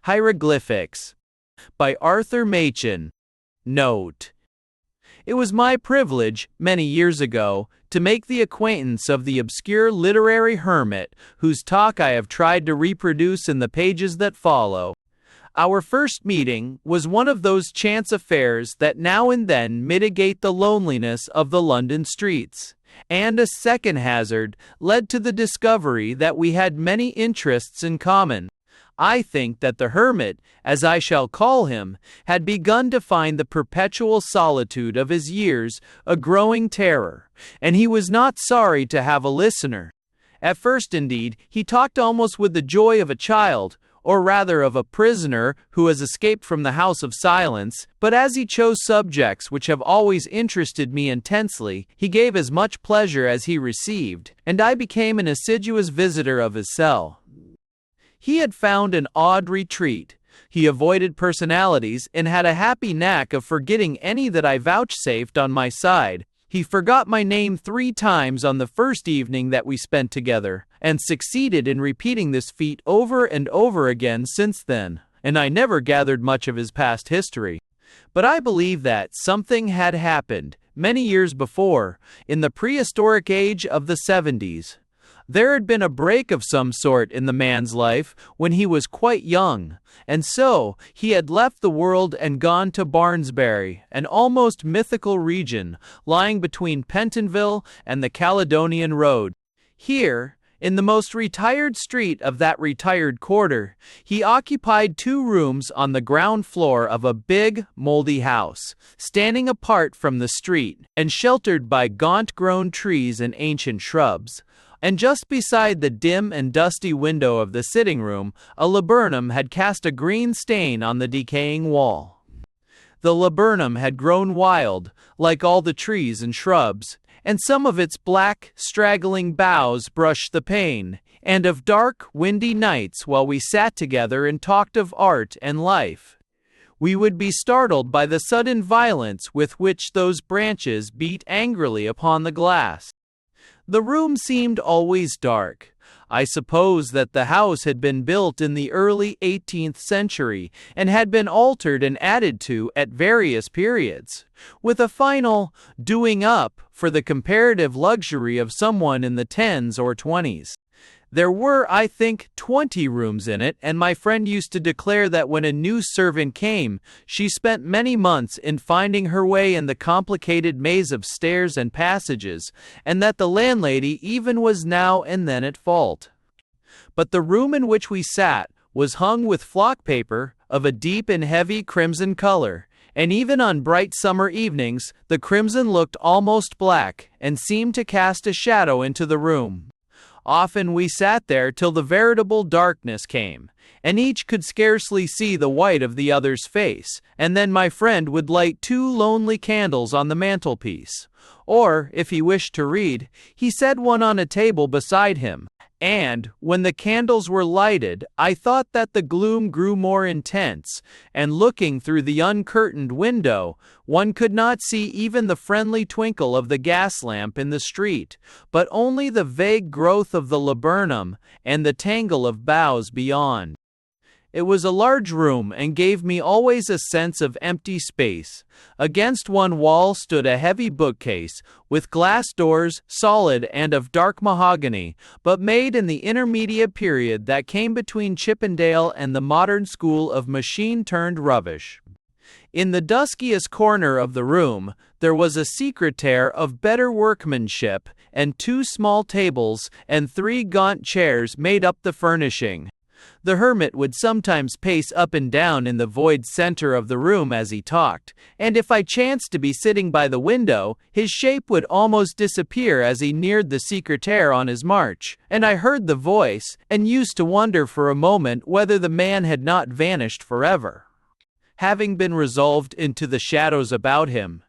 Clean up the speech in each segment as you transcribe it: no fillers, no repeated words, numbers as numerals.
Hieroglyphics by Arthur Machen. Note: it was my privilege, many years ago, to make the acquaintance of the obscure literary hermit whose talk I have tried to reproduce in the pages that follow. Our first meeting was one of those chance affairs that now and then mitigate the loneliness of the London streets, and a second hazard led to the discovery that we had many interests in common. I think that the hermit, as I shall call him, had begun to find the perpetual solitude of his years a growing terror, and he was not sorry to have a listener. At first, indeed, he talked almost with the joy of a child, or rather of a prisoner who has escaped from the house of silence, but as he chose subjects which have always interested me intensely, he gave as much pleasure as he received, and I became an assiduous visitor of his cell. He had found an odd retreat. He avoided personalities and had a happy knack of forgetting any that I vouchsafed on my side. He forgot my name 3 times on the first evening that we spent together, and succeeded in repeating this feat over and over again since then, and I never gathered much of his past history. But I believe that something had happened, many years before, in the prehistoric age of the 70s. There had been a break of some sort in the man's life when he was quite young, and so he had left the world and gone to Barnesbury, an almost mythical region lying between Pentonville and the Caledonian Road. Here, in the most retired street of that retired quarter, he occupied 2 rooms on the ground floor of a big, moldy house, standing apart from the street and sheltered by gaunt-grown trees and ancient shrubs. And just beside the dim and dusty window of the sitting room, a laburnum had cast a green stain on the decaying wall. The laburnum had grown wild, like all the trees and shrubs, and some of its black, straggling boughs brushed the pane, and of dark, windy nights while we sat together and talked of art and life, we would be startled by the sudden violence with which those branches beat angrily upon the glass. The room seemed always dark. I suppose that the house had been built in the early 18th century and had been altered and added to at various periods, with a final doing up for the comparative luxury of someone in the 10s or 20s. There were, I think, 20 rooms in it, and my friend used to declare that when a new servant came, she spent many months in finding her way in the complicated maze of stairs and passages, and that the landlady even was now and then at fault. But the room in which we sat was hung with flock paper of a deep and heavy crimson color, and even on bright summer evenings the crimson looked almost black and seemed to cast a shadow into the room. Often we sat there till the veritable darkness came, and each could scarcely see the white of the other's face, and then my friend would light 2 lonely candles on the mantelpiece. Or, if he wished to read, he set one on a table beside him, and, when the candles were lighted, I thought that the gloom grew more intense, and looking through the uncurtained window, one could not see even the friendly twinkle of the gas lamp in the street, but only the vague growth of the laburnum and the tangle of boughs beyond. It was a large room and gave me always a sense of empty space. Against one wall stood a heavy bookcase, with glass doors, solid and of dark mahogany, but made in the intermediate period that came between Chippendale and the modern school of machine-turned-rubbish. In the duskiest corner of the room, there was a secretaire of better workmanship, and 2 small tables and 3 gaunt chairs made up the furnishing. The hermit would sometimes pace up and down in the void center of the room as he talked, and if I chanced to be sitting by the window, his shape would almost disappear as he neared the secretaire on his march, and I heard the voice, and used to wonder for a moment whether the man had not vanished forever, having been resolved into the shadows about him.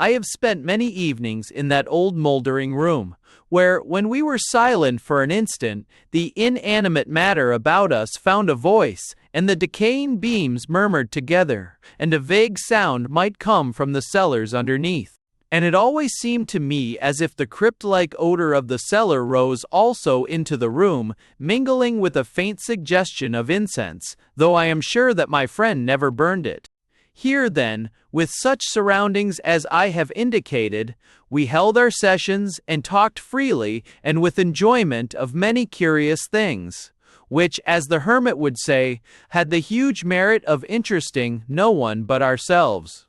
I have spent many evenings in that old moldering room, where, when we were silent for an instant, the inanimate matter about us found a voice, and the decaying beams murmured together, and a vague sound might come from the cellars underneath. and it always seemed to me as if the crypt-like odor of the cellar rose also into the room, mingling with a faint suggestion of incense, though I am sure that my friend never burned it. Here then, with such surroundings as I have indicated, we held our sessions and talked freely and with enjoyment of many curious things, which, as the hermit would say, had the huge merit of interesting no one but ourselves.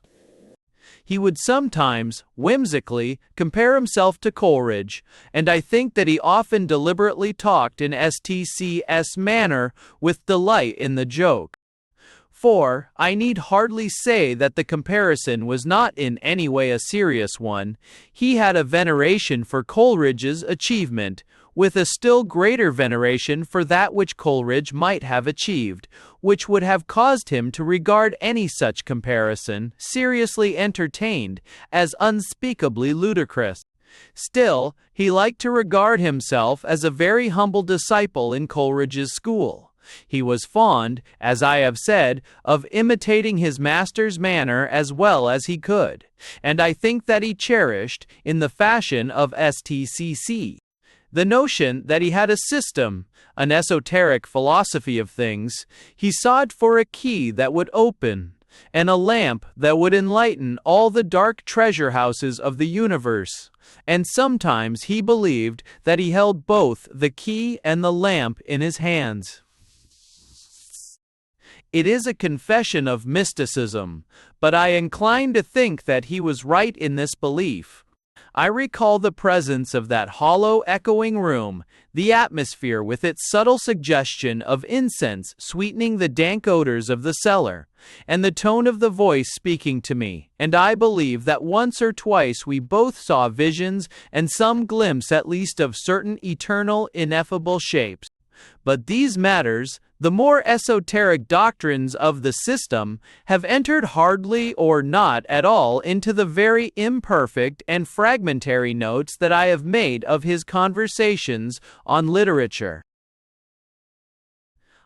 He would sometimes, whimsically, compare himself to Coleridge, and I think that he often deliberately talked in STC's manner with delight in the joke. For, I need hardly say that the comparison was not in any way a serious one. He had a veneration for Coleridge's achievement, with a still greater veneration for that which Coleridge might have achieved, which would have caused him to regard any such comparison, seriously entertained, as unspeakably ludicrous. Still, he liked to regard himself as a very humble disciple in Coleridge's school. He was fond, as I have said, of imitating his master's manner as well as he could, and I think that he cherished, in the fashion of STCC, the notion that he had a system, an esoteric philosophy of things. He sought for a key that would open, and a lamp that would enlighten all the dark treasure houses of the universe, and sometimes he believed that he held both the key and the lamp in his hands. It is a confession of mysticism, but I incline to think that he was right in this belief. I recall the presence of that hollow, echoing room, the atmosphere with its subtle suggestion of incense sweetening the dank odors of the cellar, and the tone of the voice speaking to me, and I believe that once or twice we both saw visions and some glimpse at least of certain eternal, ineffable shapes. But these matters, the more esoteric doctrines of the system, have entered hardly or not at all into the very imperfect and fragmentary notes that I have made of his conversations on literature.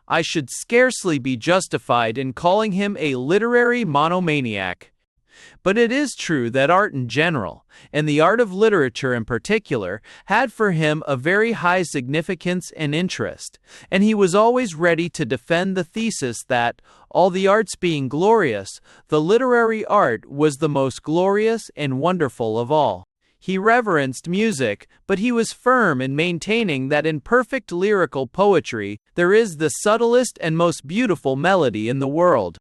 I should scarcely be justified in calling him a literary monomaniac. But it is true that art in general, and the art of literature in particular, had for him a very high significance and interest, and he was always ready to defend the thesis that, all the arts being glorious, the literary art was the most glorious and wonderful of all. He reverenced music, but he was firm in maintaining that in perfect lyrical poetry there is the subtlest and most beautiful melody in the world.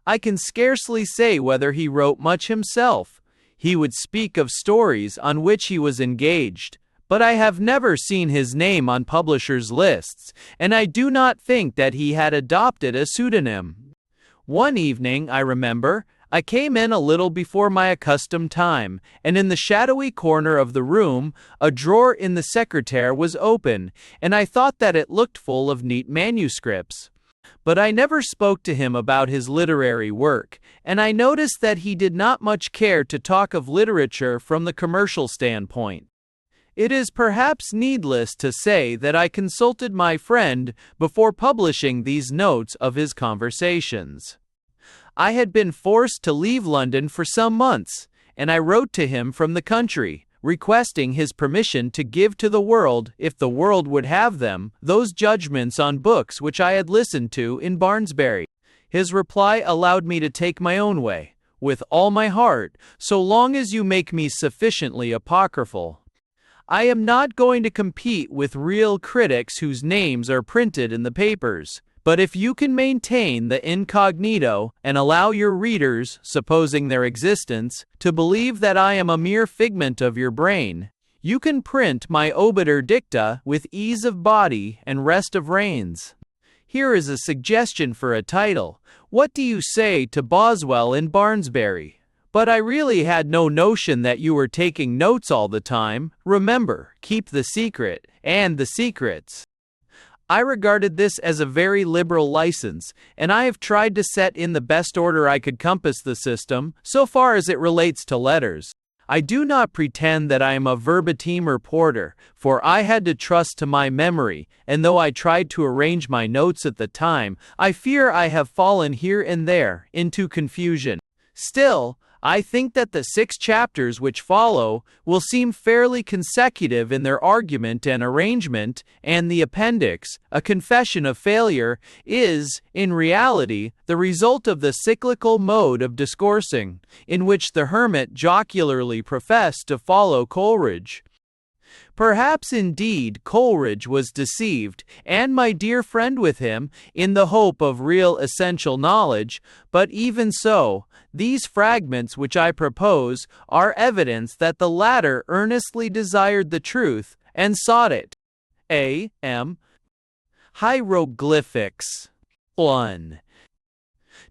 I can scarcely say whether he wrote much himself. He would speak of stories on which he was engaged, but I have never seen his name on publishers' lists, and I do not think that he had adopted a pseudonym. One evening, I remember, I came in a little before my accustomed time, and in the shadowy corner of the room, a drawer in the secretaire was open, and I thought that it looked full of neat manuscripts. But I never spoke to him about his literary work, and I noticed that he did not much care to talk of literature from the commercial standpoint. It is perhaps needless to say that I consulted my friend before publishing these notes of his conversations. I had been forced to leave London for some months, and I wrote to him from the country, requesting his permission to give to the world, if the world would have them, those judgments on books which I had listened to in Barnesbury. His reply allowed me to take my own way, with all my heart, so long as you make me sufficiently apocryphal. I am not going to compete with real critics whose names are printed in the papers, but if you can maintain the incognito and allow your readers, supposing their existence, to believe that I am a mere figment of your brain, you can print my obiter dicta with ease of body and rest of reins. Here is a suggestion for a title. What do you say to Boswell in Barnesbury? But I really had no notion that you were taking notes all the time. Remember, keep the secret, and the secrets. I regarded this as a very liberal license, and I have tried to set in the best order I could compass the system, so far as it relates to letters. I do not pretend that I am a verbatim reporter, for I had to trust to my memory, and though I tried to arrange my notes at the time, I fear I have fallen here and there into confusion. Still, I think that the 6 chapters which follow will seem fairly consecutive in their argument and arrangement, and the appendix, A Confession of Failure, is, in reality, the result of the cyclical mode of discoursing, in which the hermit jocularly professed to follow Coleridge. Perhaps indeed Coleridge was deceived, and my dear friend with him, in the hope of real essential knowledge, but even so, these fragments which I propose are evidence that the latter earnestly desired the truth, and sought it. A.M. Hieroglyphics 1.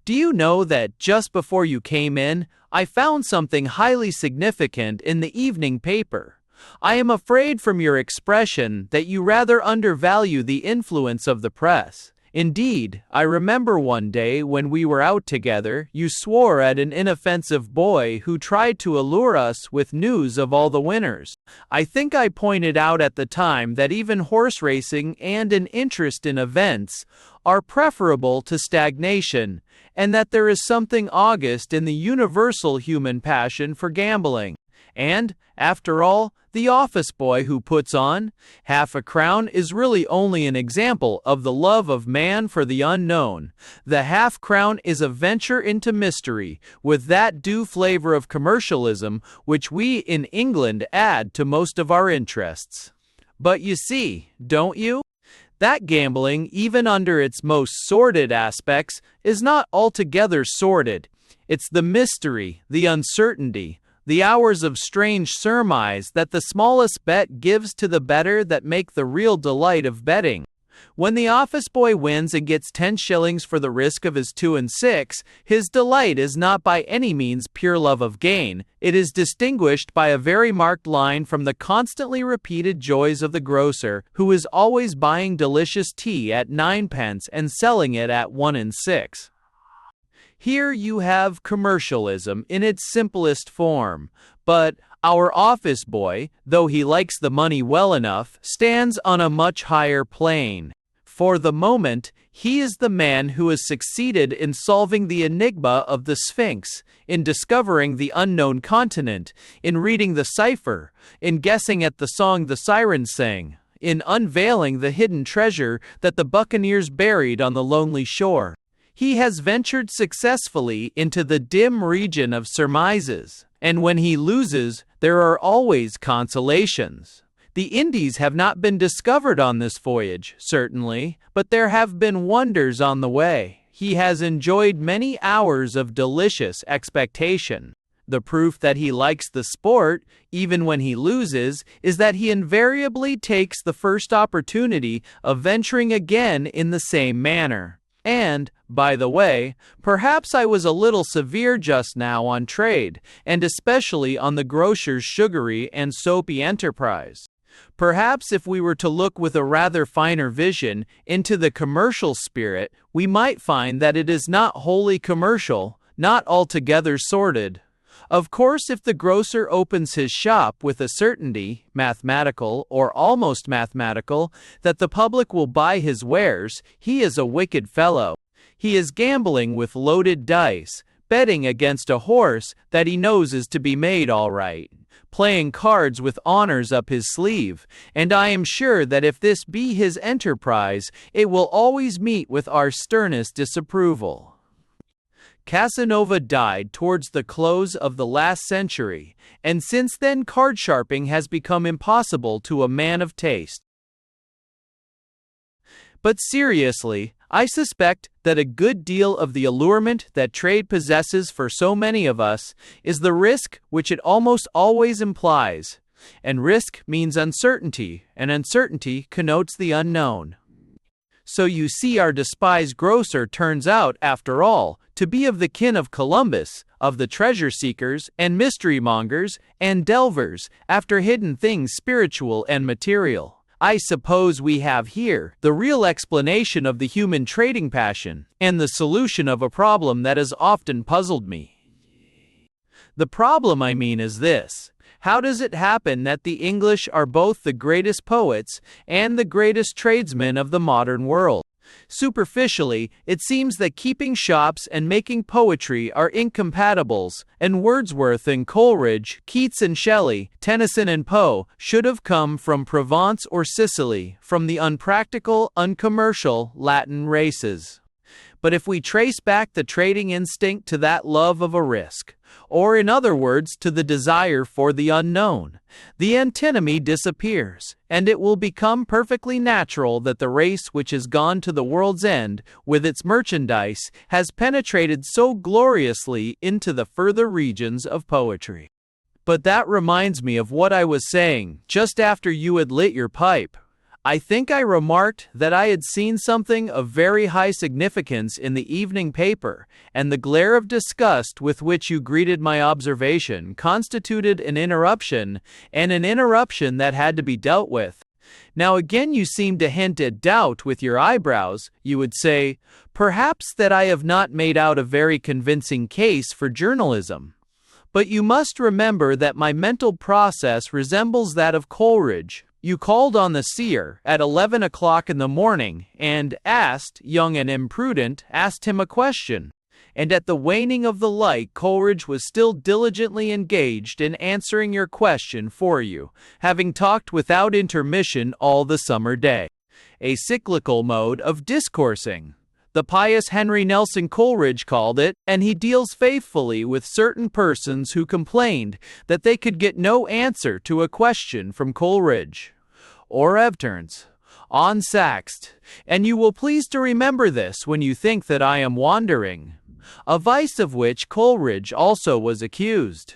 Do you know that just before you came in, I found something highly significant in the evening paper? I am afraid from your expression that you rather undervalue the influence of the press. Indeed, I remember one day when we were out together, you swore at an inoffensive boy who tried to allure us with news of all the winners. I think I pointed out at the time that even horse racing and an interest in events are preferable to stagnation, and that there is something august in the universal human passion for gambling. And, after all, the office boy who puts on half a crown is really only an example of the love of man for the unknown. The half crown is a venture into mystery, with that due flavor of commercialism which we in England add to most of our interests. But you see, don't you? That gambling, even under its most sordid aspects, is not altogether sordid. It's the mystery, the uncertainty, the hours of strange surmise that the smallest bet gives to the bettor that make the real delight of betting. When the office boy wins and gets 10 shillings for the risk of his 2 and 6, his delight is not by any means pure love of gain. It is distinguished by a very marked line from the constantly repeated joys of the grocer, who is always buying delicious tea at 9 pence and selling it at 1 and 6. Here you have commercialism in its simplest form, but our office boy, though he likes the money well enough, stands on a much higher plane. For the moment, he is the man who has succeeded in solving the enigma of the Sphinx, in discovering the unknown continent, in reading the cipher, in guessing at the song the sirens sang, in unveiling the hidden treasure that the buccaneers buried on the lonely shore. He has ventured successfully into the dim region of surmises, and when he loses, there are always consolations. The Indies have not been discovered on this voyage, certainly, but there have been wonders on the way. He has enjoyed many hours of delicious expectation. The proof that he likes the sport, even when he loses, is that he invariably takes the first opportunity of venturing again in the same manner. And, by the way, perhaps I was a little severe just now on trade, and especially on the grocer's sugary and soapy enterprise. Perhaps if we were to look with a rather finer vision into the commercial spirit, we might find that it is not wholly commercial, not altogether sordid. Of course, if the grocer opens his shop with a certainty, mathematical or almost mathematical, that the public will buy his wares, he is a wicked fellow. He is gambling with loaded dice, betting against a horse that he knows is to be made all right, playing cards with honors up his sleeve, and I am sure that if this be his enterprise, it will always meet with our sternest disapproval. Casanova died towards the close of the last century, and since then card sharping has become impossible to a man of taste. But seriously, I suspect that a good deal of the allurement that trade possesses for so many of us is the risk which it almost always implies, and risk means uncertainty, and uncertainty connotes the unknown. So you see, our despised grocer turns out, after all, to be of the kin of Columbus, of the treasure seekers and mystery mongers and delvers after hidden things spiritual and material. I suppose we have here the real explanation of the human trading passion, and the solution of a problem that has often puzzled me. The problem, I mean, is this. How does it happen that the English are both the greatest poets and the greatest tradesmen of the modern world? Superficially, it seems that keeping shops and making poetry are incompatibles, and Wordsworth and Coleridge, Keats and Shelley, Tennyson and Poe should have come from Provence or Sicily, from the unpractical, uncommercial Latin races. But if we trace back the trading instinct to that love of a risk, or in other words, to the desire for the unknown, the antinomy disappears, and it will become perfectly natural that the race which has gone to the world's end with its merchandise has penetrated so gloriously into the further regions of poetry. But that reminds me of what I was saying just after you had lit your pipe. I think I remarked that I had seen something of very high significance in the evening paper, and the glare of disgust with which you greeted my observation constituted an interruption, and an interruption that had to be dealt with. Now again you seem to hint at doubt with your eyebrows. You would say, perhaps that I have not made out a very convincing case for journalism. But you must remember that my mental process resembles that of Coleridge. You called on the seer at 11 o'clock in the morning and young and imprudent, asked him a question. And at the waning of the light Coleridge was still diligently engaged in answering your question for you, having talked without intermission all the summer day. A cyclical mode of discoursing. The pious Henry Nelson Coleridge called it, and he deals faithfully with certain persons who complained that they could get no answer to a question from Coleridge or Evterns on Saxt, and you will please to remember this when you think that I am wandering, a vice of which Coleridge also was accused.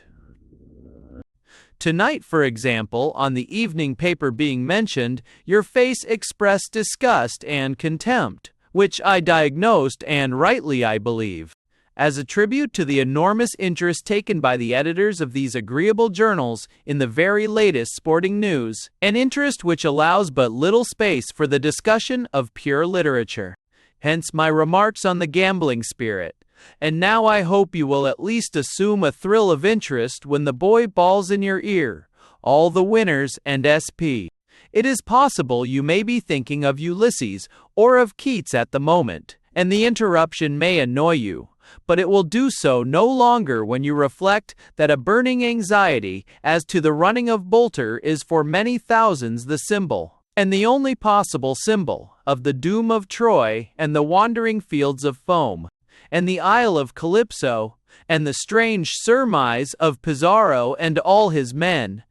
Tonight, for example, on the evening paper being mentioned, your face expressed disgust and contempt, which I diagnosed, and rightly I believe, as a tribute to the enormous interest taken by the editors of these agreeable journals in the very latest sporting news, an interest which allows but little space for the discussion of pure literature. Hence my remarks on the gambling spirit. And now I hope you will at least assume a thrill of interest when the boy bawls in your ear, "All the winners and SP." It is possible you may be thinking of Ulysses or of Keats at the moment, and the interruption may annoy you, but it will do so no longer when you reflect that a burning anxiety as to the running of Boulter is for many thousands the symbol, and the only possible symbol, of the doom of Troy and the wandering fields of foam, and the Isle of Calypso, and the strange surmise of Pizarro and all his men.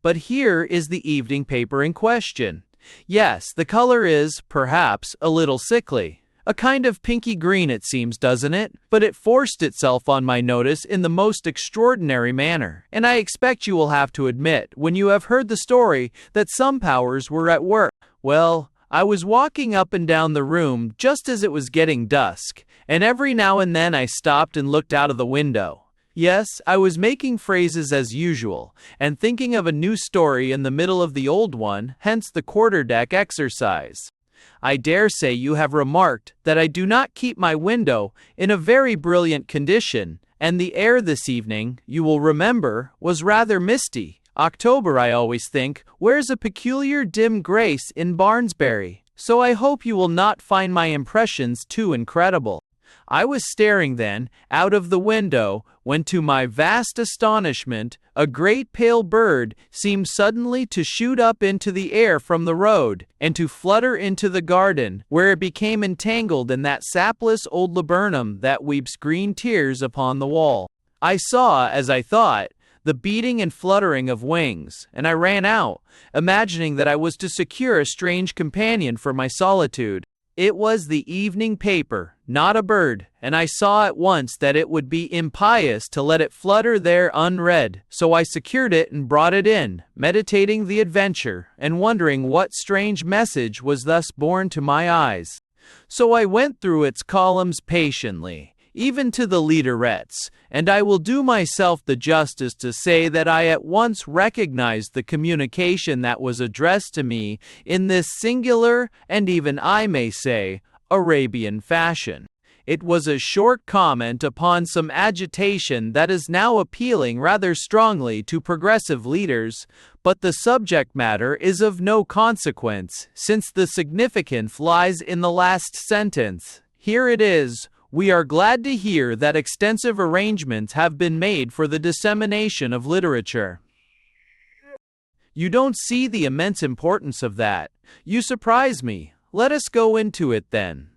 But here is the evening paper in question. Yes, the color is, perhaps, a little sickly. A kind of pinky green it seems, doesn't it? But it forced itself on my notice in the most extraordinary manner, and I expect you will have to admit, when you have heard the story, that some powers were at work. Well, I was walking up and down the room just as it was getting dusk, and every now and then I stopped and looked out of the window. Yes, I was making phrases as usual, and thinking of a new story in the middle of the old one, hence the quarterdeck exercise. I dare say you have remarked that I do not keep my window in a very brilliant condition, and the air this evening, you will remember, was rather misty. October, I always think, wears a peculiar dim grace in Barnesbury, so I hope you will not find my impressions too incredible. I was staring then, out of the window, when to my vast astonishment, a great pale bird seemed suddenly to shoot up into the air from the road, and to flutter into the garden, where it became entangled in that sapless old laburnum that weeps green tears upon the wall. I saw, as I thought, the beating and fluttering of wings, and I ran out, imagining that I was to secure a strange companion for my solitude. It was the evening paper, not a bird, and I saw at once that it would be impious to let it flutter there unread, so I secured it and brought it in, meditating the adventure, and wondering what strange message was thus borne to my eyes. So I went through its columns patiently, even to the leaderettes, and I will do myself the justice to say that I at once recognized the communication that was addressed to me in this singular, and even I may say, Arabian fashion. It was a short comment upon some agitation that is now appealing rather strongly to progressive leaders, but the subject matter is of no consequence, since the significance lies in the last sentence. Here it is: "We are glad to hear that extensive arrangements have been made for the dissemination of literature." You don't see the immense importance of that. You surprise me. Let us go into it then.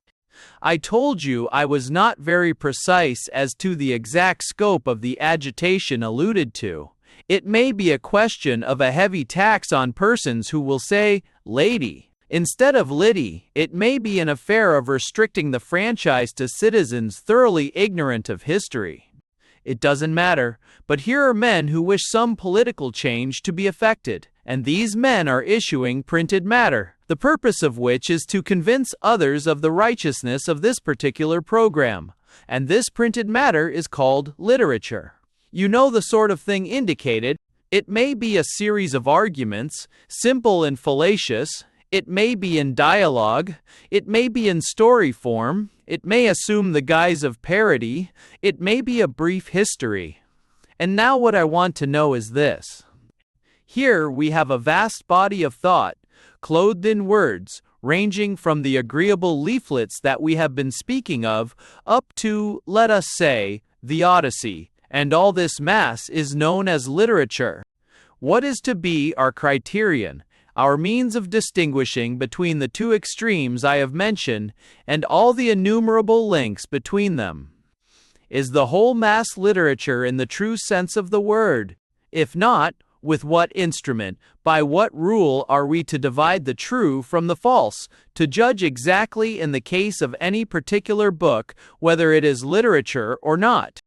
I told you I was not very precise as to the exact scope of the agitation alluded to. It may be a question of a heavy tax on persons who will say, "Lady," instead of "Liddy." It may be an affair of restricting the franchise to citizens thoroughly ignorant of history. It doesn't matter, but here are men who wish some political change to be effected, and these men are issuing printed matter, the purpose of which is to convince others of the righteousness of this particular program, and this printed matter is called literature. You know the sort of thing indicated. It may be a series of arguments, simple and fallacious. It may be in dialogue. It may be in story form. It may assume the guise of parody. It may be a brief history. And now what I want to know is this. Here we have a vast body of thought, clothed in words, ranging from the agreeable leaflets that we have been speaking of, up to, let us say, the Odyssey, and all this mass is known as literature. What is to be our criterion, our means of distinguishing between the two extremes I have mentioned, and all the innumerable links between them? Is the whole mass literature in the true sense of the word? If not, with what instrument, by what rule are we to divide the true from the false, to judge exactly in the case of any particular book whether it is literature or not?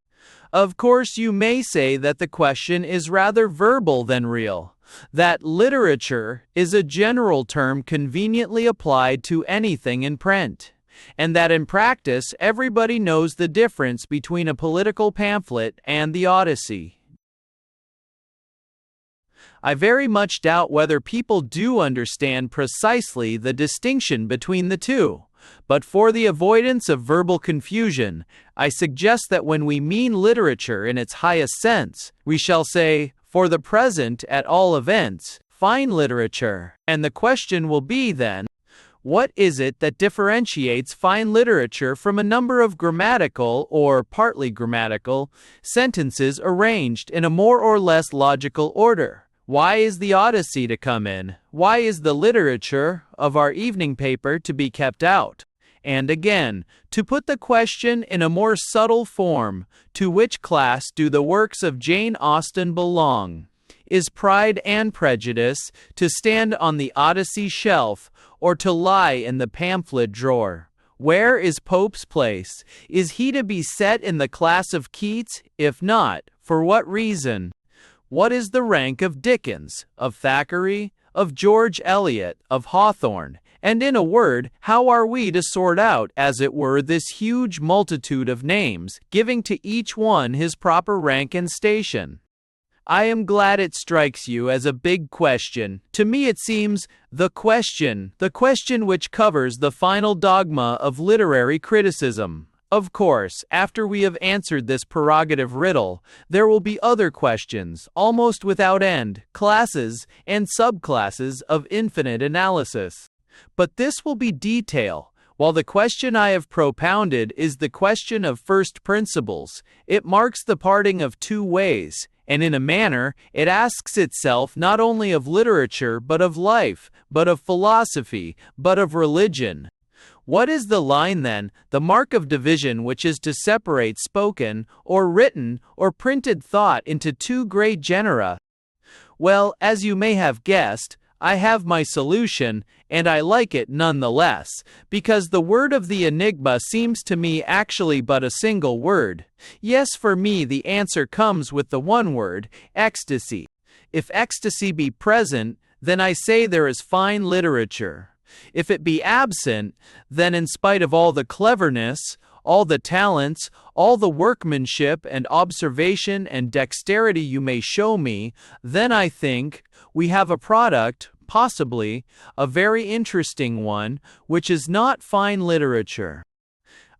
Of course, you may say that the question is rather verbal than real, that literature is a general term conveniently applied to anything in print, and that in practice everybody knows the difference between a political pamphlet and the Odyssey. I very much doubt whether people do understand precisely the distinction between the two, but for the avoidance of verbal confusion, I suggest that when we mean literature in its highest sense, we shall say, for the present at all events, fine literature, and the question will be then, what is it that differentiates fine literature from a number of grammatical or partly grammatical sentences arranged in a more or less logical order? Why is the Odyssey to come in? Why is the literature of our evening paper to be kept out? And again, to put the question in a more subtle form, to which class do the works of Jane Austen belong? Is Pride and Prejudice to stand on the Odyssey shelf or to lie in the pamphlet drawer? Where is Pope's place? Is he to be set in the class of Keats? If not, for what reason? What is the rank of Dickens, of Thackeray, of George Eliot, of Hawthorne? And in a word, how are we to sort out, as it were, this huge multitude of names, giving to each one his proper rank and station? I am glad it strikes you as a big question. To me it seems the question which covers the final dogma of literary criticism. Of course, after we have answered this prerogative riddle, there will be other questions, almost without end, classes and subclasses of infinite analysis. But this will be detail, while the question I have propounded is the question of first principles. It marks the parting of two ways, and in a manner, it asks itself not only of literature but of life, but of philosophy, but of religion. What is the line then, the mark of division which is to separate spoken, or written, or printed thought into two great genera? Well, as you may have guessed, I have my solution, and I like it none the less, because the word of the enigma seems to me actually but a single word. Yes, for me the answer comes with the one word, ecstasy. If ecstasy be present, then I say there is fine literature. If it be absent, then in spite of all the cleverness, all the talents, all the workmanship and observation and dexterity you may show me, then I think we have a product, possibly a very interesting one, which is not fine literature.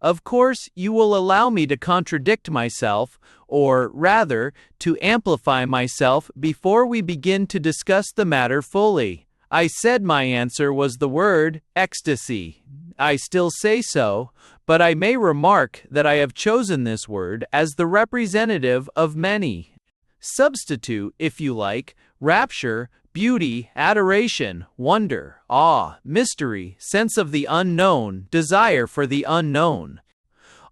Of course, you will allow me to contradict myself, or rather, to amplify myself before we begin to discuss the matter fully. I said my answer was the word ecstasy. I still say so, but I may remark that I have chosen this word as the representative of many. Substitute, if you like, rapture, beauty, adoration, wonder, awe, mystery, sense of the unknown, desire for the unknown.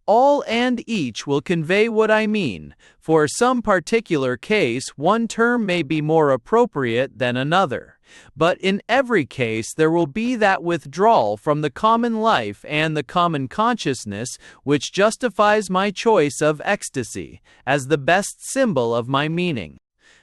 All and each will convey what I mean. For some particular case, one term may be more appropriate than another. But in every case, there will be that withdrawal from the common life and the common consciousness which justifies my choice of ecstasy as the best symbol of my meaning.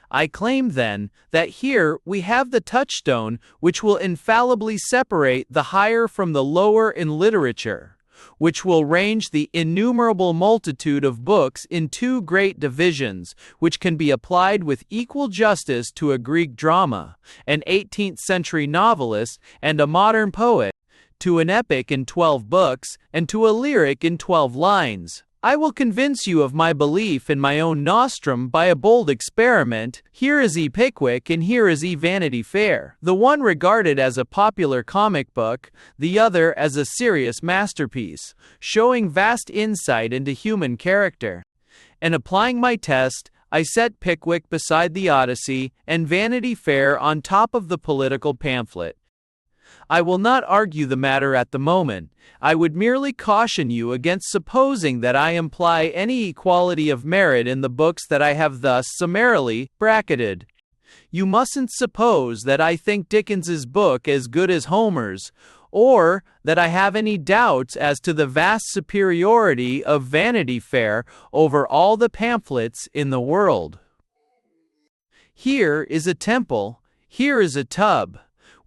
I claim, then, that here we have the touchstone which will infallibly separate the higher from the lower in literature, which will range the innumerable multitude of books in two great divisions, which can be applied with equal justice to a Greek drama, an 18th-century novelist, and a modern poet, to an epic in 12 books, and to a lyric in 12 lines. I will convince you of my belief in my own nostrum by a bold experiment. Here is Pickwick and here is Vanity Fair, the one regarded as a popular comic book, the other as a serious masterpiece, showing vast insight into human character. And applying my test, I set Pickwick beside the Odyssey and Vanity Fair on top of the political pamphlet. I will not argue the matter at the moment. I would merely caution you against supposing that I imply any equality of merit in the books that I have thus summarily bracketed. You mustn't suppose that I think Dickens's book as good as Homer's, or that I have any doubts as to the vast superiority of Vanity Fair over all the pamphlets in the world. Here is a temple, here is a tub.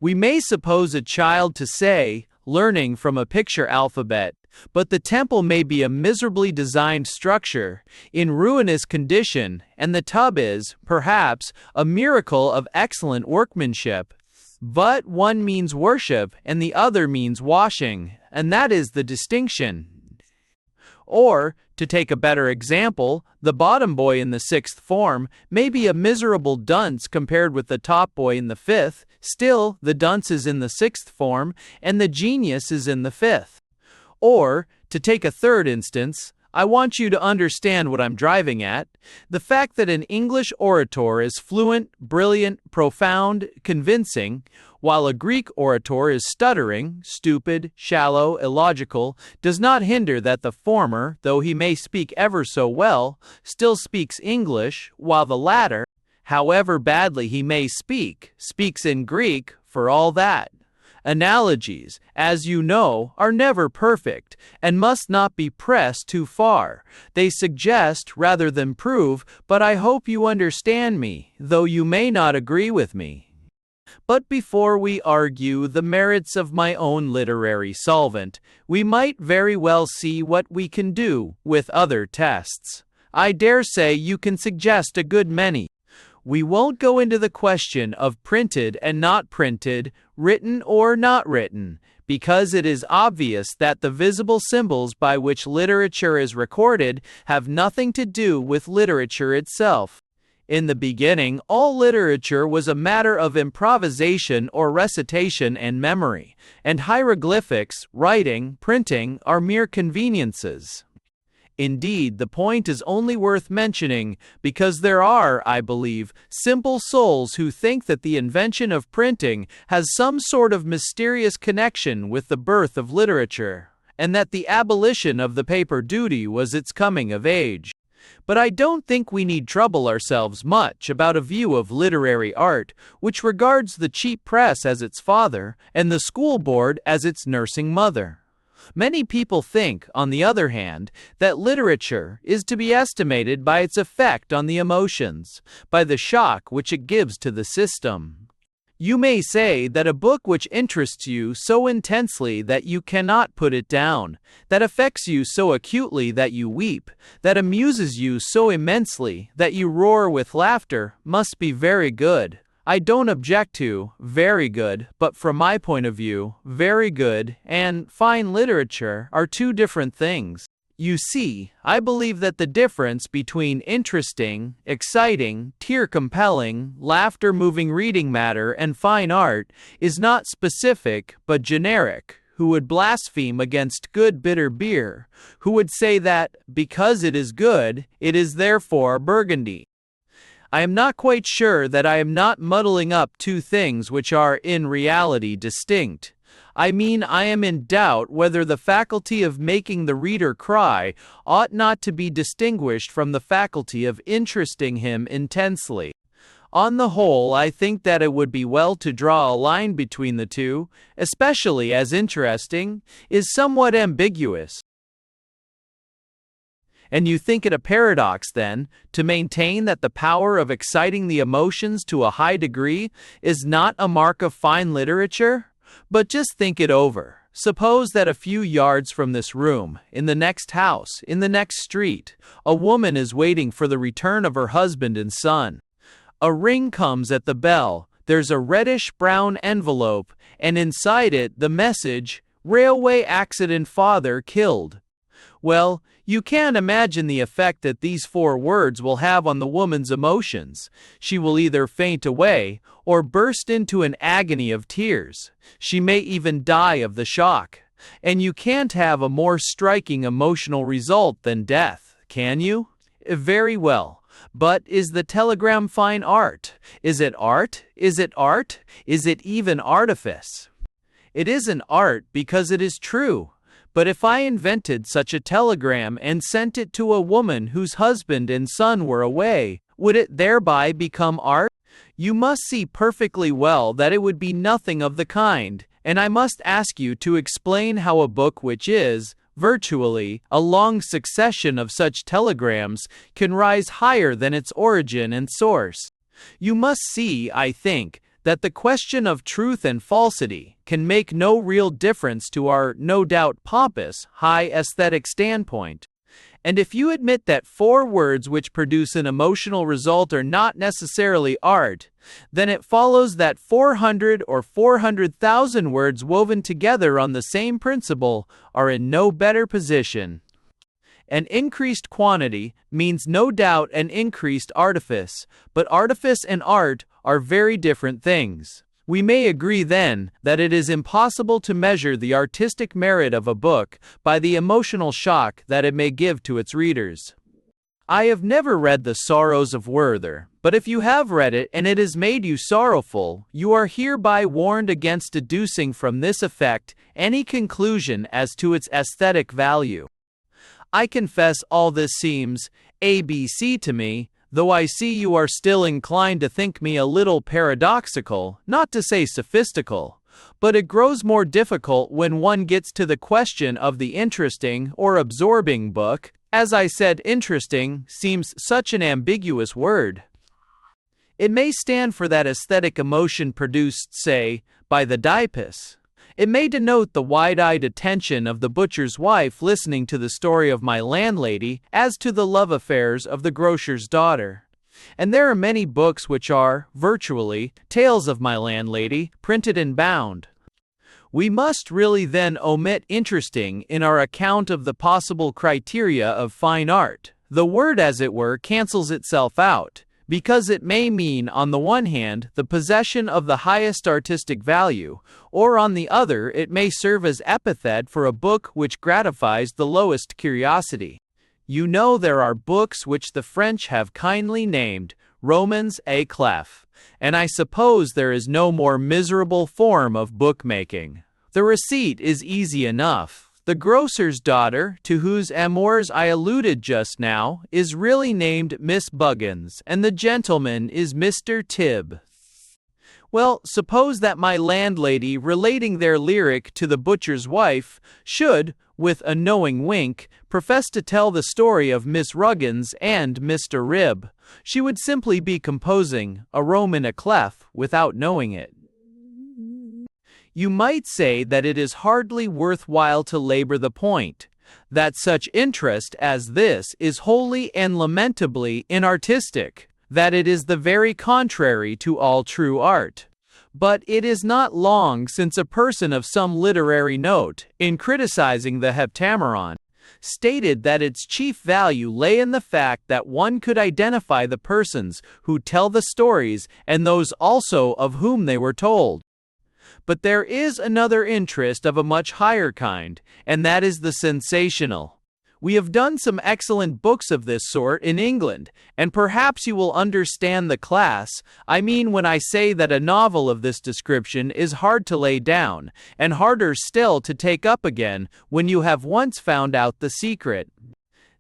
We may suppose a child to say, learning from a picture alphabet, but the temple may be a miserably designed structure, in ruinous condition, and the tub is, perhaps, a miracle of excellent workmanship. But one means worship, and the other means washing, and that is the distinction. Or, to take a better example, the bottom boy in the 6th form may be a miserable dunce compared with the top boy in the 5th, still, the dunce is in the 6th form, and the genius is in the 5th. Or, to take a third instance, I want you to understand what I'm driving at. The fact that an English orator is fluent, brilliant, profound, convincing, while a Greek orator is stuttering, stupid, shallow, illogical, does not hinder that the former, though he may speak ever so well, still speaks English, while the latter, however badly he may speak, speaks in Greek for all that. Analogies, as you know, are never perfect, and must not be pressed too far. They suggest rather than prove, but I hope you understand me, though you may not agree with me. But before we argue the merits of my own literary solvent, we might very well see what we can do with other tests. I dare say you can suggest a good many. We won't go into the question of printed and not printed, written or not written, because it is obvious that the visible symbols by which literature is recorded have nothing to do with literature itself. In the beginning, all literature was a matter of improvisation or recitation and memory, and hieroglyphics, writing, printing are mere conveniences. Indeed, the point is only worth mentioning because there are, I believe, simple souls who think that the invention of printing has some sort of mysterious connection with the birth of literature, and that the abolition of the paper duty was its coming of age. But I don't think we need trouble ourselves much about a view of literary art which regards the cheap press as its father and the school board as its nursing mother. Many people think, on the other hand, that literature is to be estimated by its effect on the emotions, by the shock which it gives to the system. You may say that a book which interests you so intensely that you cannot put it down, that affects you so acutely that you weep, that amuses you so immensely that you roar with laughter, must be very good. I don't object to very good, but from my point of view, very good and fine literature are two different things. You see, I believe that the difference between interesting, exciting, tear-compelling, laughter-moving reading matter and fine art is not specific but generic. Who would blaspheme against good bitter beer? Who would say that, because it is good, it is therefore Burgundy? I am not quite sure that I am not muddling up two things which are in reality distinct. I mean, I am in doubt whether the faculty of making the reader cry ought not to be distinguished from the faculty of interesting him intensely. On the whole, I think that it would be well to draw a line between the two, especially as interesting is somewhat ambiguous. And you think it a paradox, then, to maintain that the power of exciting the emotions to a high degree is not a mark of fine literature? But just think it over. Suppose that a few yards from this room, in the next house, in the next street, a woman is waiting for the return of her husband and son. A ring comes at the bell, there's a reddish-brown envelope, and inside it the message, "Railway accident, father killed." Well, you can't imagine the effect that these 4 words will have on the woman's emotions. She will either faint away, or burst into an agony of tears. She may even die of the shock. And you can't have a more striking emotional result than death, can you? Very well. But is the telegram fine art? Is it art? Is it art? Is it even artifice? It isn't art because it is true. But if I invented such a telegram and sent it to a woman whose husband and son were away, would it thereby become art? You must see perfectly well that it would be nothing of the kind, and I must ask you to explain how a book which is, virtually, a long succession of such telegrams can rise higher than its origin and source. You must see, I think, that the question of truth and falsity can make no real difference to our, no doubt pompous, high aesthetic standpoint. And if you admit that 4 words which produce an emotional result are not necessarily art, then it follows that 400 or 400,000 words woven together on the same principle are in no better position. An increased quantity means no doubt an increased artifice, but artifice and art are very different things. We may agree then that it is impossible to measure the artistic merit of a book by the emotional shock that it may give to its readers. I have never read The Sorrows of Werther, but if you have read it and it has made you sorrowful, you are hereby warned against deducing from this effect any conclusion as to its aesthetic value. I confess all this seems ABC to me, though I see you are still inclined to think me a little paradoxical, not to say sophistical. But it grows more difficult when one gets to the question of the interesting or absorbing book. As I said, interesting seems such an ambiguous word. It may stand for that aesthetic emotion produced, say, by the Oedipus. It may denote the wide-eyed attention of the butcher's wife listening to the story of my landlady as to the love affairs of the grocer's daughter. And there are many books which are, virtually, tales of my landlady, printed and bound. We must really then omit interesting in our account of the possible criteria of fine art. The word, as it were, cancels itself out, because it may mean, on the one hand, the possession of the highest artistic value, or on the other it may serve as epithet for a book which gratifies the lowest curiosity. You know there are books which the French have kindly named romans à clef, and I suppose there is no more miserable form of bookmaking. The receipt is easy enough. The grocer's daughter, to whose amours I alluded just now, is really named Miss Buggins, and the gentleman is Mr. Tibb. Well, suppose that my landlady, relating their lyric to the butcher's wife, should, with a knowing wink, profess to tell the story of Miss Ruggins and Mr. Rib. She would simply be composing a Roman à clef without knowing it. You might say that it is hardly worthwhile to labor the point, that such interest as this is wholly and lamentably inartistic. that it is the very contrary to all true art. But it is not long since a person of some literary note, in criticizing the Heptameron, stated that its chief value lay in the fact that one could identify the persons who tell the stories and those also of whom they were told. But there is another interest of a much higher kind, and that is the sensational. We have done some excellent books of this sort in England, and perhaps you will understand the class I mean when I say that a novel of this description is hard to lay down, and harder still to take up again when you have once found out the secret.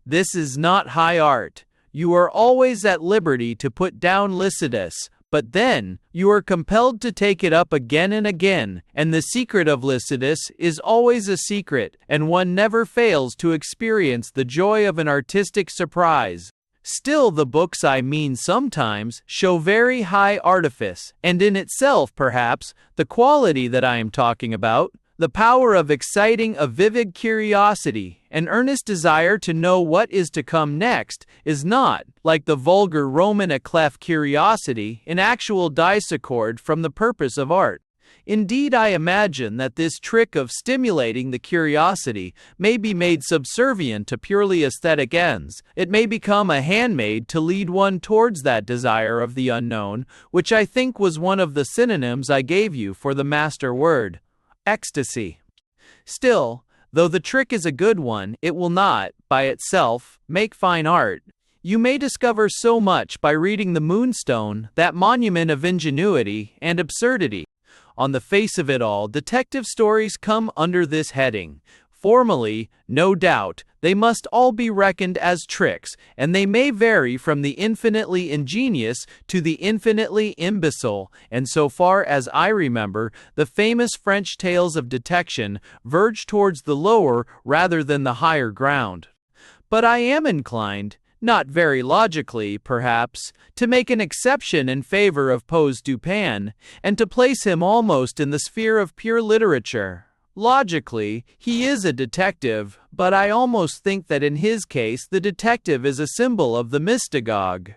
This is not high art. You are always at liberty to put down Lycidas, but then, you are compelled to take it up again and again, and the secret of Lycidas is always a secret, and one never fails to experience the joy of an artistic surprise. Still, the books I mean sometimes show very high artifice, and in itself, perhaps, the quality that I am talking about, the power of exciting a vivid curiosity, an earnest desire to know what is to come next, is not, like the vulgar Roman a clef curiosity, an actual discord from the purpose of art. Indeed, I imagine that this trick of stimulating the curiosity may be made subservient to purely aesthetic ends. It may become a handmaid to lead one towards that desire of the unknown, which I think was one of the synonyms I gave you for the master word. Ecstasy. Still, though the trick is a good one, it will not, by itself, make fine art. You may discover so much by reading The Moonstone, that monument of ingenuity and absurdity. On the face of it all, detective stories come under this heading. Formally, no doubt, they must all be reckoned as tricks, and they may vary from the infinitely ingenious to the infinitely imbecile, and so far as I remember, the famous French tales of detection verge towards the lower rather than the higher ground. But I am inclined, not very logically, perhaps, to make an exception in favor of Poe's Dupin, and to place him almost in the sphere of pure literature. Logically, he is a detective, but I almost think that in his case the detective is a symbol of the mystagogue.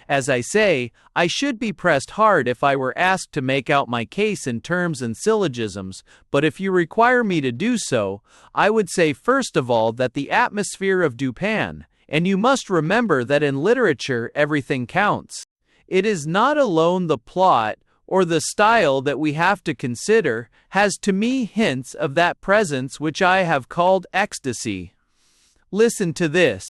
As I say, I should be pressed hard if I were asked to make out my case in terms and syllogisms, but if you require me to do so, I would say first of all that the atmosphere of Dupin, and you must remember that in literature everything counts. It is not alone the plot, or the style that we have to consider, has to me hints of that presence which I have called ecstasy. Listen to this.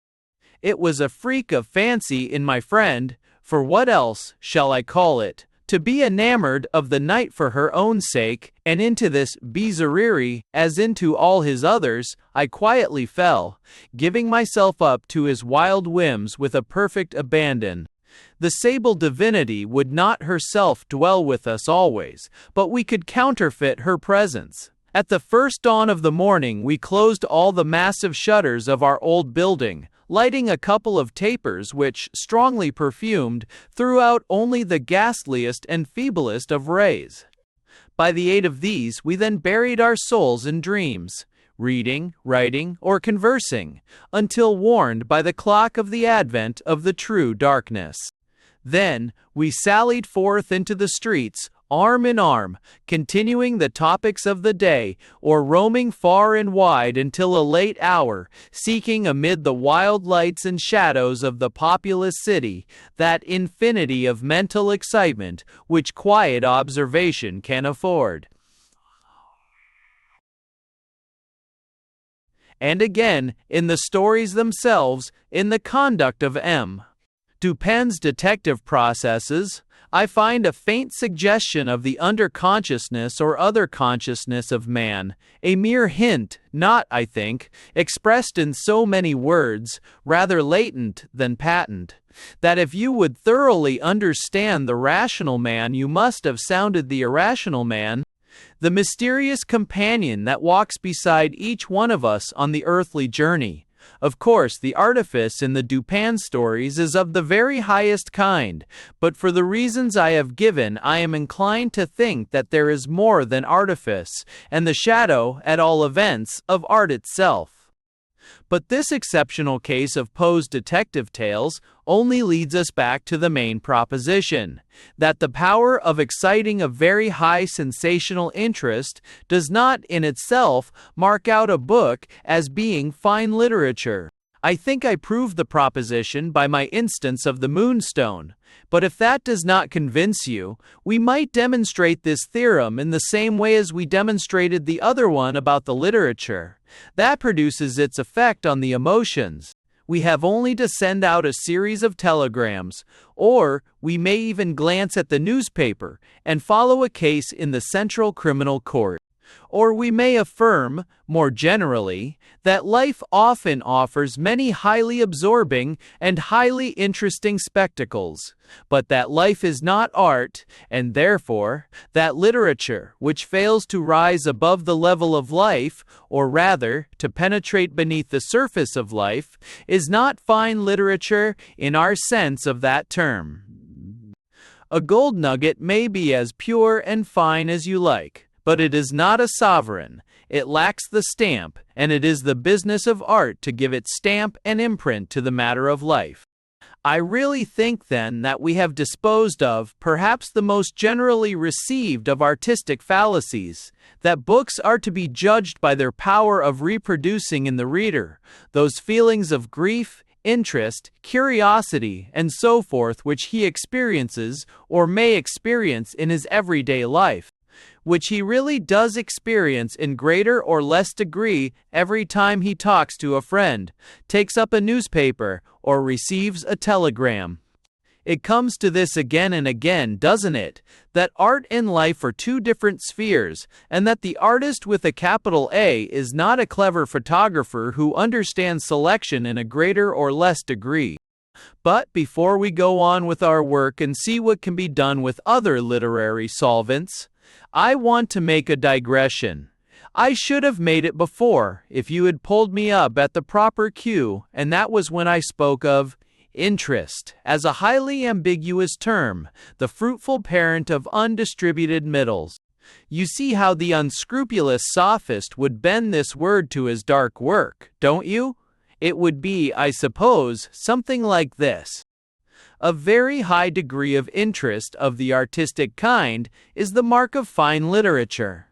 It was a freak of fancy in my friend, for what else shall I call it, to be enamored of the night for her own sake, and into this bizarrerie, as into all his others, I quietly fell, giving myself up to his wild whims with a perfect abandon. The sable divinity would not herself dwell with us always, but we could counterfeit her presence. At the first dawn of the morning we closed all the massive shutters of our old building, lighting a couple of tapers which, strongly perfumed, threw out only the ghastliest and feeblest of rays. By the aid of these we then buried our souls in dreams, reading, writing, or conversing, until warned by the clock of the advent of the true darkness. Then we sallied forth into the streets, arm in arm, continuing the topics of the day, or roaming far and wide until a late hour, seeking amid the wild lights and shadows of the populous city, that infinity of mental excitement which quiet observation can afford. And again, in the stories themselves, in the conduct of M. Dupin's detective processes, I find a faint suggestion of the underconsciousness or other consciousness of man, a mere hint, not, I think, expressed in so many words, rather latent than patent, that if you would thoroughly understand the rational man you must have sounded the irrational man, the mysterious companion that walks beside each one of us on the earthly journey. Of course, the artifice in the Dupin stories is of the very highest kind, but for the reasons I have given I am inclined to think that there is more than artifice, and the shadow, at all events, of art itself. But this exceptional case of Poe's detective tales only leads us back to the main proposition, that the power of exciting a very high sensational interest does not in itself mark out a book as being fine literature. I think I proved the proposition by my instance of the Moonstone, but if that does not convince you, we might demonstrate this theorem in the same way as we demonstrated the other one about the literature. That produces its effect on the emotions. We have only to send out a series of telegrams, or we may even glance at the newspaper and follow a case in the Central Criminal Court. Or we may affirm, more generally, that life often offers many highly absorbing and highly interesting spectacles, but that life is not art, and therefore, that literature, which fails to rise above the level of life, or rather, to penetrate beneath the surface of life, is not fine literature in our sense of that term. A gold nugget may be as pure and fine as you like, but it is not a sovereign, it lacks the stamp, and it is the business of art to give its stamp and imprint to the matter of life. I really think then that we have disposed of perhaps the most generally received of artistic fallacies, that books are to be judged by their power of reproducing in the reader those feelings of grief, interest, curiosity, and so forth which he experiences or may experience in his everyday life, which he really does experience in greater or less degree every time he talks to a friend, takes up a newspaper, or receives a telegram. It comes to this again and again, doesn't it, that art and life are two different spheres, and that the artist with a capital A is not a clever photographer who understands selection in a greater or less degree. But before we go on with our work and see what can be done with other literary solvents, I want to make a digression. I should have made it before if you had pulled me up at the proper cue, and that was when I spoke of interest as a highly ambiguous term, the fruitful parent of undistributed middles. You see how the unscrupulous sophist would bend this word to his dark work, don't you? It would be, I suppose, something like this. A very high degree of interest of the artistic kind is the mark of fine literature.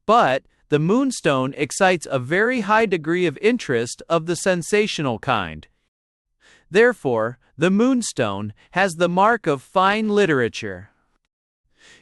But the Moonstone excites a very high degree of interest of the sensational kind. Therefore, the Moonstone has the mark of fine literature.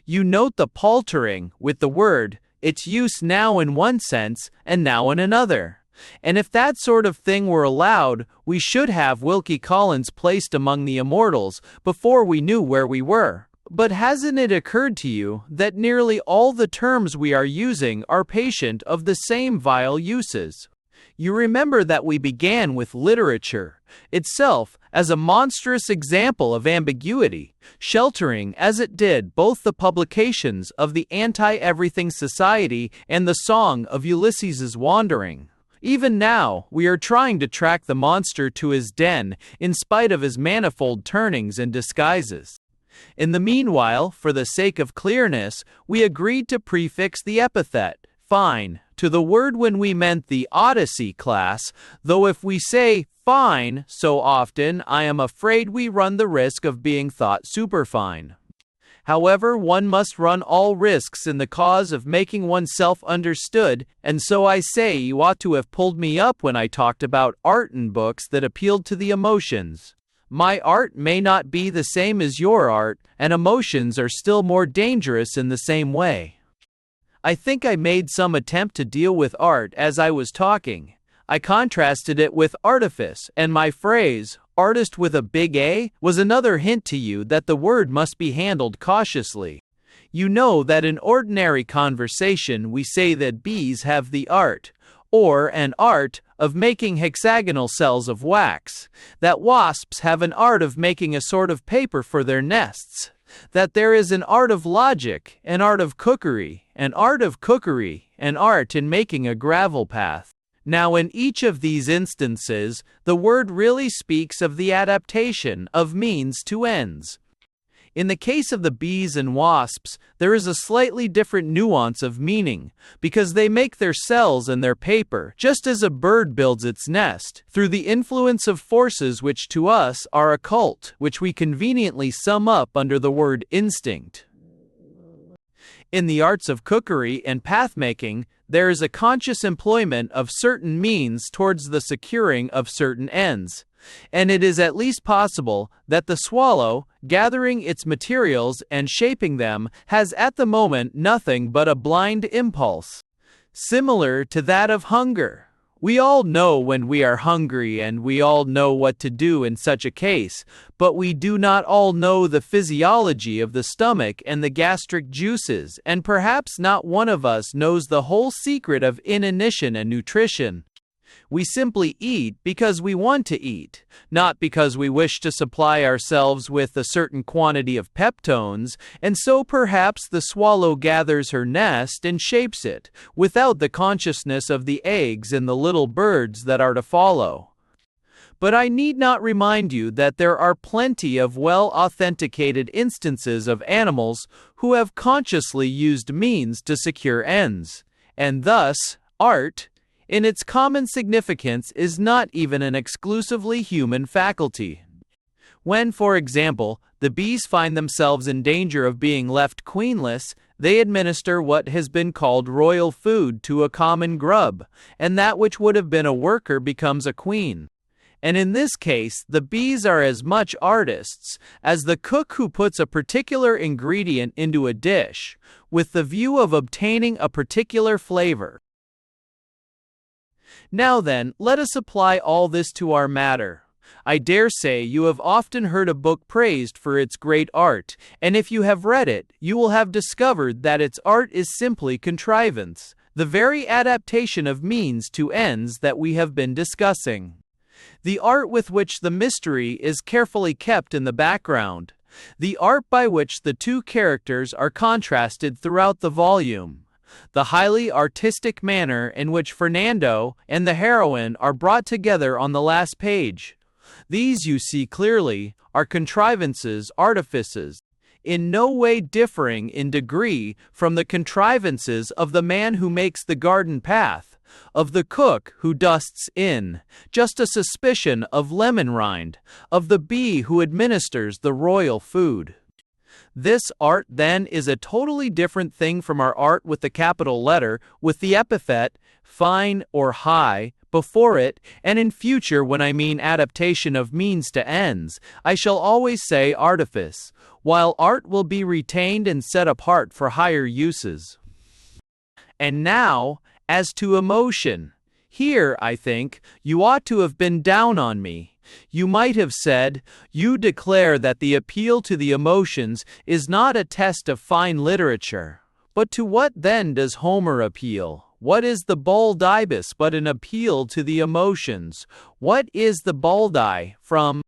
You note the paltering with the word, its use now in one sense and now in another. And if that sort of thing were allowed, we should have Wilkie Collins placed among the immortals before we knew where we were. But hasn't it occurred to you that nearly all the terms we are using are patient of the same vile uses? You remember that we began with literature itself as a monstrous example of ambiguity, sheltering as it did both the publications of the Anti-Everything Society and the Song of Ulysses's Wandering. Even now, we are trying to track the monster to his den in spite of his manifold turnings and disguises. In the meanwhile, for the sake of clearness, we agreed to prefix the epithet, fine, to the word when we meant the Odyssey class, though if we say fine so often, I am afraid we run the risk of being thought superfine. However, one must run all risks in the cause of making oneself understood, and so I say you ought to have pulled me up when I talked about art and books that appealed to the emotions. My art may not be the same as your art, and emotions are still more dangerous in the same way. I think I made some attempt to deal with art as I was talking. I contrasted it with artifice, and my phrase, artist with a big A, was another hint to you that the word must be handled cautiously. You know that in ordinary conversation we say that bees have the art, or an art, of making hexagonal cells of wax, that wasps have an art of making a sort of paper for their nests, that there is an art of logic, an art of cookery, an art of cookery, an art in making a gravel path. Now in each of these instances, the word really speaks of the adaptation of means to ends. In the case of the bees and wasps, there is a slightly different nuance of meaning, because they make their cells and their paper, just as a bird builds its nest, through the influence of forces which to us are occult, which we conveniently sum up under the word instinct. In the arts of cookery and path-making, there is a conscious employment of certain means towards the securing of certain ends. And it is at least possible that the swallow, gathering its materials and shaping them, has at the moment nothing but a blind impulse, similar to that of hunger. We all know when we are hungry, and we all know what to do in such a case, but we do not all know the physiology of the stomach and the gastric juices, and perhaps not one of us knows the whole secret of inanition and nutrition. We simply eat because we want to eat, not because we wish to supply ourselves with a certain quantity of peptones, and so perhaps the swallow gathers her nest and shapes it, without the consciousness of the eggs and the little birds that are to follow. But I need not remind you that there are plenty of well-authenticated instances of animals who have consciously used means to secure ends, and thus, art, in its common significance, is not even an exclusively human faculty. When, for example, the bees find themselves in danger of being left queenless, they administer what has been called royal food to a common grub, and that which would have been a worker becomes a queen. And in this case, the bees are as much artists as the cook who puts a particular ingredient into a dish, with the view of obtaining a particular flavor. Now then, let us apply all this to our matter. I dare say you have often heard a book praised for its great art, and if you have read it, you will have discovered that its art is simply contrivance, the very adaptation of means to ends that we have been discussing. The art with which the mystery is carefully kept in the background, the art by which the two characters are contrasted throughout the volume, the highly artistic manner in which Fernando and the heroine are brought together on the last page. These, you see clearly, are contrivances, artifices, in no way differing in degree from the contrivances of the man who makes the garden path, of the cook who dusts in just a suspicion of lemon rind, of the bee who administers the royal food. This art, then, is a totally different thing from our art with the capital letter, with the epithet, fine or high, before it, and in future when I mean adaptation of means to ends, I shall always say artifice, while art will be retained and set apart for higher uses. And now, as to emotion. Here, I think, you ought to have been down on me. You might have said, "You declare that the appeal to the emotions is not a test of fine literature. But to what then does Homer appeal? What is the bold ibis but an appeal to the emotions? What is the baldi from?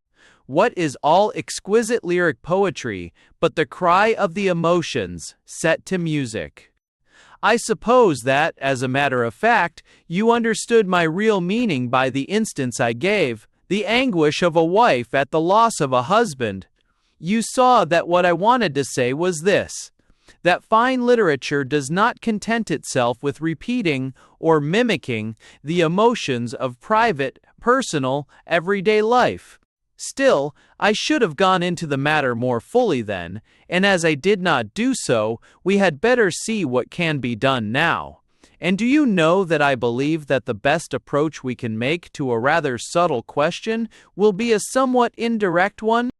What is all exquisite lyric poetry but the cry of the emotions, set to music?" I suppose that, as a matter of fact, you understood my real meaning by the instance I gave, the anguish of a wife at the loss of a husband. You saw that what I wanted to say was this: that fine literature does not content itself with repeating or mimicking the emotions of private, personal, everyday life. Still, I should have gone into the matter more fully then, and as I did not do so, we had better see what can be done now. And do you know that I believe that the best approach we can make to a rather subtle question will be a somewhat indirect one?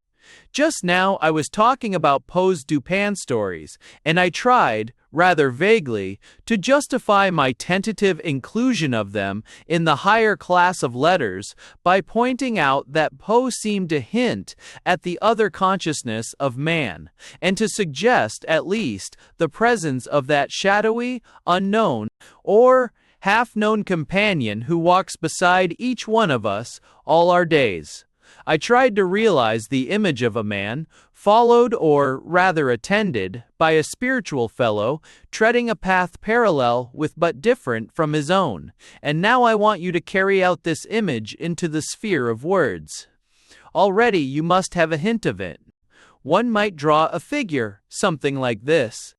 Just now I was talking about Poe's Dupin stories, and I tried, rather vaguely, to justify my tentative inclusion of them in the higher class of letters by pointing out that Poe seemed to hint at the other consciousness of man, and to suggest, at least, the presence of that shadowy, unknown, or half-known companion who walks beside each one of us all our days. I tried to realize the image of a man, followed or rather attended, by a spiritual fellow, treading a path parallel with but different from his own, and now I want you to carry out this image into the sphere of words. Already you must have a hint of it. one might draw a figure, something like this.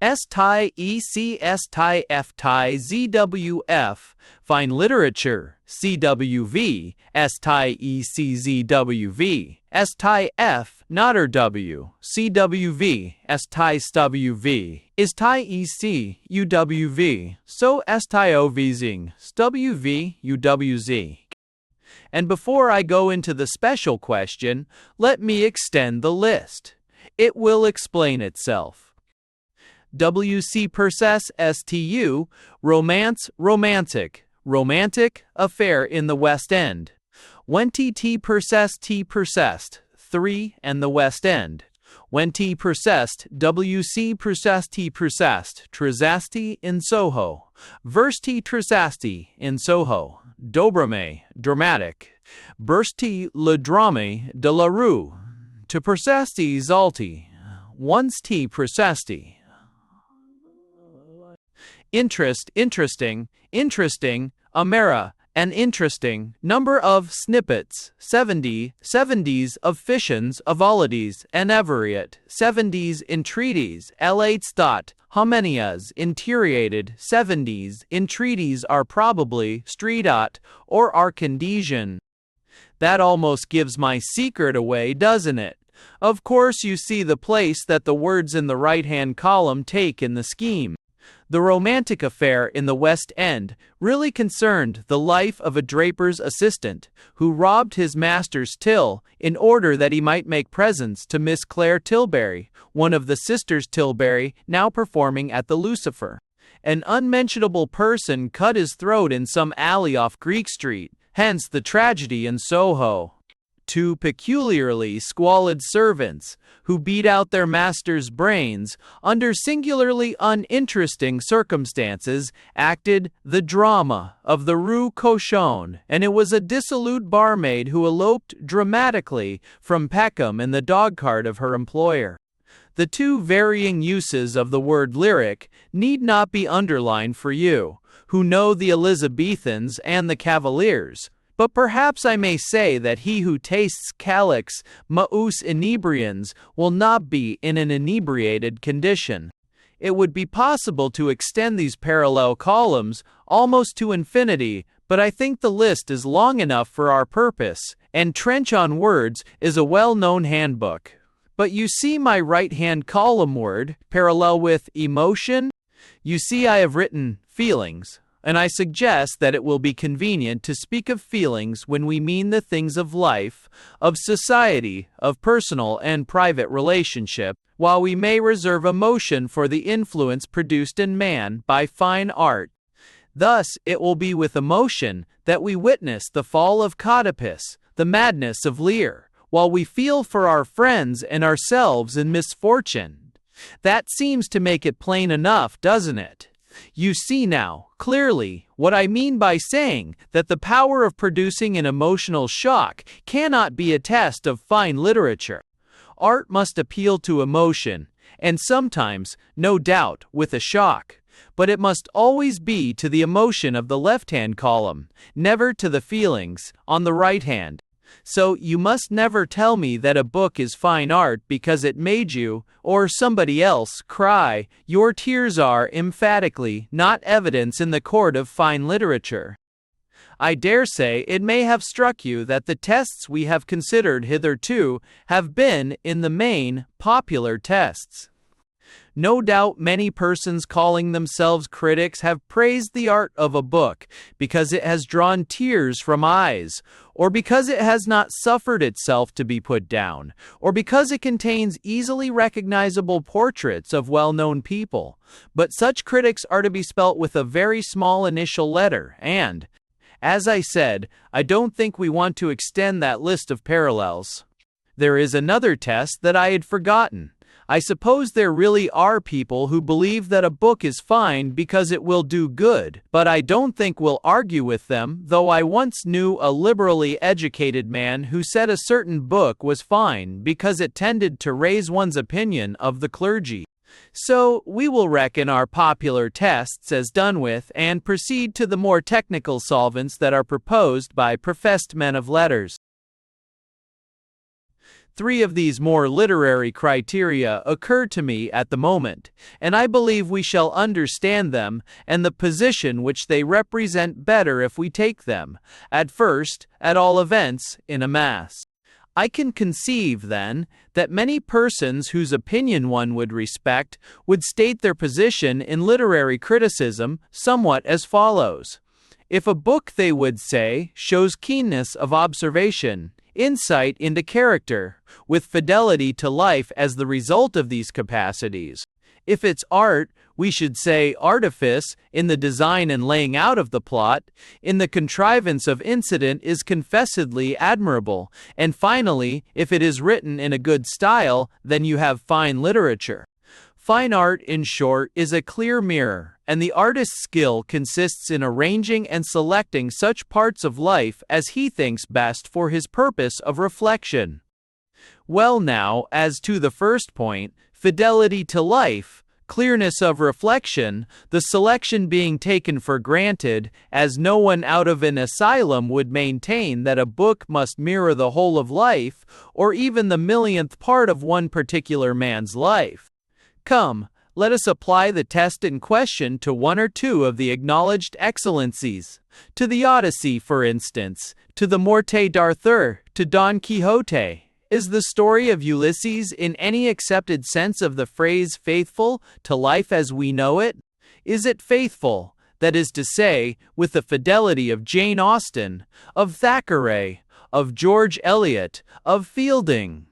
S-Ti E-C S-Ti F-Ti Z-W-F, Fine Literature, C-W-V, S-Ti E-C-Z-W-V, S-Ti F, Notter W, C-W-V, S-Ti S-W-V, Is-Ti E-C, U-W-V, so S-Ti O-V-Zing, S-W-V, U-W-Z. And before I go into the special question, let me extend the list. It will explain itself. W.C. Perses S.T.U. Romance, romantic, romantic, affair in the West End. When T. Perses T. Persest, 3, and the West End. When T. Persest, W.C. Perses T. Persest, Trizasti in Soho. Verse T. Trizasti in Soho. Dobrame, dramatic. Bursti le drame de la rue. To Persesti Zalti. Once T. Persesti. Interest, interesting, interesting, Amera, an interesting number of snippets, 70s of fissions, avalides, and evariate, 70s entreaties, elates. Homenias, interiated, 70s entreaties are probably stridat or Arcandesian. That almost gives my secret away, doesn't it? Of course, you see the place that the words in the right-hand column take in the scheme. The romantic affair in the West End really concerned the life of a draper's assistant who robbed his master's till in order that he might make presents to Miss Claire Tilbury, one of the sisters Tilbury, now performing at the Lucifer. An unmentionable person cut his throat in some alley off Greek Street, hence the tragedy in Soho. Two peculiarly squalid servants, who beat out their master's brains, under singularly uninteresting circumstances, acted the drama of the Rue Cochon, and it was a dissolute barmaid who eloped dramatically from Peckham in the dogcart of her employer. The two varying uses of the word lyric need not be underlined for you, who know the Elizabethans and the Cavaliers. But perhaps I may say that he who tastes calyx maus inebrians will not be in an inebriated condition. It would be possible to extend these parallel columns almost to infinity, but I think the list is long enough for our purpose, and Trench on Words is a well-known handbook. But you see my right-hand column word, parallel with emotion? You see I have written feelings. And I suggest that it will be convenient to speak of feelings when we mean the things of life, of society, of personal and private relationship, while we may reserve emotion for the influence produced in man by fine art. Thus, it will be with emotion that we witness the fall of Codipus, the madness of Lear, while we feel for our friends and ourselves in misfortune. That seems to make it plain enough, doesn't it? You see now, clearly, what I mean by saying that the power of producing an emotional shock cannot be a test of fine literature. Art must appeal to emotion, and sometimes, no doubt, with a shock. But it must always be to the emotion of the left-hand column, never to the feelings on the right hand. So you must never tell me that a book is fine art because it made you, or somebody else, cry. Your tears are, emphatically, not evidence in the court of fine literature. I dare say it may have struck you that the tests we have considered hitherto have been, in the main, popular tests. No doubt many persons calling themselves critics have praised the art of a book because it has drawn tears from eyes, or because it has not suffered itself to be put down, or because it contains easily recognizable portraits of well-known people. But such critics are to be spelt with a very small initial letter, and, as I said, I don't think we want to extend that list of parallels. There is another test that I had forgotten. I suppose there really are people who believe that a book is fine because it will do good, but I don't think we'll argue with them, though I once knew a liberally educated man who said a certain book was fine because it tended to raise one's opinion of the clergy. So, we will reckon our popular tests as done with and proceed to the more technical solvents that are proposed by professed men of letters. Three of these more literary criteria occur to me at the moment, and I believe we shall understand them and the position which they represent better if we take them, at first, at all events, in a mass. I can conceive, then, that many persons whose opinion one would respect would state their position in literary criticism somewhat as follows. If a book, they would say, shows keenness of observation, insight into character, with fidelity to life as the result of these capacities. If it's art, we should say artifice in the design and laying out of the plot, in the contrivance of incident is confessedly admirable, and finally, if it is written in a good style, then you have fine literature. Fine art, in short, is a clear mirror, and the artist's skill consists in arranging and selecting such parts of life as he thinks best for his purpose of reflection. Well now, as to the first point, fidelity to life, clearness of reflection, the selection being taken for granted, as no one out of an asylum would maintain that a book must mirror the whole of life, or even the millionth part of one particular man's life. Come, let us apply the test in question to one or two of the acknowledged excellencies. To the Odyssey, for instance, to the Morte d'Arthur, to Don Quixote. Is the story of Ulysses in any accepted sense of the phrase faithful to life as we know it? Is it faithful, that is to say, with the fidelity of Jane Austen, of Thackeray, of George Eliot, of Fielding?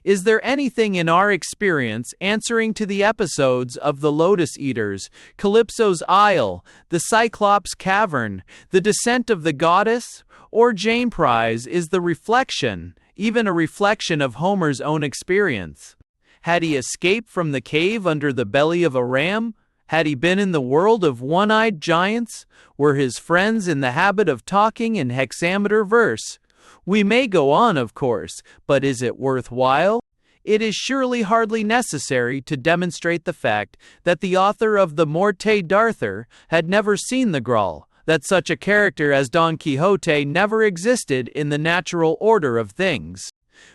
Is there anything in our experience answering to the episodes of the Lotus Eaters, Calypso's Isle, the Cyclops' Cavern, the Descent of the Goddess, or Jane Prize is the reflection, even a reflection of Homer's own experience? Had he escaped from the cave under the belly of a ram? Had he been in the world of one-eyed giants? Were his friends in the habit of talking in hexameter verse? We may go on, of course, but is it worthwhile? It is surely hardly necessary to demonstrate the fact that the author of the Morte d'Arthur had never seen the Graal, that such a character as Don Quixote never existed in the natural order of things.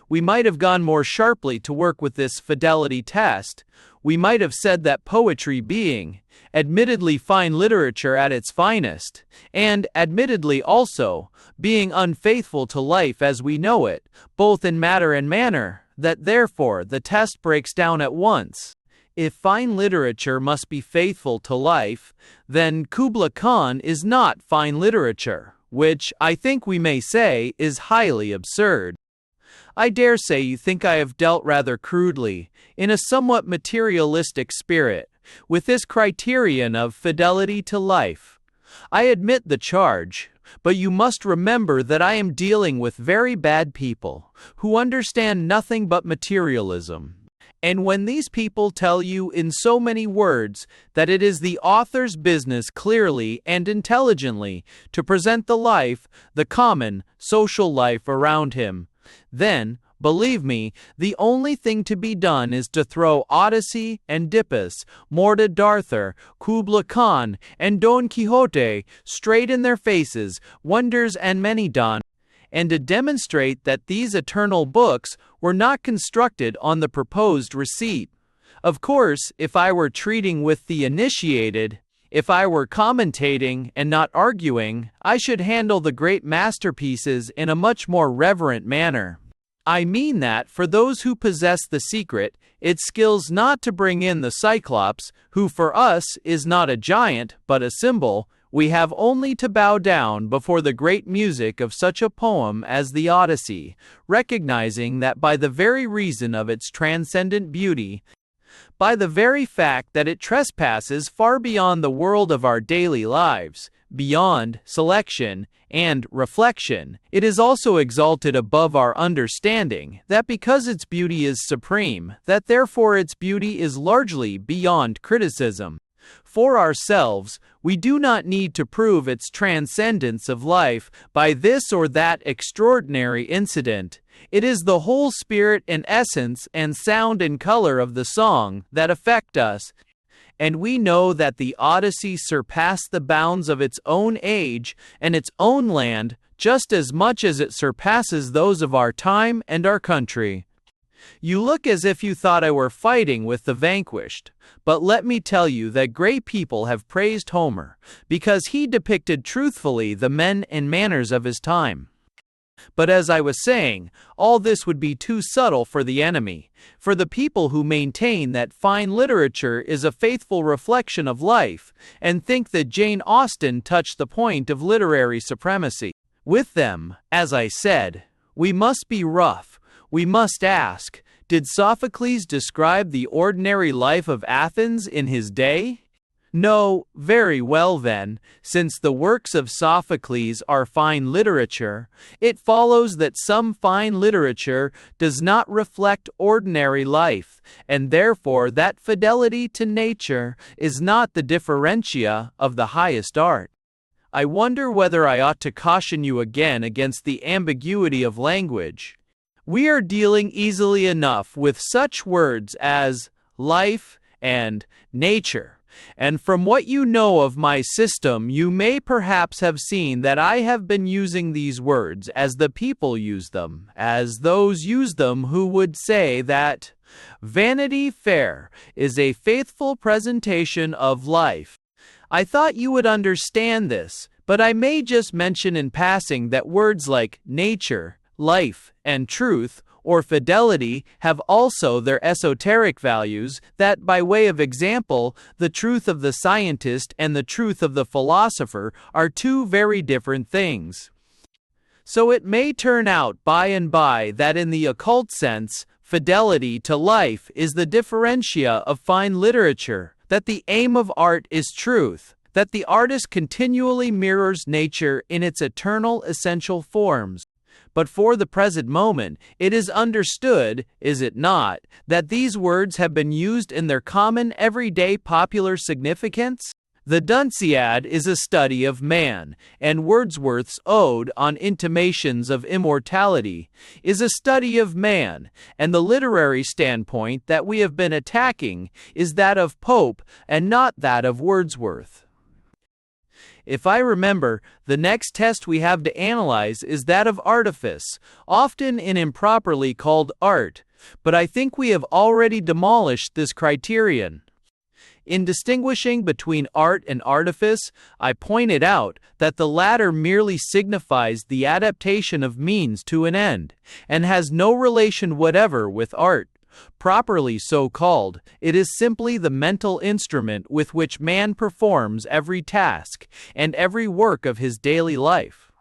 We might have gone more sharply to work with this fidelity test. We might have said that poetry being, admittedly fine literature at its finest, and, admittedly also, being unfaithful to life as we know it, both in matter and manner, that therefore the test breaks down at once. If fine literature must be faithful to life, then Kubla Khan is not fine literature, which, I think we may say, is highly absurd. I dare say you think I have dealt rather crudely, in a somewhat materialistic spirit, with this criterion of fidelity to life. I admit the charge, but you must remember that I am dealing with very bad people, who understand nothing but materialism. And when these people tell you in so many words that it is the author's business clearly and intelligently to present the life, the common, social life around him, then, believe me, the only thing to be done is to throw Odyssey and Oedipus, Morte d'Arthur, Kubla Khan, and Don Quixote straight in their faces, Wonders and Many-Don, and to demonstrate that these eternal books were not constructed on the proposed receipt. Of course, if I were treating with the initiated, if I were commentating and not arguing, I should handle the great masterpieces in a much more reverent manner. I mean that for those who possess the secret, it skills not to bring in the Cyclops, who for us is not a giant but a symbol. We have only to bow down before the great music of such a poem as the Odyssey, recognizing that by the very reason of its transcendent beauty, by the very fact that it trespasses far beyond the world of our daily lives, beyond selection and reflection, it is also exalted above our understanding, that because its beauty is supreme, that therefore its beauty is largely beyond criticism. For ourselves, we do not need to prove its transcendence of life by this or that extraordinary incident. It is the whole spirit and essence and sound and color of the song that affect us, and we know that the Odyssey surpassed the bounds of its own age and its own land just as much as it surpasses those of our time and our country. You look as if you thought I were fighting with the vanquished, but let me tell you that great people have praised Homer, because he depicted truthfully the men and manners of his time. But as I was saying, all this would be too subtle for the enemy, for the people who maintain that fine literature is a faithful reflection of life, and think that Jane Austen touched the point of literary supremacy. With them, as I said, we must be rough. We must ask, did Sophocles describe the ordinary life of Athens in his day? No, very well then, since the works of Sophocles are fine literature, it follows that some fine literature does not reflect ordinary life, and therefore that fidelity to nature is not the differentia of the highest art. I wonder whether I ought to caution you again against the ambiguity of language. We are dealing easily enough with such words as life and nature. And from what you know of my system, you may perhaps have seen that I have been using these words as the people use them, as those use them who would say that Vanity Fair is a faithful presentation of life. I thought you would understand this, but I may just mention in passing that words like nature, life, and truth, or fidelity, have also their esoteric values, that by way of example, the truth of the scientist and the truth of the philosopher are two very different things. So it may turn out by and by that in the occult sense, fidelity to life is the differentia of fine literature, that the aim of art is truth, that the artist continually mirrors nature in its eternal essential forms. But for the present moment, it is understood, is it not, that these words have been used in their common everyday popular significance? The Dunciad is a study of man, and Wordsworth's Ode on Intimations of Immortality is a study of man, and the literary standpoint that we have been attacking is that of Pope and not that of Wordsworth. If I remember, the next test we have to analyze is that of artifice, often and improperly called art, but I think we have already demolished this criterion. In distinguishing between art and artifice, I pointed out that the latter merely signifies the adaptation of means to an end, and has no relation whatever with art. Properly so called, it is simply the mental instrument with which man performs every task and every work of his daily life.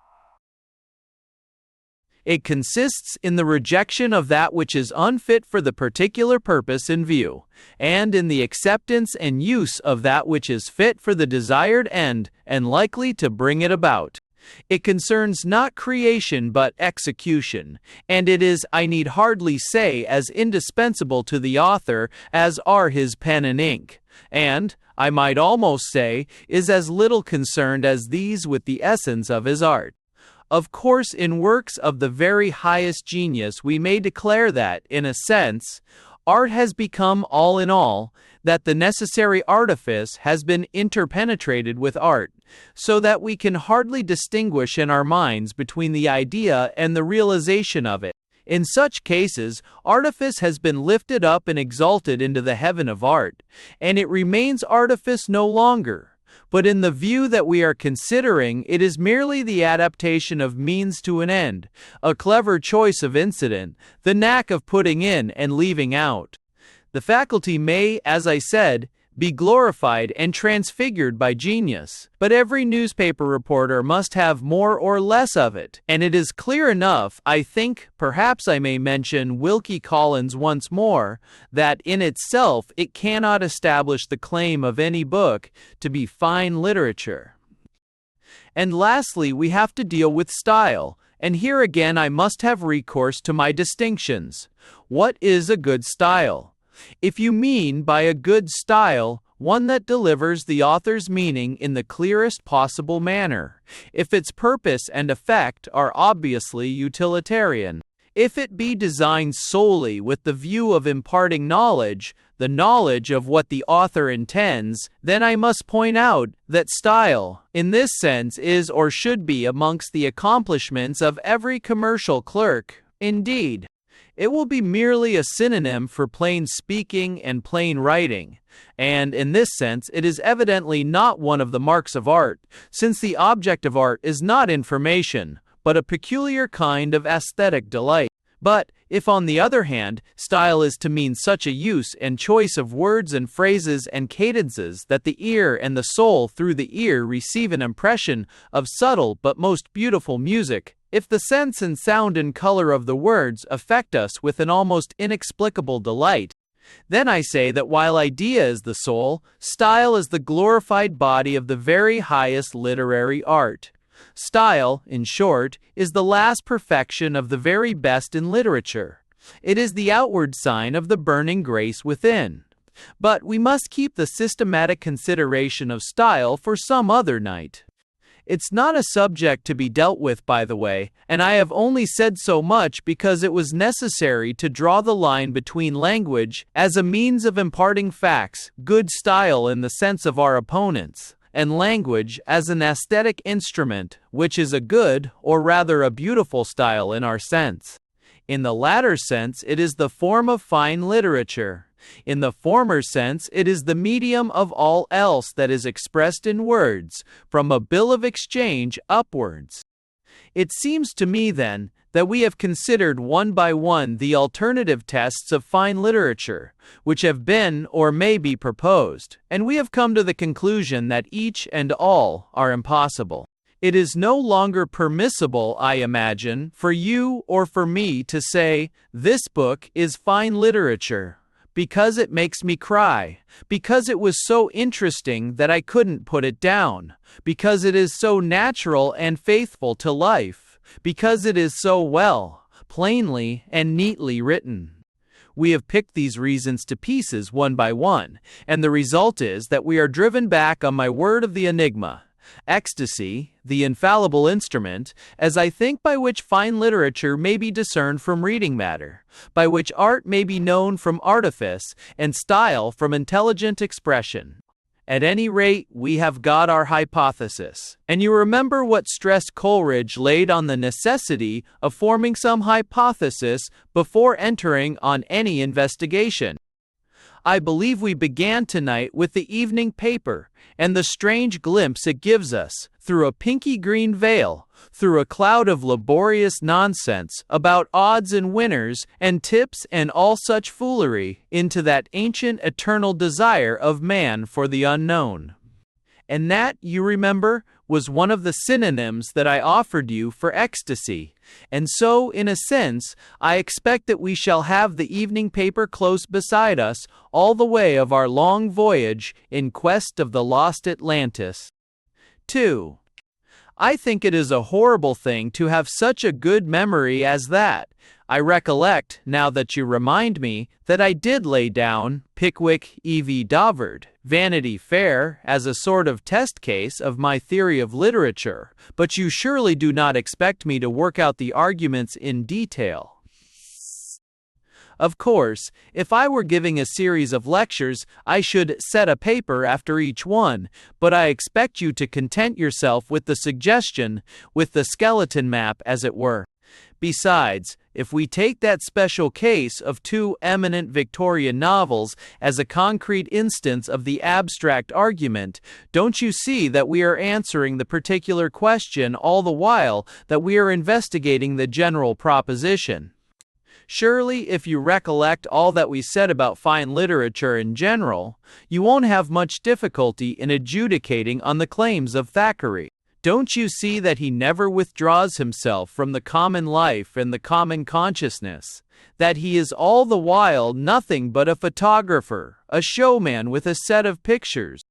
It consists in the rejection of that which is unfit for the particular purpose in view, and in the acceptance and use of that which is fit for the desired end and likely to bring it about. It concerns not creation but execution, and it is, I need hardly say, as indispensable to the author as are his pen and ink, and, I might almost say, is as little concerned as these with the essence of his art. Of course, in works of the very highest genius we may declare that, in a sense, art has become all in all, that the necessary artifice has been interpenetrated with art, so that we can hardly distinguish in our minds between the idea and the realization of it. In such cases, artifice has been lifted up and exalted into the heaven of art, and it remains artifice no longer. But in the view that we are considering, it is merely the adaptation of means to an end, a clever choice of incident, the knack of putting in and leaving out. The faculty may, as I said, be glorified and transfigured by genius, but every newspaper reporter must have more or less of it, and it is clear enough, I think, perhaps I may mention Wilkie Collins once more, that in itself it cannot establish the claim of any book to be fine literature. And lastly, we have to deal with style, and here again I must have recourse to my distinctions. What is a good style? If you mean by a good style one that delivers the author's meaning in the clearest possible manner, if its purpose and effect are obviously utilitarian, if it be designed solely with the view of imparting knowledge, the knowledge of what the author intends, then I must point out that style, in this sense, is or should be amongst the accomplishments of every commercial clerk. Indeed, It will be merely a synonym for plain speaking and plain writing, and in this sense it is evidently not one of the marks of art, since the object of art is not information, but a peculiar kind of aesthetic delight. But, if on the other hand, style is to mean such a use and choice of words and phrases and cadences that the ear and the soul through the ear receive an impression of subtle but most beautiful music, if the sense and sound and color of the words affect us with an almost inexplicable delight, then I say that while idea is the soul, style is the glorified body of the very highest literary art. Style, in short, is the last perfection of the very best in literature. It is the outward sign of the burning grace within. But we must keep the systematic consideration of style for some other night. It's not a subject to be dealt with, by the way, and I have only said so much because it was necessary to draw the line between language, as a means of imparting facts, good style in the sense of our opponents, and language as an aesthetic instrument, which is a good, or rather a beautiful style in our sense. In the latter sense, it is the form of fine literature. In the former sense, it is the medium of all else that is expressed in words, from a bill of exchange upwards. It seems to me, then, that we have considered one by one the alternative tests of fine literature, which have been or may be proposed, and we have come to the conclusion that each and all are impossible. It is no longer permissible, I imagine, for you or for me to say, "This book is fine literature," because it makes me cry, because it was so interesting that I couldn't put it down, because it is so natural and faithful to life, because it is so well, plainly, and neatly written. We have picked these reasons to pieces one by one, and the result is that we are driven back on my word of the enigma. Ecstasy, the infallible instrument, as I think by which fine literature may be discerned from reading matter, by which art may be known from artifice, and style from intelligent expression. At any rate, we have got our hypothesis, and you remember what stress Coleridge laid on the necessity of forming some hypothesis before entering on any investigation. I believe we began tonight with the evening paper, and the strange glimpse it gives us, through a pinky green veil, through a cloud of laborious nonsense about odds and winners and tips and all such foolery, into that ancient eternal desire of man for the unknown. And that, you remember, was one of the synonyms that I offered you for ecstasy, and so, in a sense, I expect that we shall have the evening paper close beside us all the way of our long voyage in quest of the lost Atlantis. 2. I think it is a horrible thing to have such a good memory as that. I recollect, now that you remind me, that I did lay down Pickwick E.V. Davard, Vanity Fair, as a sort of test case of my theory of literature, but you surely do not expect me to work out the arguments in detail. Of course, if I were giving a series of lectures, I should set a paper after each one, but I expect you to content yourself with the suggestion, with the skeleton map, as it were. Besides, if we take that special case of two eminent Victorian novels as a concrete instance of the abstract argument, don't you see that we are answering the particular question all the while that we are investigating the general proposition? Surely, if you recollect all that we said about fine literature in general, you won't have much difficulty in adjudicating on the claims of Thackeray. Don't you see that he never withdraws himself from the common life and the common consciousness, that he is all the while nothing but a photographer, a showman with a set of pictures,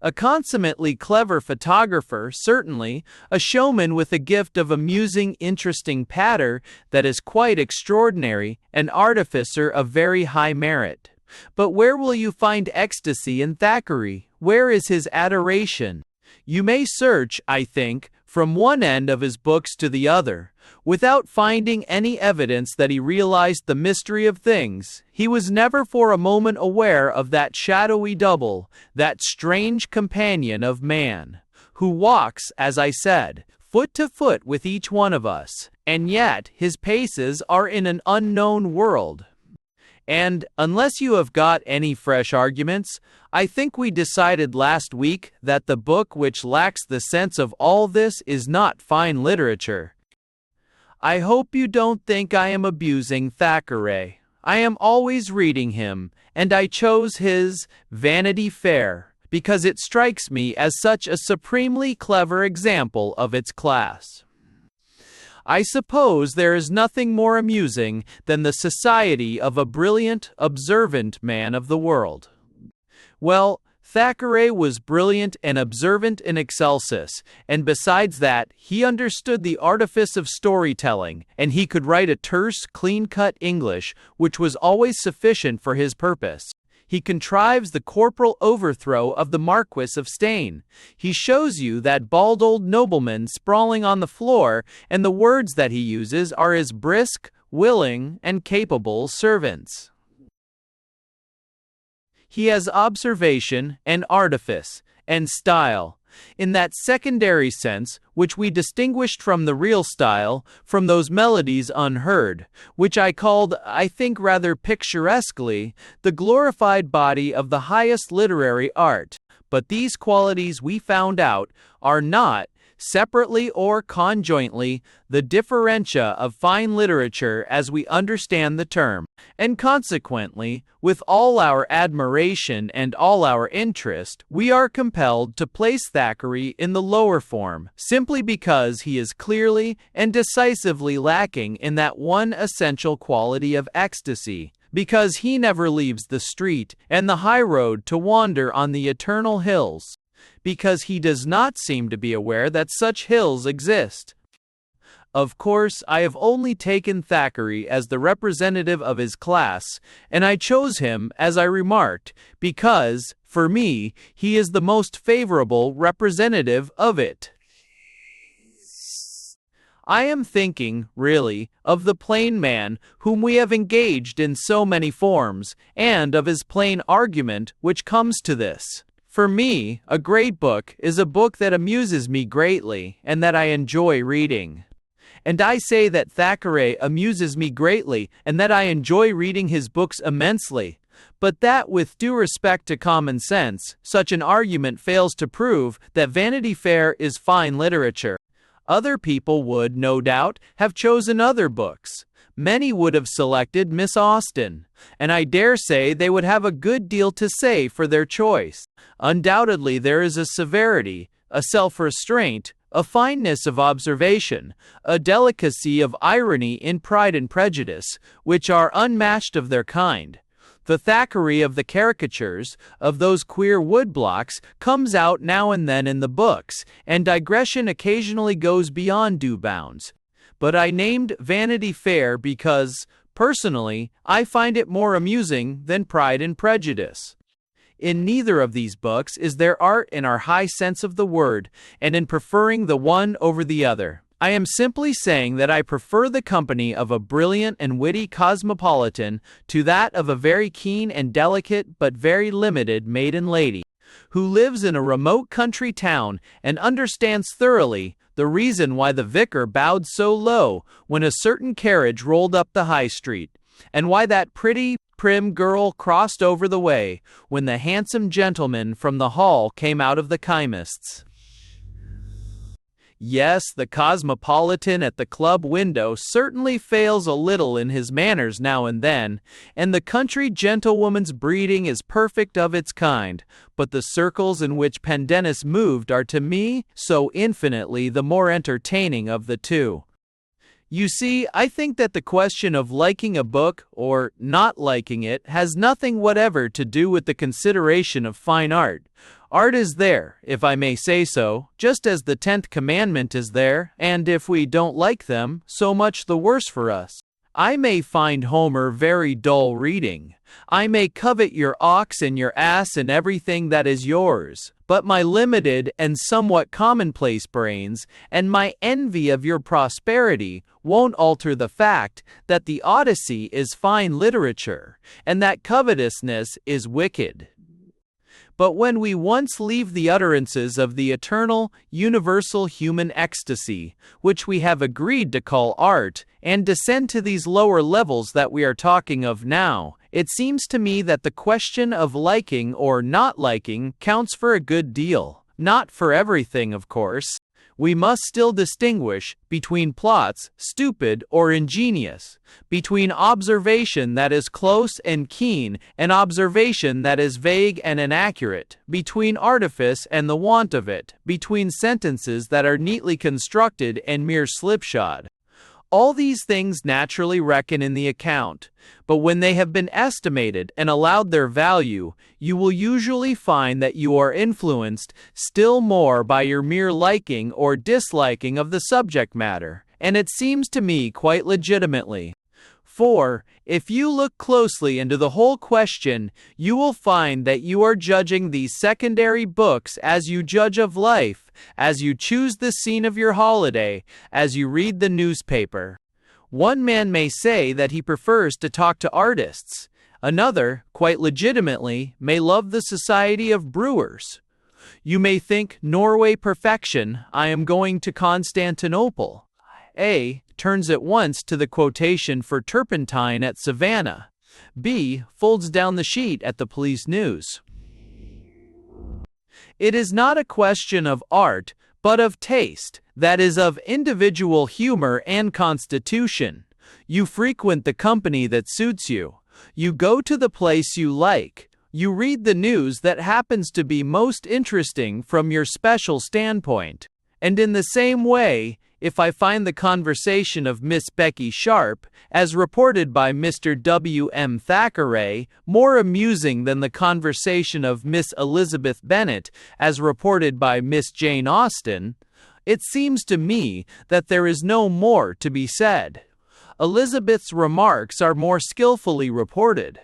a consummately clever photographer, certainly, a showman with a gift of amusing, interesting patter that is quite extraordinary, an artificer of very high merit. But where will you find ecstasy in Thackeray? Where is his adoration? You may search, I think, from one end of his books to the other, without finding any evidence that he realized the mystery of things. He was never for a moment aware of that shadowy double, that strange companion of man, who walks, as I said, foot to foot with each one of us, and yet his paces are in an unknown world. And, unless you have got any fresh arguments, I think we decided last week that the book which lacks the sense of all this is not fine literature. I hope you don't think I am abusing Thackeray. I am always reading him, and I chose his Vanity Fair because it strikes me as such a supremely clever example of its class. I suppose there is nothing more amusing than the society of a brilliant, observant man of the world. Well, Thackeray was brilliant and observant in excelsis, and besides that, he understood the artifice of storytelling, and he could write a terse, clean-cut English, which was always sufficient for his purpose. He contrives the corporal overthrow of the Marquis of Steyne. He shows you that bald old nobleman sprawling on the floor, and the words that he uses are his brisk, willing, and capable servants. He has observation, and artifice, and style, in that secondary sense which we distinguished from the real style, from those melodies unheard, which I called, I think rather picturesquely, the glorified body of the highest literary art. But these qualities, we found out, are not, separately or conjointly, the differentia of fine literature as we understand the term, and consequently, with all our admiration and all our interest, we are compelled to place Thackeray in the lower form, simply because he is clearly and decisively lacking in that one essential quality of ecstasy, because he never leaves the street and the high road to wander on the eternal hills, because he does not seem to be aware that such hills exist. Of course, I have only taken Thackeray as the representative of his class, and I chose him, as I remarked, because, for me, he is the most favorable representative of it. I am thinking, really, of the plain man whom we have engaged in so many forms, and of his plain argument which comes to this. For me, a great book is a book that amuses me greatly, and that I enjoy reading. And I say that Thackeray amuses me greatly, and that I enjoy reading his books immensely. But that, with due respect to common sense, such an argument fails to prove that Vanity Fair is fine literature. Other people would, no doubt, have chosen other books. Many would have selected Miss Austen, and I dare say they would have a good deal to say for their choice. Undoubtedly there is a severity, a self-restraint, a fineness of observation, a delicacy of irony in Pride and Prejudice, which are unmatched of their kind. The Thackeray of the caricatures, of those queer woodblocks, comes out now and then in the books, and digression occasionally goes beyond due bounds. But I named Vanity Fair because, personally, I find it more amusing than Pride and Prejudice. In neither of these books is there art in our high sense of the word, and in preferring the one over the other, I am simply saying that I prefer the company of a brilliant and witty cosmopolitan to that of a very keen and delicate but very limited maiden lady, who lives in a remote country town and understands thoroughly the reason why the vicar bowed so low when a certain carriage rolled up the high street, and why that pretty, prim girl crossed over the way when the handsome gentleman from the hall came out of the chymist's. Yes, the cosmopolitan at the club window certainly fails a little in his manners now and then, and the country gentlewoman's breeding is perfect of its kind, but the circles in which Pendennis moved are to me so infinitely the more entertaining of the two. You see, I think that the question of liking a book or not liking it has nothing whatever to do with the consideration of fine art. Art is there, if I may say so, just as the 10th commandment is there, and if we don't like them, so much the worse for us. I may find Homer very dull reading. I may covet your ox and your ass and everything that is yours, but my limited and somewhat commonplace brains, and my envy of your prosperity, won't alter the fact that the Odyssey is fine literature, and that covetousness is wicked. But when we once leave the utterances of the eternal, universal human ecstasy, which we have agreed to call art, and descend to these lower levels that we are talking of now, it seems to me that the question of liking or not liking counts for a good deal. Not for everything, of course. We must still distinguish between plots, stupid or ingenious, between observation that is close and keen and observation that is vague and inaccurate, between artifice and the want of it, between sentences that are neatly constructed and mere slipshod. All these things naturally reckon in the account, but when they have been estimated and allowed their value, you will usually find that you are influenced still more by your mere liking or disliking of the subject matter, and it seems to me quite legitimately. For, if you look closely into the whole question, you will find that you are judging these secondary books as you judge of life, as you choose the scene of your holiday, as you read the newspaper. One man may say that he prefers to talk to artists. Another, quite legitimately, may love the society of brewers. You may think Norway perfection, I am going to Constantinople. A turns at once to the quotation for turpentine at Savannah. B folds down the sheet at the police news. It is not a question of art, but of taste, that is, of individual humor and constitution. You frequent the company that suits you. You go to the place you like. You read the news that happens to be most interesting from your special standpoint. And in the same way, if I find the conversation of Miss Becky Sharp, as reported by Mr. W. M. Thackeray, more amusing than the conversation of Miss Elizabeth Bennet, as reported by Miss Jane Austen, it seems to me that there is no more to be said. Elizabeth's remarks are more skillfully reported.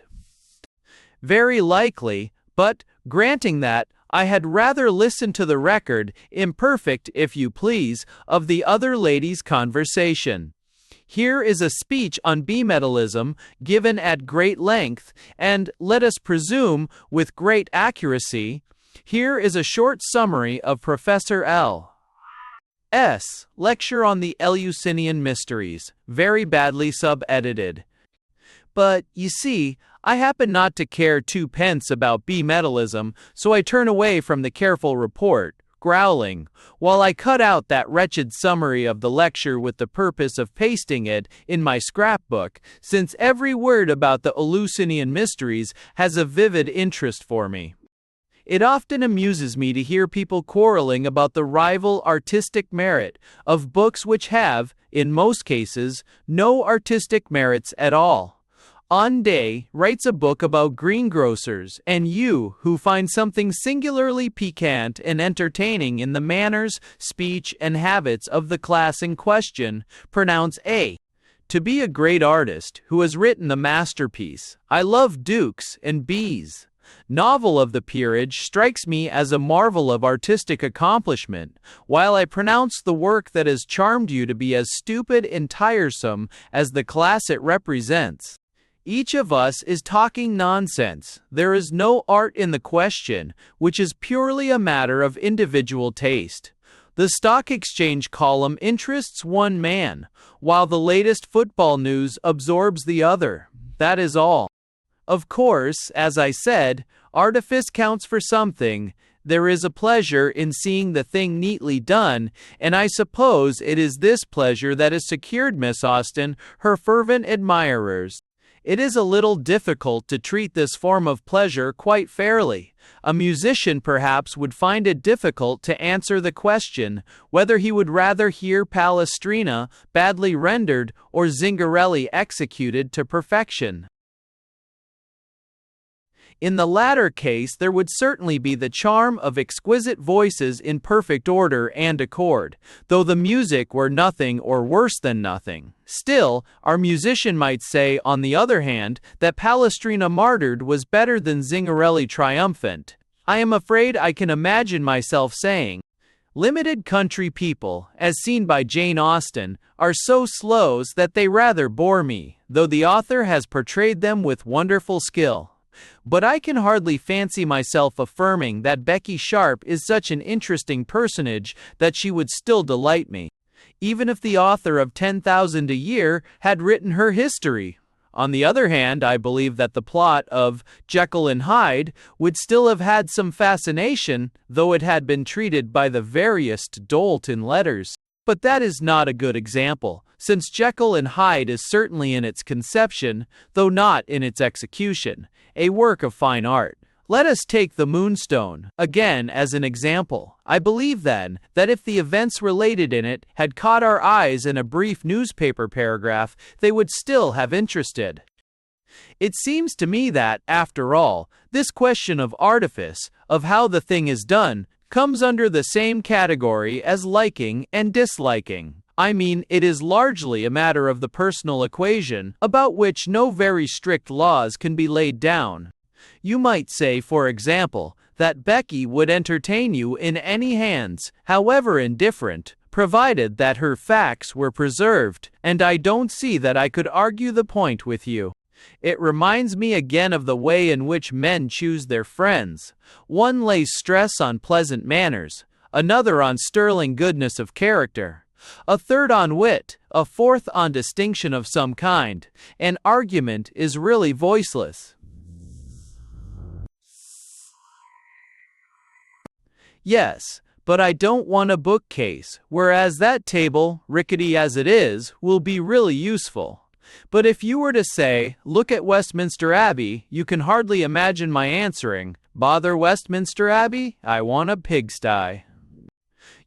Very likely, but, granting that, I had rather listen to the record, imperfect if you please, of the other lady's conversation. Here is a speech on bimetallism, given at great length, and, let us presume, with great accuracy. Here is a short summary of Professor L.'s lecture on the Eleusinian Mysteries, very badly sub-edited. But, you see, I happen not to care twopence about bimetallism, so I turn away from the careful report, growling, while I cut out that wretched summary of the lecture with the purpose of pasting it in my scrapbook, since every word about the Eleusinian Mysteries has a vivid interest for me. It often amuses me to hear people quarreling about the rival artistic merit of books which have, in most cases, no artistic merits at all. Onday writes a book about greengrocers, and you, who find something singularly piquant and entertaining in the manners, speech, and habits of the class in question, pronounce A to be a great artist who has written the masterpiece, I Love Dukes and B's novel of the peerage strikes me as a marvel of artistic accomplishment, while I pronounce the work that has charmed you to be as stupid and tiresome as the class it represents. Each of us is talking nonsense. There is no art in the question, which is purely a matter of individual taste. The stock exchange column interests one man, while the latest football news absorbs the other. That is all. Of course, as I said, artifice counts for something. There is a pleasure in seeing the thing neatly done, and I suppose it is this pleasure that has secured Miss Austen her fervent admirers. It is a little difficult to treat this form of pleasure quite fairly. A musician perhaps would find it difficult to answer the question whether he would rather hear Palestrina badly rendered or Zingarelli executed to perfection. In the latter case there would certainly be the charm of exquisite voices in perfect order and accord, though the music were nothing or worse than nothing. Still, our musician might say, on the other hand, that Palestrina martyred was better than Zingarelli triumphant. I am afraid I can imagine myself saying, limited country people, as seen by Jane Austen, are so slows that they rather bore me, though the author has portrayed them with wonderful skill. But I can hardly fancy myself affirming that Becky Sharp is such an interesting personage that she would still delight me, even if the author of 10,000 a Year had written her history. On the other hand, I believe that the plot of Jekyll and Hyde would still have had some fascination, though it had been treated by the veriest dolt in letters. But that is not a good example, since Jekyll and Hyde is certainly in its conception, though not in its execution, a work of fine art. Let us take the Moonstone, again, as an example. I believe then, that if the events related in it had caught our eyes in a brief newspaper paragraph, they would still have interested. It seems to me that, after all, this question of artifice, of how the thing is done, comes under the same category as liking and disliking. I mean, it is largely a matter of the personal equation, about which no very strict laws can be laid down. You might say, for example, that Becky would entertain you in any hands, however indifferent, provided that her facts were preserved, and I don't see that I could argue the point with you. It reminds me again of the way in which men choose their friends. One lays stress on pleasant manners, another on sterling goodness of character, a third on wit, a fourth on distinction of some kind. An argument is really voiceless. Yes, but I don't want a bookcase, whereas that table, rickety as it is, will be really useful. But if you were to say, look at Westminster Abbey, you can hardly imagine my answering, bother Westminster Abbey? I want a pigsty.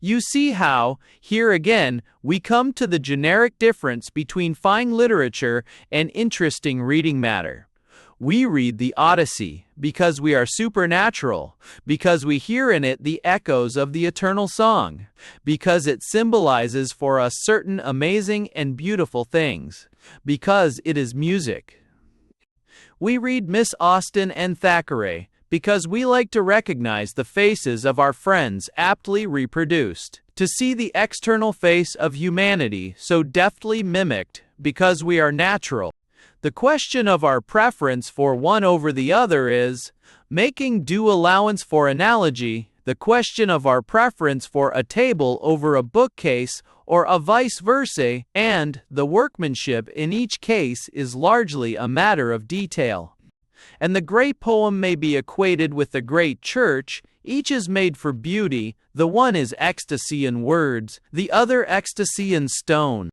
You see how, here again, we come to the generic difference between fine literature and interesting reading matter. We read the Odyssey because we are supernatural, because we hear in it the echoes of the eternal song, because it symbolizes for us certain amazing and beautiful things, because it is music. We read Miss Austen and Thackeray because we like to recognize the faces of our friends aptly reproduced, to see the external face of humanity so deftly mimicked because we are natural. The question of our preference for one over the other is, making due allowance for analogy, the question of our preference for a table over a bookcase or a vice versa, and the workmanship in each case is largely a matter of detail. And the great poem may be equated with the great church. Each is made for beauty, the one is ecstasy in words, the other ecstasy in stone.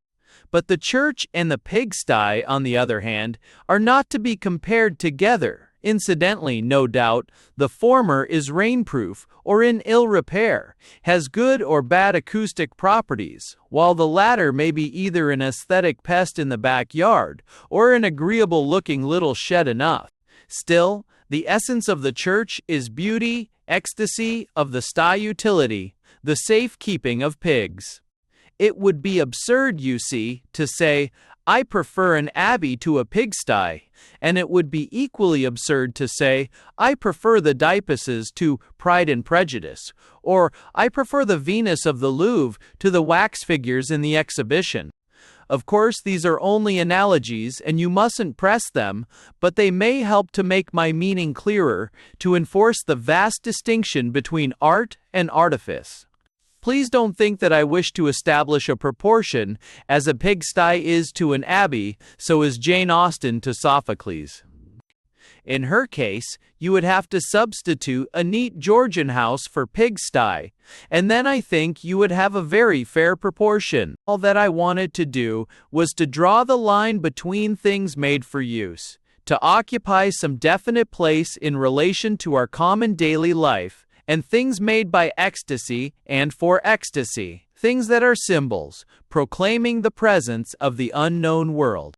But the church and the pigsty, on the other hand, are not to be compared together. Incidentally, no doubt, the former is rainproof or in ill repair, has good or bad acoustic properties, while the latter may be either an aesthetic pest in the backyard or an agreeable-looking little shed enough. Still, the essence of the church is beauty, ecstasy, of the sty utility, the safe-keeping of pigs. It would be absurd, you see, to say, I prefer an abbey to a pigsty, and it would be equally absurd to say, I prefer the Dipuses to Pride and Prejudice, or I prefer the Venus of the Louvre to the wax figures in the exhibition. Of course, these are only analogies, and you mustn't press them, but they may help to make my meaning clearer, to enforce the vast distinction between art and artifice. Please don't think that I wish to establish a proportion, as a pigsty is to an abbey, so is Jane Austen to Sophocles. In her case, you would have to substitute a neat Georgian house for pigsty, and then I think you would have a very fair proportion. All that I wanted to do was to draw the line between things made for use, to occupy some definite place in relation to our common daily life, and things made by ecstasy and for ecstasy, things that are symbols, proclaiming the presence of the unknown world.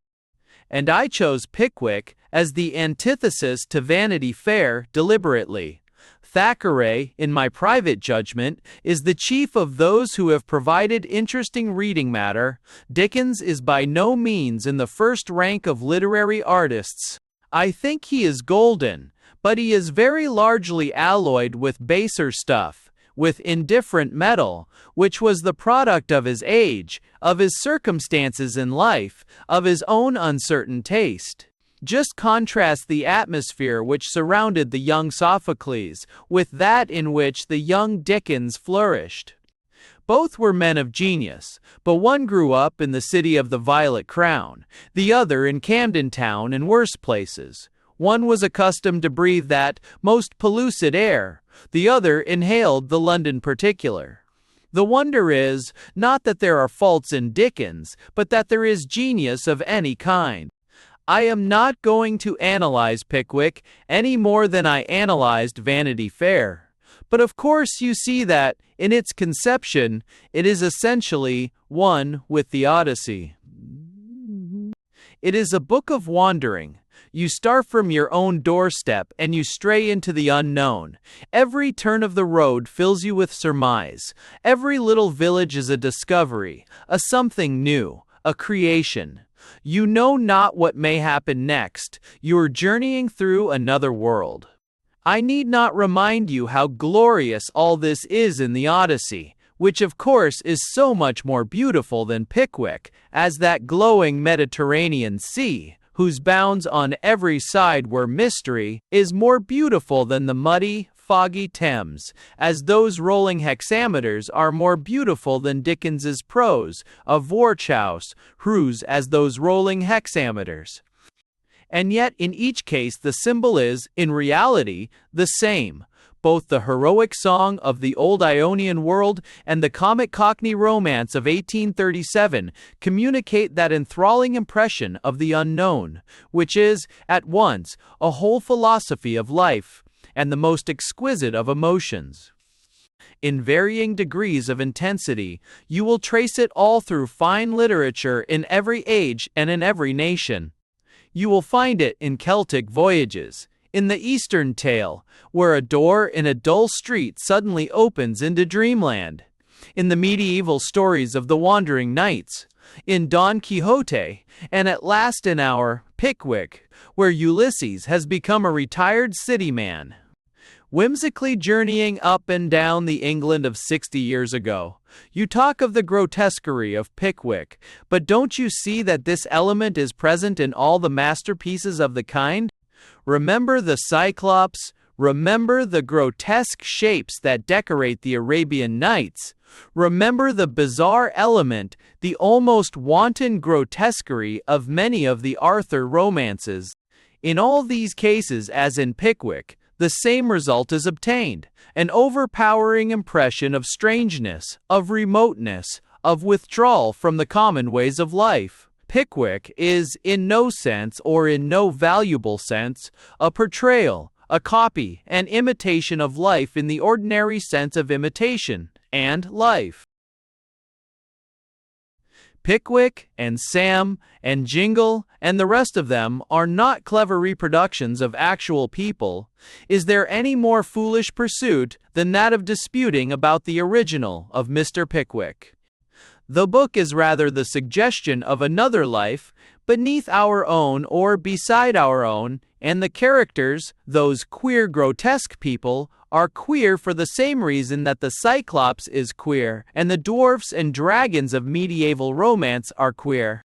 And I chose Pickwick as the antithesis to Vanity Fair deliberately. Thackeray, in my private judgment, is the chief of those who have provided interesting reading matter. Dickens is by no means in the first rank of literary artists. I think he is golden, but he is very largely alloyed with baser stuff, with indifferent metal, which was the product of his age, of his circumstances in life, of his own uncertain taste. Just contrast the atmosphere which surrounded the young Sophocles with that in which the young Dickens flourished. Both were men of genius, but one grew up in the city of the Violet Crown, the other in Camden Town and worse places. One was accustomed to breathe that most pellucid air, the other inhaled the London particular. The wonder is, not that there are faults in Dickens, but that there is genius of any kind. I am not going to analyze Pickwick any more than I analyzed Vanity Fair. But of course you see that, in its conception, it is essentially one with the Odyssey. It is a book of wandering. You start from your own doorstep and you stray into the unknown. Every turn of the road fills you with surmise. Every little village is a discovery, a something new, a creation. You know not what may happen next. You are journeying through another world. I need not remind you how glorious all this is in the Odyssey, which of course is so much more beautiful than Pickwick, as that glowing Mediterranean Sea, whose bounds on every side were mystery, is more beautiful than the muddy, foggy Thames, as those rolling hexameters are more beautiful than Dickens's prose of Vorchaus, whose as those rolling hexameters. And yet in each case the symbol is, in reality, the same. Both the heroic song of the old Ionian world and the comic Cockney romance of 1837 communicate that enthralling impression of the unknown, which is, at once, a whole philosophy of life, and the most exquisite of emotions. In varying degrees of intensity, you will trace it all through fine literature in every age and in every nation. You will find it in Celtic voyages, in the Eastern tale, where a door in a dull street suddenly opens into dreamland, in the medieval stories of the wandering knights, in Don Quixote, and at last in our Pickwick, where Ulysses has become a retired city man. Whimsically journeying up and down the England of 60 years ago, you talk of the grotesquerie of Pickwick, but don't you see that this element is present in all the masterpieces of the kind? Remember the Cyclops, remember the grotesque shapes that decorate the Arabian Nights, remember the bizarre element, the almost wanton grotesquerie of many of the Arthur romances. In all these cases, as in Pickwick, the same result is obtained, an overpowering impression of strangeness, of remoteness, of withdrawal from the common ways of life. Pickwick is, in no sense or in no valuable sense, a portrayal, a copy, an imitation of life in the ordinary sense of imitation, and life. Pickwick and Sam and Jingle and the rest of them are not clever reproductions of actual people. Is there any more foolish pursuit than that of disputing about the original of Mr. Pickwick? The book is rather the suggestion of another life, beneath our own or beside our own, and the characters, those queer grotesque people, are queer for the same reason that the Cyclops is queer, and the dwarfs and dragons of medieval romance are queer.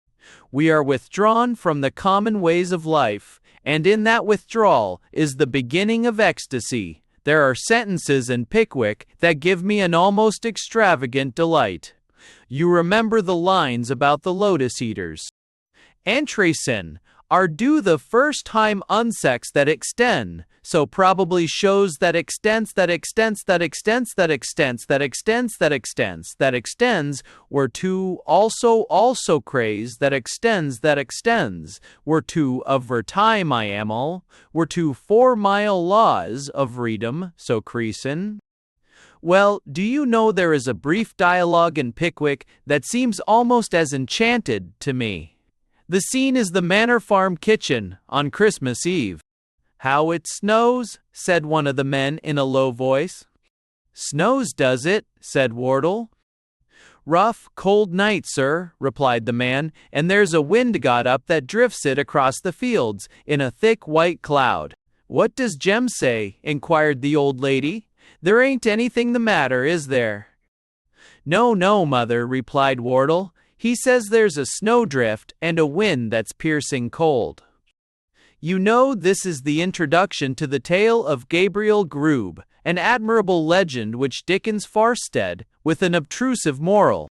We are withdrawn from the common ways of life, and in that withdrawal is the beginning of ecstasy. There are sentences in Pickwick that give me an almost extravagant delight. You remember the lines about the lotus eaters. Entresin are due the first time unsex that extend, so probably shows that extends that extends that extends that extends that extends that extends that extends were to also craze that extends were to of vertime I am all were to 4-mile laws of freedom so creasin. Well, do you know there is a brief dialogue in Pickwick that seems almost as enchanted to me. The scene is the Manor Farm kitchen on Christmas Eve. "How it snows," said one of the men in a low voice. "Snows, does it?" said Wardle. "Rough, cold night, sir," replied the man, "and there's a wind got up that drifts it across the fields in a thick white cloud." "What does Jem say?" inquired the old lady. "There ain't anything the matter, is there?" "No, no, mother," replied Wardle. "He says there's a snowdrift and a wind that's piercing cold." You know, this is the introduction to the tale of Gabriel Grube, an admirable legend which Dickens farced with an obtrusive moral.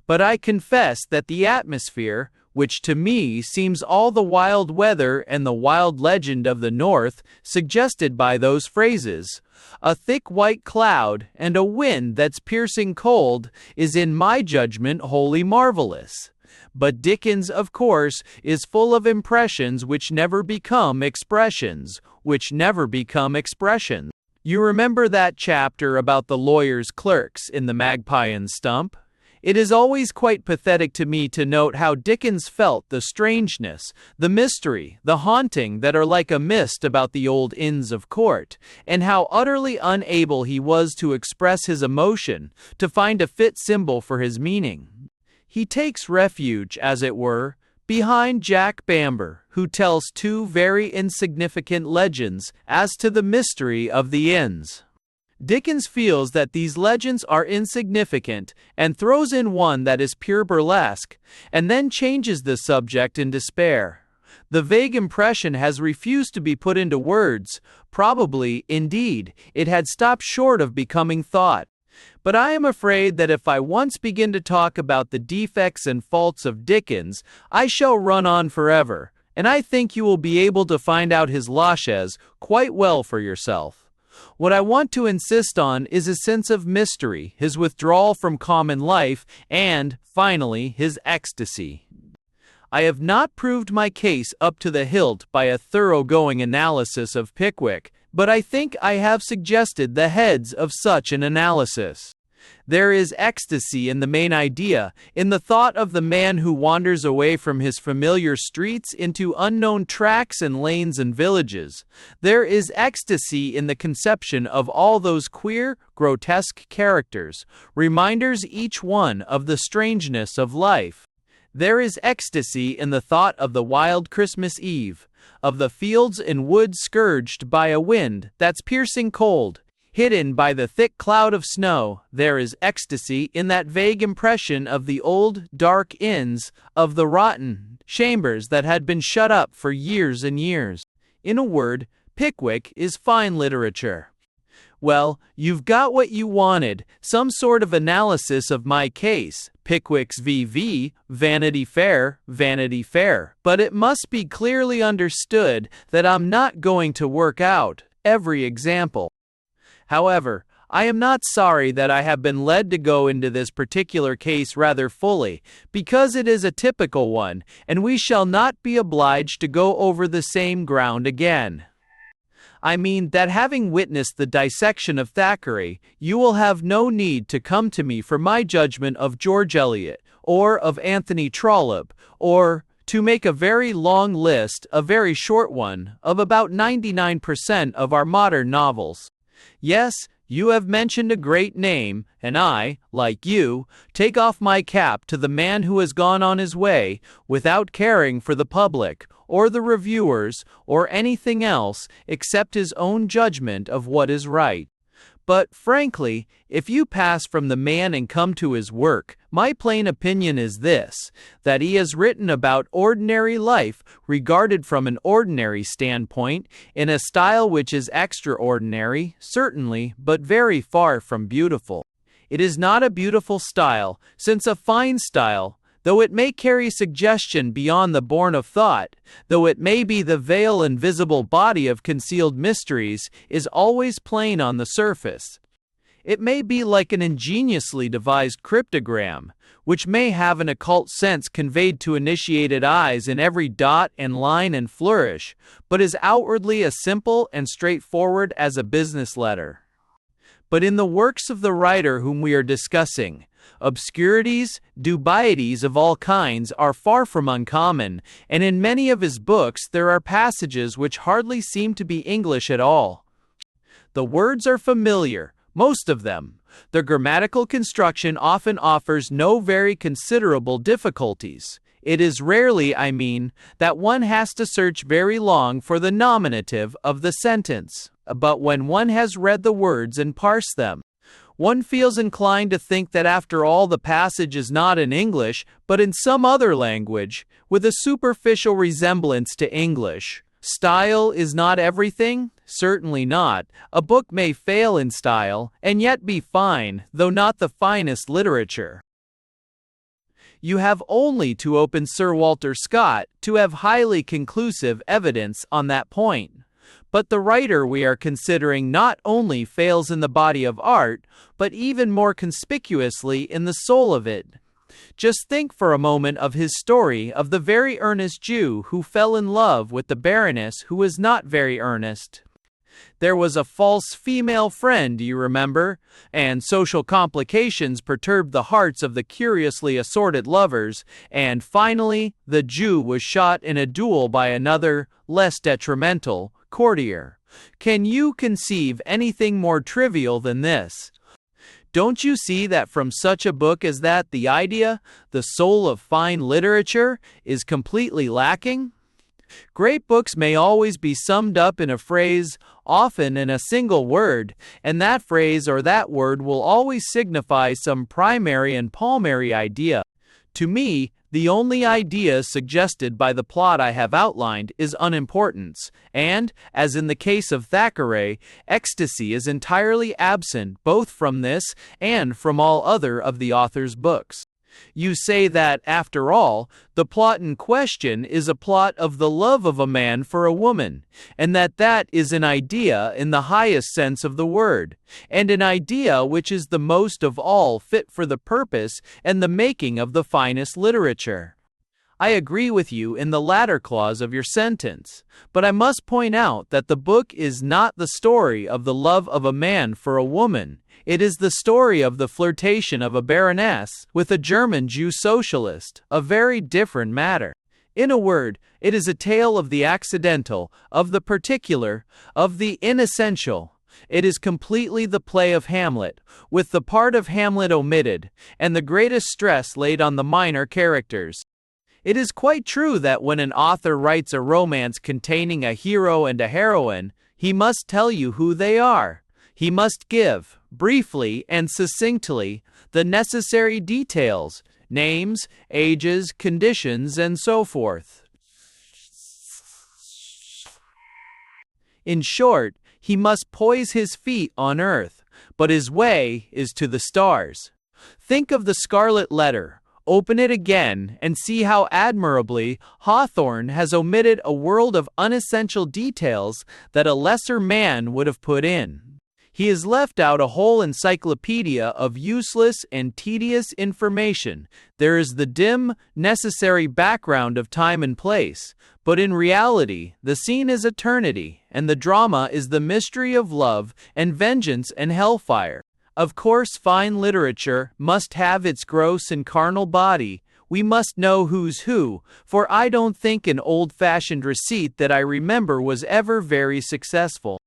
But I confess that the atmosphere, which to me seems all the wild weather and the wild legend of the North, suggested by those phrases, a thick white cloud and a wind that's piercing cold, is in my judgment wholly marvelous. But Dickens, of course, is full of impressions which never become expressions, You remember that chapter about the lawyer's clerks in The Magpie and Stump? It is always quite pathetic to me to note how Dickens felt the strangeness, the mystery, the haunting that are like a mist about the old Inns of Court, and how utterly unable he was to express his emotion, to find a fit symbol for his meaning. He takes refuge, as it were, behind Jack Bamber, who tells two very insignificant legends as to the mystery of the inns. Dickens feels that these legends are insignificant and throws in one that is pure burlesque, and then changes the subject in despair. The vague impression has refused to be put into words. Probably, indeed, it had stopped short of becoming thought. But I am afraid that if I once begin to talk about the defects and faults of Dickens, I shall run on forever, and I think you will be able to find out his laches quite well for yourself. What I want to insist on is his sense of mystery, his withdrawal from common life, and, finally, his ecstasy. I have not proved my case up to the hilt by a thoroughgoing analysis of Pickwick, but I think I have suggested the heads of such an analysis. There is ecstasy in the main idea, in the thought of the man who wanders away from his familiar streets into unknown tracks and lanes and villages. There is ecstasy in the conception of all those queer, grotesque characters, reminders each one of the strangeness of life. There is ecstasy in the thought of the wild Christmas Eve, of the fields and woods scourged by a wind that's piercing cold, hidden by the thick cloud of snow. There is ecstasy in that vague impression of the old, dark inns, of the rotten chambers that had been shut up for years and years. In a word, Pickwick is fine literature. Well, you've got what you wanted, some sort of analysis of my case, Pickwick's VV, Vanity Fair, but it must be clearly understood that I'm not going to work out every example. However, I am not sorry that I have been led to go into this particular case rather fully, because it is a typical one, and we shall not be obliged to go over the same ground again. I mean that having witnessed the dissection of Thackeray, you will have no need to come to me for my judgment of George Eliot, or of Anthony Trollope, or, to make a very long list, a very short one, of about 99% of our modern novels. Yes, you have mentioned a great name, and I, like you, take off my cap to the man who has gone on his way, without caring for the public, or the reviewers, or anything else, except his own judgment of what is right. But, frankly, if you pass from the man and come to his work, my plain opinion is this, that he has written about ordinary life, regarded from an ordinary standpoint, in a style which is extraordinary, certainly, but very far from beautiful. It is not a beautiful style, since a fine style, though it may carry suggestion beyond the bourne of thought, though it may be the veil and visible body of concealed mysteries, is always plain on the surface. It may be like an ingeniously devised cryptogram, which may have an occult sense conveyed to initiated eyes in every dot and line and flourish, but is outwardly as simple and straightforward as a business letter. But in the works of the writer whom we are discussing, obscurities, dubieties of all kinds are far from uncommon, and in many of his books there are passages which hardly seem to be English at all. The words are familiar, most of them. The grammatical construction often offers no very considerable difficulties. It is rarely, I mean, that one has to search very long for the nominative of the sentence, but when one has read the words and parsed them, one feels inclined to think that after all the passage is not in English, but in some other language, with a superficial resemblance to English. Style is not everything? Certainly not. A book may fail in style, and yet be fine, though not the finest literature. You have only to open Sir Walter Scott to have highly conclusive evidence on that point. But the writer we are considering not only fails in the body of art, but even more conspicuously in the soul of it. Just think for a moment of his story of the very earnest Jew who fell in love with the Baroness who was not very earnest. There was a false female friend, you remember, and social complications perturbed the hearts of the curiously assorted lovers, and finally, the Jew was shot in a duel by another, less detrimental, courtier. Can you conceive anything more trivial than this? Don't you see that from such a book as that the idea, the soul of fine literature, is completely lacking? Great books may always be summed up in a phrase, often in a single word, and that phrase or that word will always signify some primary and palmary idea. To me, the only idea suggested by the plot I have outlined is unimportance, and, as in the case of Thackeray, ecstasy is entirely absent both from this and from all other of the author's books. You say that, after all, the plot in question is a plot of the love of a man for a woman, and that is an idea in the highest sense of the word, and an idea which is the most of all fit for the purpose and the making of the finest literature. I agree with you in the latter clause of your sentence, but I must point out that the book is not the story of the love of a man for a woman. It is the story of the flirtation of a baroness with a German Jew socialist, a very different matter. In a word, it is a tale of the accidental, of the particular, of the inessential. It is completely the play of Hamlet, with the part of Hamlet omitted, and the greatest stress laid on the minor characters. It is quite true that when an author writes a romance containing a hero and a heroine, he must tell you who they are. He must give, briefly and succinctly, the necessary details, names, ages, conditions, and so forth. In short, he must poise his feet on earth, but his way is to the stars. Think of the Scarlet Letter. Open it again and see how admirably Hawthorne has omitted a world of unessential details that a lesser man would have put in. He has left out a whole encyclopedia of useless and tedious information. There is the dim, necessary background of time and place, but in reality, the scene is eternity, and the drama is the mystery of love and vengeance and hellfire. Of course, fine literature must have its gross and carnal body. We must know who's who, for I don't think an old-fashioned receipt that I remember was ever very successful.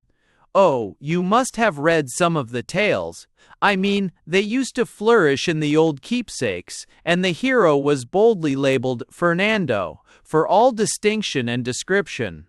Oh, you must have read some of the tales. I mean, they used to flourish in the old keepsakes, and the hero was boldly labeled Fernando, for all distinction and description.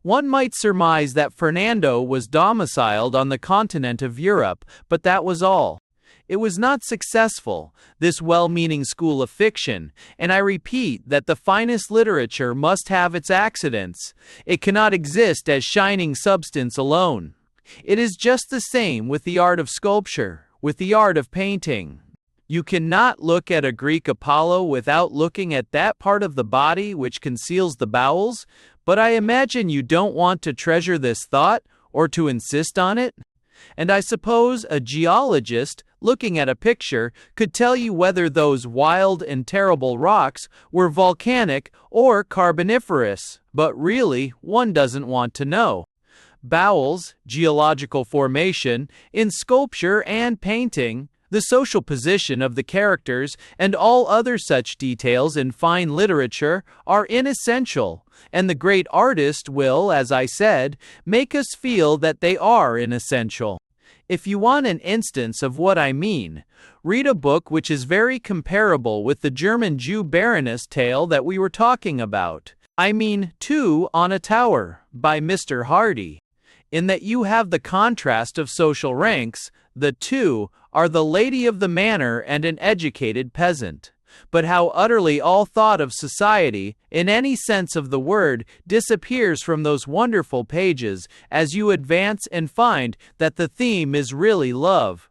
One might surmise that Fernando was domiciled on the continent of Europe, but that was all. It was not successful, this well-meaning school of fiction, and I repeat that the finest literature must have its accidents. It cannot exist as shining substance alone. It is just the same with the art of sculpture, with the art of painting. You cannot look at a Greek Apollo without looking at that part of the body which conceals the bowels, but I imagine you don't want to treasure this thought, or to insist on it. And I suppose a geologist, looking at a picture, could tell you whether those wild and terrible rocks were volcanic or carboniferous, but really, one doesn't want to know. Bowels, geological formation, in sculpture and painting, the social position of the characters, and all other such details in fine literature are inessential, and the great artist will, as I said, make us feel that they are inessential. If you want an instance of what I mean, read a book which is very comparable with the German Jew Baroness tale that we were talking about. I mean, Two on a Tower, by Mr. Hardy. In that you have the contrast of social ranks, the two are the lady of the manor and an educated peasant. but how utterly all thought of society, in any sense of the word, disappears from those wonderful pages as you advance and find that the theme is really love.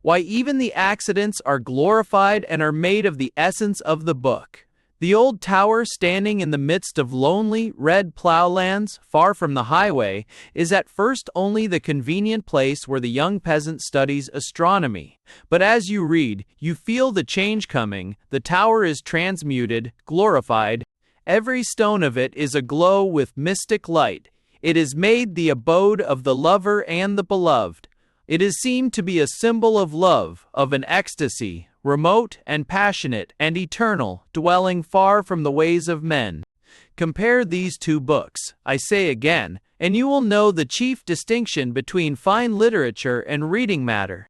Why, even the accidents are glorified and are made of the essence of the book. The old tower standing in the midst of lonely, red plowlands, far from the highway, is at first only the convenient place where the young peasant studies astronomy. But as you read, you feel the change coming. The tower is transmuted, glorified. Every stone of it is aglow with mystic light. It is made the abode of the lover and the beloved. It is seen to be a symbol of love, of an ecstasy, remote and passionate and eternal, dwelling far from the ways of men. Compare these two books, I say again, and you will know the chief distinction between fine literature and reading matter.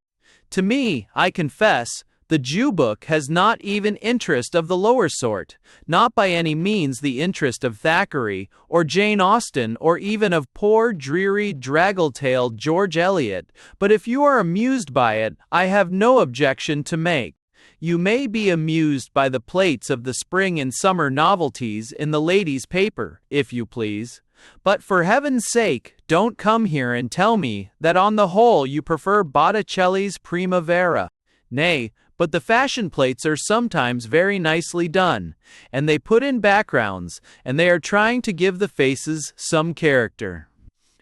To me, I confess, the Jew book has not even interest of the lower sort, not by any means the interest of Thackeray, or Jane Austen, or even of poor, dreary, draggle-tailed George Eliot, but if you are amused by it, I have no objection to make. You may be amused by the plates of the spring and summer novelties in the ladies' paper, if you please. But for heaven's sake, don't come here and tell me that on the whole you prefer Botticelli's Primavera. Nay, but the fashion plates are sometimes very nicely done, and they put in backgrounds, and they are trying to give the faces some character.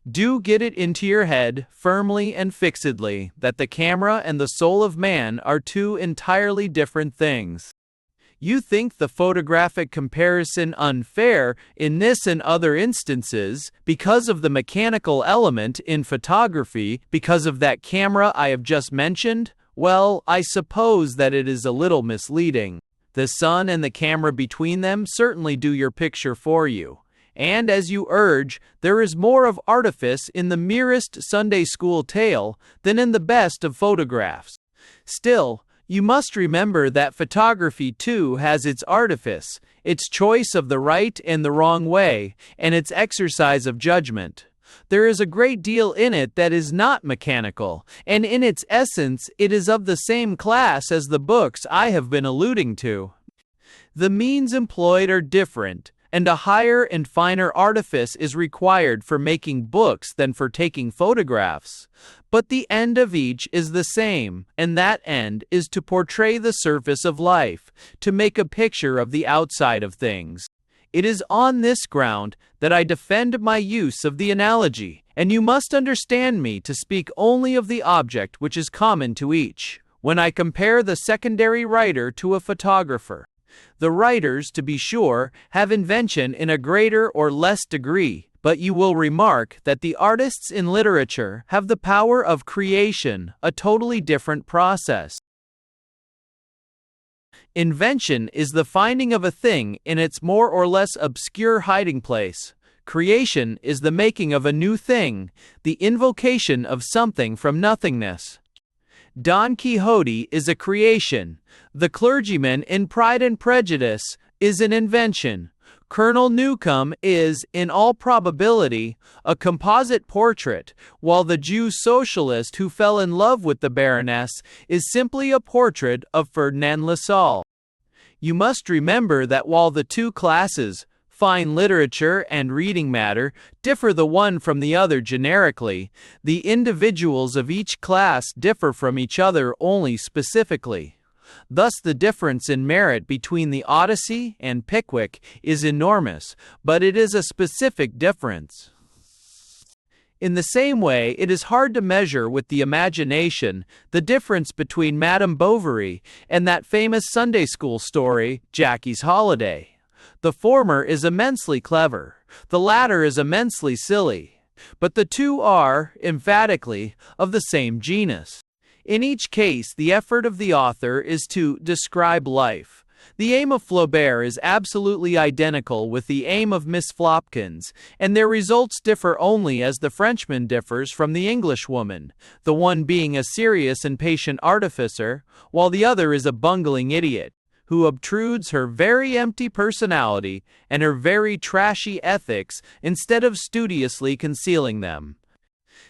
Do get it into your head, firmly and fixedly, that the camera and the soul of man are two entirely different things. You think the photographic comparison unfair in this and other instances, because of the mechanical element in photography, because of that camera I have just mentioned? Well, I suppose that it is a little misleading. The sun and the camera between them certainly do your picture for you. And as you urge, there is more of artifice in the merest Sunday school tale than in the best of photographs. Still, you must remember that photography too has its artifice, its choice of the right and the wrong way, and its exercise of judgment. There is a great deal in it that is not mechanical, and in its essence it is of the same class as the books I have been alluding to. The means employed are different, and a higher and finer artifice is required for making books than for taking photographs. But the end of each is the same, and that end is to portray the surface of life, to make a picture of the outside of things. It is on this ground that I defend my use of the analogy, and you must understand me to speak only of the object which is common to each, when I compare the secondary writer to a photographer. The writers, to be sure, have invention in a greater or less degree, but you will remark that the artists in literature have the power of creation, a totally different process. Invention is the finding of a thing in its more or less obscure hiding place. Creation is the making of a new thing, the invocation of something from nothingness. Don Quixote is a creation. The clergyman in Pride and Prejudice is an invention. Colonel Newcome is, in all probability, a composite portrait, while the Jew socialist who fell in love with the Baroness is simply a portrait of Ferdinand Lassalle. You must remember that while the two classes, fine literature and reading matter, differ the one from the other generically, the individuals of each class differ from each other only specifically. Thus the difference in merit between the Odyssey and Pickwick is enormous, but it is a specific difference. In the same way, it is hard to measure with the imagination the difference between Madame Bovary and that famous Sunday school story, Jackie's Holiday. The former is immensely clever, the latter is immensely silly, but the two are, emphatically, of the same genus. In each case, the effort of the author is to describe life. The aim of Flaubert is absolutely identical with the aim of Miss Flopkins, and their results differ only as the Frenchman differs from the Englishwoman, the one being a serious and patient artificer, while the other is a bungling idiot, who obtrudes her very empty personality and her very trashy ethics instead of studiously concealing them.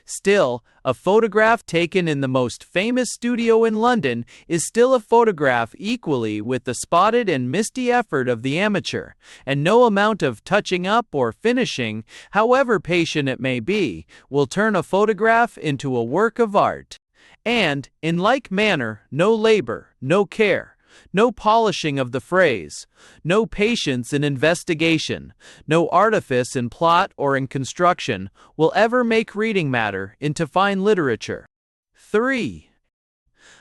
Still, a photograph taken in the most famous studio in London is still a photograph equally with the spotted and misty effort of the amateur, and no amount of touching up or finishing, however patient it may be, will turn a photograph into a work of art. And, in like manner, no labor, no care, no polishing of the phrase, no patience in investigation, no artifice in plot or in construction will ever make reading matter into fine literature. 3.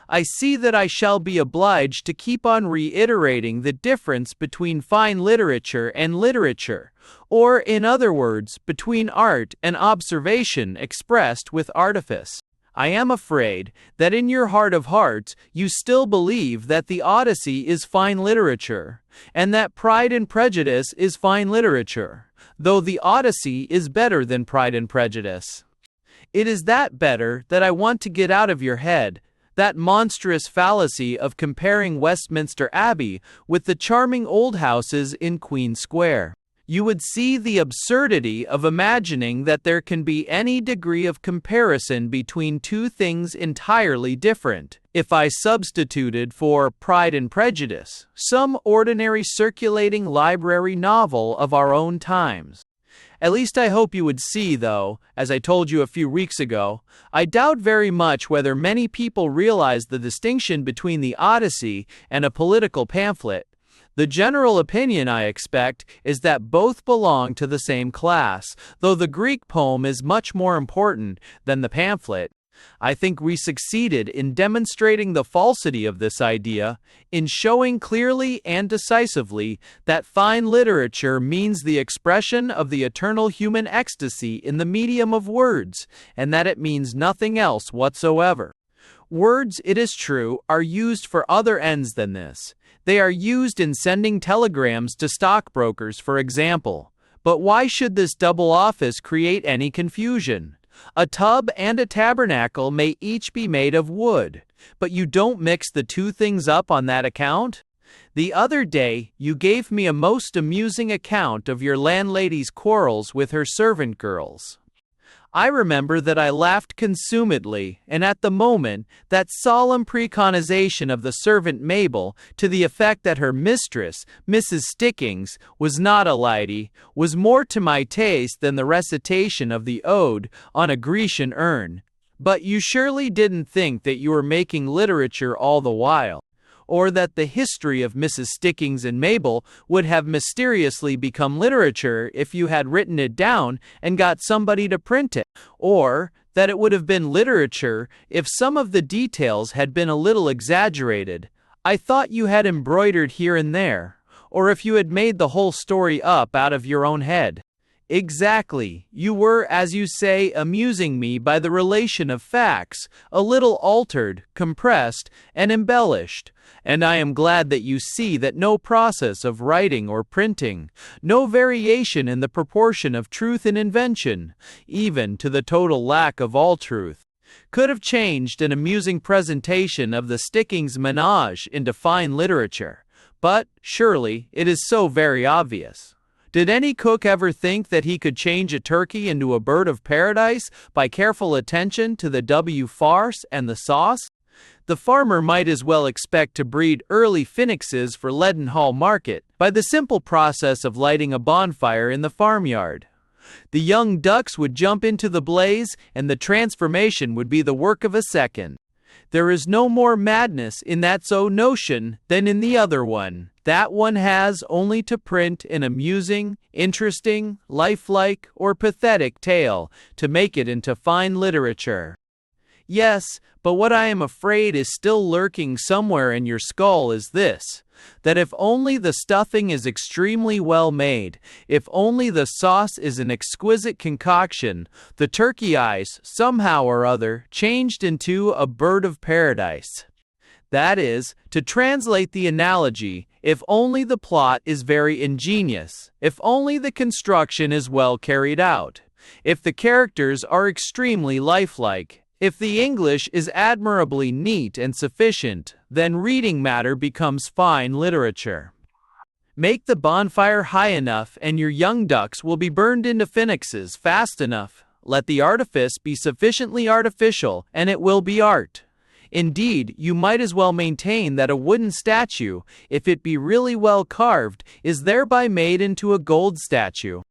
I see that I shall be obliged to keep on reiterating the difference between fine literature and literature, or, in other words, between art and observation expressed with artifice. I am afraid that in your heart of hearts you still believe that the Odyssey is fine literature, and that Pride and Prejudice is fine literature, though the Odyssey is better than Pride and Prejudice. It is that better that I want to get out of your head, that monstrous fallacy of comparing Westminster Abbey with the charming old houses in Queen Square. You would see the absurdity of imagining that there can be any degree of comparison between two things entirely different. If I substituted for Pride and Prejudice some ordinary circulating library novel of our own times. At least I hope you would see, though, as I told you a few weeks ago, I doubt very much whether many people realize the distinction between the Odyssey and a political pamphlet. The general opinion, I expect, is that both belong to the same class, though the Greek poem is much more important than the pamphlet. I think we succeeded in demonstrating the falsity of this idea, in showing clearly and decisively that fine literature means the expression of the eternal human ecstasy in the medium of words, and that it means nothing else whatsoever. Words, it is true, are used for other ends than this. They are used in sending telegrams to stockbrokers, for example. But why should this double office create any confusion? A tub and a tabernacle may each be made of wood, but you don't mix the two things up on that account? The other day, you gave me a most amusing account of your landlady's quarrels with her servant girls. I remember that I laughed consumedly, and at the moment, that solemn preconization of the servant Mabel, to the effect that her mistress, Mrs. Stickings, was not a lady, was more to my taste than the recitation of the ode on a Grecian urn. But you surely didn't think that you were making literature all the while, or that the history of Mrs. Stickings and Mabel would have mysteriously become literature if you had written it down and got somebody to print it, or that it would have been literature if some of the details had been a little exaggerated. I thought you had embroidered here and there, or if you had made the whole story up out of your own head. Exactly, you were, as you say, amusing me by the relation of facts, a little altered, compressed, and embellished, and I am glad that you see that no process of writing or printing, no variation in the proportion of truth and invention, even to the total lack of all truth, could have changed an amusing presentation of the Stickings menage into fine literature. But, surely, it is so very obvious. Did any cook ever think that he could change a turkey into a bird of paradise by careful attention to the farce and the sauce? The farmer might as well expect to breed early phoenixes for Leadenhall Market by the simple process of lighting a bonfire in the farmyard. The young ducks would jump into the blaze, and the transformation would be the work of a second. There is no more madness in that so notion than in the other one. That one has only to print an amusing, interesting, lifelike, or pathetic tale to make it into fine literature. Yes, but what I am afraid is still lurking somewhere in your skull is this, that if only the stuffing is extremely well made, if only the sauce is an exquisite concoction, the turkey eyes, somehow or other, changed into a bird of paradise. That is, to translate the analogy, if only the plot is very ingenious, if only the construction is well carried out, if the characters are extremely lifelike, if the English is admirably neat and sufficient, then reading matter becomes fine literature. Make the bonfire high enough and your young ducks will be burned into phoenixes fast enough. Let the artifice be sufficiently artificial, and it will be art. Indeed, you might as well maintain that a wooden statue, if it be really well carved, is thereby made into a gold statue.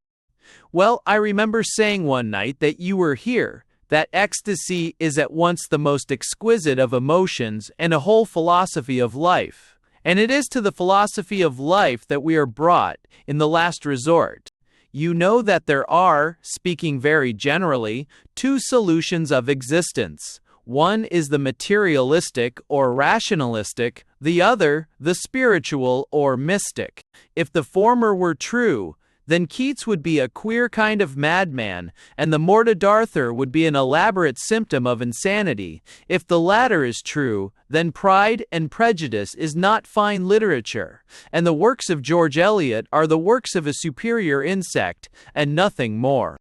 Well, I remember saying one night that you were here, that ecstasy is at once the most exquisite of emotions and a whole philosophy of life. And it is to the philosophy of life that we are brought, in the last resort. You know that there are, speaking very generally, two solutions of existence. One is the materialistic or rationalistic, the other, the spiritual or mystic. If the former were true, then Keats would be a queer kind of madman, and the Morte d'Arthur would be an elaborate symptom of insanity. If the latter is true, then Pride and Prejudice is not fine literature, and the works of George Eliot are the works of a superior insect, and nothing more.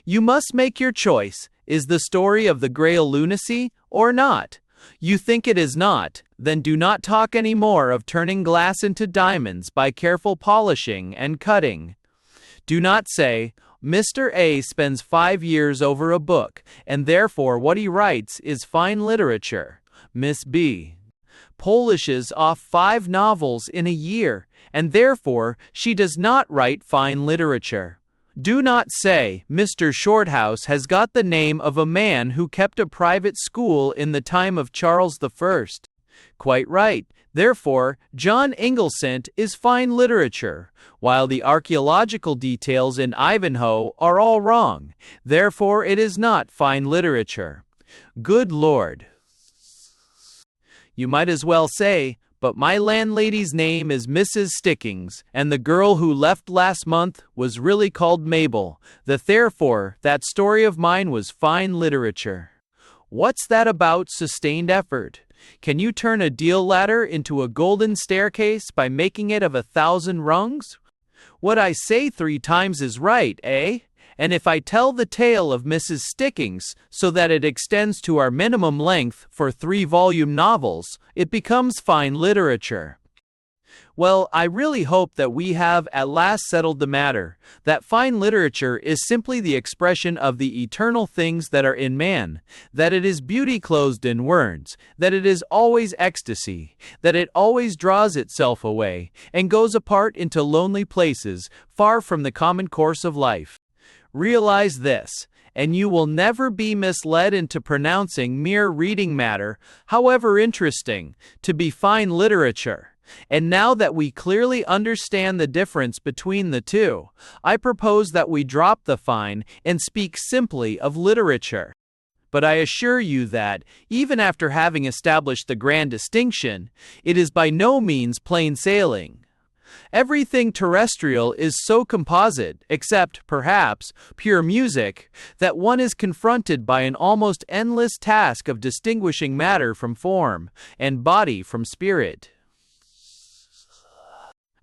You must make your choice. Is the story of the Grail lunacy, or not? You think it is not, then do not talk any more of turning glass into diamonds by careful polishing and cutting. Do not say, Mr. A spends 5 years over a book, and therefore what he writes is fine literature. Miss B polishes off 5 novels in a year, and therefore she does not write fine literature. Do not say, Mr. Shorthouse has got the name of a man who kept a private school in the time of Charles I. Quite right. Therefore, John Inglesant is fine literature, while the archaeological details in Ivanhoe are all wrong. Therefore, it is not fine literature. Good Lord. You might as well say, but my landlady's name is Mrs. Stickings, and the girl who left last month was really called Mabel. Therefore, that story of mine was fine literature. What's that about sustained effort? Can you turn a deal ladder into a golden staircase by making it of 1,000 rungs? What I say 3 times is right, eh? And if I tell the tale of Mrs. Stickings so that it extends to our minimum length for 3-volume novels, it becomes fine literature. Well, I really hope that we have at last settled the matter, that fine literature is simply the expression of the eternal things that are in man, that it is beauty clothed in words, that it is always ecstasy, that it always draws itself away, and goes apart into lonely places, far from the common course of life. Realize this, and you will never be misled into pronouncing mere reading matter, however interesting, to be fine literature. And now that we clearly understand the difference between the two, I propose that we drop the fine and speak simply of literature. But I assure you that, even after having established the grand distinction, it is by no means plain sailing. Everything terrestrial is so composite, except, perhaps, pure music, that one is confronted by an almost endless task of distinguishing matter from form, and body from spirit.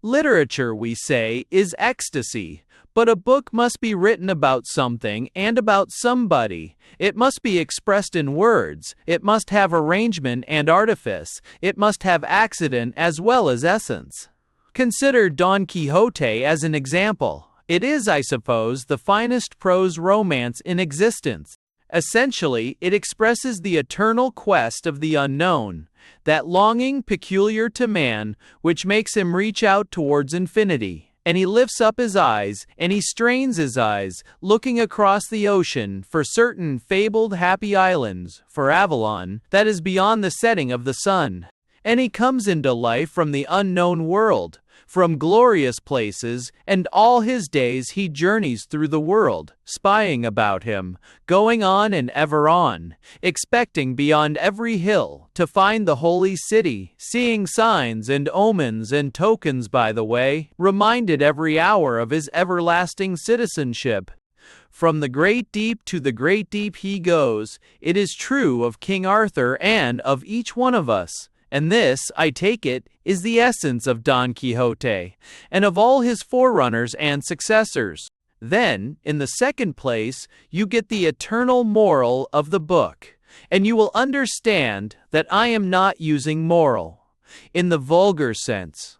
Literature, we say, is ecstasy, but a book must be written about something and about somebody. It must be expressed in words, it must have arrangement and artifice, it must have accident as well as essence. Consider Don Quixote as an example. It is, I suppose, the finest prose romance in existence. Essentially, it expresses the eternal quest of the unknown, that longing peculiar to man, which makes him reach out towards infinity. And he lifts up his eyes, and he strains his eyes, looking across the ocean for certain fabled happy islands, for Avalon, that is beyond the setting of the sun. And he comes into life from the unknown world, from glorious places, and all his days he journeys through the world, spying about him, going on and ever on, expecting beyond every hill to find the holy city, seeing signs and omens and tokens by the way, reminded every hour of his everlasting citizenship. From the great deep to the great deep he goes. It is true of King Arthur and of each one of us. And this, I take it, is the essence of Don Quixote, and of all his forerunners and successors. Then, in the second place, you get the eternal moral of the book, and you will understand that I am not using moral in the vulgar sense.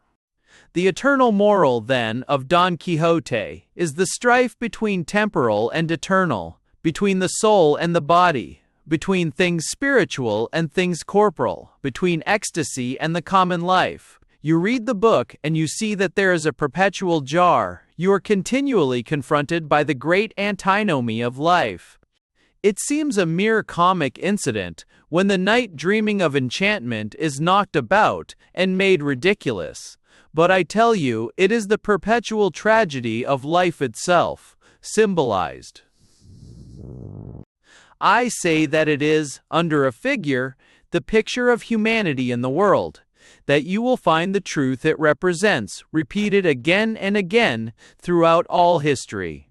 The eternal moral, then, of Don Quixote is the strife between temporal and eternal, between the soul and the body, between things spiritual and things corporal, between ecstasy and the common life. You read the book and you see that there is a perpetual jar. You are continually confronted by the great antinomy of life. It seems a mere comic incident when the knight dreaming of enchantment is knocked about and made ridiculous. But I tell you, it is the perpetual tragedy of life itself, symbolized. I say that it is, under a figure, the picture of humanity in the world, that you will find the truth it represents, repeated again and again throughout all history.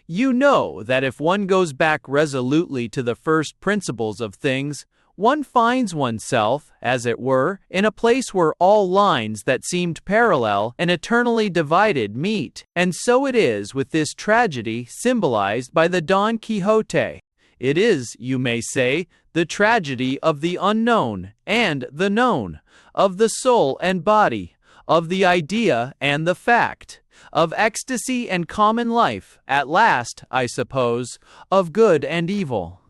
You know that if one goes back resolutely to the first principles of things, one finds oneself, as it were, in a place where all lines that seemed parallel and eternally divided meet, and so it is with this tragedy symbolized by the Don Quixote. It is, you may say, the tragedy of the unknown and the known, of the soul and body, of the idea and the fact, of ecstasy and common life, at last, I suppose, of good and evil.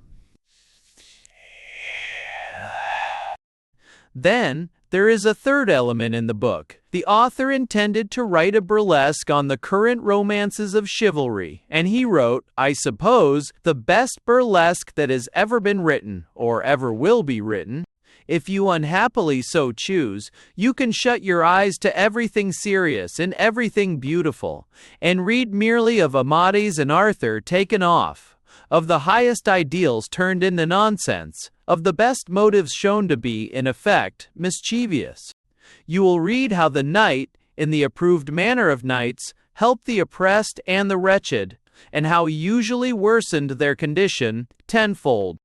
Then, there is a third element in the book. The author intended to write a burlesque on the current romances of chivalry, and he wrote, I suppose, the best burlesque that has ever been written, or ever will be written. If you unhappily so choose, you can shut your eyes to everything serious and everything beautiful, and read merely of Amadis and Arthur taken off, of the highest ideals turned into nonsense, of the best motives shown to be, in effect, mischievous. You will read how the knight, in the approved manner of knights, helped the oppressed and the wretched, and how he usually worsened their condition tenfold.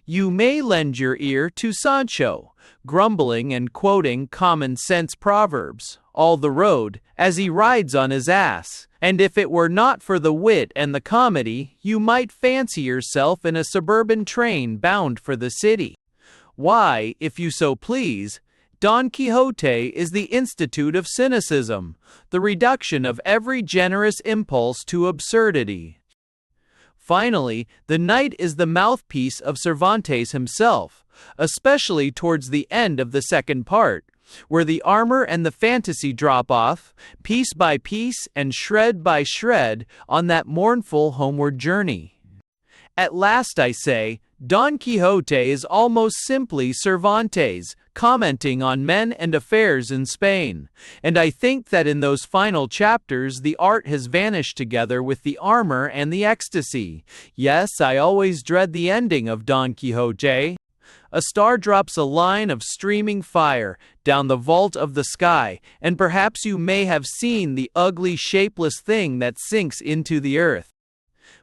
You may lend your ear to Sancho, grumbling and quoting common-sense proverbs, all the road, as he rides on his ass, and if it were not for the wit and the comedy, you might fancy yourself in a suburban train bound for the city. Why, if you so please, Don Quixote is the institute of cynicism, the reduction of every generous impulse to absurdity. Finally, the knight is the mouthpiece of Cervantes himself, especially towards the end of the second part, where the armor and the fantasy drop off, piece by piece and shred by shred, on that mournful homeward journey. At last, I say, Don Quixote is almost simply Cervantes, commenting on men and affairs in Spain, and I think that in those final chapters the art has vanished together with the armor and the ecstasy. Yes, I always dread the ending of Don Quixote. A star drops a line of streaming fire down the vault of the sky, and perhaps you may have seen the ugly, shapeless thing that sinks into the earth.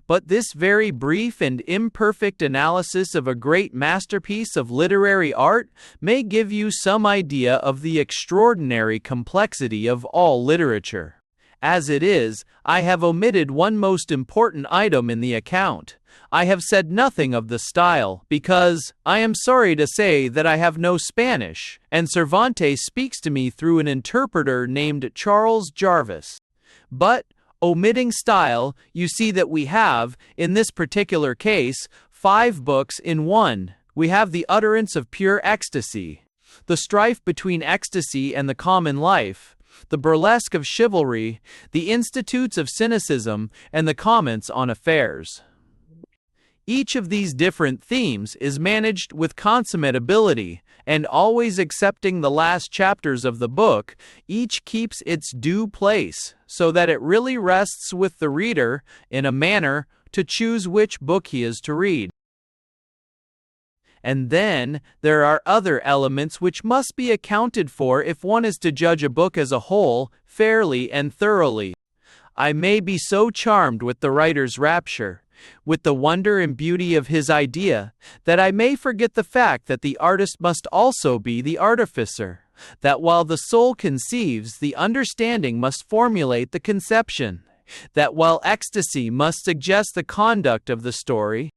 But this very brief and imperfect analysis of a great masterpiece of literary art may give you some idea of the extraordinary complexity of all literature. As it is, I have omitted one most important item in the account. I have said nothing of the style, because, I am sorry to say that I have no Spanish, and Cervantes speaks to me through an interpreter named Charles Jarvis. But, omitting style, you see that we have, in this particular case, 5 books in one. We have the utterance of pure ecstasy, the strife between ecstasy and the common life, the burlesque of chivalry, the institutes of cynicism, and the comments on affairs. Each of these different themes is managed with consummate ability, and always excepting the last chapters of the book, each keeps its due place, so that it really rests with the reader, in a manner, to choose which book he is to read. And then, there are other elements which must be accounted for if one is to judge a book as a whole, fairly and thoroughly. I may be so charmed with the writer's rapture, with the wonder and beauty of his idea, that I may forget the fact that the artist must also be the artificer, that while the soul conceives, the understanding must formulate the conception, that while ecstasy must suggest the conduct of the story,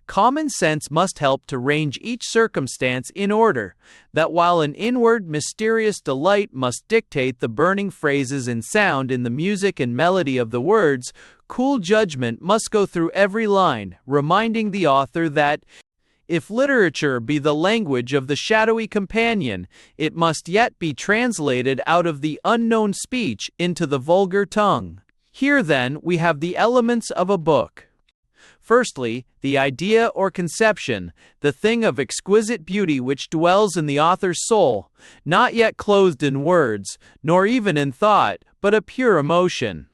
Common sense must help to range each circumstance in order, that while an inward mysterious delight must dictate the burning phrases and sound in the music and melody of the words, cool judgment must go through every line, reminding the author that, if literature be the language of the shadowy companion, it must yet be translated out of the unknown speech into the vulgar tongue. Here then we have the elements of a book. Firstly, the idea or conception, the thing of exquisite beauty which dwells in the author's soul, not yet clothed in words, nor even in thought, but a pure emotion.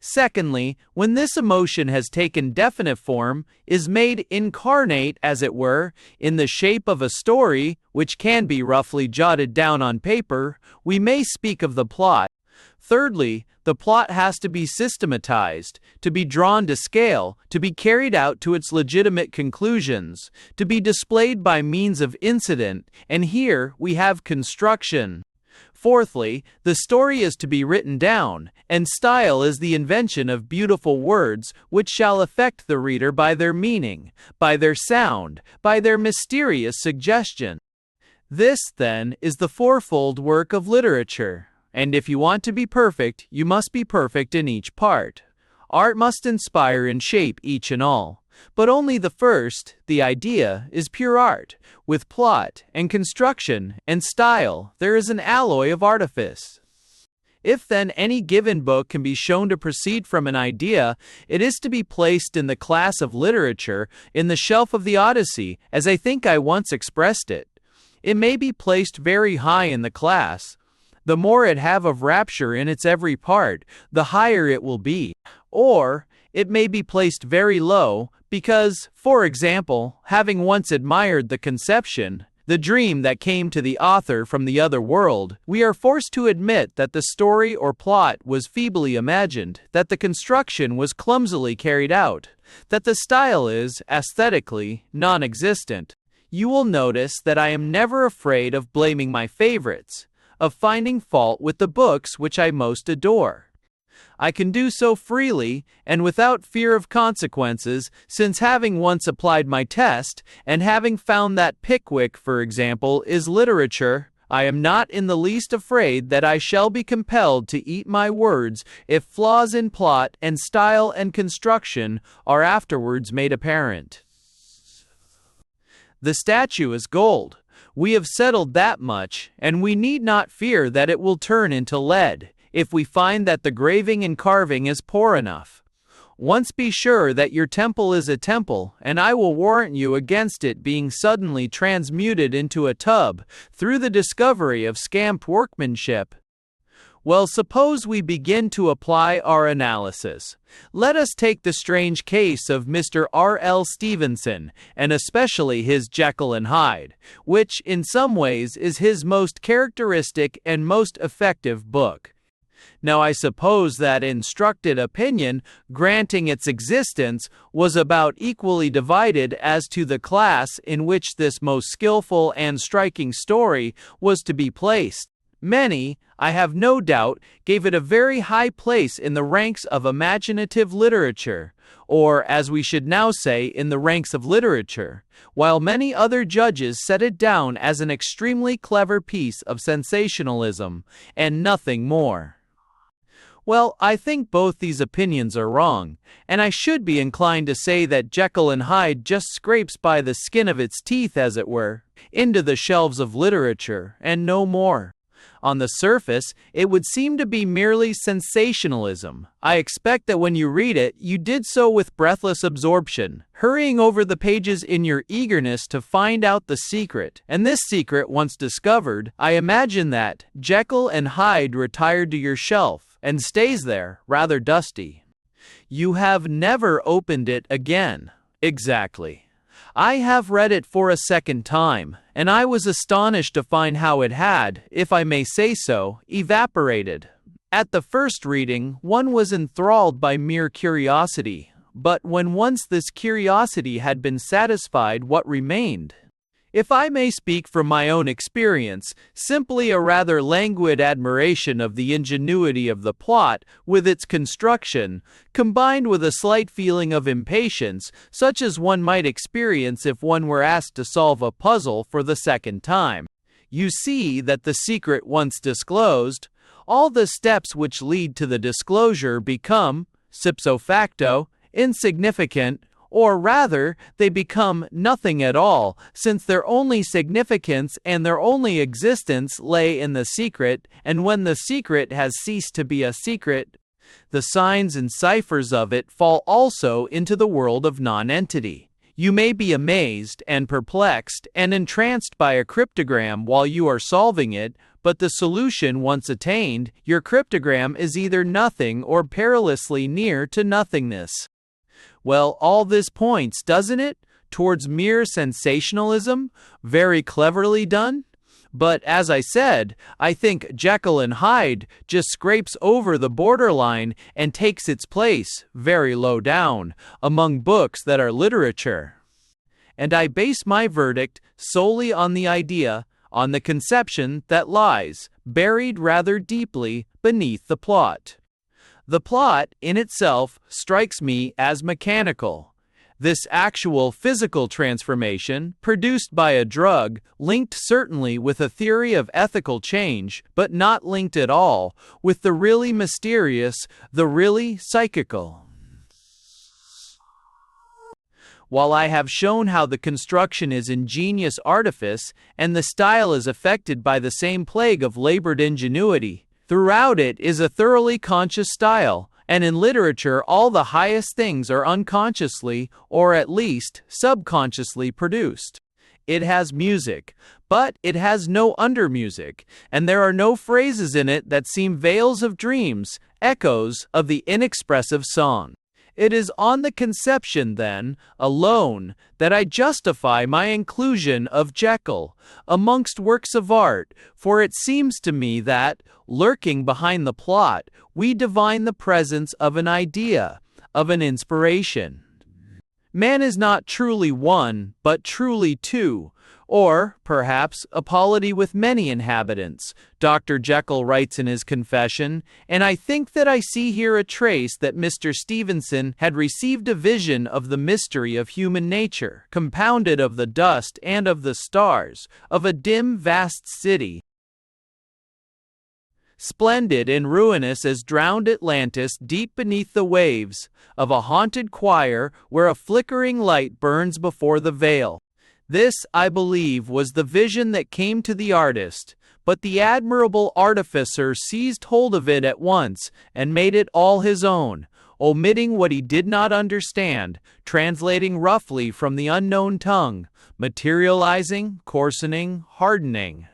Secondly, when this emotion has taken definite form, is made incarnate, as it were, in the shape of a story, which can be roughly jotted down on paper, we may speak of the plot. Thirdly, the plot has to be systematized, to be drawn to scale, to be carried out to its legitimate conclusions, to be displayed by means of incident, and here we have construction. Fourthly, the story is to be written down, and style is the invention of beautiful words which shall affect the reader by their meaning, by their sound, by their mysterious suggestion. This, then, is the fourfold work of literature. And if you want to be perfect, you must be perfect in each part. Art must inspire and shape each and all. But only the first, the idea, is pure art. With plot, and construction, and style, there is an alloy of artifice. If then any given book can be shown to proceed from an idea, it is to be placed in the class of literature, in the shelf of the Odyssey, as I think I once expressed it. It may be placed very high in the class. The more it have of rapture in its every part, the higher it will be. Or, it may be placed very low, because, for example, having once admired the conception, the dream that came to the author from the other world, we are forced to admit that the story or plot was feebly imagined, that the construction was clumsily carried out, that the style is, aesthetically, non-existent. You will notice that I am never afraid of blaming my favorites, of finding fault with the books which I most adore. I can do so freely, and without fear of consequences, since having once applied my test, and having found that Pickwick, for example, is literature, I am not in the least afraid that I shall be compelled to eat my words if flaws in plot and style and construction are afterwards made apparent. The statue is gold. We have settled that much, and we need not fear that it will turn into lead, if we find that the graving and carving is poor enough. Once be sure that your temple is a temple, and I will warrant you against it being suddenly transmuted into a tub, through the discovery of scamped workmanship. Well, suppose we begin to apply our analysis. Let us take the strange case of Mr. R.L. Stevenson, and especially his Jekyll and Hyde, which, in some ways, is his most characteristic and most effective book. Now I suppose that instructed opinion, granting its existence, was about equally divided as to the class in which this most skillful and striking story was to be placed. Many, I have no doubt, gave it a very high place in the ranks of imaginative literature, or, as we should now say, in the ranks of literature, while many other judges set it down as an extremely clever piece of sensationalism, and nothing more. Well, I think both these opinions are wrong, and I should be inclined to say that Jekyll and Hyde just scrapes by the skin of its teeth, as it were, into the shelves of literature, and no more. On the surface, it would seem to be merely sensationalism. I expect that when you read it, you did so with breathless absorption, hurrying over the pages in your eagerness to find out the secret. And this secret once discovered, I imagine that Jekyll and Hyde retired to your shelf, and stays there, rather dusty. You have never opened it again. Exactly. I have read it for a second time, and I was astonished to find how it had, if I may say so, evaporated. At the first reading, one was enthralled by mere curiosity, but when once this curiosity had been satisfied, what remained? If I may speak from my own experience, simply a rather languid admiration of the ingenuity of the plot, with its construction, combined with a slight feeling of impatience, such as one might experience if one were asked to solve a puzzle for the second time. You see that the secret once disclosed, all the steps which lead to the disclosure become, ipso facto, insignificant, or rather, they become nothing at all, since their only significance and their only existence lay in the secret, and when the secret has ceased to be a secret, the signs and ciphers of it fall also into the world of nonentity. You may be amazed and perplexed and entranced by a cryptogram while you are solving it, but the solution once attained, your cryptogram is either nothing or perilously near to nothingness. Well, all this points, doesn't it, towards mere sensationalism, very cleverly done? But as I said, I think Jekyll and Hyde just scrapes over the borderline and takes its place, very low down, among books that are literature. And I base my verdict solely on the idea, on the conception that lies, buried rather deeply, beneath the plot. The plot, in itself, strikes me as mechanical. This actual physical transformation, produced by a drug, linked certainly with a theory of ethical change, but not linked at all with the really mysterious, the really psychical. While I have shown how the construction is ingenious artifice, and the style is affected by the same plague of labored ingenuity, throughout it is a thoroughly conscious style, and in literature all the highest things are unconsciously, or at least subconsciously produced. It has music, but it has no under-music, and there are no phrases in it that seem veils of dreams, echoes of the inexpressive song. It is on the conception, then, alone, that I justify my inclusion of Jekyll amongst works of art, for it seems to me that, lurking behind the plot, we divine the presence of an idea, of an inspiration. Man is not truly one, but truly two, or, perhaps, a polity with many inhabitants, Dr. Jekyll writes in his confession, and I think that I see here a trace that Mr. Stevenson had received a vision of the mystery of human nature, compounded of the dust and of the stars, of a dim vast city, splendid and ruinous as drowned Atlantis deep beneath the waves, of a haunted choir where a flickering light burns before the veil. This, I believe, was the vision that came to the artist, but the admirable artificer seized hold of it at once and made it all his own, omitting what he did not understand, translating roughly from the unknown tongue, materializing, coarsening, hardening.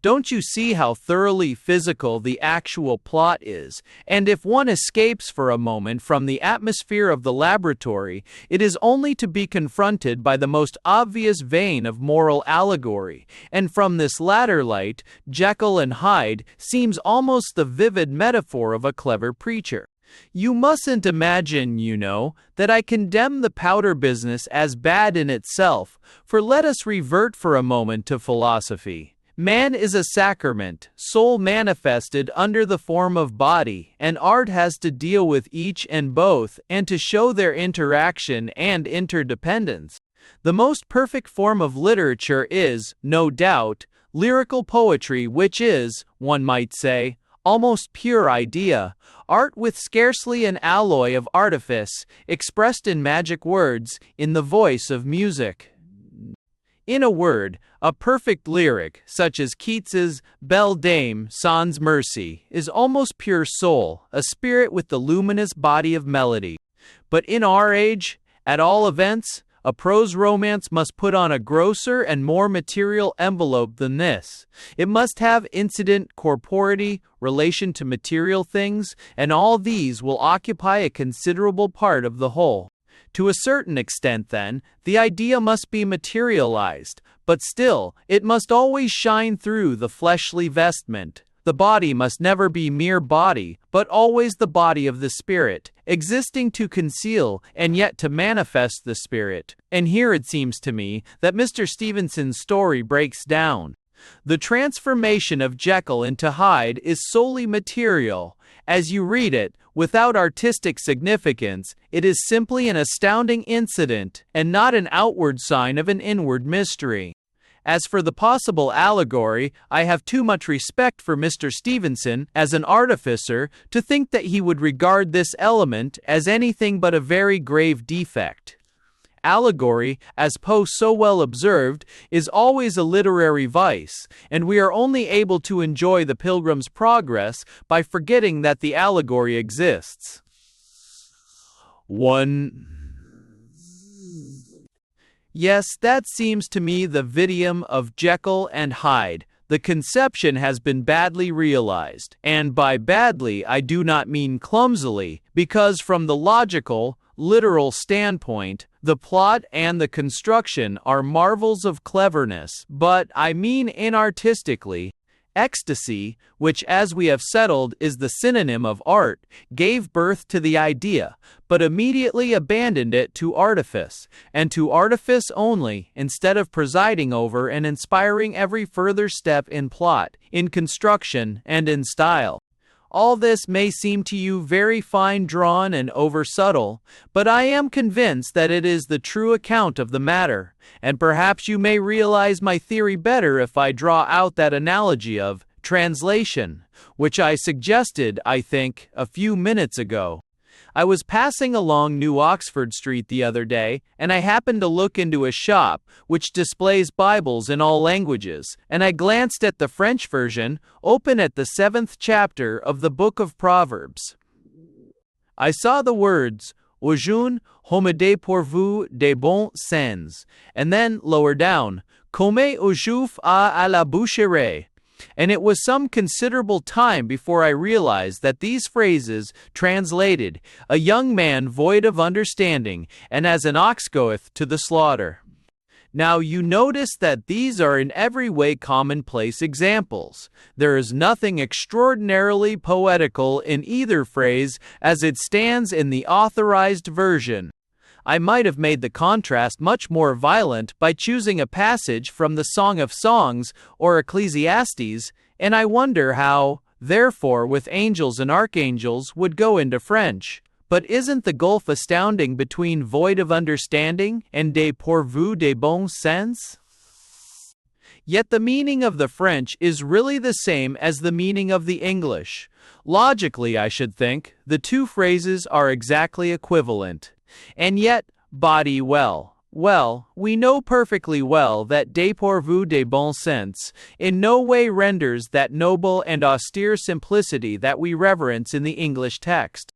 Don't you see how thoroughly physical the actual plot is? And if one escapes for a moment from the atmosphere of the laboratory, it is only to be confronted by the most obvious vein of moral allegory, and from this latter light, Jekyll and Hyde seems almost the vivid metaphor of a clever preacher. You mustn't imagine, you know, that I condemn the powder business as bad in itself, for let us revert for a moment to philosophy. Man is a sacrament, soul manifested under the form of body, and art has to deal with each and both, and to show their interaction and interdependence. The most perfect form of literature is, no doubt, lyrical poetry, which is, one might say, almost pure idea, art with scarcely an alloy of artifice, expressed in magic words, in the voice of music. In a word, a perfect lyric, such as Keats's Belle Dame sans Mercy, is almost pure soul, a spirit with the luminous body of melody. But in our age, at all events, a prose romance must put on a grosser and more material envelope than this. It must have incident, corporeity, relation to material things, and all these will occupy a considerable part of the whole. To a certain extent, then, the idea must be materialized, but still, it must always shine through the fleshly vestment, the body must never be mere body, but always the body of the spirit, existing to conceal and yet to manifest the spirit. And here it seems to me that Mr. Stevenson's story breaks down. The transformation of Jekyll into Hyde is solely material. As you read it, without artistic significance, it is simply an astounding incident and not an outward sign of an inward mystery. As for the possible allegory, I have too much respect for Mr. Stevenson as an artificer to think that he would regard this element as anything but a very grave defect. Allegory, as Poe so well observed, is always a literary vice, and we are only able to enjoy the Pilgrim's Progress by forgetting that the allegory exists. 1. Yes, that seems to me the vidium of Jekyll and Hyde. The conception has been badly realized, and by badly I do not mean clumsily, because from the logical, literal standpoint, the plot and the construction are marvels of cleverness, but I mean inartistically. Ecstasy, which as we have settled is the synonym of art, gave birth to the idea, but immediately abandoned it to artifice, and to artifice only, instead of presiding over and inspiring every further step in plot, in construction, and in style. All this may seem to you very fine-drawn and over-subtle, but I am convinced that it is the true account of the matter, and perhaps you may realize my theory better if I draw out that analogy of translation, which I suggested, I think, a few minutes ago. I was passing along New Oxford Street the other day, and I happened to look into a shop which displays Bibles in all languages, and I glanced at the French version, open at the 7th chapter of the book of Proverbs. I saw the words, "Aux jeunes, homme dépourvu de bon sens," and then, lower down, "Comme aux juifs à la boucherie." And it was some considerable time before I realized that these phrases translated, "A young man void of understanding, and as an ox goeth to the slaughter." Now you notice that these are in every way commonplace examples. There is nothing extraordinarily poetical in either phrase as it stands in the authorized version. I might have made the contrast much more violent by choosing a passage from the Song of Songs or Ecclesiastes, and I wonder how, therefore, with angels and archangels would go into French. But isn't the gulf astounding between void of understanding and dépourvu de bon sens? Yet the meaning of the French is really the same as the meaning of the English. Logically, I should think, the two phrases are exactly equivalent. And yet, body well, we know perfectly well that dépourvu de bon sens in no way renders that noble and austere simplicity that we reverence in the English text.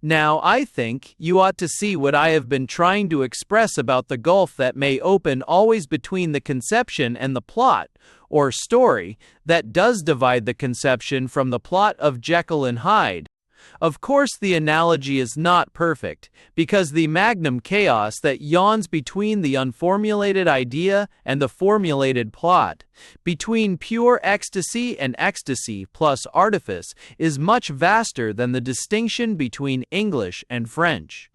Now, I think you ought to see what I have been trying to express about the gulf that may open always between the conception and the plot, or story, that does divide the conception from the plot of Jekyll and Hyde. Of course, the analogy is not perfect, because the magnum chaos that yawns between the unformulated idea and the formulated plot, between pure ecstasy and ecstasy plus artifice, is much vaster than the distinction between English and French.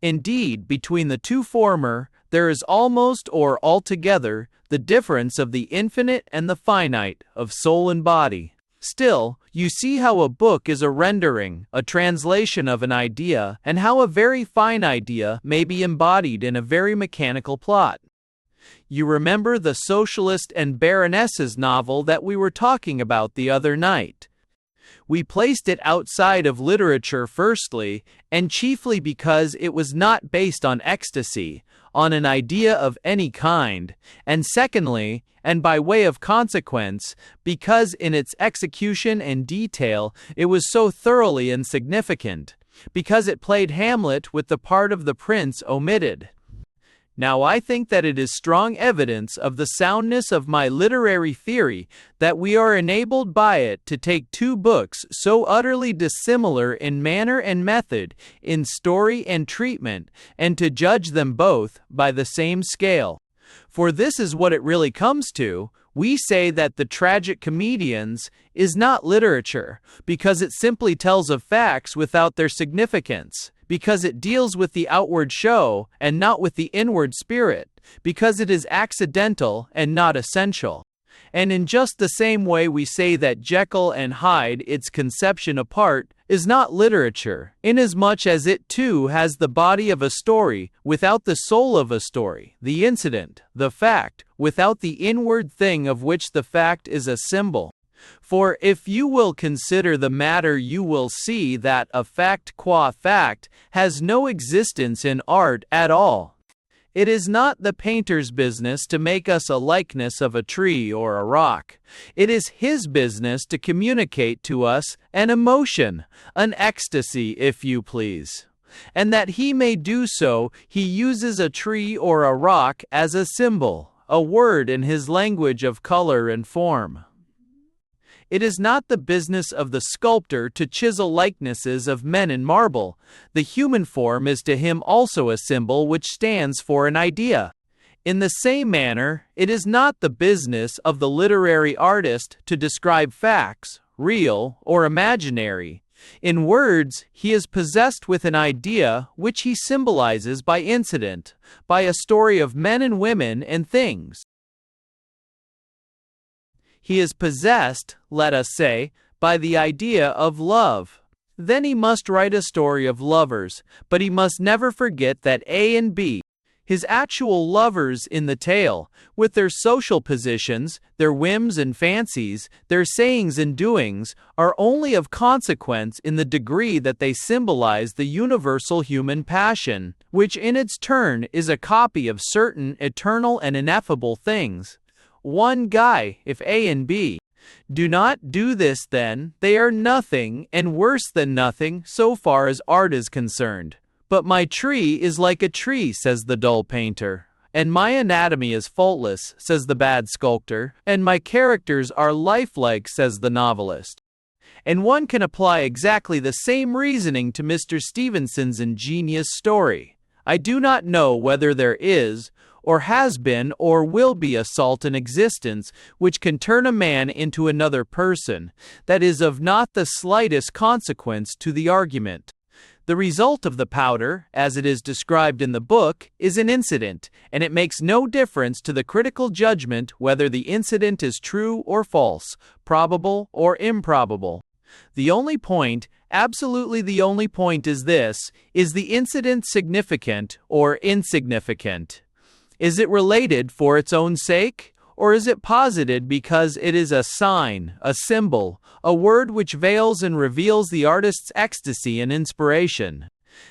Indeed, between the two former, there is almost or altogether the difference of the infinite and the finite, of soul and body. Still, you see how a book is a rendering, a translation of an idea, and how a very fine idea may be embodied in a very mechanical plot. You remember the Socialist and Baroness's novel that we were talking about the other night. We placed it outside of literature firstly, and chiefly because it was not based on ecstasy, on an idea of any kind, and secondly, and by way of consequence, because in its execution and detail it was so thoroughly insignificant, because it played Hamlet with the part of the prince omitted. Now I think that it is strong evidence of the soundness of my literary theory that we are enabled by it to take two books so utterly dissimilar in manner and method, in story and treatment, and to judge them both by the same scale. For this is what it really comes to. We say that the tragic comedians is not literature, because it simply tells of facts without their significance, because it deals with the outward show and not with the inward spirit, because it is accidental and not essential. And in just the same way we say that Jekyll and Hyde, its conception apart, is not literature, inasmuch as it too has the body of a story without the soul of a story, the incident, the fact, without the inward thing of which the fact is a symbol. For if you will consider the matter, you will see that a fact qua fact has no existence in art at all. It is not the painter's business to make us a likeness of a tree or a rock. It is his business to communicate to us an emotion, an ecstasy, if you please. And that he may do so, he uses a tree or a rock as a symbol, a word in his language of color and form. It is not the business of the sculptor to chisel likenesses of men in marble. The human form is to him also a symbol which stands for an idea. In the same manner, it is not the business of the literary artist to describe facts, real or imaginary. In words, he is possessed with an idea which he symbolizes by incident, by a story of men and women and things. He is possessed, let us say, by the idea of love. Then he must write a story of lovers, but he must never forget that A and B, his actual lovers in the tale, with their social positions, their whims and fancies, their sayings and doings, are only of consequence in the degree that they symbolize the universal human passion, which in its turn is a copy of certain eternal and ineffable things. One guy, if A and B do not do this, then they are nothing and worse than nothing so far as art is concerned. But my tree is like a tree, says the dull painter, and my anatomy is faultless, says the bad sculptor, and my characters are lifelike, says the novelist. And one can apply exactly the same reasoning to Mr. Stevenson's ingenious story. I do not know whether there is, or has been, or will be a salt in existence which can turn a man into another person, that is of not the slightest consequence to the argument. The result of the powder, as it is described in the book, is an incident, and it makes no difference to the critical judgment whether the incident is true or false, probable or improbable. The only point, absolutely the only point is this: is the incident significant or insignificant? Is it related for its own sake, or is it posited because it is a sign, a symbol, a word which veils and reveals the artist's ecstasy and inspiration?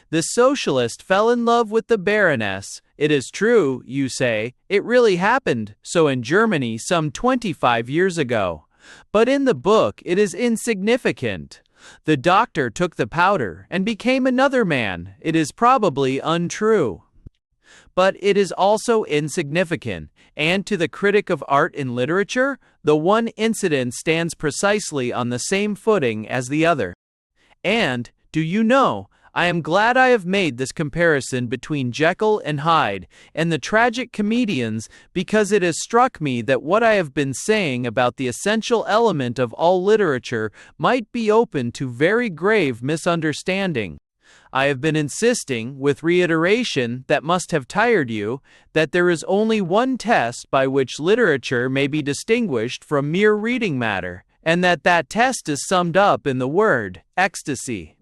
The socialist fell in love with the Baroness. It is true, you say, it really happened so in Germany some 25 years ago. But in the book it is insignificant. The doctor took the powder and became another man. It is probably untrue. But it is also insignificant, and to the critic of art and literature, the one incident stands precisely on the same footing as the other. And, do you know, I am glad I have made this comparison between Jekyll and Hyde and the tragic comedians, because it has struck me that what I have been saying about the essential element of all literature might be open to very grave misunderstanding. I have been insisting, with reiteration that must have tired you, that there is only one test by which literature may be distinguished from mere reading matter, and that test is summed up in the word, ecstasy.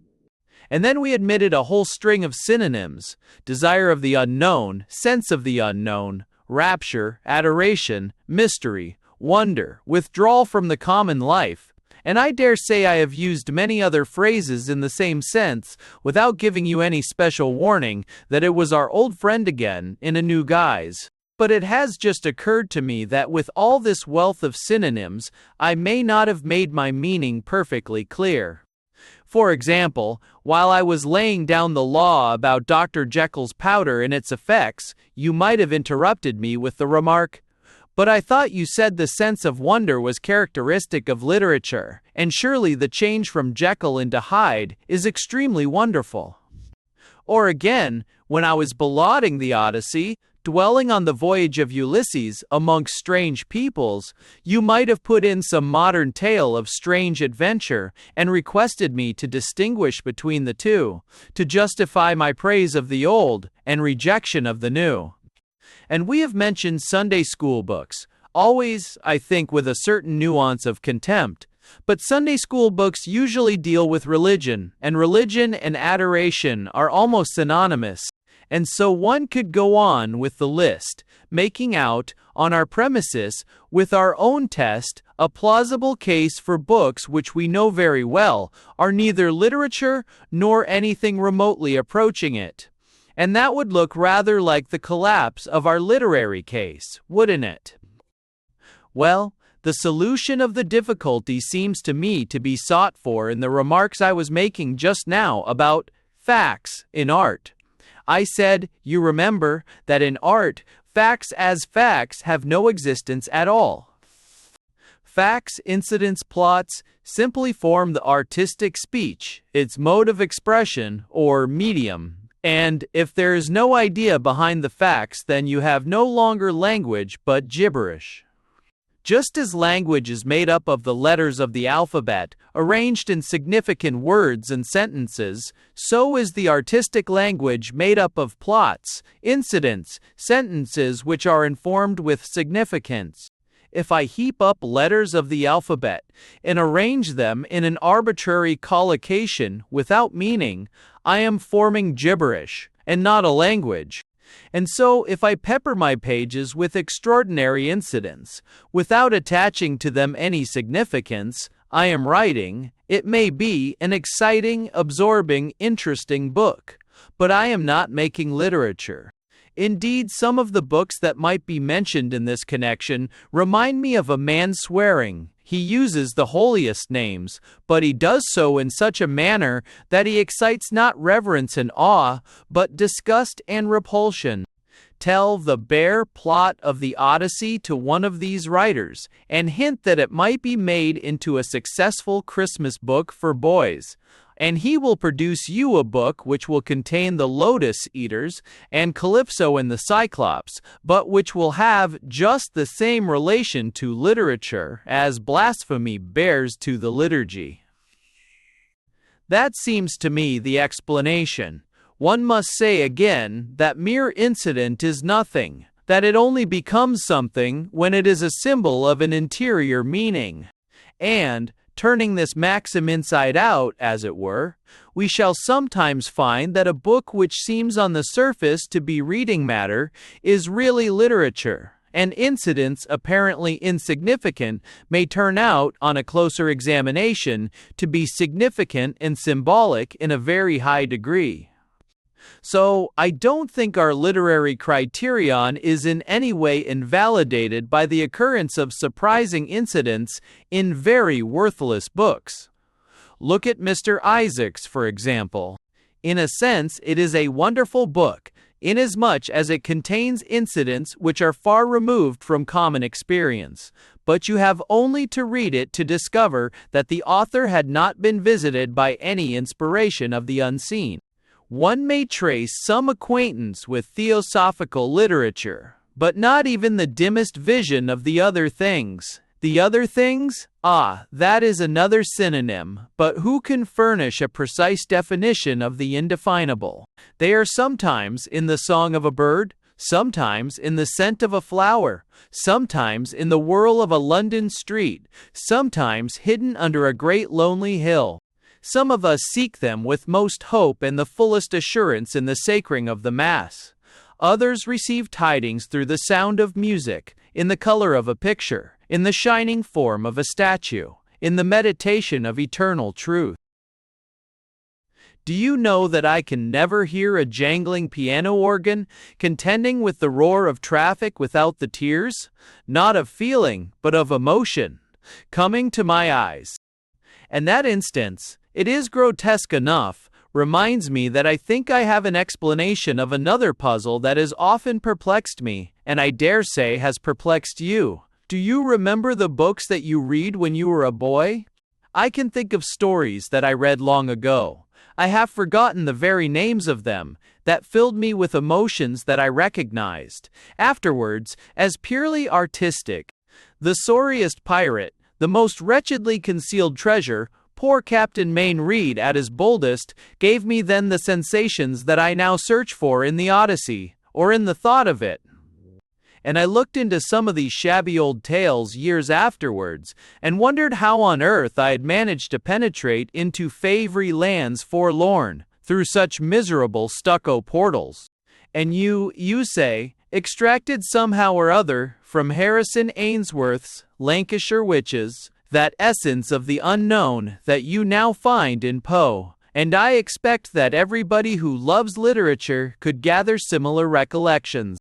And then we admitted a whole string of synonyms: desire of the unknown, sense of the unknown, rapture, adoration, mystery, wonder, withdrawal from the common life. And I dare say I have used many other phrases in the same sense, without giving you any special warning that it was our old friend again, in a new guise. But it has just occurred to me that with all this wealth of synonyms, I may not have made my meaning perfectly clear. For example, while I was laying down the law about Dr. Jekyll's powder and its effects, you might have interrupted me with the remark, "But I thought you said the sense of wonder was characteristic of literature, and surely the change from Jekyll into Hyde is extremely wonderful." Or again, when I was belauding the Odyssey, Dwelling on the voyage of Ulysses amongst strange peoples, you might have put in some modern tale of strange adventure and requested me to distinguish between the two, to justify my praise of the old and rejection of the new. And we have mentioned Sunday school books, always, I think, with a certain nuance of contempt. But Sunday school books usually deal with religion and adoration are almost synonymous. And so one could go on with the list, making out, on our premises, with our own test, a plausible case for books which we know very well are neither literature nor anything remotely approaching it. And that would look rather like the collapse of our literary case, wouldn't it? Well, the solution of the difficulty seems to me to be sought for in the remarks I was making just now about facts in art. I said, you remember, that in art, facts as facts have no existence at all. Facts, incidents, plots simply form the artistic speech, its mode of expression, or medium. And if there is no idea behind the facts, then you have no longer language but gibberish. Just as language is made up of the letters of the alphabet, arranged in significant words and sentences, so is the artistic language made up of plots, incidents, sentences which are informed with significance. If I heap up letters of the alphabet and arrange them in an arbitrary collocation without meaning, I am forming gibberish, and not a language. And so, if I pepper my pages with extraordinary incidents, without attaching to them any significance, I am writing, it may be, an exciting, absorbing, interesting book. But I am not making literature. Indeed, some of the books that might be mentioned in this connection remind me of a man swearing. He uses the holiest names, but he does so in such a manner that he excites not reverence and awe, but disgust and repulsion. Tell the bare plot of the Odyssey to one of these writers, and hint that it might be made into a successful Christmas book for boys, and he will produce you a book which will contain the Lotus Eaters and Calypso and the Cyclops, but which will have just the same relation to literature as blasphemy bears to the liturgy. That seems to me the explanation. One must say again that mere incident is nothing, that it only becomes something when it is a symbol of an interior meaning. And, turning this maxim inside out, as it were, we shall sometimes find that a book which seems on the surface to be reading matter is really literature, and incidents apparently insignificant may turn out, on a closer examination, to be significant and symbolic in a very high degree. So, I don't think our literary criterion is in any way invalidated by the occurrence of surprising incidents in very worthless books. Look at Mr. Isaacs, for example. In a sense, it is a wonderful book, inasmuch as it contains incidents which are far removed from common experience. But you have only to read it to discover that the author had not been visited by any inspiration of the unseen. One may trace some acquaintance with theosophical literature, but not even the dimmest vision of the other things. The other things? Ah, that is another synonym, but who can furnish a precise definition of the indefinable? They are sometimes in the song of a bird, sometimes in the scent of a flower, sometimes in the whirl of a London street, sometimes hidden under a great lonely hill. Some of us seek them with most hope and the fullest assurance in the sacring of the Mass. Others receive tidings through the sound of music, in the color of a picture, in the shining form of a statue, in the meditation of eternal truth. Do you know that I can never hear a jangling piano organ contending with the roar of traffic without the tears, not of feeling, but of emotion, coming to my eyes? And that instance, it is grotesque enough, reminds me that I think I have an explanation of another puzzle that has often perplexed me, and I dare say has perplexed you. Do you remember the books that you read when you were a boy? I can think of stories that I read long ago. I have forgotten the very names of them. that filled me with emotions that I recognized afterwards as purely artistic. The sorriest pirate, the most wretchedly concealed treasure, poor Captain Mayne Reid at his boldest, gave me then the sensations that I now search for in the Odyssey, or in the thought of it. And I looked into some of these shabby old tales years afterwards, and wondered how on earth I had managed to penetrate into favoury lands forlorn, through such miserable stucco portals. And you say, extracted somehow or other, from Harrison Ainsworth's Lancashire Witches, that essence of the unknown that you now find in Poe, and I expect that everybody who loves literature could gather similar recollections.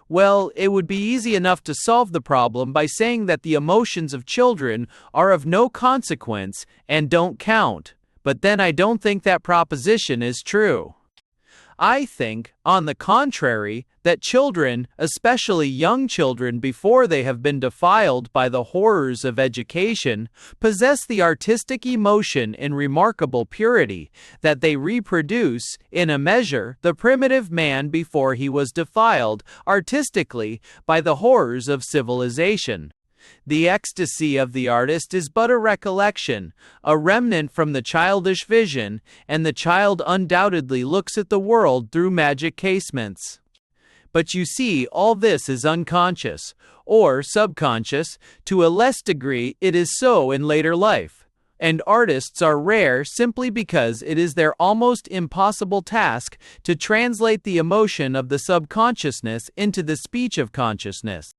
Well, it would be easy enough to solve the problem by saying that the emotions of children are of no consequence and don't count, but then I don't think that proposition is true. I think, on the contrary, that children, especially young children before they have been defiled by the horrors of education, possess the artistic emotion in remarkable purity, that they reproduce, in a measure, the primitive man before he was defiled, artistically, by the horrors of civilization. The ecstasy of the artist is but a recollection, a remnant from the childish vision, and the child undoubtedly looks at the world through magic casements. But you see, all this is unconscious, or subconscious. To a less degree it is so in later life. And artists are rare simply because it is their almost impossible task to translate the emotion of the subconsciousness into the speech of consciousness.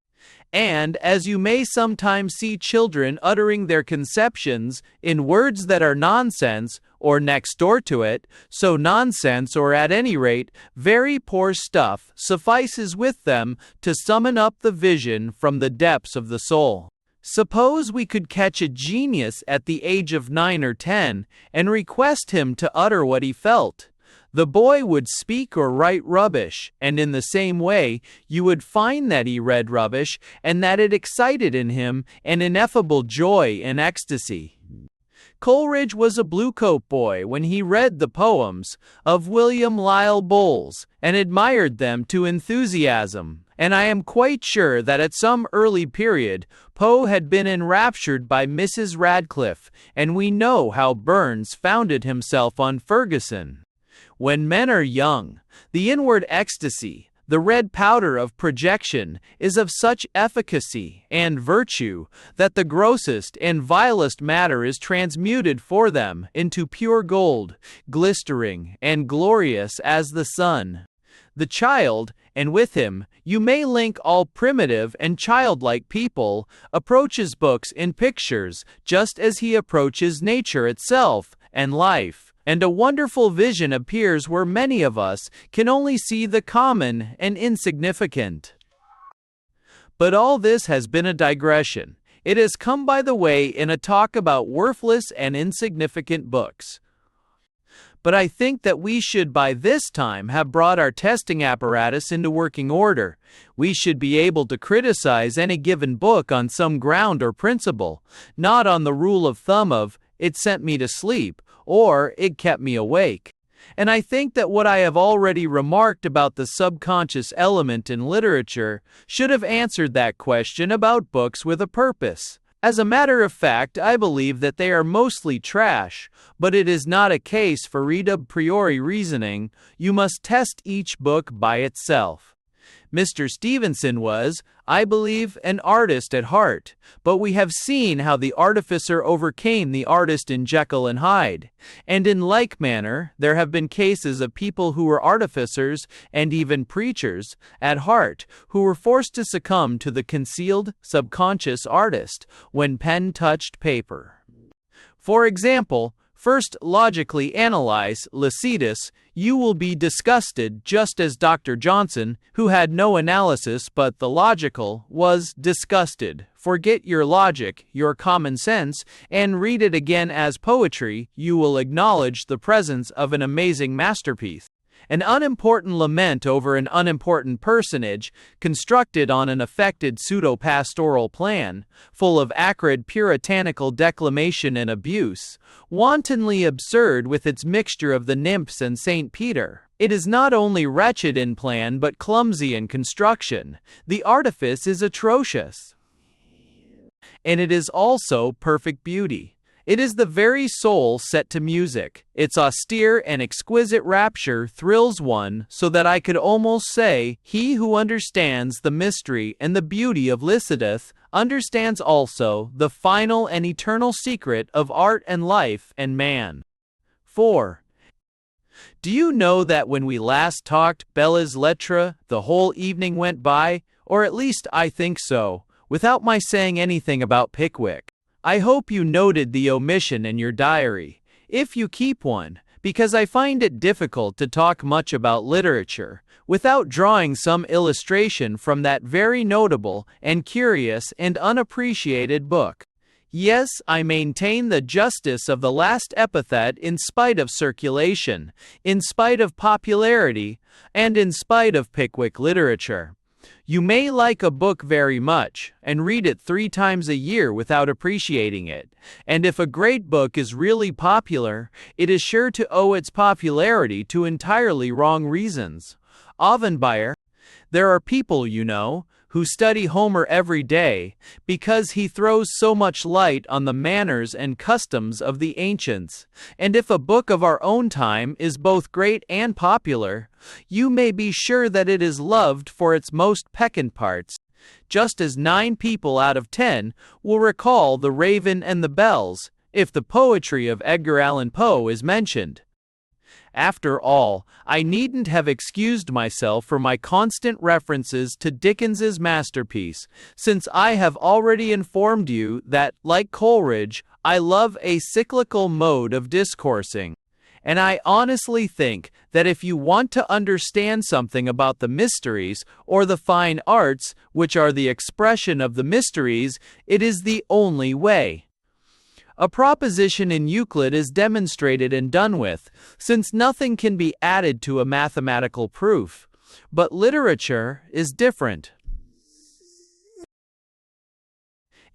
And, as you may sometimes see children uttering their conceptions in words that are nonsense, or next door to it, so nonsense or at any rate, very poor stuff suffices with them to summon up the vision from the depths of the soul. Suppose we could catch a genius at the age of 9 or 10, and request him to utter what he felt. The boy would speak or write rubbish, and in the same way, you would find that he read rubbish, and that it excited in him an ineffable joy and ecstasy. Coleridge was a Bluecoat boy when he read the poems of William Lyle Bowles, and admired them to enthusiasm, and I am quite sure that at some early period, Poe had been enraptured by Mrs. Radcliffe, and we know how Burns founded himself on Ferguson. When men are young, the inward ecstasy, the red powder of projection, is of such efficacy and virtue that the grossest and vilest matter is transmuted for them into pure gold, glistering and glorious as the sun. The child, and with him, you may link all primitive and childlike people, approaches books and pictures just as he approaches nature itself and life. And a wonderful vision appears where many of us can only see the common and insignificant. But all this has been a digression. It has come by the way in a talk about worthless and insignificant books. But I think that we should by this time have brought our testing apparatus into working order. We should be able to criticize any given book on some ground or principle, not on the rule of thumb of, it sent me to sleep, or it kept me awake. And I think that what I have already remarked about the subconscious element in literature should have answered that question about books with a purpose. As a matter of fact, I believe that they are mostly trash, but it is not a case for a priori reasoning. You must test each book by itself. Mr. Stevenson was, I believe, an artist at heart, but we have seen how the artificer overcame the artist in Jekyll and Hyde, and in like manner there have been cases of people who were artificers, and even preachers, at heart, who were forced to succumb to the concealed, subconscious artist, when pen touched paper. For example, first logically analyze Lycidas, you will be disgusted just as Dr. Johnson, who had no analysis but the logical, was disgusted. Forget your logic, your common sense, and read it again as poetry, you will acknowledge the presence of an amazing masterpiece. An unimportant lament over an unimportant personage, constructed on an affected pseudo-pastoral plan, full of acrid puritanical declamation and abuse, wantonly absurd with its mixture of the nymphs and St. Peter. It is not only wretched in plan but clumsy in construction. The artifice is atrocious. And it is also perfect beauty. It is the very soul set to music. Its austere and exquisite rapture thrills one so that I could almost say, he who understands the mystery and the beauty of Lycidas understands also the final and eternal secret of art and life and man. 4. Do you know that when we last talked belles lettres, the whole evening went by, or at least I think so, without my saying anything about Pickwick? I hope you noted the omission in your diary, if you keep one, because I find it difficult to talk much about literature without drawing some illustration from that very notable and curious and unappreciated book. Yes, I maintain the justice of the last epithet in spite of circulation, in spite of popularity, and in spite of Pickwick literature. You may like a book very much, and read it 3 times a year without appreciating it, and if a great book is really popular, it is sure to owe its popularity to entirely wrong reasons. Ovenbuyer. There are people, you know, who study Homer every day, because he throws so much light on the manners and customs of the ancients, and if a book of our own time is both great and popular, you may be sure that it is loved for its most peccant parts, just as 9 people out of 10 will recall The Raven and the Bells, if the poetry of Edgar Allan Poe is mentioned. After all, I needn't have excused myself for my constant references to Dickens's masterpiece, since I have already informed you that, like Coleridge, I love a cyclical mode of discoursing. And I honestly think that if you want to understand something about the mysteries or the fine arts, which are the expression of the mysteries, it is the only way. A proposition in Euclid is demonstrated and done with, since nothing can be added to a mathematical proof. But literature is different.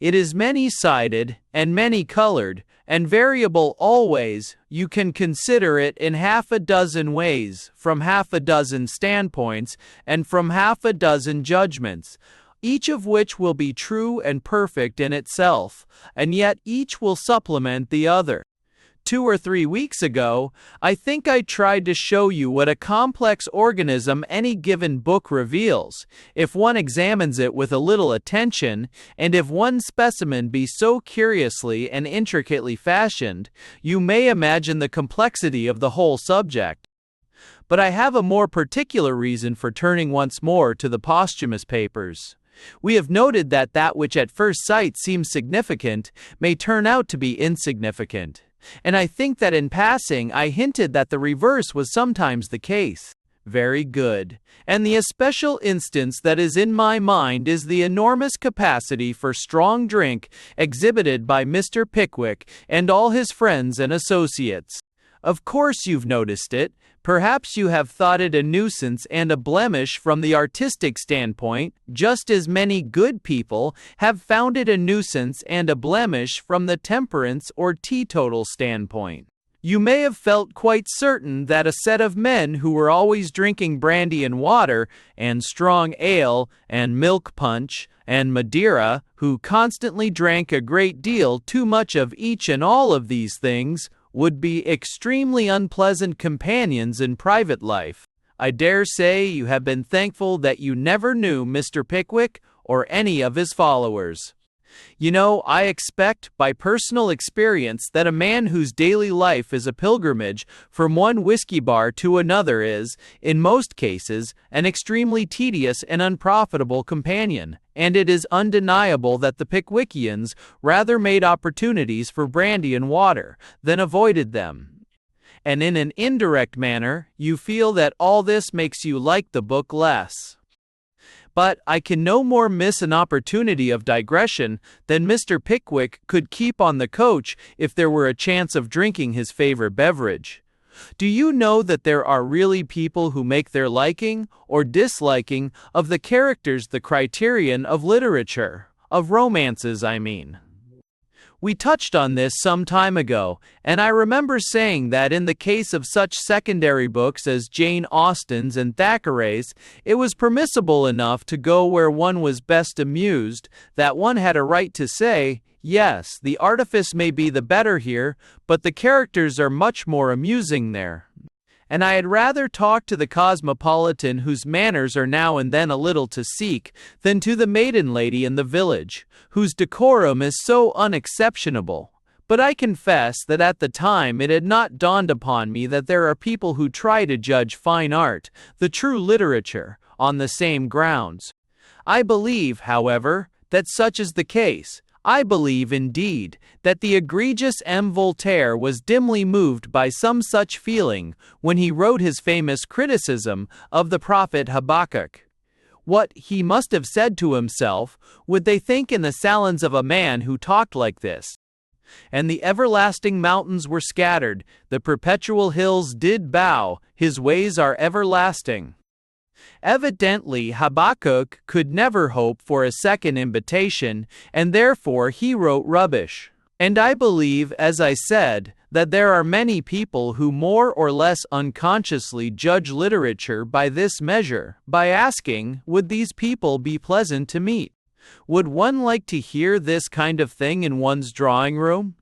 It is many-sided and many-colored, and variable always. You can consider it in half a dozen ways, from half a dozen standpoints, and from half a dozen judgments, each of which will be true and perfect in itself, and yet each will supplement the other. 2 or 3 weeks ago, I think I tried to show you what a complex organism any given book reveals, if one examines it with a little attention, and if one specimen be so curiously and intricately fashioned, you may imagine the complexity of the whole subject. But I have a more particular reason for turning once more to the posthumous papers. We have noted that that which at first sight seems significant may turn out to be insignificant, and I think that in passing I hinted that the reverse was sometimes the case. Very good. And the especial instance that is in my mind is the enormous capacity for strong drink exhibited by Mr. Pickwick and all his friends and associates. Of course you've noticed it. Perhaps you have thought it a nuisance and a blemish from the artistic standpoint, just as many good people have found it a nuisance and a blemish from the temperance or teetotal standpoint. You may have felt quite certain that a set of men who were always drinking brandy and water, and strong ale, and milk punch, and Madeira, who constantly drank a great deal too much of each and all of these things, would be extremely unpleasant companions in private life. I dare say you have been thankful that you never knew Mr. Pickwick or any of his followers. You know, I expect, by personal experience, that a man whose daily life is a pilgrimage from one whiskey bar to another is, in most cases, an extremely tedious and unprofitable companion, and it is undeniable that the Pickwickians rather made opportunities for brandy and water than avoided them. And in an indirect manner, you feel that all this makes you like the book less. But I can no more miss an opportunity of digression than Mr. Pickwick could keep on the coach if there were a chance of drinking his favorite beverage. Do you know that there are really people who make their liking or disliking of the characters the criterion of literature, of romances I mean? We touched on this some time ago, and I remember saying that in the case of such secondary books as Jane Austen's and Thackeray's, it was permissible enough to go where one was best amused, that one had a right to say, yes, the artifice may be the better here, but the characters are much more amusing there. And I had rather talk to the cosmopolitan whose manners are now and then a little to seek, than to the maiden lady in the village, whose decorum is so unexceptionable. But I confess that at the time it had not dawned upon me that there are people who try to judge fine art, the true literature, on the same grounds. I believe, however, that such is the case. I believe, indeed, that the egregious M. Voltaire was dimly moved by some such feeling when he wrote his famous criticism of the prophet Habakkuk. What, he must have said to himself, would they think in the salons of a man who talked like this? And the everlasting mountains were scattered, the perpetual hills did bow, his ways are everlasting. Evidently, Habakkuk could never hope for a second invitation, and therefore he wrote rubbish. And I believe, as I said, that there are many people who more or less unconsciously judge literature by this measure, by asking, would these people be pleasant to meet? Would one like to hear this kind of thing in one's drawing room?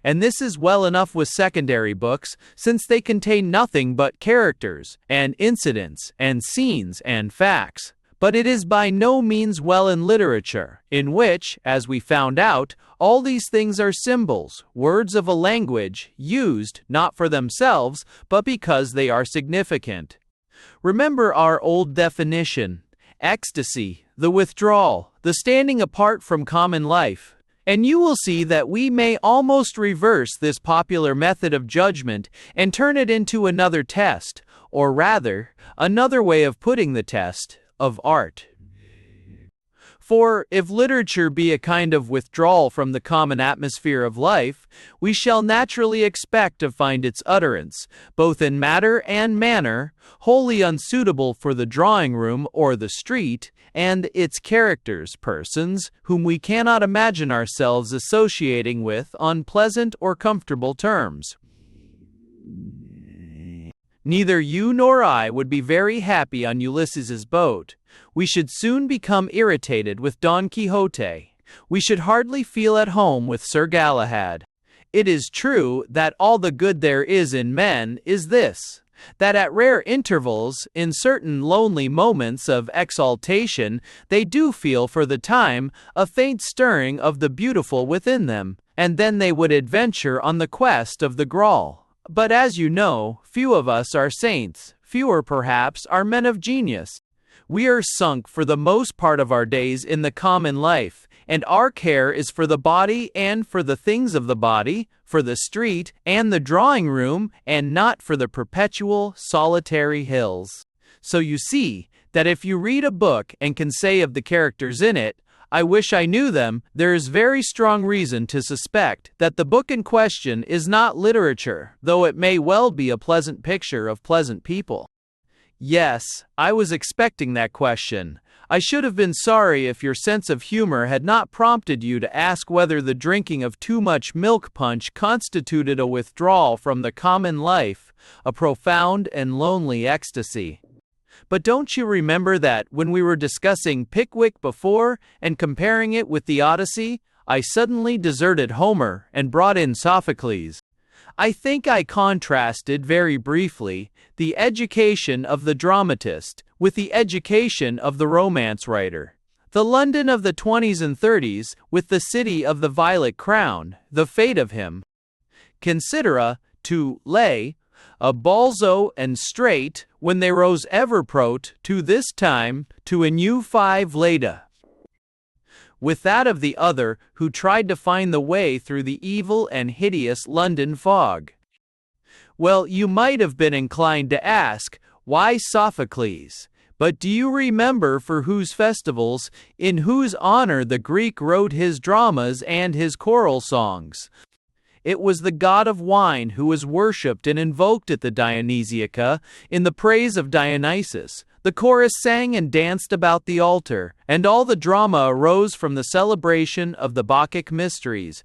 And this is well enough with secondary books, since they contain nothing but characters, and incidents, and scenes, and facts. But it is by no means well in literature, in which, as we found out, all these things are symbols, words of a language, used, not for themselves, but because they are significant. Remember our old definition: ecstasy, the withdrawal, the standing apart from common life. And you will see that we may almost reverse this popular method of judgment and turn it into another test, or rather, another way of putting the test, of art. For, if literature be a kind of withdrawal from the common atmosphere of life, we shall naturally expect to find its utterance, both in matter and manner, wholly unsuitable for the drawing room or the street, and its characters, persons, whom we cannot imagine ourselves associating with on pleasant or comfortable terms. Neither you nor I would be very happy on Ulysses's boat. We should soon become irritated with Don Quixote. We should hardly feel at home with Sir Galahad. It is true that all the good there is in men is this, that at rare intervals, in certain lonely moments of exaltation, they do feel for the time a faint stirring of the beautiful within them, and then they would adventure on the quest of the Graal. But as you know, few of us are saints, fewer perhaps are men of genius. We are sunk for the most part of our days in the common life, and our care is for the body and for the things of the body, for the street and the drawing room, and not for the perpetual, solitary hills. So you see that if you read a book and can say of the characters in it, I wish I knew them, there is very strong reason to suspect that the book in question is not literature, though it may well be a pleasant picture of pleasant people. Yes, I was expecting that question. I should have been sorry if your sense of humor had not prompted you to ask whether the drinking of too much milk punch constituted a withdrawal from the common life, a profound and lonely ecstasy. But don't you remember that when we were discussing Pickwick before and comparing it with the Odyssey, I suddenly deserted Homer and brought in Sophocles? I think I contrasted very briefly the education of the dramatist with the education of the romance writer. The London of the 20s and 30s with the city of the Violet Crown, the fate of him. Considera, to lay, a balzo and straight, when they rose everprot, to this time, to a new 5 leda. With that of the other, who tried to find the way through the evil and hideous London fog. Well, you might have been inclined to ask, why Sophocles? But do you remember for whose festivals, in whose honor the Greek wrote his dramas and his choral songs? It was the god of wine who was worshipped and invoked at the Dionysiaca in the praise of Dionysus. The chorus sang and danced about the altar, and all the drama arose from the celebration of the Bacchic mysteries.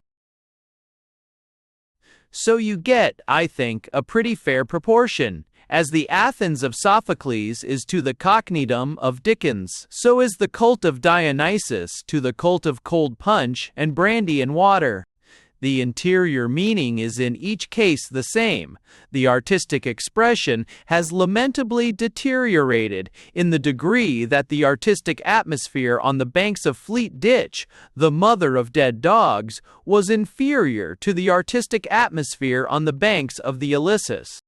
So you get, I think, a pretty fair proportion. As the Athens of Sophocles is to the cockneydom of Dickens, so is the cult of Dionysus to the cult of cold punch and brandy and water. The interior meaning is in each case the same. The artistic expression has lamentably deteriorated in the degree that the artistic atmosphere on the banks of Fleet Ditch, the mother of dead dogs, was inferior to the artistic atmosphere on the banks of the Ilissus.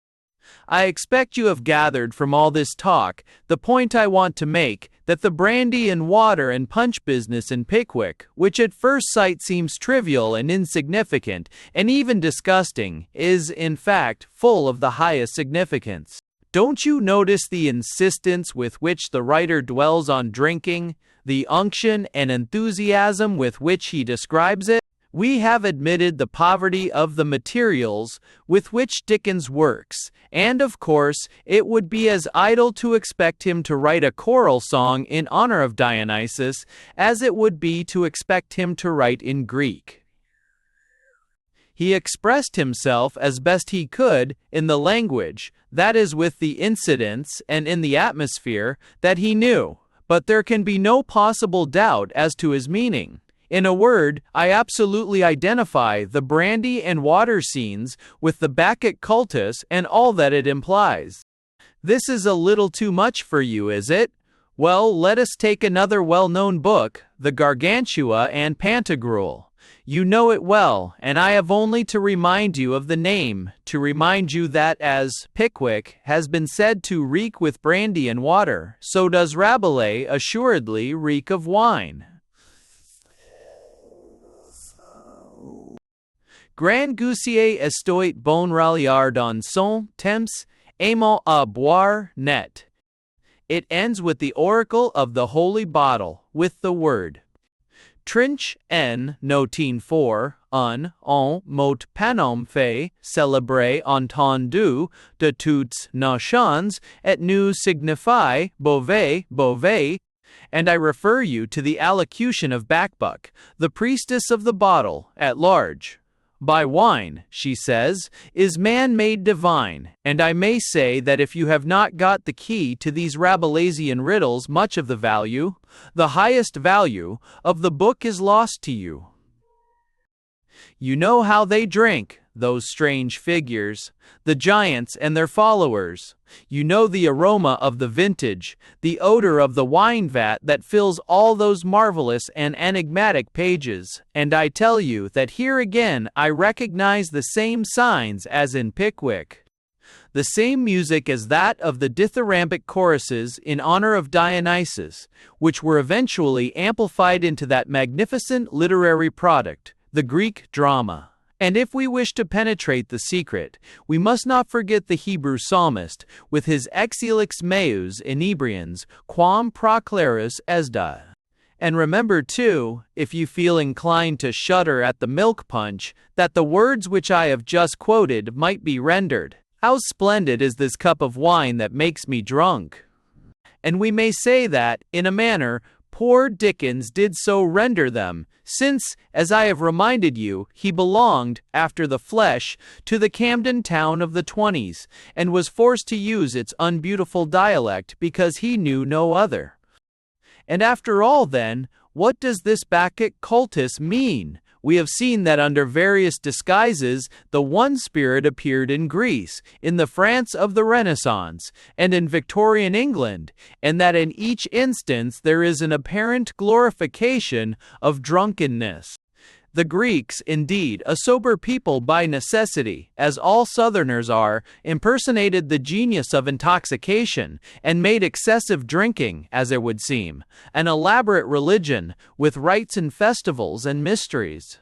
I expect you have gathered from all this talk the point I want to make, that the brandy and water and punch business in Pickwick, which at first sight seems trivial and insignificant, and even disgusting, is, in fact, full of the highest significance. Don't you notice the insistence with which the writer dwells on drinking, the unction and enthusiasm with which he describes it? We have admitted the poverty of the materials with which Dickens works, and of course, it would be as idle to expect him to write a choral song in honor of Dionysus as it would be to expect him to write in Greek. He expressed himself as best he could in the language, that is, with the incidents and in the atmosphere that he knew, but there can be no possible doubt as to his meaning. In a word, I absolutely identify the brandy and water scenes with the Bacchic cultus and all that it implies. This is a little too much for you, is it? Well, let us take another well-known book, the Gargantua and Pantagruel. You know it well, and I have only to remind you of the name, to remind you that as Pickwick has been said to reek with brandy and water, so does Rabelais assuredly reek of wine. Grand Goussier estoit bon ralliard dans son temps, aimant à boire net. It ends with the oracle of the holy bottle, with the word. Trinch en notin for, un mot panom fait, célébrer entendu de toutes nations, et nous signifie beauvais, and I refer you to the allocution of Bacbuc, the priestess of the bottle, at large. By wine, she says, is man made divine, and I may say that if you have not got the key to these Rabelaisian riddles, much of the value, the highest value, of the book is lost to you. You know how they drink, those strange figures, the giants and their followers. You know the aroma of the vintage, the odor of the wine vat that fills all those marvelous and enigmatic pages, and I tell you that here again I recognize the same signs as in Pickwick. The same music as that of the dithyrambic choruses in honor of Dionysus, which were eventually amplified into that magnificent literary product, the Greek drama. And if we wish to penetrate the secret, we must not forget the Hebrew psalmist, with his exelix meus inebrians, quam proclarus esda. And remember too, if you feel inclined to shudder at the milk punch, that the words which I have just quoted might be rendered, "How splendid is this cup of wine that makes me drunk!" And we may say that, in a manner, poor Dickens did so render them, since, as I have reminded you, he belonged, after the flesh, to the Camden town of the 20s, and was forced to use its unbeautiful dialect because he knew no other. And after all then, what does this Bacchic cultus mean? We have seen that under various disguises the one spirit appeared in Greece, in the France of the Renaissance, and in Victorian England, and that in each instance there is an apparent glorification of drunkenness. The Greeks, indeed, a sober people by necessity, as all Southerners are, impersonated the genius of intoxication, and made excessive drinking, as it would seem, an elaborate religion, with rites and festivals and mysteries.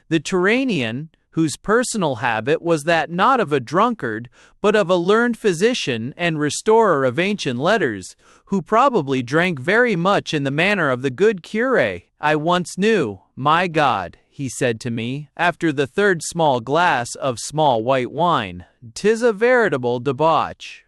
The Turanian, whose personal habit was that not of a drunkard, but of a learned physician and restorer of ancient letters, who probably drank very much in the manner of the good curé I once knew. My God, he said to me, after the third small glass of small white wine, "'tis a veritable debauch."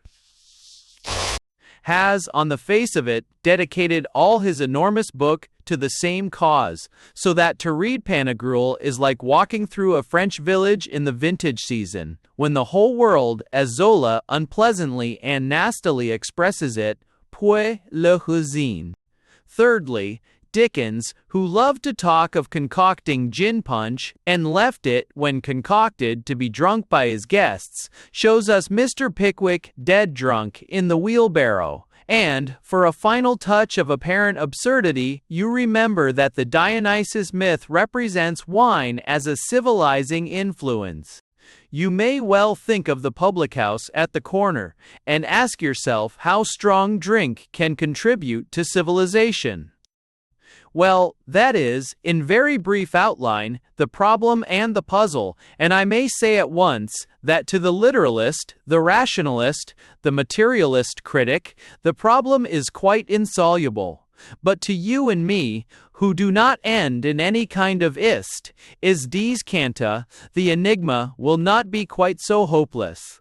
has, on the face of it, dedicated all his enormous book to the same cause, so that to read Pantagruel is like walking through a French village in the vintage season, when the whole world, as Zola unpleasantly and nastily expresses it, puait le raisin. Thirdly, Dickens, who loved to talk of concocting gin punch, and left it, when concocted, to be drunk by his guests, shows us Mr. Pickwick dead drunk in the wheelbarrow. And, for a final touch of apparent absurdity, you remember that the Dionysus myth represents wine as a civilizing influence. You may well think of the public house at the corner, and ask yourself how strong drink can contribute to civilization. Well, that is, in very brief outline, the problem and the puzzle, and I may say at once that to the literalist, the rationalist, the materialist critic, the problem is quite insoluble. But to you and me, who do not end in any kind of ist, is dies canta, the enigma will not be quite so hopeless.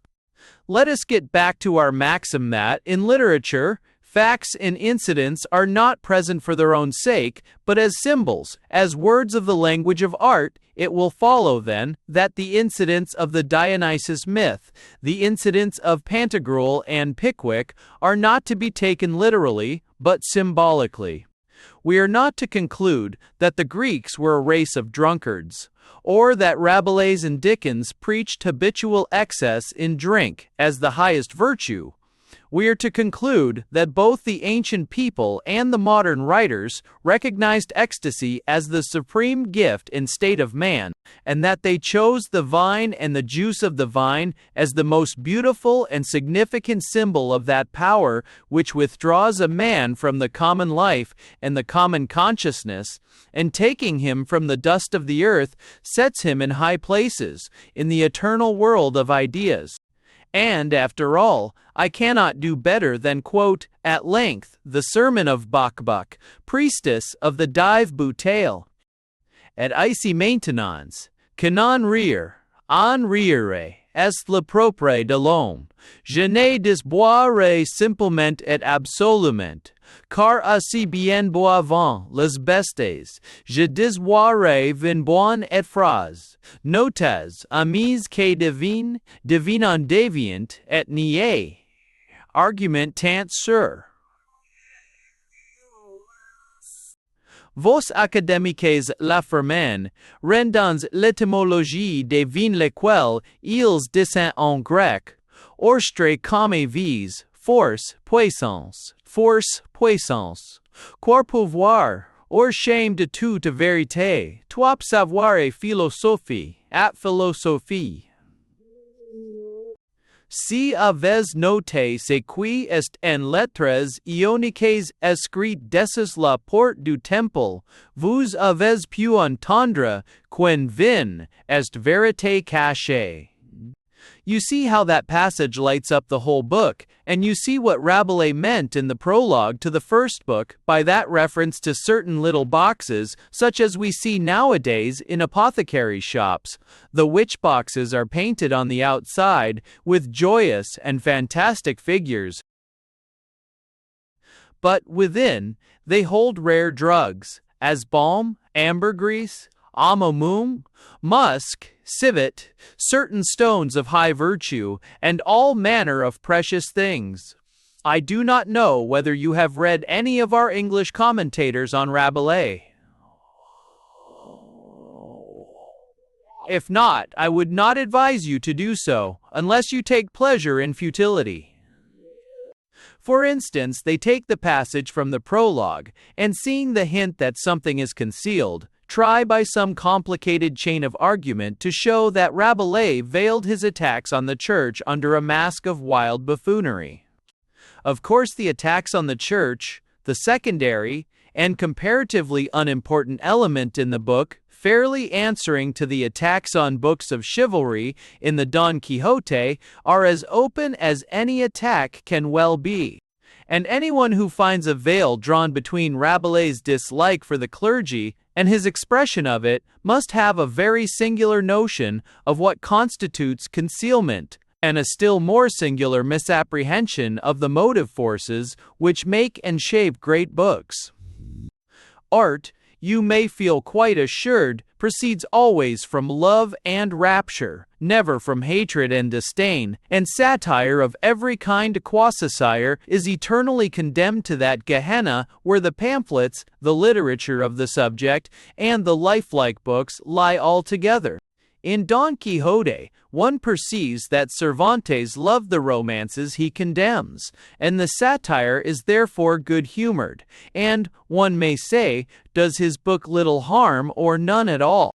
Let us get back to our maxim that, in literature, facts and incidents are not present for their own sake, but as symbols, as words of the language of art. It will follow, then, that the incidents of the Dionysus myth, the incidents of Pantagruel and Pickwick, are not to be taken literally, but symbolically. We are not to conclude that the Greeks were a race of drunkards, or that Rabelais and Dickens preached habitual excess in drink as the highest virtue. We are to conclude that both the ancient people and the modern writers recognized ecstasy as the supreme gift and state of man, and that they chose the vine and the juice of the vine as the most beautiful and significant symbol of that power which withdraws a man from the common life and the common consciousness, and taking him from the dust of the earth, sets him in high places, in the eternal world of ideas. And, after all, I cannot do better than quote, at length, the sermon of Bacbuc, priestess of the Dive Bouteille. Et ici maintenance, que non rire, en rire, est le propre de l'homme. Je ne disboirai simplement et absolument, car aussi bien boivant les bestes, je disboirai vin bon et phrase. Notes, amis que devinant deviant et niais. Argument tant sur. Vos académiques l'affirment, rendant l'étymologie des vins lesquels ils descendent en grec, orstre comme vis, force, puissance, quor pouvoir, or shame de toute vérité, toi savoir et philosophie, at philosophie. Si avez noté ce qui est en lettres ioniques écrit dessus la porte du temple, vous avez pu entendre qu'en vin est vérité cachée. You see how that passage lights up the whole book, and you see what Rabelais meant in the prologue to the first book by that reference to certain little boxes, such as we see nowadays in apothecary shops. The witch boxes are painted on the outside with joyous and fantastic figures, but within, they hold rare drugs, as balm, ambergris, amomum, musk, civet, certain stones of high virtue, and all manner of precious things. I do not know whether you have read any of our English commentators on Rabelais. If not, I would not advise you to do so, unless you take pleasure in futility. For instance, they take the passage from the prologue, and seeing the hint that something is concealed, try by some complicated chain of argument to show that Rabelais veiled his attacks on the church under a mask of wild buffoonery. Of course, the attacks on the church, the secondary and comparatively unimportant element in the book, fairly answering to the attacks on books of chivalry in the Don Quixote, are as open as any attack can well be. And anyone who finds a veil drawn between Rabelais' dislike for the clergy and his expression of it must have a very singular notion of what constitutes concealment, and a still more singular misapprehension of the motive forces which make and shape great books. Art, you may feel quite assured, proceeds always from love and rapture, never from hatred and disdain, and satire of every kind quasi-satire is eternally condemned to that Gehenna where the pamphlets, the literature of the subject, and the lifelike books lie all together. In Don Quixote, one perceives that Cervantes loved the romances he condemns, and the satire is therefore good-humored, and, one may say, does his book little harm or none at all.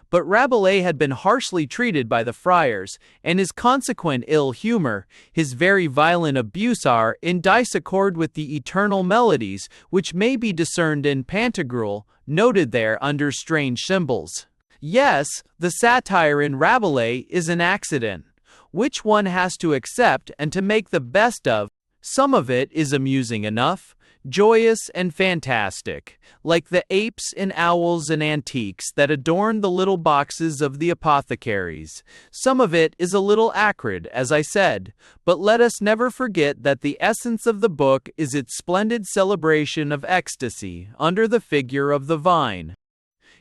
But Rabelais had been harshly treated by the friars, and his consequent ill humor, his very violent abuse are in disaccord with the eternal melodies which may be discerned in Pantagruel, noted there under strange symbols. Yes, the satire in Rabelais is an accident, which one has to accept and to make the best of. Some of it is amusing enough, joyous and fantastic, like the apes and owls and antiques that adorn the little boxes of the apothecaries. Some of it is a little acrid, as I said, but let us never forget that the essence of the book is its splendid celebration of ecstasy under the figure of the vine.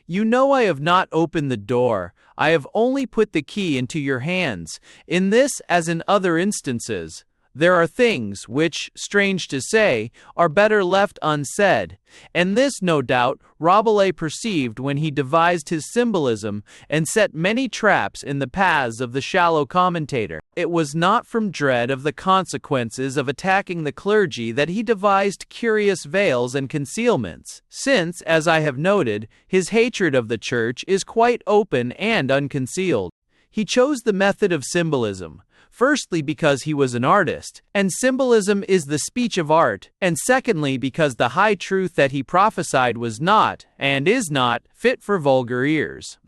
You know I have not opened the door, I have only put the key into your hands. In this, as in other instances, there are things which, strange to say, are better left unsaid, and this, no doubt, Rabelais perceived when he devised his symbolism and set many traps in the paths of the shallow commentator. It was not from dread of the consequences of attacking the clergy that he devised curious veils and concealments, since, as I have noted, his hatred of the Church is quite open and unconcealed. He chose the method of symbolism, firstly because he was an artist, and symbolism is the speech of art, and secondly because the high truth that he prophesied was not, and is not, fit for vulgar ears.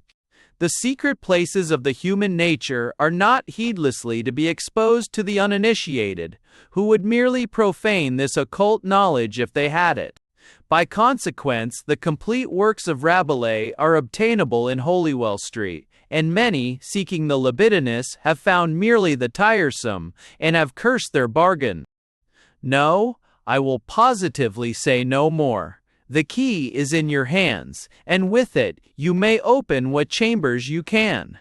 The secret places of the human nature are not heedlessly to be exposed to the uninitiated, who would merely profane this occult knowledge if they had it. By consequence, the complete works of Rabelais are obtainable in Holywell Street, and many, seeking the libidinous, have found merely the tiresome, and have cursed their bargain. No, I will positively say no more. The key is in your hands, and with it you may open what chambers you can.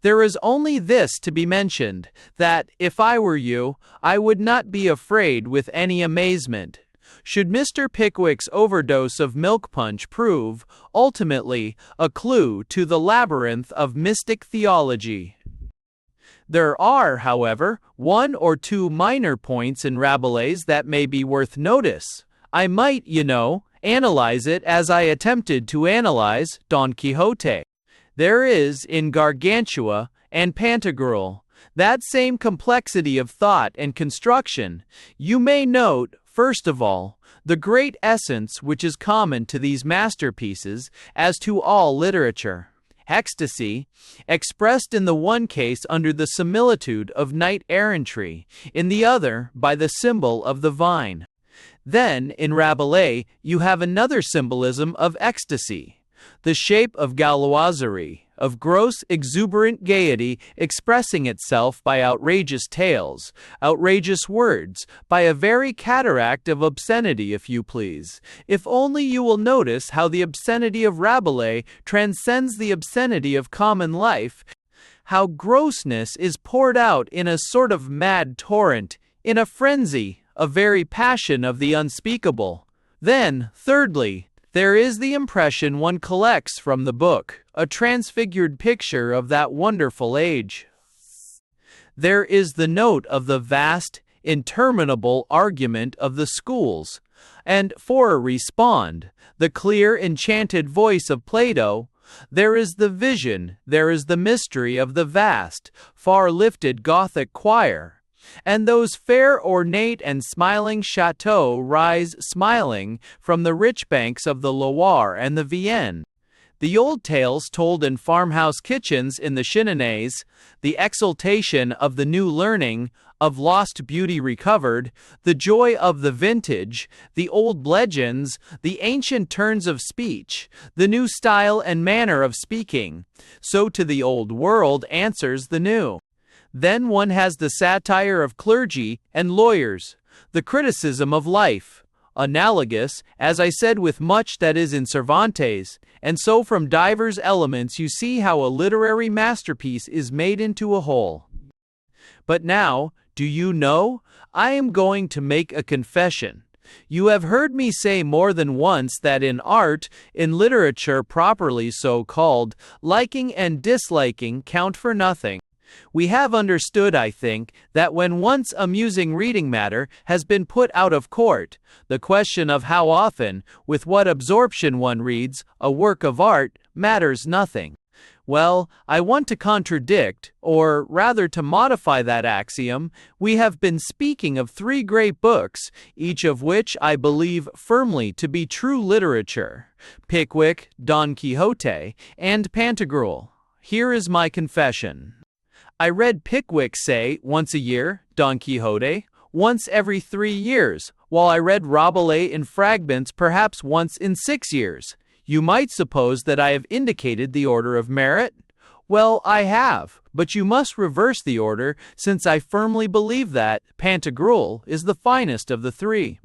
There is only this to be mentioned, that, if I were you, I would not be afraid with any amazement. Should Mr. Pickwick's overdose of milk punch prove, ultimately, a clue to the labyrinth of mystic theology. There are, however, one or two minor points in Rabelais that may be worth notice. I might, analyze it as I attempted to analyze Don Quixote. There is, in Gargantua and Pantagruel, that same complexity of thought and construction. You may note, first of all, the great essence which is common to these masterpieces, as to all literature. Ecstasy, expressed in the one case under the similitude of knight-errantry, in the other by the symbol of the vine. Then, in Rabelais, you have another symbolism of ecstasy, the shape of gauloiserie, of gross exuberant gaiety expressing itself by outrageous tales, outrageous words, by a very cataract of obscenity, if you please. If only you will notice how the obscenity of Rabelais transcends the obscenity of common life, how grossness is poured out in a sort of mad torrent, in a frenzy, a very passion of the unspeakable. Then, thirdly, there is the impression one collects from the book, a transfigured picture of that wonderful age. There is the note of the vast, interminable argument of the schools, and, for a respond, the clear, enchanted voice of Plato. There is the vision, there is the mystery of the vast, far-lifted Gothic choir. And those fair, ornate, and smiling chateaux rise smiling from the rich banks of the Loire and the Vienne. The old tales told in farmhouse kitchens in the Cheninés, the exultation of the new learning, of lost beauty recovered, the joy of the vintage, the old legends, the ancient turns of speech, the new style and manner of speaking, so to the old world answers the new. Then one has the satire of clergy and lawyers, the criticism of life, analogous, as I said, with much that is in Cervantes, and so from divers elements you see how a literary masterpiece is made into a whole. But now, do you know, I am going to make a confession. You have heard me say more than once that in art, in literature properly so called, liking and disliking count for nothing. We have understood, I think, that when once amusing reading matter has been put out of court, the question of how often, with what absorption one reads, a work of art, matters nothing. Well, I want to contradict, or rather to modify that axiom. We have been speaking of 3 great books, each of which I believe firmly to be true literature: Pickwick, Don Quixote, and Pantagruel. Here is my confession. I read Pickwick, say, once a year, Don Quixote, once every 3 years, while I read Rabelais in fragments perhaps once in 6 years. You might suppose that I have indicated the order of merit. Well, I have, but you must reverse the order, since I firmly believe that Pantagruel is the finest of the 3.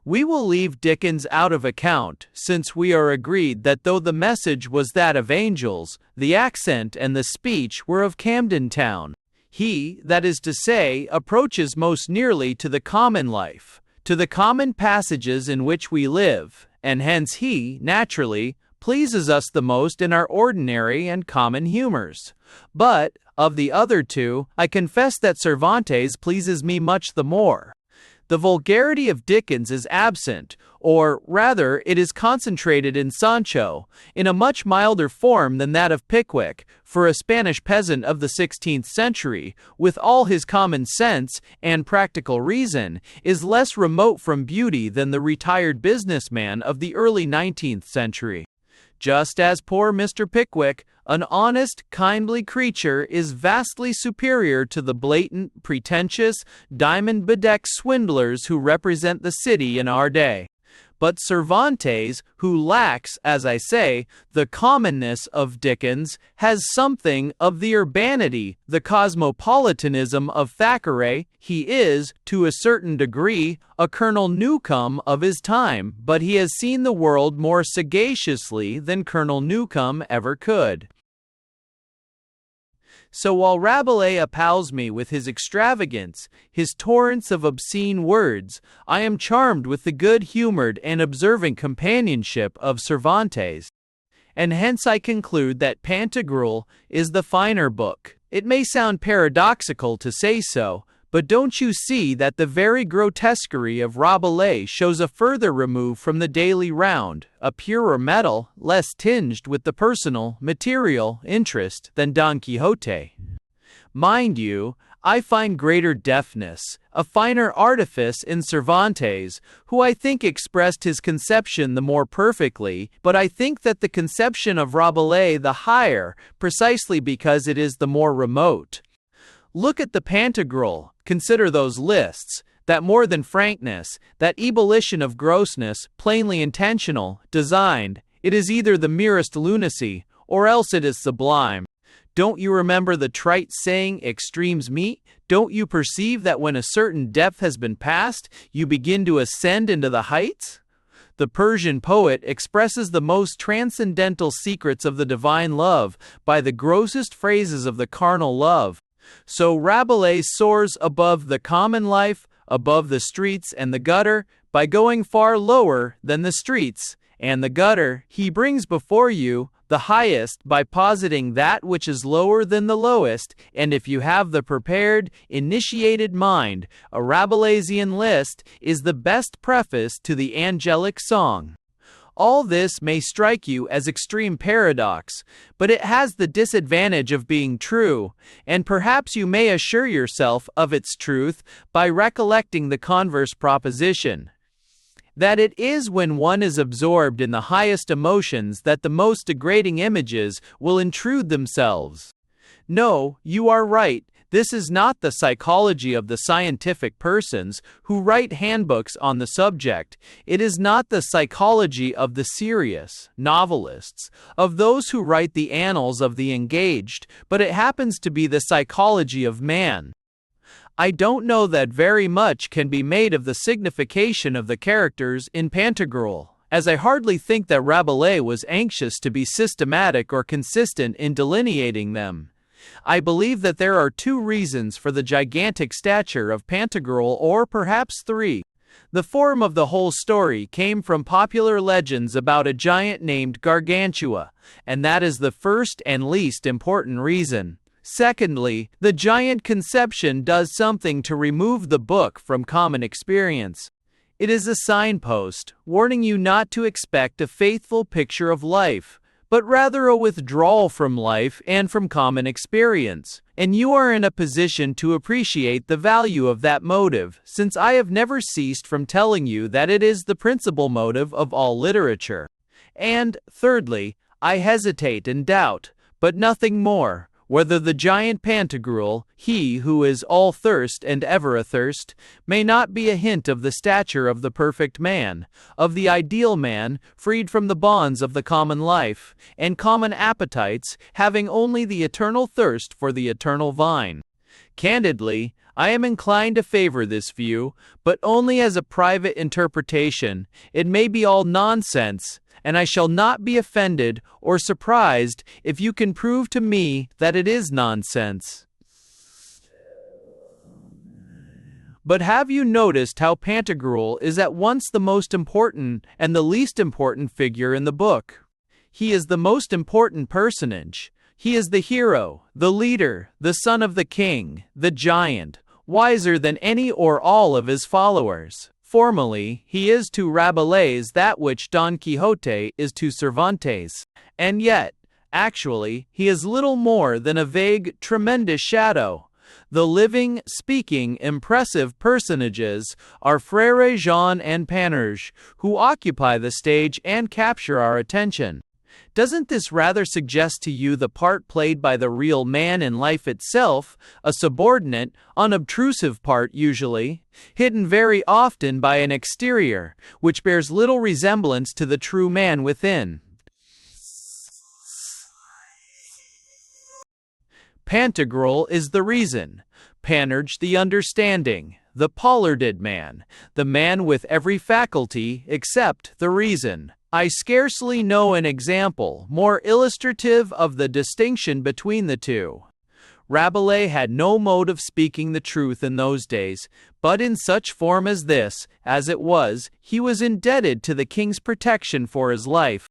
We will leave Dickens out of account, since we are agreed that though the message was that of angels, the accent and the speech were of Camden Town. He, that is to say, approaches most nearly to the common life, to the common passages in which we live, and hence he, naturally, pleases us the most in our ordinary and common humors. But, of the other 2, I confess that Cervantes pleases me much the more. The vulgarity of Dickens is absent, or, rather, it is concentrated in Sancho, in a much milder form than that of Pickwick, for a Spanish peasant of the 16th century, with all his common sense and practical reason, is less remote from beauty than the retired businessman of the early 19th century. Just as poor Mr. Pickwick, an honest, kindly creature, is vastly superior to the blatant, pretentious, diamond-bedecked swindlers who represent the city in our day. But Cervantes, who lacks, as I say, the commonness of Dickens, has something of the urbanity, the cosmopolitanism of Thackeray. He is, to a certain degree, a Colonel Newcome of his time, but he has seen the world more sagaciously than Colonel Newcome ever could. So while Rabelais appals me with his extravagance, his torrents of obscene words, I am charmed with the good-humored and observing companionship of Cervantes. And hence I conclude that Pantagruel is the finer book. It may sound paradoxical to say so, but don't you see that the very grotesquerie of Rabelais shows a further remove from the daily round, a purer metal, less tinged with the personal, material interest than Don Quixote? Mind you, I find greater deftness, a finer artifice in Cervantes, who I think expressed his conception the more perfectly, but I think that the conception of Rabelais the higher, precisely because it is the more remote. Look at the Pantagruel, consider those lists, that more than frankness, that ebullition of grossness, plainly intentional, designed. It is either the merest lunacy, or else it is sublime. Don't you remember the trite saying, extremes meet? Don't you perceive that when a certain depth has been passed, you begin to ascend into the heights? The Persian poet expresses the most transcendental secrets of the divine love by the grossest phrases of the carnal love. So Rabelais soars above the common life, above the streets and the gutter, by going far lower than the streets and the gutter. He brings before you the highest by positing that which is lower than the lowest, and if you have the prepared, initiated mind, a Rabelaisian list is the best preface to the angelic song. All this may strike you as extreme paradox, but it has the disadvantage of being true, and perhaps you may assure yourself of its truth by recollecting the converse proposition, that it is when one is absorbed in the highest emotions that the most degrading images will intrude themselves. No, you are right, This is not the psychology of the scientific persons who write handbooks on the subject. It is not the psychology of the serious novelists, of those who write the annals of the engaged, but it happens to be the psychology of man. I don't know that very much can be made of the signification of the characters in Pantagruel, as I hardly think that Rabelais was anxious to be systematic or consistent in delineating them. I believe that there are two reasons for the gigantic stature of Pantagruel, or perhaps three. The form of the whole story came from popular legends about a giant named Gargantua, and that is the first and least important reason. Secondly, the giant conception does something to remove the book from common experience. It is a signpost, warning you not to expect a faithful picture of life, but rather a withdrawal from life and from common experience, and you are in a position to appreciate the value of that motive, since I have never ceased from telling you that it is the principal motive of all literature. And, thirdly, I hesitate and doubt, but nothing more, whether the giant Pantagruel, he who is all thirst and ever athirst, may not be a hint of the stature of the perfect man, of the ideal man, freed from the bonds of the common life, and common appetites, having only the eternal thirst for the eternal vine. Candidly, I am inclined to favor this view, but only as a private interpretation. It may be all nonsense, and I shall not be offended or surprised if you can prove to me that it is nonsense. But have you noticed how Pantagruel is at once the most important and the least important figure in the book? He is the most important personage. He is the hero, the leader, the son of the king, the giant, wiser than any or all of his followers. Formally, he is to Rabelais that which Don Quixote is to Cervantes, and yet, actually, he is little more than a vague, tremendous shadow. The living, speaking, impressive personages are Frere Jean and Panurge, who occupy the stage and capture our attention. Doesn't this rather suggest to you the part played by the real man in life itself, a subordinate, unobtrusive part usually, hidden very often by an exterior, which bears little resemblance to the true man within? Pantagruel is the reason, Panurge the understanding, the pollarded man, the man with every faculty except the reason. I scarcely know an example more illustrative of the distinction between the two. Rabelais had no mode of speaking the truth in those days, but in such form as this, as it was, he was indebted to the king's protection for his life.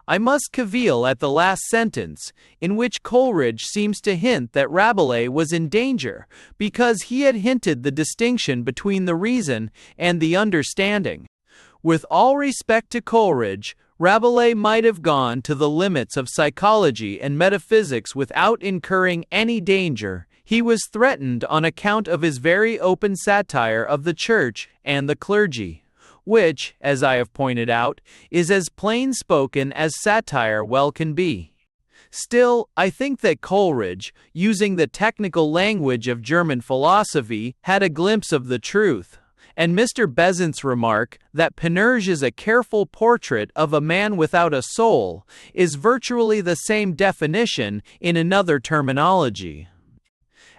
I must cavil at the last sentence, in which Coleridge seems to hint that Rabelais was in danger, because he had hinted the distinction between the reason and the understanding. With all respect to Coleridge, Rabelais might have gone to the limits of psychology and metaphysics without incurring any danger. He was threatened on account of his very open satire of the church and the clergy, which, as I have pointed out, is as plain-spoken as satire well can be. Still, I think that Coleridge, using the technical language of German philosophy, had a glimpse of the truth. And Mr. Besant's remark that Panurge is a careful portrait of a man without a soul is virtually the same definition in another terminology.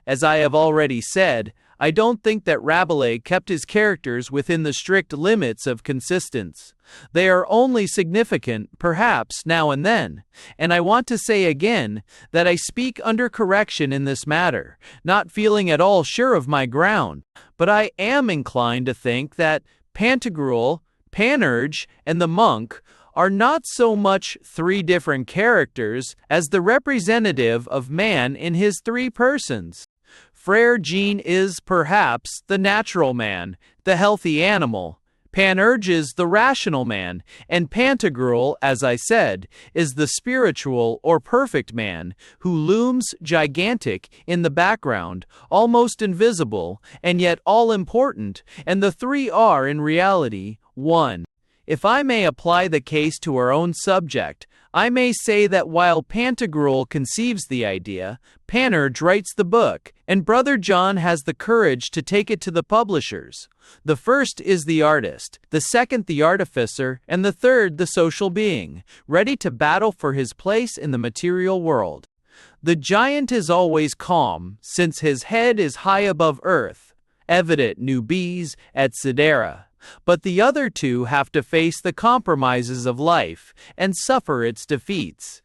As I have already said, I don't think that Rabelais kept his characters within the strict limits of consistence. They are only significant, perhaps, now and then, and I want to say again that I speak under correction in this matter, not feeling at all sure of my ground, but I am inclined to think that Pantagruel, Panurge, and the monk are not so much three different characters as the representative of man in his three persons. Frere Jean is, perhaps, the natural man, the healthy animal. Panurge is the rational man, and Pantagruel, as I said, is the spiritual or perfect man, who looms gigantic in the background, almost invisible, and yet all-important, and the three are, in reality, one. If I may apply the case to our own subject, I may say that while Pantagruel conceives the idea, Panurge writes the book, and Brother John has the courage to take it to the publishers. The first is the artist, the second the artificer, and the third the social being, ready to battle for his place in the material world. The giant is always calm, since his head is high above earth, evidit nubis, etc. But the other two have to face the compromises of life, and suffer its defeats.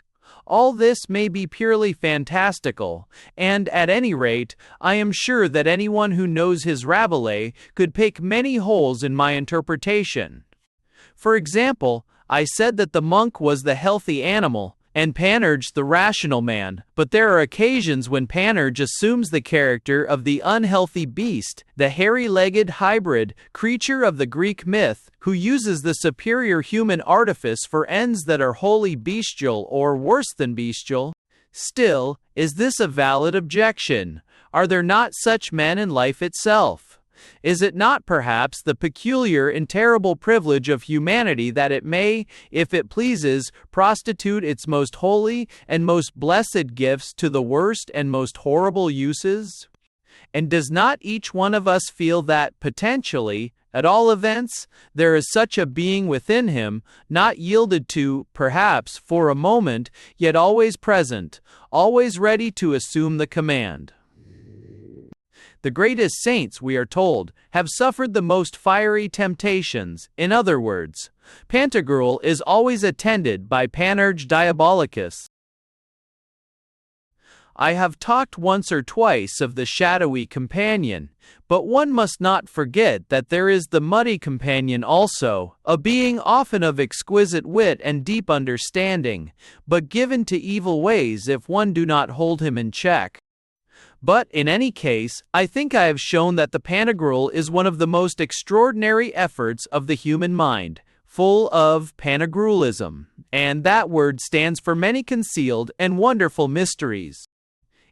All this may be purely fantastical, and at any rate, I am sure that anyone who knows his Rabelais could pick many holes in my interpretation. For example, I said that the monk was the healthy animal, and Panurge the rational man, but there are occasions when Panurge assumes the character of the unhealthy beast, the hairy-legged hybrid creature of the Greek myth, who uses the superior human artifice for ends that are wholly bestial or worse than bestial. Still, is this a valid objection? Are there not such men in life itself? Is it not perhaps the peculiar and terrible privilege of humanity that it may, if it pleases, prostitute its most holy and most blessed gifts to the worst and most horrible uses? And does not each one of us feel that, potentially, at all events, there is such a being within him, not yielded to, perhaps, for a moment, yet always present, always ready to assume the command? The greatest saints, we are told, have suffered the most fiery temptations. In other words, Pantagruel is always attended by Panurge Diabolicus. I have talked once or twice of the shadowy companion, but one must not forget that there is the muddy companion also, a being often of exquisite wit and deep understanding, but given to evil ways if one do not hold him in check. But, in any case, I think I have shown that the Pantagruel is one of the most extraordinary efforts of the human mind, full of Pantagruelism, and that word stands for many concealed and wonderful mysteries.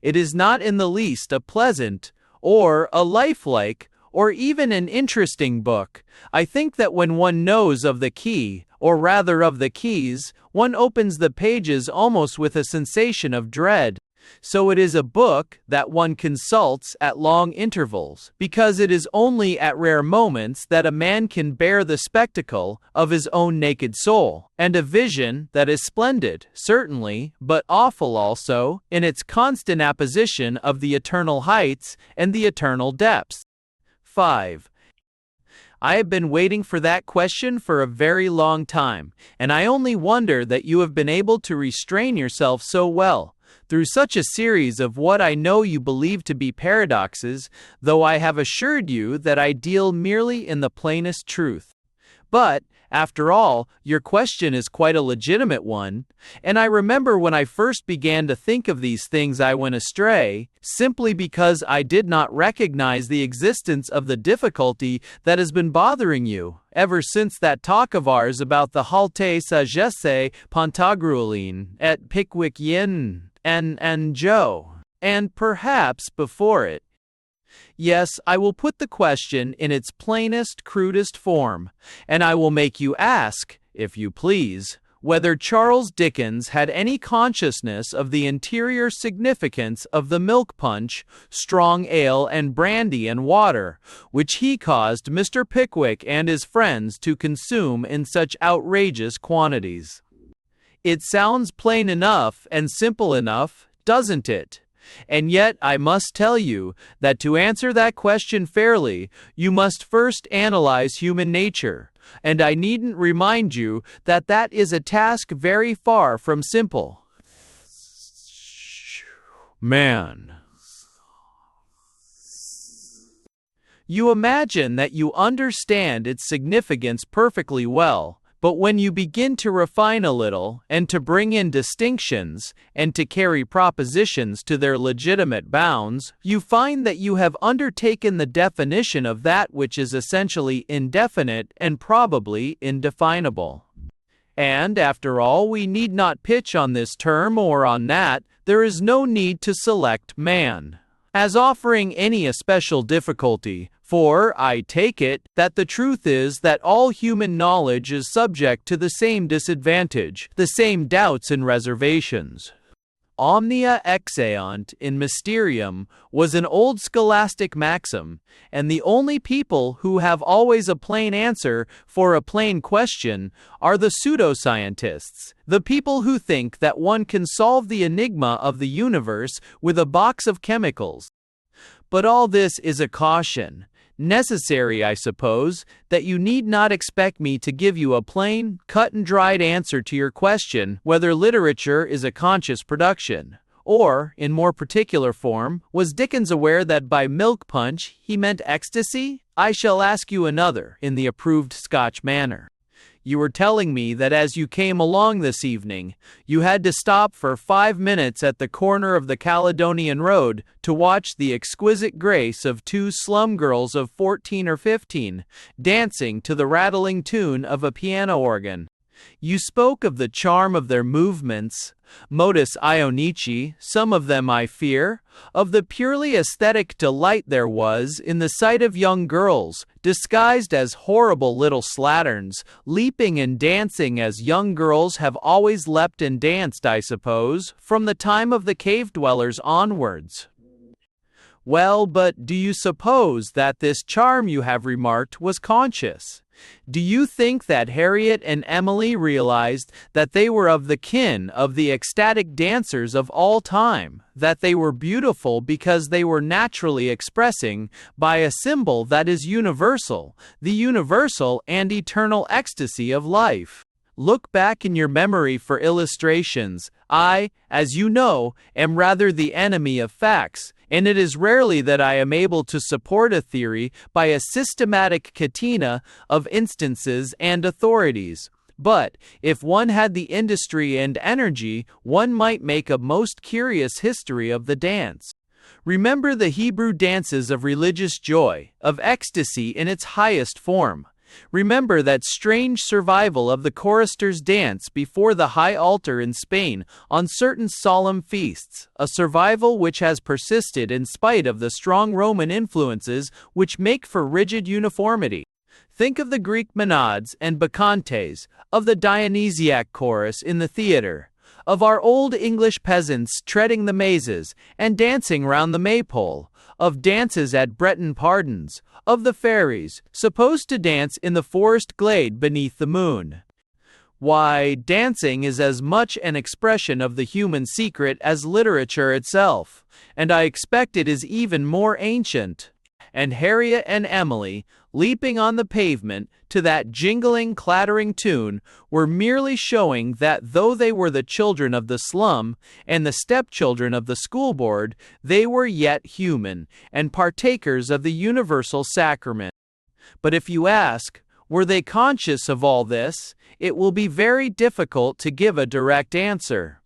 It is not in the least a pleasant, or a lifelike, or even an interesting book. I think that when one knows of the key, or rather of the keys, one opens the pages almost with a sensation of dread. So it is a book that one consults at long intervals, because it is only at rare moments that a man can bear the spectacle of his own naked soul, and a vision that is splendid, certainly, but awful also, in its constant apposition of the eternal heights and the eternal depths. 5. I have been waiting for that question for a very long time, and I only wonder that you have been able to restrain yourself so well, through such a series of what I know you believe to be paradoxes, though I have assured you that I deal merely in the plainest truth. But, after all, your question is quite a legitimate one, and I remember when I first began to think of these things I went astray, simply because I did not recognize the existence of the difficulty that has been bothering you, ever since that talk of ours about the halte sagesse Pantagrueline et Pickwickienne and Joe, and perhaps before it. Yes, I will put the question in its plainest, crudest form, and I will make you ask, if you please, whether Charles Dickens had any consciousness of the interior significance of the milk punch, strong ale and brandy and water, which he caused Mr. Pickwick and his friends to consume in such outrageous quantities. It sounds plain enough and simple enough, doesn't it? And yet I must tell you that to answer that question fairly, you must first analyze human nature, and I needn't remind you that that is a task very far from simple. Man. You imagine that you understand its significance perfectly well, but when you begin to refine a little, and to bring in distinctions, and to carry propositions to their legitimate bounds, you find that you have undertaken the definition of that which is essentially indefinite and probably indefinable. And, after all, we need not pitch on this term or on that. There is no need to select man as offering any especial difficulty, For I take it that the truth is that all human knowledge is subject to the same disadvantage, the same doubts and reservations. Omnia exeunt in mysterium was an old scholastic maxim, and the only people who have always a plain answer for a plain question are the pseudoscientists, the people who think that one can solve the enigma of the universe with a box of chemicals. But all this is a caution. Necessary, I suppose, that you need not expect me to give you a plain, cut-and-dried answer to your question whether literature is a conscious production. Or, in more particular form, was Dickens aware that by milk punch he meant ecstasy? I shall ask you another, in the approved Scotch manner. You were telling me that as you came along this evening, you had to stop for 5 minutes at the corner of the Caledonian Road to watch the exquisite grace of 2 slum girls of 14 or 15, dancing to the rattling tune of a piano organ. You spoke of the charm of their movements, modus ionici, some of them I fear, of the purely aesthetic delight there was in the sight of young girls, disguised as horrible little slatterns, leaping and dancing as young girls have always leapt and danced, I suppose, from the time of the cave-dwellers onwards. Well, but do you suppose that this charm you have remarked was conscious? Do you think that Harriet and Emily realized that they were of the kin of the ecstatic dancers of all time, that they were beautiful because they were naturally expressing, by a symbol that is universal, the universal and eternal ecstasy of life? Look back in your memory for illustrations. I, as you know, am rather the enemy of facts, and it is rarely that I am able to support a theory by a systematic catena of instances and authorities. But, if one had the industry and energy, one might make a most curious history of the dance. Remember the Hebrew dances of religious joy, of ecstasy in its highest form. Remember that strange survival of the choristers' dance before the high altar in Spain on certain solemn feasts, a survival which has persisted in spite of the strong Roman influences which make for rigid uniformity. Think of the Greek Menades and Bacchantes, of the Dionysiac chorus in the theatre, of our old English peasants treading the mazes and dancing round the maypole, of dances at Breton pardons, of the fairies, supposed to dance in the forest glade beneath the moon. Why, dancing is as much an expression of the human secret as literature itself, and I expect it is even more ancient. And Harriet and Emily, leaping on the pavement to that jingling, clattering tune, were merely showing that though they were the children of the slum and the stepchildren of the school board, they were yet human, and partakers of the universal sacrament. But if you ask, were they conscious of all this, it will be very difficult to give a direct answer.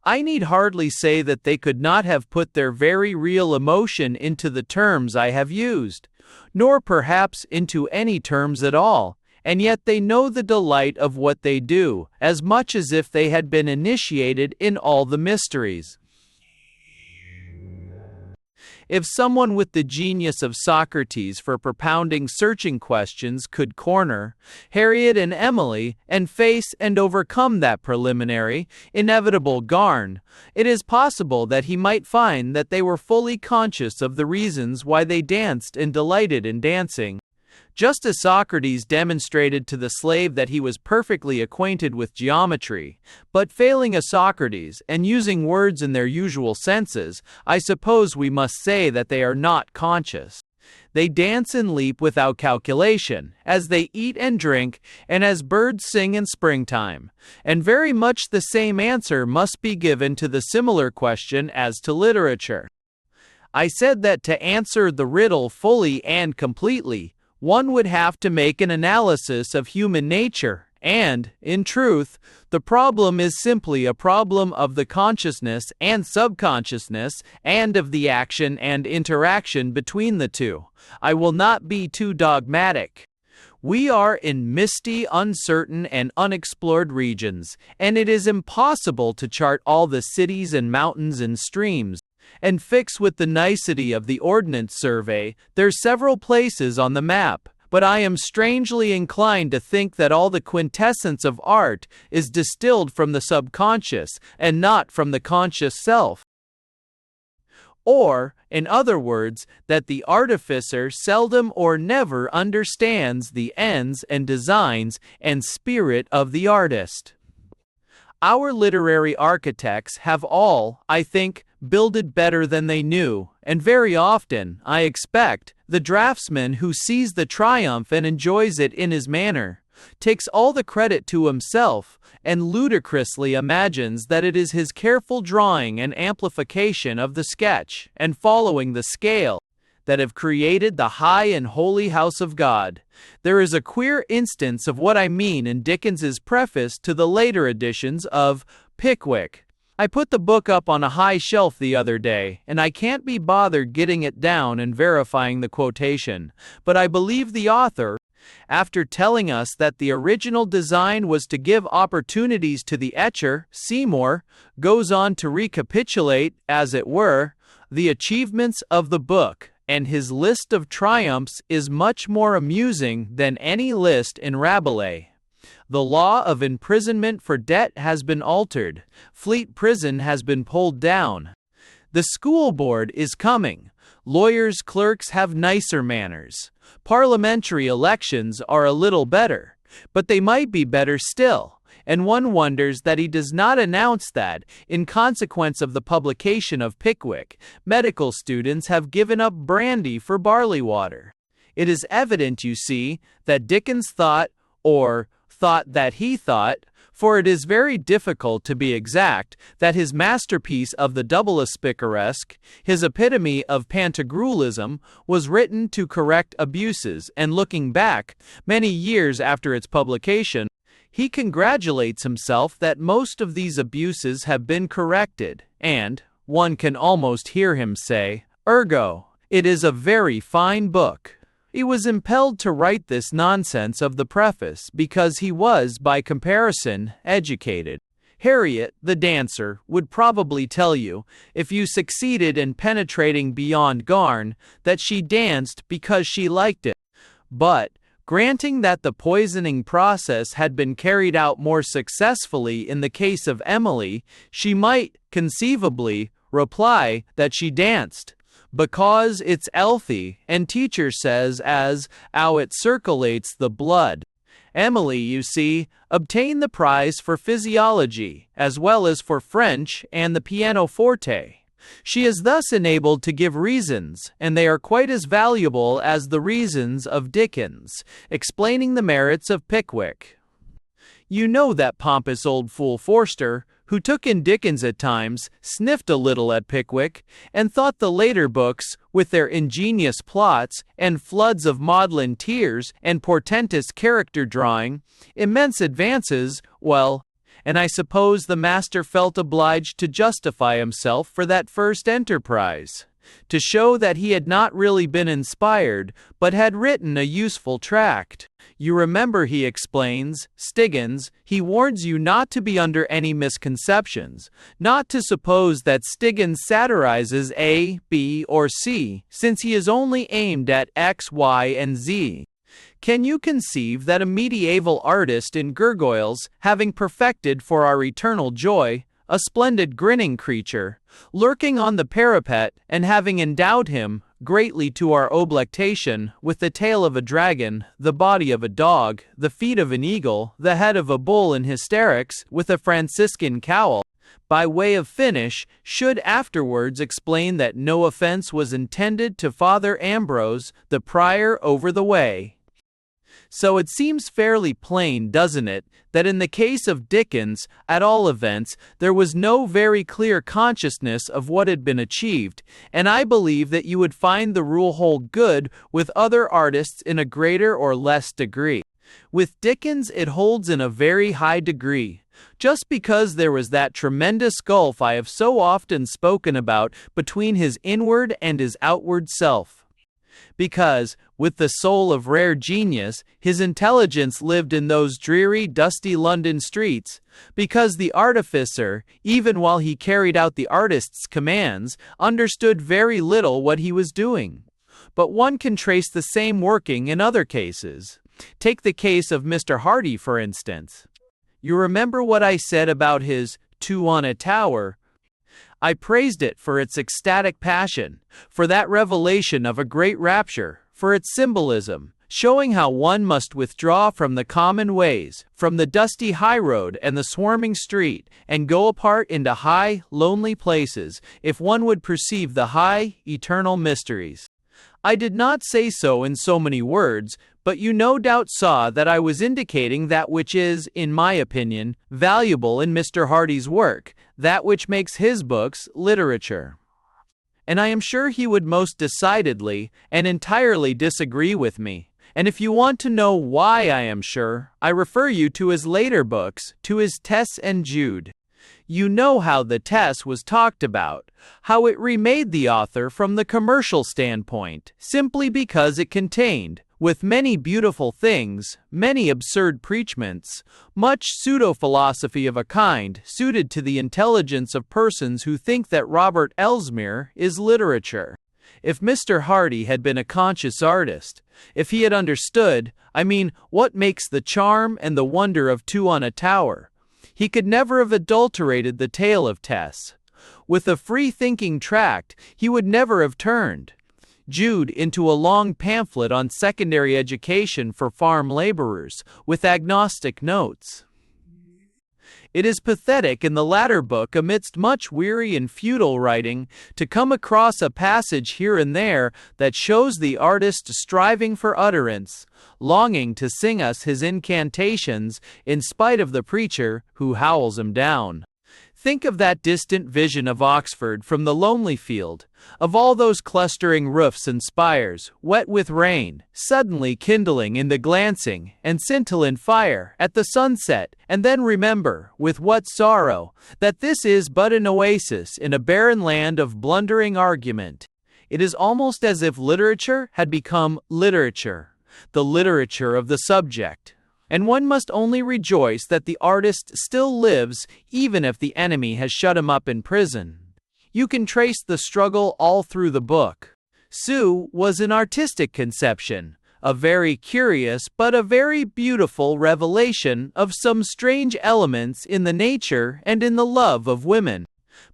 I need hardly say that they could not have put their very real emotion into the terms I have used, nor perhaps into any terms at all, and yet they know the delight of what they do, as much as if they had been initiated in all the mysteries. If someone with the genius of Socrates for propounding searching questions could corner Harriet and Emily and face and overcome that preliminary, inevitable garn, it is possible that he might find that they were fully conscious of the reasons why they danced and delighted in dancing. Just as Socrates demonstrated to the slave that he was perfectly acquainted with geometry, but failing a Socrates and using words in their usual senses, I suppose we must say that they are not conscious. They dance and leap without calculation, as they eat and drink, and as birds sing in springtime. And very much the same answer must be given to the similar question as to literature. I said that to answer the riddle fully and completely, one would have to make an analysis of human nature, and, in truth, the problem is simply a problem of the consciousness and subconsciousness, and of the action and interaction between the two. I will not be too dogmatic. We are in misty, uncertain, and unexplored regions, and it is impossible to chart all the cities and mountains and streams, and fix with the nicety of the Ordnance Survey. There's several places on the map, but I am strangely inclined to think that all the quintessence of art is distilled from the subconscious and not from the conscious self. Or, in other words, that the artificer seldom or never understands the ends and designs and spirit of the artist. Our literary architects have all, I think, builded better than they knew, and very often, I expect, the draftsman who sees the triumph and enjoys it in his manner, takes all the credit to himself, and ludicrously imagines that it is his careful drawing and amplification of the sketch, and following the scale, that have created the high and holy house of God. There is a queer instance of what I mean in Dickens's preface to the later editions of Pickwick. I put the book up on a high shelf the other day, and I can't be bothered getting it down and verifying the quotation, but I believe the author, after telling us that the original design was to give opportunities to the etcher, Seymour, goes on to recapitulate, as it were, the achievements of the book, and his list of triumphs is much more amusing than any list in Rabelais. The law of imprisonment for debt has been altered. Fleet Prison has been pulled down. The school board is coming. Lawyers' clerks have nicer manners. Parliamentary elections are a little better, but they might be better still. And one wonders that he does not announce that, in consequence of the publication of Pickwick, medical students have given up brandy for barley water. It is evident, you see, that Dickens thought, or thought that he thought, for it is very difficult to be exact, that his masterpiece of the double aspicaresque, his epitome of Pantagruelism, was written to correct abuses, and looking back, many years after its publication, he congratulates himself that most of these abuses have been corrected, and, one can almost hear him say, ergo, it is a very fine book. He was impelled to write this nonsense of the preface because he was, by comparison, educated. Harriet, the dancer, would probably tell you, if you succeeded in penetrating beyond Garn, that she danced because she liked it. But, granting that the poisoning process had been carried out more successfully in the case of Emily, she might, conceivably, reply that she danced because it's healthy, and teacher says as 'ow it circulates the blood. Emily, you see, obtained the prize for physiology, as well as for French and the pianoforte. She is thus enabled to give reasons, and they are quite as valuable as the reasons of Dickens, explaining the merits of Pickwick. You know that pompous old fool Forster, who took in Dickens at times, sniffed a little at Pickwick, and thought the later books, with their ingenious plots, and floods of maudlin tears, and portentous character drawing, immense advances, well, and I suppose the master felt obliged to justify himself for that first enterprise, to show that he had not really been inspired, but had written a useful tract. You remember, he explains, Stiggins, he warns you not to be under any misconceptions, not to suppose that Stiggins satirizes A, B, or C, since he is only aimed at X, Y, and Z. Can you conceive that a medieval artist in gargoyles, having perfected for our eternal joy a splendid grinning creature, lurking on the parapet, and having endowed him, greatly to our oblectation, with the tail of a dragon, the body of a dog, the feet of an eagle, the head of a bull in hysterics, with a Franciscan cowl, by way of finish, should afterwards explain that no offense was intended to Father Ambrose, the prior over the way? So it seems fairly plain, doesn't it, that in the case of Dickens, at all events, there was no very clear consciousness of what had been achieved, and I believe that you would find the rule hold good with other artists in a greater or less degree. With Dickens it holds in a very high degree, just because there was that tremendous gulf I have so often spoken about between his inward and his outward self. Because, with the soul of rare genius, his intelligence lived in those dreary, dusty London streets. Because the artificer, even while he carried out the artist's commands, understood very little what he was doing. But one can trace the same working in other cases. Take the case of Mr. Hardy, for instance. You remember what I said about his Two on a Tower? I praised it for its ecstatic passion, for that revelation of a great rapture, for its symbolism, showing how one must withdraw from the common ways, from the dusty highroad and the swarming street, and go apart into high, lonely places, if one would perceive the high, eternal mysteries. I did not say so in so many words, but you no doubt saw that I was indicating that which is, in my opinion, valuable in Mr. Hardy's work, that which makes his books literature. And I am sure he would most decidedly and entirely disagree with me. And if you want to know why I am sure, I refer you to his later books, to his Tess and Jude. You know how the Tess was talked about, how it remade the author from the commercial standpoint, simply because it contained, with many beautiful things, many absurd preachments, much pseudo-philosophy of a kind suited to the intelligence of persons who think that Robert Elsmere is literature. If Mr. Hardy had been a conscious artist, if he had understood, what makes the charm and the wonder of Two on a Tower, he could never have adulterated the tale of Tess. With a free-thinking tract, he would never have turned Jude into a long pamphlet on secondary education for farm laborers, with agnostic notes. It is pathetic in the latter book, amidst much weary and futile writing, to come across a passage here and there that shows the artist striving for utterance, longing to sing us his incantations in spite of the preacher who howls him down. Think of that distant vision of Oxford from the lonely field, of all those clustering roofs and spires, wet with rain, suddenly kindling in the glancing and scintillant fire at the sunset, and then remember, with what sorrow, that this is but an oasis in a barren land of blundering argument. It is almost as if literature had become literature, the literature of the subject. And one must only rejoice that the artist still lives, even if the enemy has shut him up in prison. You can trace the struggle all through the book. Sue was an artistic conception, a very curious but a very beautiful revelation of some strange elements in the nature and in the love of women.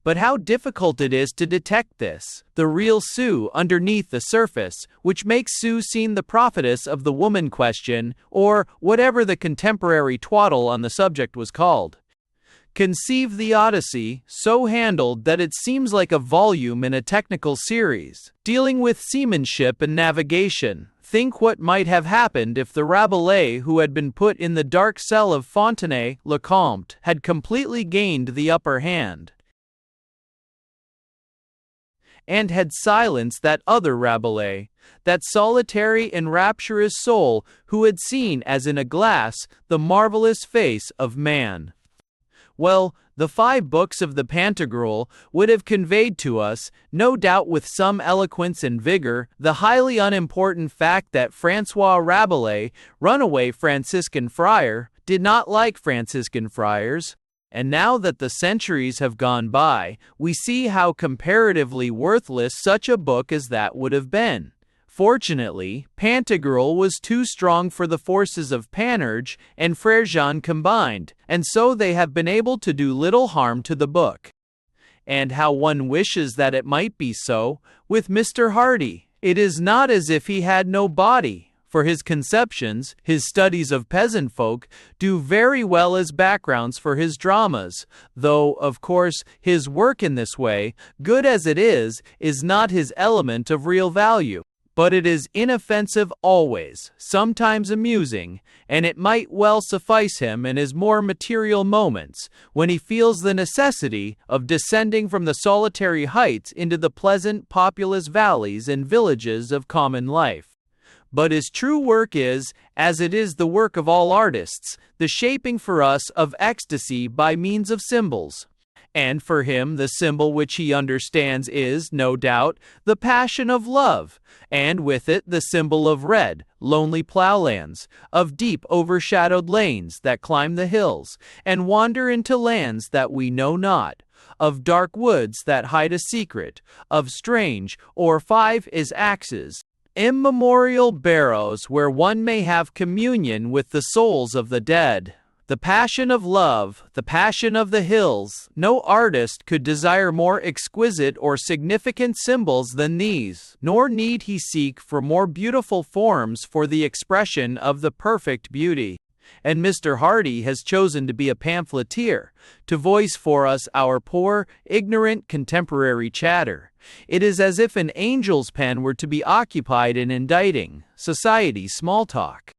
But how difficult it is to detect this, the real Sue underneath the surface, which makes Sue seem the prophetess of the woman question, or whatever the contemporary twaddle on the subject was called. Conceive the Odyssey, so handled that it seems like a volume in a technical series, dealing with seamanship and navigation. Think what might have happened if the Rabelais who had been put in the dark cell of Fontenay-le-Comte had completely gained the upper hand, and had silenced that other Rabelais, that solitary and rapturous soul who had seen as in a glass the marvelous face of man. Well, the 5 books of the Pantagruel would have conveyed to us, no doubt with some eloquence and vigor, the highly unimportant fact that François Rabelais, runaway Franciscan friar, did not like Franciscan friars. And now that the centuries have gone by, we see how comparatively worthless such a book as that would have been. Fortunately, Pantagruel was too strong for the forces of Panurge and Frère Jean combined, and so they have been able to do little harm to the book. And how one wishes that it might be so with Mr. Hardy. It is not as if he had no body, for his conceptions, his studies of peasant folk, do very well as backgrounds for his dramas, though, of course, his work in this way, good as it is not his element of real value. But it is inoffensive always, sometimes amusing, and it might well suffice him in his more material moments, when he feels the necessity of descending from the solitary heights into the pleasant populous valleys and villages of common life. But his true work is, as it is the work of all artists, the shaping for us of ecstasy by means of symbols. And for him the symbol which he understands is, no doubt, the passion of love, and with it the symbol of red, lonely plowlands, of deep overshadowed lanes that climb the hills, and wander into lands that we know not, of dark woods that hide a secret, of strange, or 5 is axes, immemorial barrows where one may have communion with the souls of the dead. The passion of love, the passion of the hills, no artist could desire more exquisite or significant symbols than these, nor need he seek for more beautiful forms for the expression of the perfect beauty. And Mr. Hardy has chosen to be a pamphleteer, to voice for us our poor, ignorant contemporary chatter. It is as if an angel's pen were to be occupied in inditing society small talk.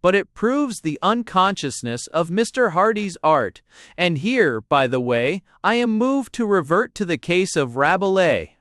But it proves the unconsciousness of Mr. Hardy's art, and here, by the way, I am moved to revert to the case of Rabelais.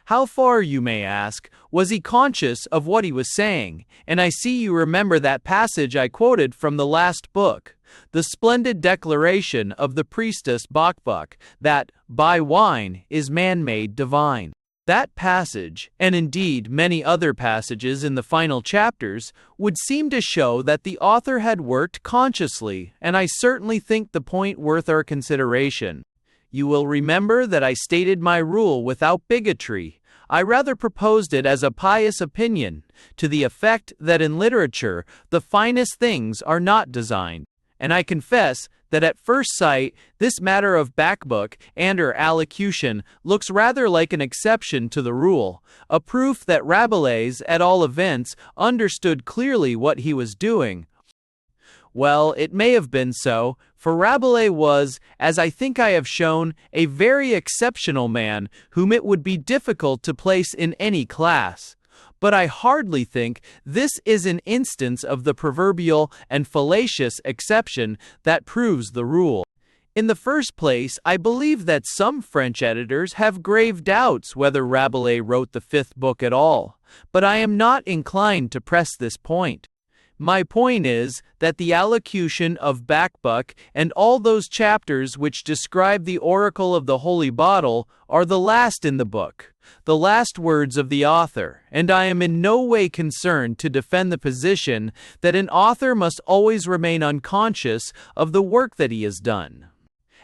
How far, you may ask, was he conscious of what he was saying? And I see you remember that passage I quoted from the last book, the splendid declaration of the priestess Bacbuc, that, by wine, is man made divine. That passage, and indeed many other passages in the final chapters, would seem to show that the author had worked consciously, and I certainly think the point worth our consideration. You will remember that I stated my rule without bigotry. I rather proposed it as a pious opinion, to the effect that in literature the finest things are not designed, and I confess that at first sight this matter of Bacbuc and her allocution looks rather like an exception to the rule, a proof that Rabelais, at all events, understood clearly what he was doing. Well, it may have been so, for Rabelais was, as I think I have shown, a very exceptional man whom it would be difficult to place in any class. But I hardly think this is an instance of the proverbial and fallacious exception that proves the rule. In the first place, I believe that some French editors have grave doubts whether Rabelais wrote the 5th book at all, but I am not inclined to press this point. My point is that the allocution of Bacbuc and all those chapters which describe the oracle of the holy bottle are the last in the book, the last words of the author, and I am in no way concerned to defend the position that an author must always remain unconscious of the work that he has done.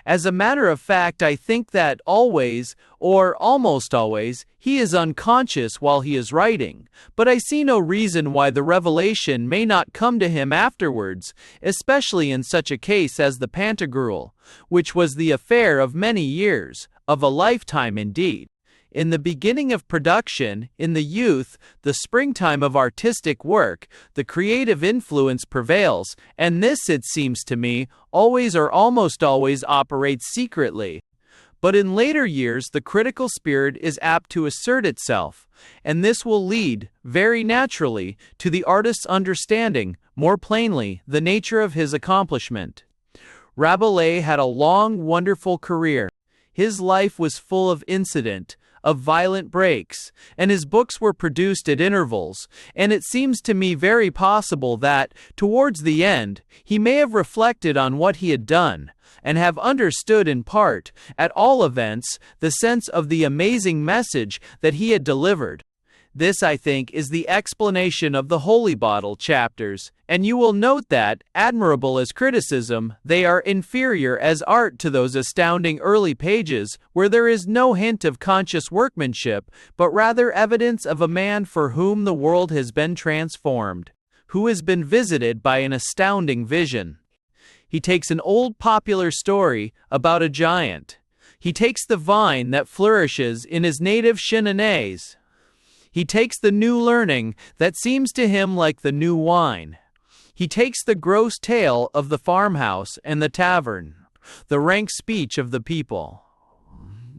As a matter of fact, I think that always, or almost always, he is unconscious while he is writing, but I see no reason why the revelation may not come to him afterwards, especially in such a case as the Pantagruel, which was the affair of many years, of a lifetime indeed. In the beginning of production, in the youth, the springtime of artistic work, the creative influence prevails, and this, it seems to me, always or almost always operates secretly. But in later years the critical spirit is apt to assert itself, and this will lead, very naturally, to the artist's understanding, more plainly, the nature of his accomplishment. Rabelais had a long, wonderful career. His life was full of incident, of violent breaks, and his books were produced at intervals, and it seems to me very possible that, towards the end, he may have reflected on what he had done, and have understood in part, at all events, the sense of the amazing message that he had delivered. This, I think, is the explanation of the Holy Bottle chapters, and you will note that, admirable as criticism, they are inferior as art to those astounding early pages where there is no hint of conscious workmanship, but rather evidence of a man for whom the world has been transformed, who has been visited by an astounding vision. He takes an old popular story about a giant. He takes the vine that flourishes in his native Cheninés. He takes the new learning that seems to him like the new wine. He takes the gross tale of the farmhouse and the tavern, the rank speech of the people.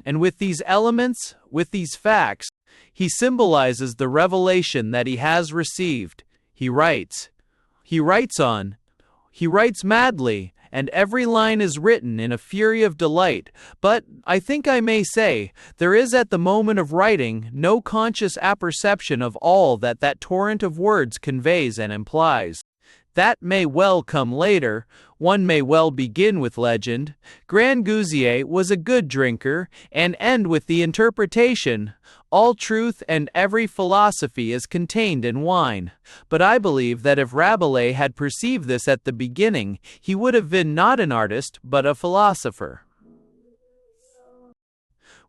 And with these elements, with these facts, he symbolizes the revelation that he has received. He writes. He writes on. He writes madly, and every line is written in a fury of delight, but, I think I may say, there is at the moment of writing no conscious apperception of all that that torrent of words conveys and implies. That may well come later, one may well begin with legend. Grangousier was a good drinker, and end with the interpretation, all truth and every philosophy is contained in wine. But I believe that if Rabelais had perceived this at the beginning, he would have been not an artist, but a philosopher.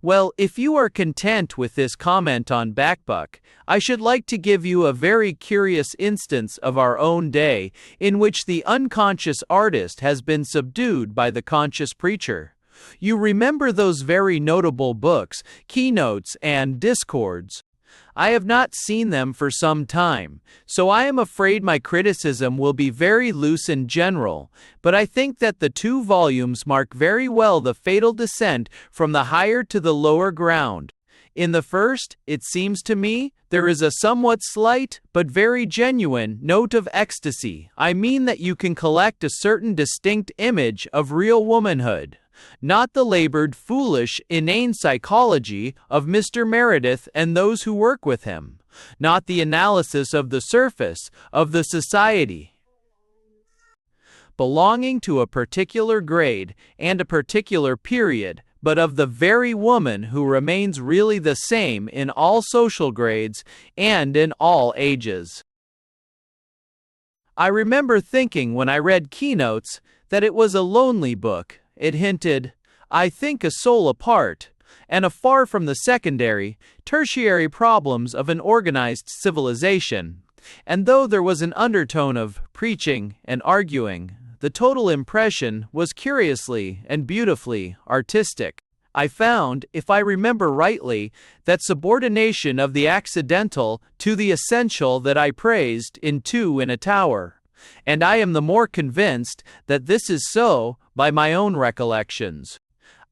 Well, if you are content with this comment on Bacbuc, I should like to give you a very curious instance of our own day, in which the unconscious artist has been subdued by the conscious preacher. You remember those very notable books, Keynotes and Discords? I have not seen them for some time, so I am afraid my criticism will be very loose and general, but I think that the two volumes mark very well the fatal descent from the higher to the lower ground. In the first, it seems to me, there is a somewhat slight, but very genuine, note of ecstasy. I mean that you can collect a certain distinct image of real womanhood. Not the labored, foolish, inane psychology of Mr. Meredith and those who work with him. Not the analysis of the surface of the society belonging to a particular grade and a particular period, but of the very woman who remains really the same in all social grades and in all ages. I remember thinking when I read Keynotes that it was a lonely book. It hinted, I think, a soul apart, and afar from the secondary, tertiary problems of an organized civilization. And though there was an undertone of preaching and arguing, the total impression was curiously and beautifully artistic. I found, if I remember rightly, that subordination of the accidental to the essential that I praised in Two in a Tower. And I am the more convinced that this is so by my own recollections.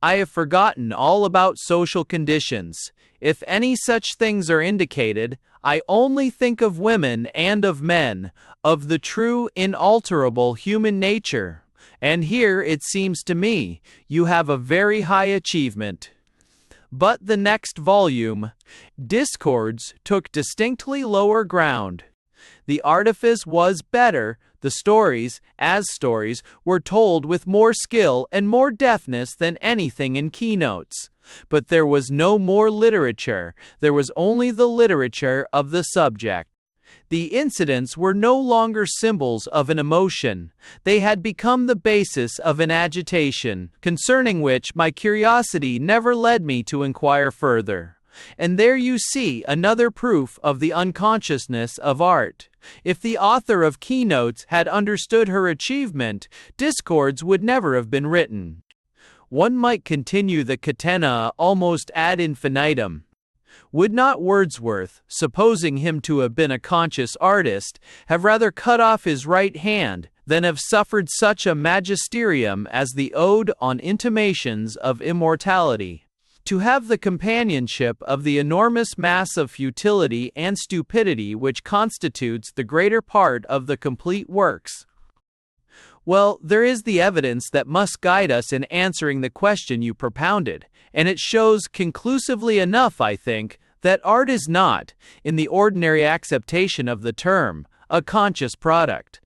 I have forgotten all about social conditions. If any such things are indicated, I only think of women and of men, of the true, inalterable human nature. And here, it seems to me, you have a very high achievement. But the next volume, Discords, took distinctly lower ground. The artifice was better, the stories, as stories, were told with more skill and more deftness than anything in Keynotes. But there was no more literature, there was only the literature of the subject. The incidents were no longer symbols of an emotion, they had become the basis of an agitation, concerning which my curiosity never led me to inquire further. And there you see another proof of the unconsciousness of art. If the author of Keynotes had understood her achievement, Discords would never have been written. One might continue the catena almost ad infinitum. Would not Wordsworth, supposing him to have been a conscious artist, have rather cut off his right hand than have suffered such a magisterium as the Ode on Intimations of Immortality? To have the companionship of the enormous mass of futility and stupidity which constitutes the greater part of the complete works. Well, there is the evidence that must guide us in answering the question you propounded, and it shows conclusively enough, I think, that art is not, in the ordinary acceptation of the term, a conscious product.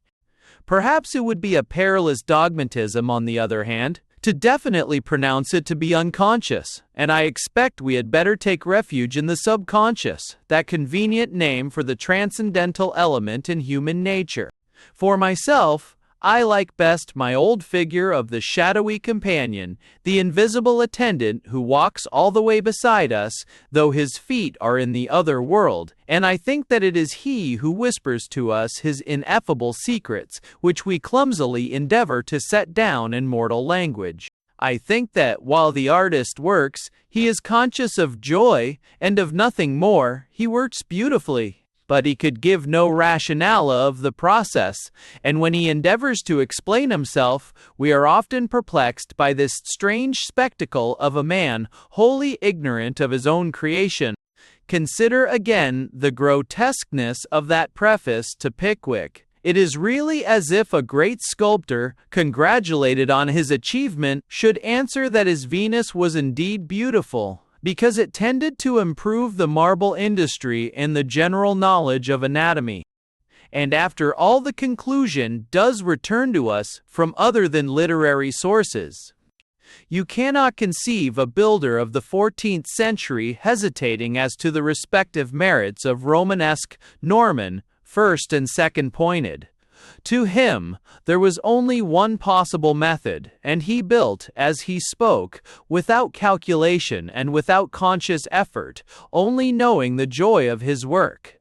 Perhaps it would be a perilous dogmatism, on the other hand, to definitely pronounce it to be unconscious, and I expect we had better take refuge in the subconscious, that convenient name for the transcendental element in human nature. For myself, I like best my old figure of the shadowy companion, the invisible attendant who walks all the way beside us, though his feet are in the other world, and I think that it is he who whispers to us his ineffable secrets, which we clumsily endeavor to set down in mortal language. I think that while the artist works, he is conscious of joy, and of nothing more. He works beautifully, but he could give no rationale of the process, and when he endeavors to explain himself, we are often perplexed by this strange spectacle of a man wholly ignorant of his own creation. Consider again the grotesqueness of that preface to Pickwick. It is really as if a great sculptor, congratulated on his achievement, should answer that his Venus was indeed beautiful, because it tended to improve the marble industry and the general knowledge of anatomy. and after all the conclusion does return to us from other than literary sources. You cannot conceive a builder of the 14th century hesitating as to the respective merits of Romanesque, Norman, first and second pointed. To him, there was only one possible method, and he built, as he spoke, without calculation and without conscious effort, only knowing the joy of his work.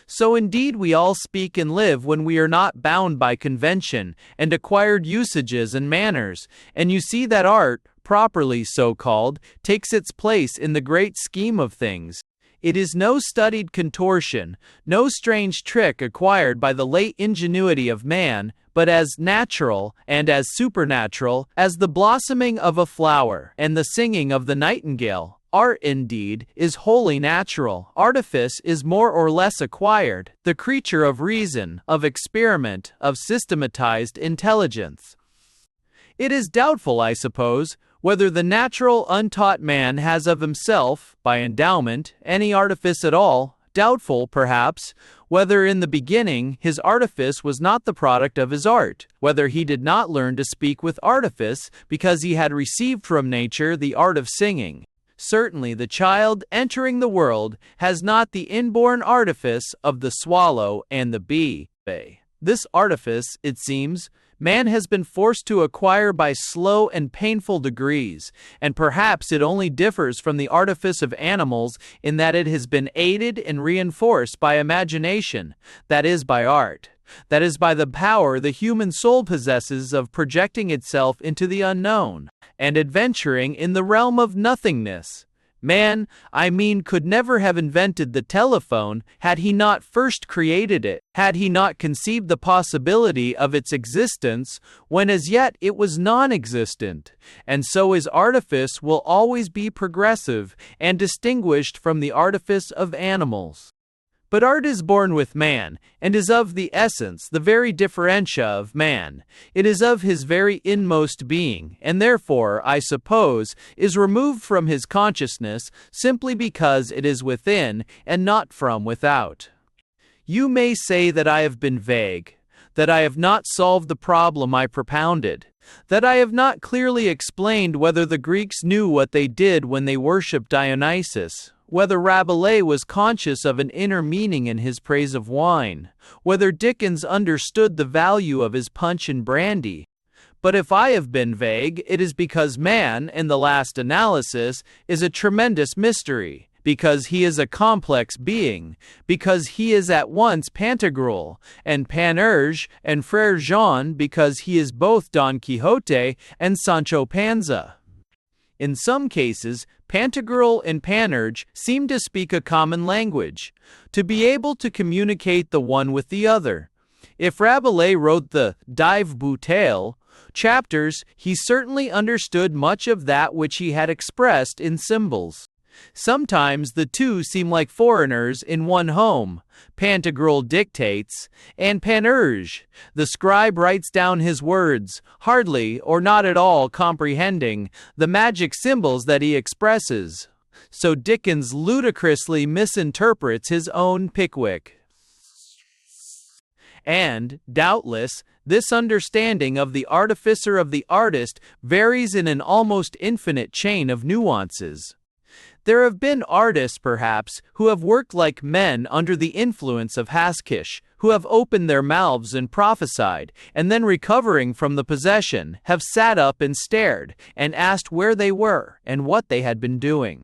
So indeed we all speak and live when we are not bound by convention and acquired usages and manners, and you see that art, properly so called, takes its place in the great scheme of things. It is no studied contortion, no strange trick acquired by the late ingenuity of man, but as natural and as supernatural as the blossoming of a flower and the singing of the nightingale. Art, indeed, is wholly natural. Artifice is more or less acquired, the creature of reason, of experiment, of systematized intelligence. It is doubtful, I suppose, whether the natural untaught man has of himself, by endowment, any artifice at all. Doubtful, perhaps, whether in the beginning his artifice was not the product of his art, whether he did not learn to speak with artifice because he had received from nature the art of singing. Certainly the child entering the world has not the inborn artifice of the swallow and the bee. This artifice, it seems, man has been forced to acquire by slow and painful degrees, and perhaps it only differs from the artifice of animals in that it has been aided and reinforced by imagination, that is by art. That is by the power the human soul possesses of projecting itself into the unknown, and adventuring in the realm of nothingness. Man, I mean, could never have invented the telephone had he not first created it, had he not conceived the possibility of its existence when as yet it was non-existent, and so his artifice will always be progressive and distinguished from the artifice of animals. But art is born with man, and is of the essence, the very differentia of man. It is of his very inmost being, and therefore, I suppose, is removed from his consciousness simply because it is within and not from without. You may say that I have been vague, that I have not solved the problem I propounded, that I have not clearly explained whether the Greeks knew what they did when they worshipped Dionysus, whether Rabelais was conscious of an inner meaning in his praise of wine, whether Dickens understood the value of his punch and brandy. But if I have been vague, it is because man, in the last analysis, is a tremendous mystery, because he is a complex being, because he is at once Pantagruel and Panurge and Frere Jean, because he is both Don Quixote and Sancho Panza. In some cases, Pantagruel and Panurge seem to speak a common language, to be able to communicate the one with the other. If Rabelais wrote the Dive Bouteille chapters, he certainly understood much of that which he had expressed in symbols. Sometimes the two seem like foreigners in one home. Pantagruel dictates, and Panurge, the scribe, writes down his words, hardly or not at all comprehending the magic symbols that he expresses. So Dickens ludicrously misinterprets his own Pickwick. And, doubtless, this understanding of the artificer of the artist varies in an almost infinite chain of nuances. There have been artists, perhaps, who have worked like men under the influence of haschish, who have opened their mouths and prophesied, and then recovering from the possession, have sat up and stared, and asked where they were, and what they had been doing.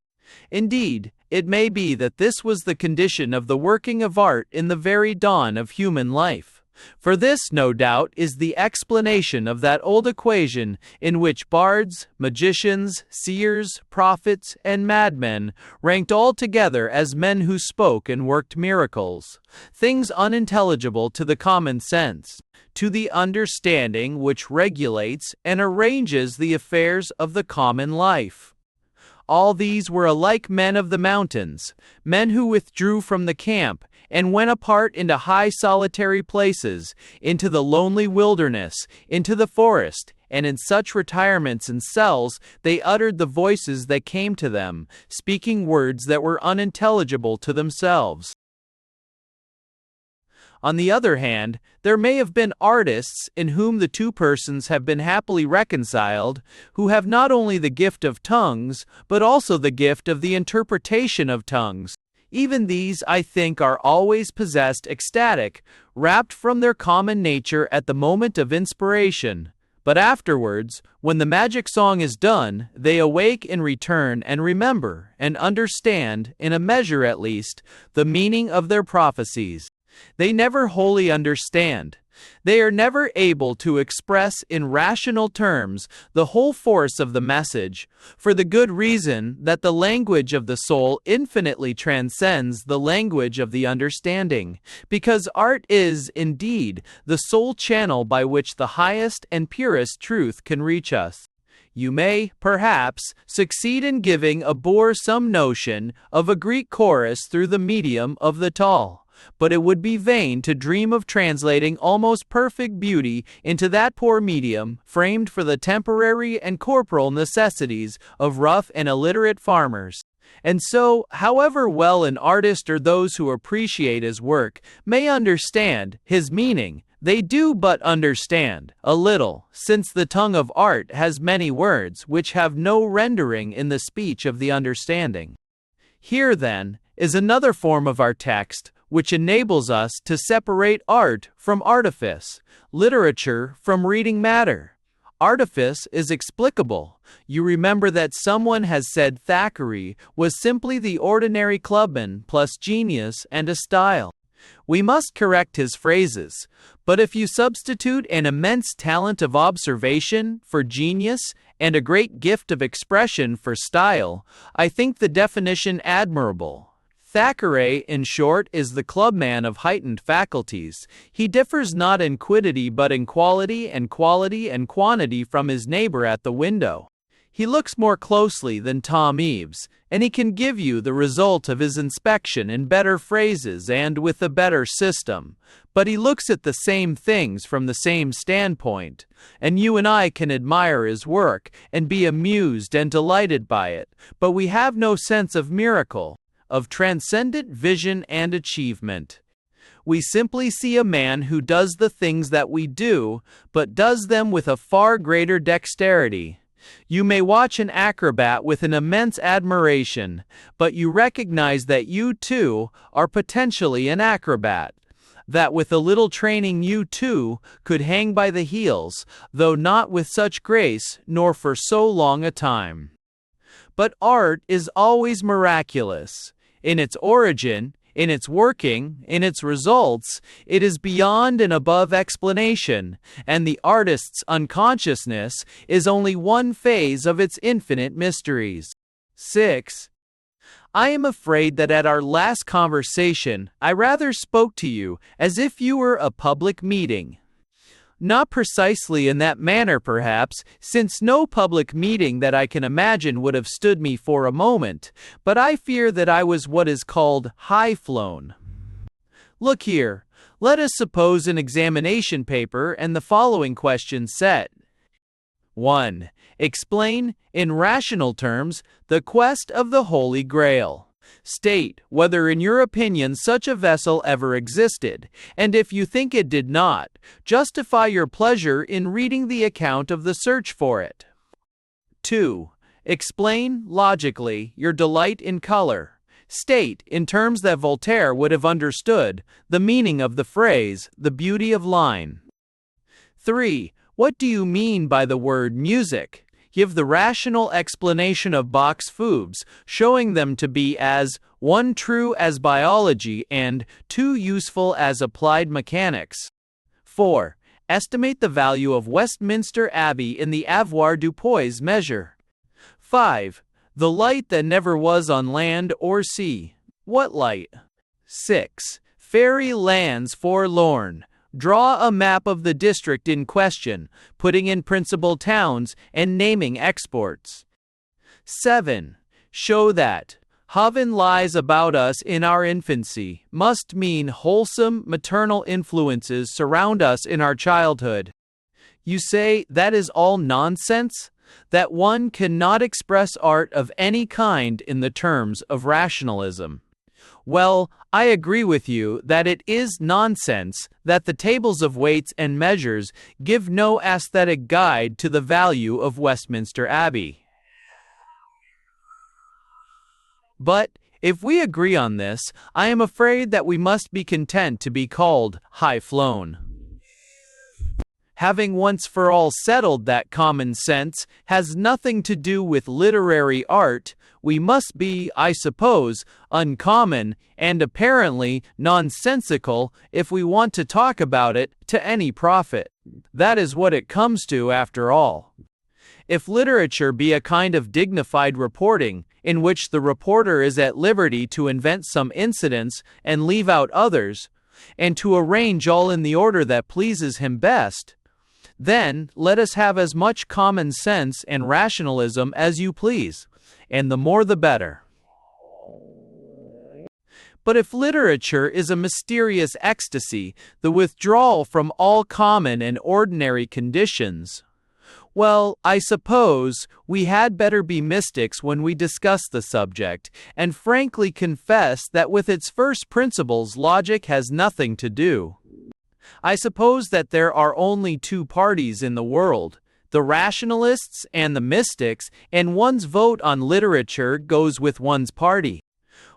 Indeed, it may be that this was the condition of the working of art in the very dawn of human life. For this, no doubt, is the explanation of that old equation in which bards, magicians, seers, prophets, and madmen ranked all together as men who spoke and worked miracles, things unintelligible to the common sense, to the understanding which regulates and arranges the affairs of the common life. All these were alike men of the mountains, men who withdrew from the camp and went apart into high solitary places, into the lonely wilderness, into the forest, and in such retirements and cells they uttered the voices that came to them, speaking words that were unintelligible to themselves. On the other hand, there may have been artists in whom the two persons have been happily reconciled, who have not only the gift of tongues, but also the gift of the interpretation of tongues. Even these, I think, are always possessed ecstatic, rapt from their common nature at the moment of inspiration. But afterwards, when the magic song is done, they awake in return and remember, and understand, in a measure at least, the meaning of their prophecies. They never wholly understand. They are never able to express in rational terms the whole force of the message, for the good reason that the language of the soul infinitely transcends the language of the understanding, because art is, indeed, the sole channel by which the highest and purest truth can reach us. You may, perhaps, succeed in giving a boor some notion of a Greek chorus through the medium of the taal, but it would be vain to dream of translating almost perfect beauty into that poor medium, framed for the temporary and corporal necessities of rough and illiterate farmers. And so, however well an artist or those who appreciate his work may understand his meaning, they do but understand a little, since the tongue of art has many words which have no rendering in the speech of the understanding. Here, then, is another form of our text, which enables us to separate art from artifice, literature from reading matter. Artifice is explicable. You remember that someone has said Thackeray was simply the ordinary clubman plus genius and a style. We must correct his phrases, but if you substitute an immense talent of observation for genius and a great gift of expression for style, I think the definition admirable. Thackeray, in short, is the clubman of heightened faculties. He differs not in quiddity but in quality and quantity from his neighbor at the window. He looks more closely than Tom Eaves, and he can give you the result of his inspection in better phrases and with a better system. But he looks at the same things from the same standpoint, and you and I can admire his work and be amused and delighted by it, but we have no sense of miracle, of transcendent vision and achievement. We simply see a man who does the things that we do, but does them with a far greater dexterity. You may watch an acrobat with an immense admiration, but you recognize that you, too, are potentially an acrobat. That with a little training you, too, could hang by the heels, though not with such grace, nor for so long a time. But art is always miraculous. In its origin, in its working, in its results, it is beyond and above explanation, and the artist's unconsciousness is only one phase of its infinite mysteries. 6. I am afraid that at our last conversation, I rather spoke to you as if you were a public meeting. Not precisely in that manner, perhaps, since no public meeting that I can imagine would have stood me for a moment, but I fear that I was what is called high-flown. Look here, let us suppose an examination paper and the following question set. 1. Explain, in rational terms, the quest of the Holy Grail. State whether in your opinion such a vessel ever existed, and if you think it did not, justify your pleasure in reading the account of the search for it. 2. Explain, logically, your delight in color. State, in terms that Voltaire would have understood, the meaning of the phrase, the beauty of line. 3. What do you mean by the word music? Give the rational explanation of Bach's fugues, showing them to be as 1 true as biology and 2 useful as applied mechanics. 4. Estimate the value of Westminster Abbey in the avoirdupois measure. 5. The light that never was on land or sea. What light? 6. Fairy lands forlorn. Draw a map of the district in question, putting in principal towns and naming exports. 7. Show that Heaven lies about us in our infancy must mean wholesome maternal influences surround us in our childhood. You say that is all nonsense? That one cannot express art of any kind in the terms of rationalism. Well, I agree with you that it is nonsense that the tables of weights and measures give no aesthetic guide to the value of Westminster Abbey. But, if we agree on this, I am afraid that we must be content to be called high-flown. Having once for all settled that common sense has nothing to do with literary art, we must be, I suppose, uncommon and apparently nonsensical if we want to talk about it to any profit. That is what it comes to after all. If literature be a kind of dignified reporting, in which the reporter is at liberty to invent some incidents and leave out others, and to arrange all in the order that pleases him best, then let us have as much common sense and rationalism as you please, and the more the better. But if literature is a mysterious ecstasy, the withdrawal from all common and ordinary conditions, well, I suppose we had better be mystics when we discuss the subject, and frankly confess that with its first principles logic has nothing to do. I suppose that there are only two parties in the world, the rationalists and the mystics, and one's vote on literature goes with one's party.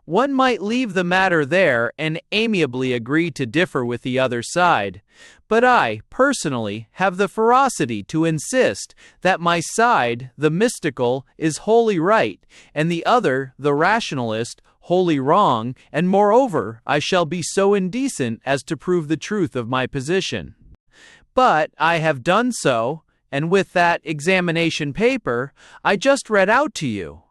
One might leave the matter there and amiably agree to differ with the other side, but I, personally, have the ferocity to insist that my side, the mystical, is wholly right, and the other, the rationalist, wholly wrong, and moreover, I shall be so indecent as to prove the truth of my position. But I have done so, and with that examination paper, I just read out to you.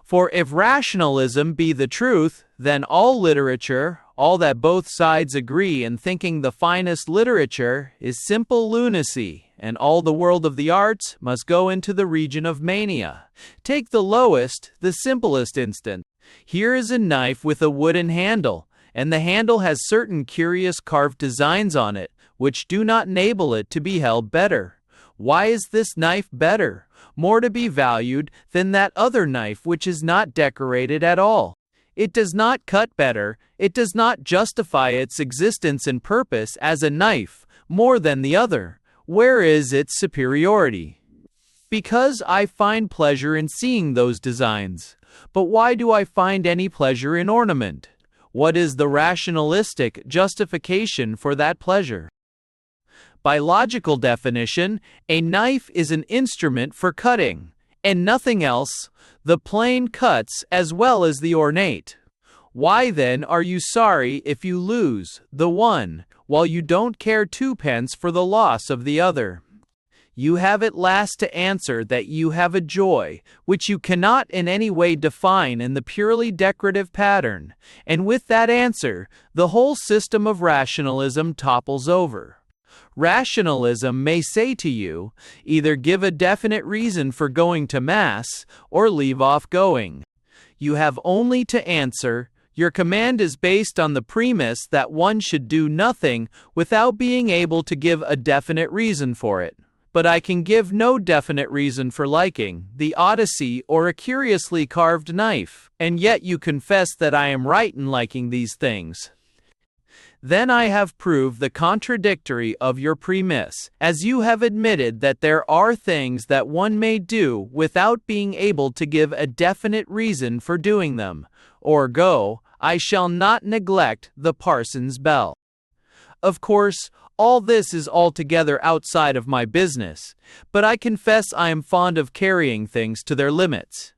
For if rationalism be the truth, then all literature, all that both sides agree in thinking the finest literature, is simple lunacy, and all the world of the arts must go into the region of mania. Take the lowest, the simplest instance. Here is a knife with a wooden handle, and the handle has certain curious carved designs on it, which do not enable it to be held better. Why is this knife better, more to be valued than that other knife which is not decorated at all? It does not cut better, it does not justify its existence and purpose as a knife, more than the other. Where is its superiority? Because I find pleasure in seeing those designs. But why do I find any pleasure in ornament? What is the rationalistic justification for that pleasure? By logical definition, a knife is an instrument for cutting, and nothing else. The plain cuts as well as the ornate. Why then are you sorry if you lose the one, while you don't care twopence for the loss of the other? You have at last to answer that you have a joy, which you cannot in any way define in the purely decorative pattern, and with that answer, the whole system of rationalism topples over. Rationalism may say to you, either give a definite reason for going to Mass, or leave off going. You have only to answer, your command is based on the premise that one should do nothing without being able to give a definite reason for it. But I can give no definite reason for liking the Odyssey or a curiously carved knife, and yet you confess that I am right in liking these things. Then I have proved the contradictory of your premise, as you have admitted that there are things that one may do without being able to give a definite reason for doing them. Or go, I shall not neglect the parson's bell. Of course, all this is altogether outside of my business, but I confess I am fond of carrying things to their limits.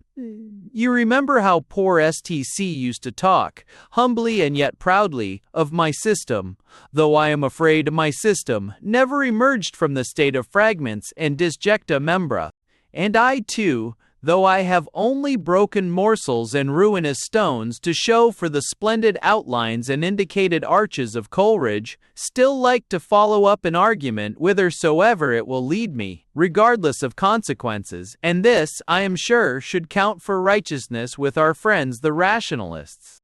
You remember how poor STC used to talk, humbly and yet proudly, of my system, though I am afraid my system never emerged from the state of fragments and disjecta membra. And I too, though I have only broken morsels and ruinous stones to show for the splendid outlines and indicated arches of Coleridge, still like to follow up an argument whithersoever it will lead me, regardless of consequences, and this, I am sure, should count for righteousness with our friends the rationalists.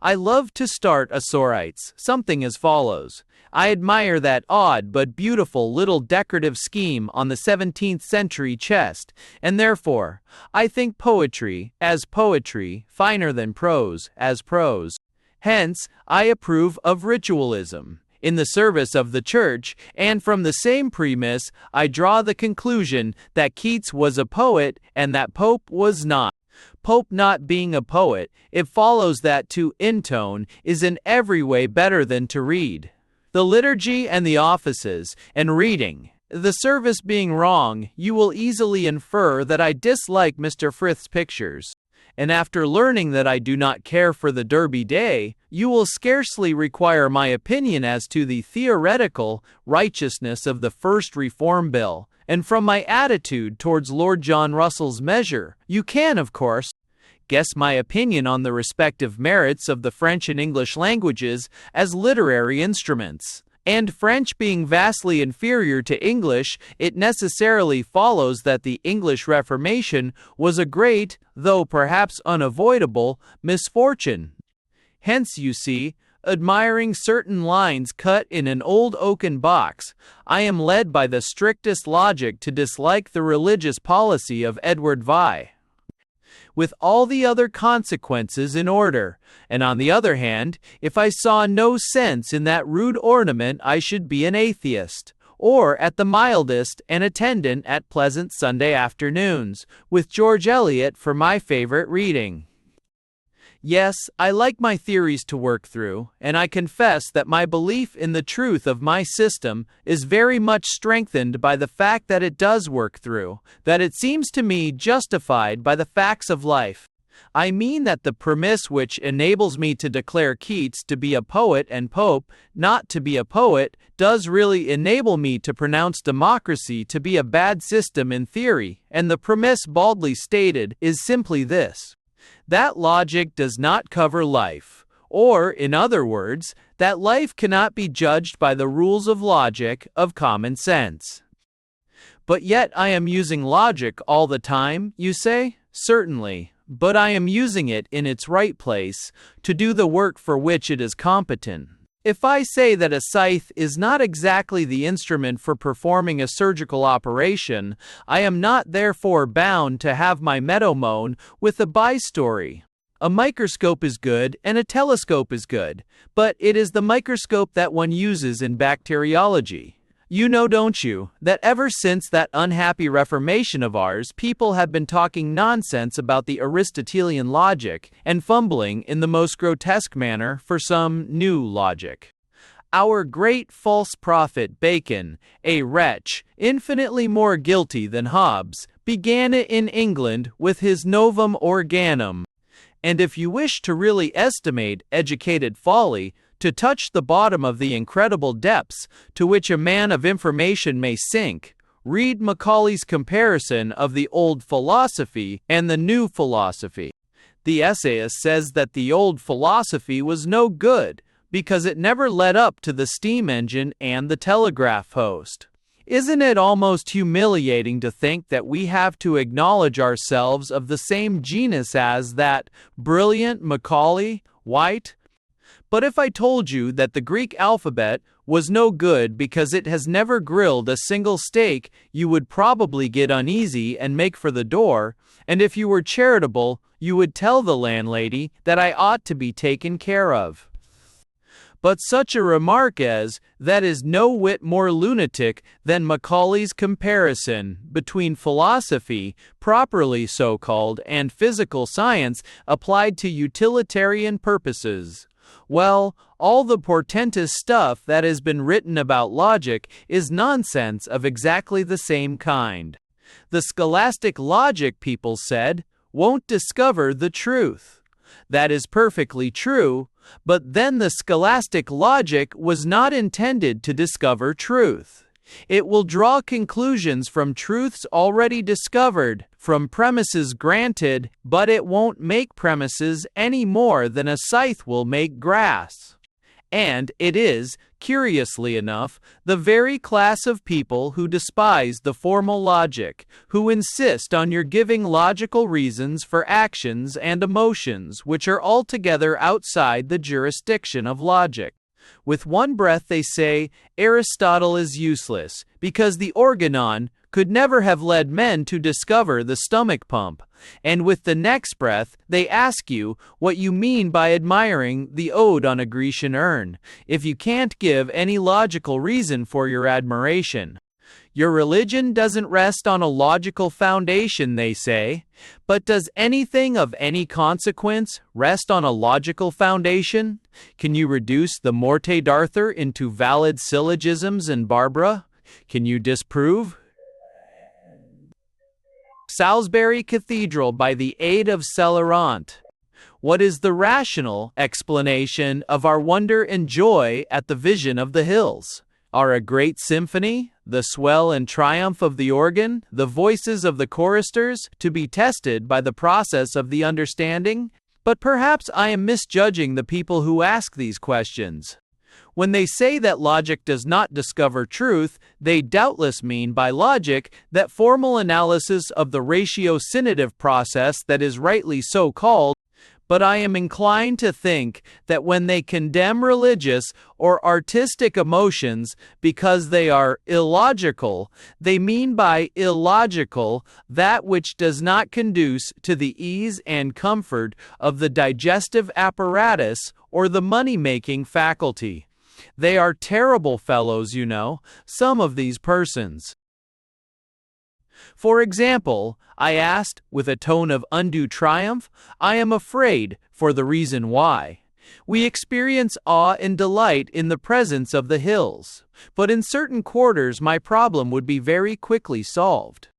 I love to start a Sorites, something as follows. I admire that odd but beautiful little decorative scheme on the 17th century chest, and therefore, I think poetry, as poetry, finer than prose, as prose. Hence, I approve of ritualism in the service of the church, and from the same premise, I draw the conclusion that Keats was a poet and that Pope was not. Pope not being a poet, it follows that to intone is in every way better than to read. The liturgy and the offices, and reading, the service being wrong, you will easily infer that I dislike Mr. Frith's pictures. And after learning that I do not care for the Derby Day, you will scarcely require my opinion as to the theoretical righteousness of the first Reform Bill, and from my attitude towards Lord John Russell's measure, you can, of course, guess my opinion on the respective merits of the French and English languages as literary instruments. And French being vastly inferior to English, it necessarily follows that the English Reformation was a great, though perhaps unavoidable, misfortune. Hence, you see, admiring certain lines cut in an old oaken box, I am led by the strictest logic to dislike the religious policy of Edward VI, with all the other consequences in order, and on the other hand, if I saw no sense in that rude ornament I should be an atheist, or at the mildest an attendant at pleasant Sunday afternoons, with George Eliot for my favorite reading. Yes, I like my theories to work through, and I confess that my belief in the truth of my system is very much strengthened by the fact that it does work through, that it seems to me justified by the facts of life. I mean that the premise which enables me to declare Keats to be a poet and Pope not to be a poet does really enable me to pronounce democracy to be a bad system in theory, and the premise baldly stated is simply this: that logic does not cover life, or, in other words, that life cannot be judged by the rules of logic, of common sense. But yet I am using logic all the time, you say? Certainly, but I am using it in its right place, to do the work for which it is competent. If I say that a scythe is not exactly the instrument for performing a surgical operation, I am not therefore bound to have my meadow mown with a by-story. A microscope is good and a telescope is good, but it is the microscope that one uses in bacteriology. You know, don't you, that ever since that unhappy Reformation of ours, people have been talking nonsense about the Aristotelian logic and fumbling in the most grotesque manner for some new logic. Our great false prophet Bacon, a wretch infinitely more guilty than Hobbes, began it in England with his Novum Organum. And if you wish to really estimate educated folly, to touch the bottom of the incredible depths to which a man of information may sink, read Macaulay's comparison of the old philosophy and the new philosophy. The essayist says that the old philosophy was no good because it never led up to the steam engine and the telegraph post. Isn't it almost humiliating to think that we have to acknowledge ourselves of the same genus as that brilliant Macaulay, White? But if I told you that the Greek alphabet was no good because it has never grilled a single steak, you would probably get uneasy and make for the door, and if you were charitable, you would tell the landlady that I ought to be taken care of. But such a remark as that is no whit more lunatic than Macaulay's comparison between philosophy, properly so called, and physical science applied to utilitarian purposes. Well, all the portentous stuff that has been written about logic is nonsense of exactly the same kind. The scholastic logic, people said, won't discover the truth. That is perfectly true, but then the scholastic logic was not intended to discover truth. It will draw conclusions from truths already discovered, from premises granted, but it won't make premises any more than a scythe will make grass. And it is, curiously enough, the very class of people who despise the formal logic, who insist on your giving logical reasons for actions and emotions which are altogether outside the jurisdiction of logic. With one breath they say Aristotle is useless, because the organon could never have led men to discover the stomach pump. And with the next breath, they ask you what you mean by admiring the ode on a Grecian urn, if you can't give any logical reason for your admiration. Your religion doesn't rest on a logical foundation, they say. But does anything of any consequence rest on a logical foundation? Can you reduce the Morte d'Arthur into valid syllogisms and Barbara? Can you disprove Salisbury Cathedral by the aid of Celerant? What is the rational explanation of our wonder and joy at the vision of the hills? Are a great symphony, the swell and triumph of the organ, the voices of the choristers, to be tested by the process of the understanding? But perhaps I am misjudging the people who ask these questions. When they say that logic does not discover truth, they doubtless mean by logic that formal analysis of the ratiocinative process that is rightly so called. But I am inclined to think that when they condemn religious or artistic emotions because they are illogical, they mean by illogical that which does not conduce to the ease and comfort of the digestive apparatus or the money-making faculty. They are terrible fellows, you know, some of these persons. For example, I asked, with a tone of undue triumph, I am afraid, for the reason why. We experience awe and delight in the presence of the hills, but in certain quarters my problem would be very quickly solved.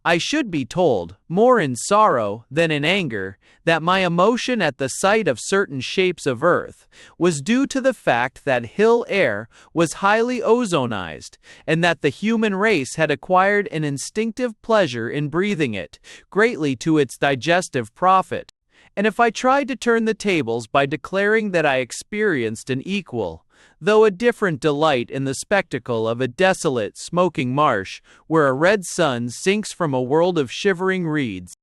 I should be told, more in sorrow than in anger, that my emotion at the sight of certain shapes of earth was due to the fact that hill air was highly ozonized, and that the human race had acquired an instinctive pleasure in breathing it, greatly to its digestive profit. And if I tried to turn the tables by declaring that I experienced an equal, though a different delight in the spectacle of a desolate, smoking marsh, where a red sun sinks from a world of shivering reeds,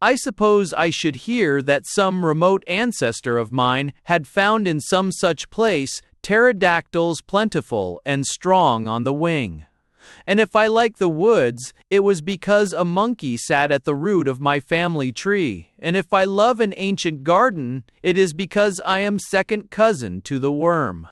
I suppose I should hear that some remote ancestor of mine had found in some such place pterodactyls plentiful and strong on the wing. And if I like the woods, it was because a monkey sat at the root of my family tree. And if I love an ancient garden, it is because I am second cousin to the worm.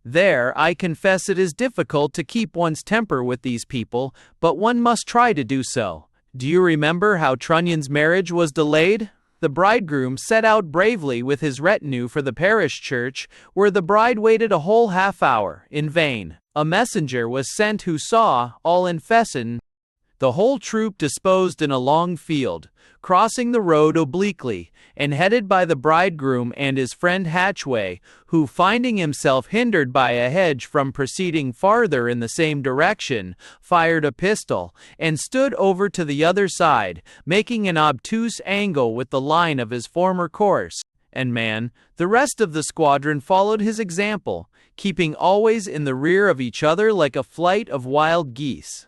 There, I confess it is difficult to keep one's temper with these people, but one must try to do so. Do you remember how Trunnion's marriage was delayed? The bridegroom set out bravely with his retinue for the parish church, where the bride waited a whole half-hour, in vain. A messenger was sent who saw, all in Fessin, the whole troop disposed in a long field, crossing the road obliquely, and headed by the bridegroom and his friend Hatchway, who, finding himself hindered by a hedge from proceeding farther in the same direction, fired a pistol, and stood over to the other side, making an obtuse angle with the line of his former course. And man, the rest of the squadron followed his example, keeping always in the rear of each other like a flight of wild geese.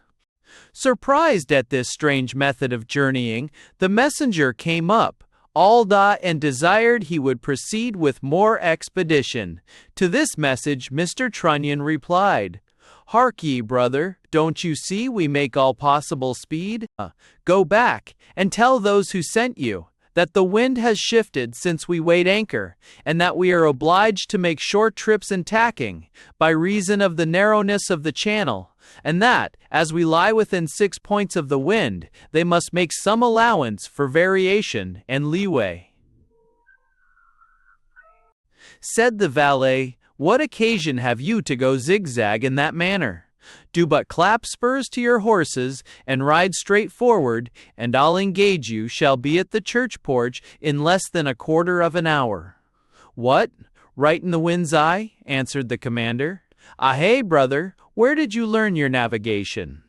Surprised at this strange method of journeying, the messenger came up, Alda, and desired he would proceed with more expedition. To this message Mr. Trunnion replied, Hark ye, brother, don't you see we make all possible speed? Go back, and tell those who sent you, that the wind has shifted since we weighed anchor, and that we are obliged to make short trips in tacking, by reason of the narrowness of the channel, and that, as we lie within 6 points of the wind, they must make some allowance for variation and leeway. Said the valet, What occasion have you to go zigzag in that manner? Do but clap spurs to your horses, and ride straight forward, and I'll engage you shall be at the church porch in less than a quarter of an hour. What? Right in the wind's eye? Answered the commander. Ahey, brother, where did you learn your navigation?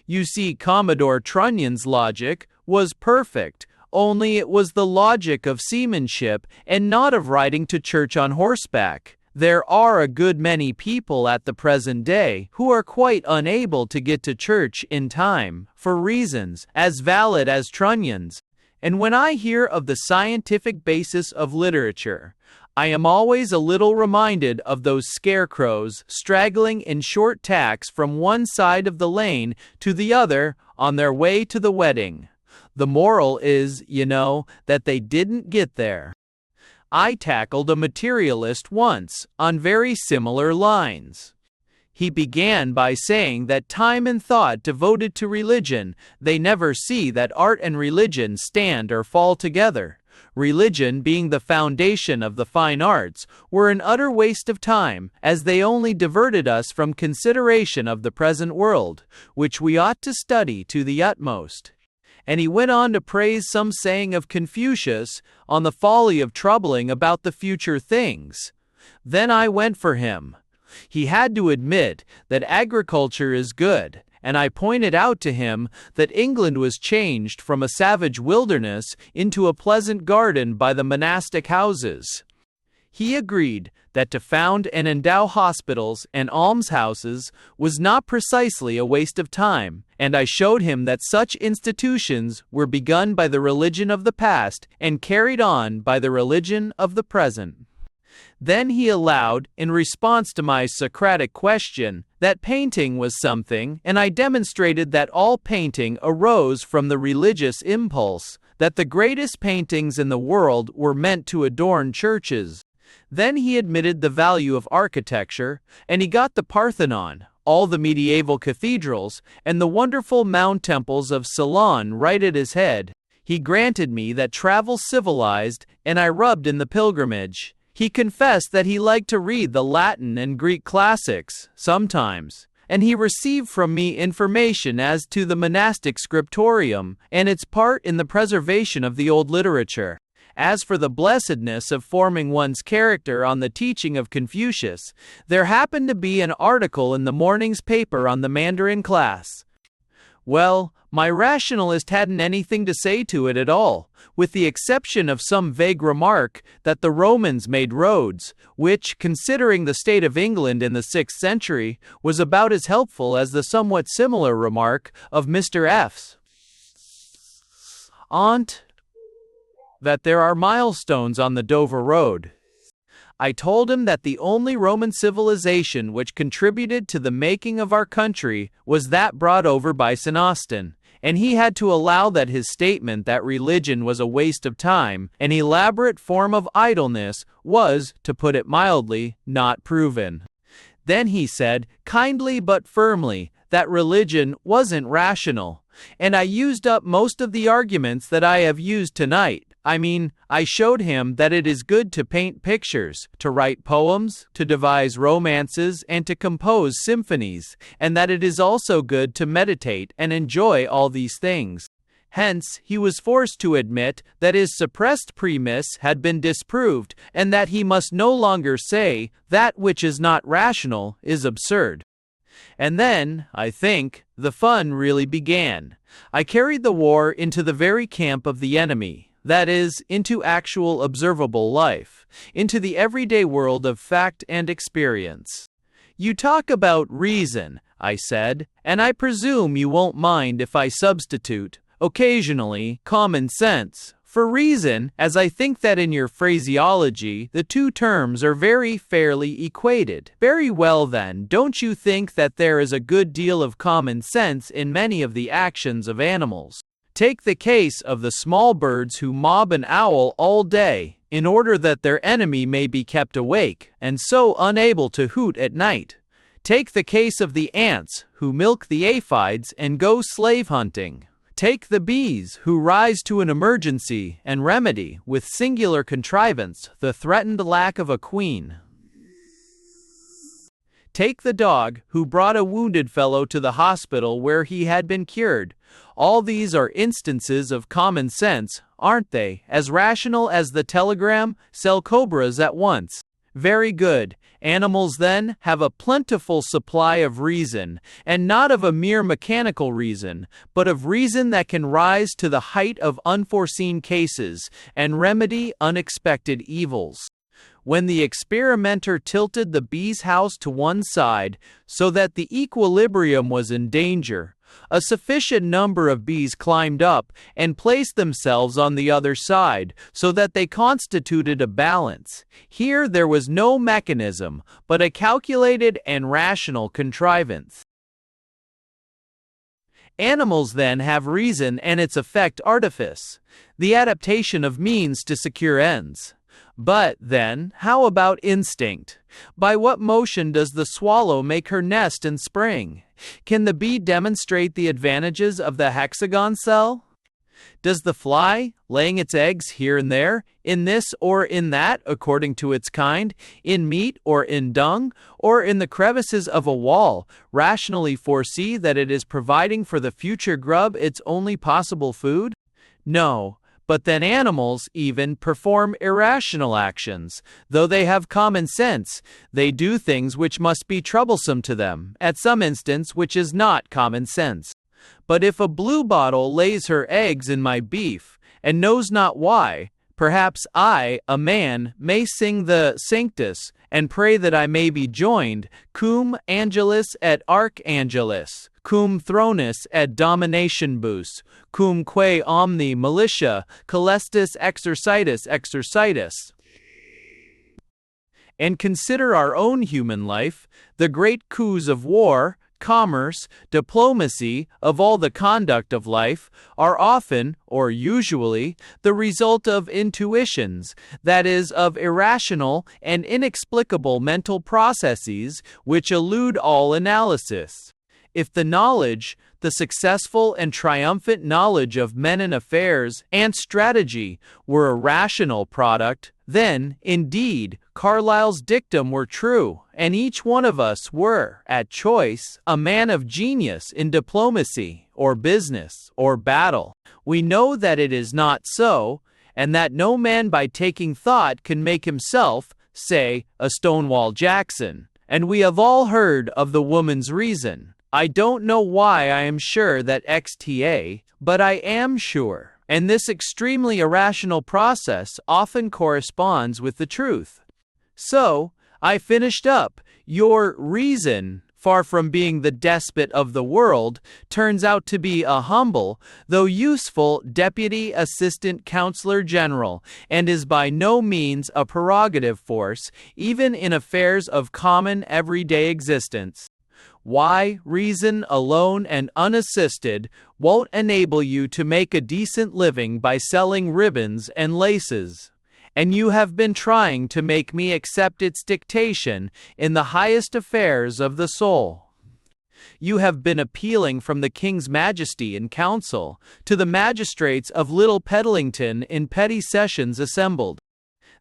You see, Commodore Trunnion's logic was perfect, only it was the logic of seamanship and not of riding to church on horseback. There are a good many people at the present day who are quite unable to get to church in time, for reasons as valid as Trunnion's. And when I hear of the scientific basis of literature, I am always a little reminded of those scarecrows straggling in short tacks from one side of the lane to the other on their way to the wedding. The moral is, that they didn't get there. I tackled a materialist once on very similar lines. He began by saying that time and thought devoted to religion, they never see that art and religion stand or fall together. Religion being the foundation of the fine arts, were an utter waste of time, as they only diverted us from consideration of the present world, which we ought to study to the utmost. And he went on to praise some saying of Confucius on the folly of troubling about the future things. Then I went for him. He had to admit that agriculture is good, and I pointed out to him that England was changed from a savage wilderness into a pleasant garden by the monastic houses. He agreed that to found and endow hospitals and almshouses was not precisely a waste of time, and I showed him that such institutions were begun by the religion of the past and carried on by the religion of the present. Then he allowed, in response to my Socratic question, that painting was something, and I demonstrated that all painting arose from the religious impulse, that the greatest paintings in the world were meant to adorn churches. Then he admitted the value of architecture, and he got the Parthenon, all the medieval cathedrals, and the wonderful mound temples of Ceylon right at his head. He granted me that travel civilized, and I rubbed in the pilgrimage. He confessed that he liked to read the Latin and Greek classics, sometimes, and he received from me information as to the monastic scriptorium and its part in the preservation of the old literature. As for the blessedness of forming one's character on the teaching of Confucius, there happened to be an article in the morning's paper on the Mandarin class. Well, my rationalist hadn't anything to say to it at all, with the exception of some vague remark that the Romans made roads, which, considering the state of England in the 6th century, was about as helpful as the somewhat similar remark of Mr. F's aunt that there are milestones on the Dover Road. I told him that the only Roman civilization which contributed to the making of our country was that brought over by St. Austin, and he had to allow that his statement that religion was a waste of time, an elaborate form of idleness, was, to put it mildly, not proven. Then he said, kindly but firmly, that religion wasn't rational, and I used up most of the arguments that I have used tonight. I showed him that it is good to paint pictures, to write poems, to devise romances, and to compose symphonies, and that it is also good to meditate and enjoy all these things. Hence, he was forced to admit that his suppressed premise had been disproved, and that he must no longer say, that which is not rational is absurd. And then, I think, the fun really began. I carried the war into the very camp of the enemy. That is, into actual observable life, into the everyday world of fact and experience. You talk about reason, I said, and I presume you won't mind if I substitute, occasionally, common sense, for reason, as I think that in your phraseology the two terms are very fairly equated. Very well then, don't you think that there is a good deal of common sense in many of the actions of animals? Take the case of the small birds who mob an owl all day, in order that their enemy may be kept awake, and so unable to hoot at night. Take the case of the ants, who milk the aphids and go slave hunting. Take the bees, who rise to an emergency and remedy, with singular contrivance, the threatened lack of a queen. Take the dog, who brought a wounded fellow to the hospital where he had been cured. All these are instances of common sense, aren't they? As rational as the telegram, sell cobras at once. Very good. Animals, then, have a plentiful supply of reason, and not of a mere mechanical reason, but of reason that can rise to the height of unforeseen cases, and remedy unexpected evils. When the experimenter tilted the bee's house to one side, so that the equilibrium was in danger, A sufficient number of bees climbed up and placed themselves on the other side, so that they constituted a balance. Here there was no mechanism, but a calculated and rational contrivance. Animals then have reason and its effect artifice, the adaptation of means to secure ends. But, then, how about instinct? By what motion does the swallow make her nest in spring? Can the bee demonstrate the advantages of the hexagon cell? Does the fly, laying its eggs here and there, in this or in that according to its kind, in meat or in dung, or in the crevices of a wall, rationally foresee that it is providing for the future grub its only possible food? No. But then animals, even, perform irrational actions. Though they have common sense, they do things which must be troublesome to them, at some instance which is not common sense. But if a bluebottle lays her eggs in my beef, and knows not why, perhaps I, a man, may sing the Sanctus, and pray that I may be joined, cum angelis et archangelis, cum thronis et dominationibus, cumque omni militia celestis exercitus. And consider our own human life, the great coups of war, commerce, diplomacy, of all the conduct of life, are often, or usually, the result of intuitions, that is, of irrational and inexplicable mental processes which elude all analysis. If the knowledge, the successful and triumphant knowledge of men and affairs and strategy, were a rational product, then, indeed, Carlyle's dictum were true, and each one of us were, at choice, a man of genius in diplomacy, or business, or battle. We know that it is not so, and that no man by taking thought can make himself, say, a Stonewall Jackson. And we have all heard of the woman's reason. I don't know why I am sure that XTA, but I am sure, and this extremely irrational process often corresponds with the truth. So, I finished up, your reason, far from being the despot of the world, turns out to be a humble, though useful, Deputy Assistant Counselor General, and is by no means a prerogative force, even in affairs of common everyday existence. Why reason alone and unassisted won't enable you to make a decent living by selling ribbons and laces. And you have been trying to make me accept its dictation in the highest affairs of the soul. You have been appealing from the King's Majesty in Council to the magistrates of Little Peddlington in petty sessions assembled.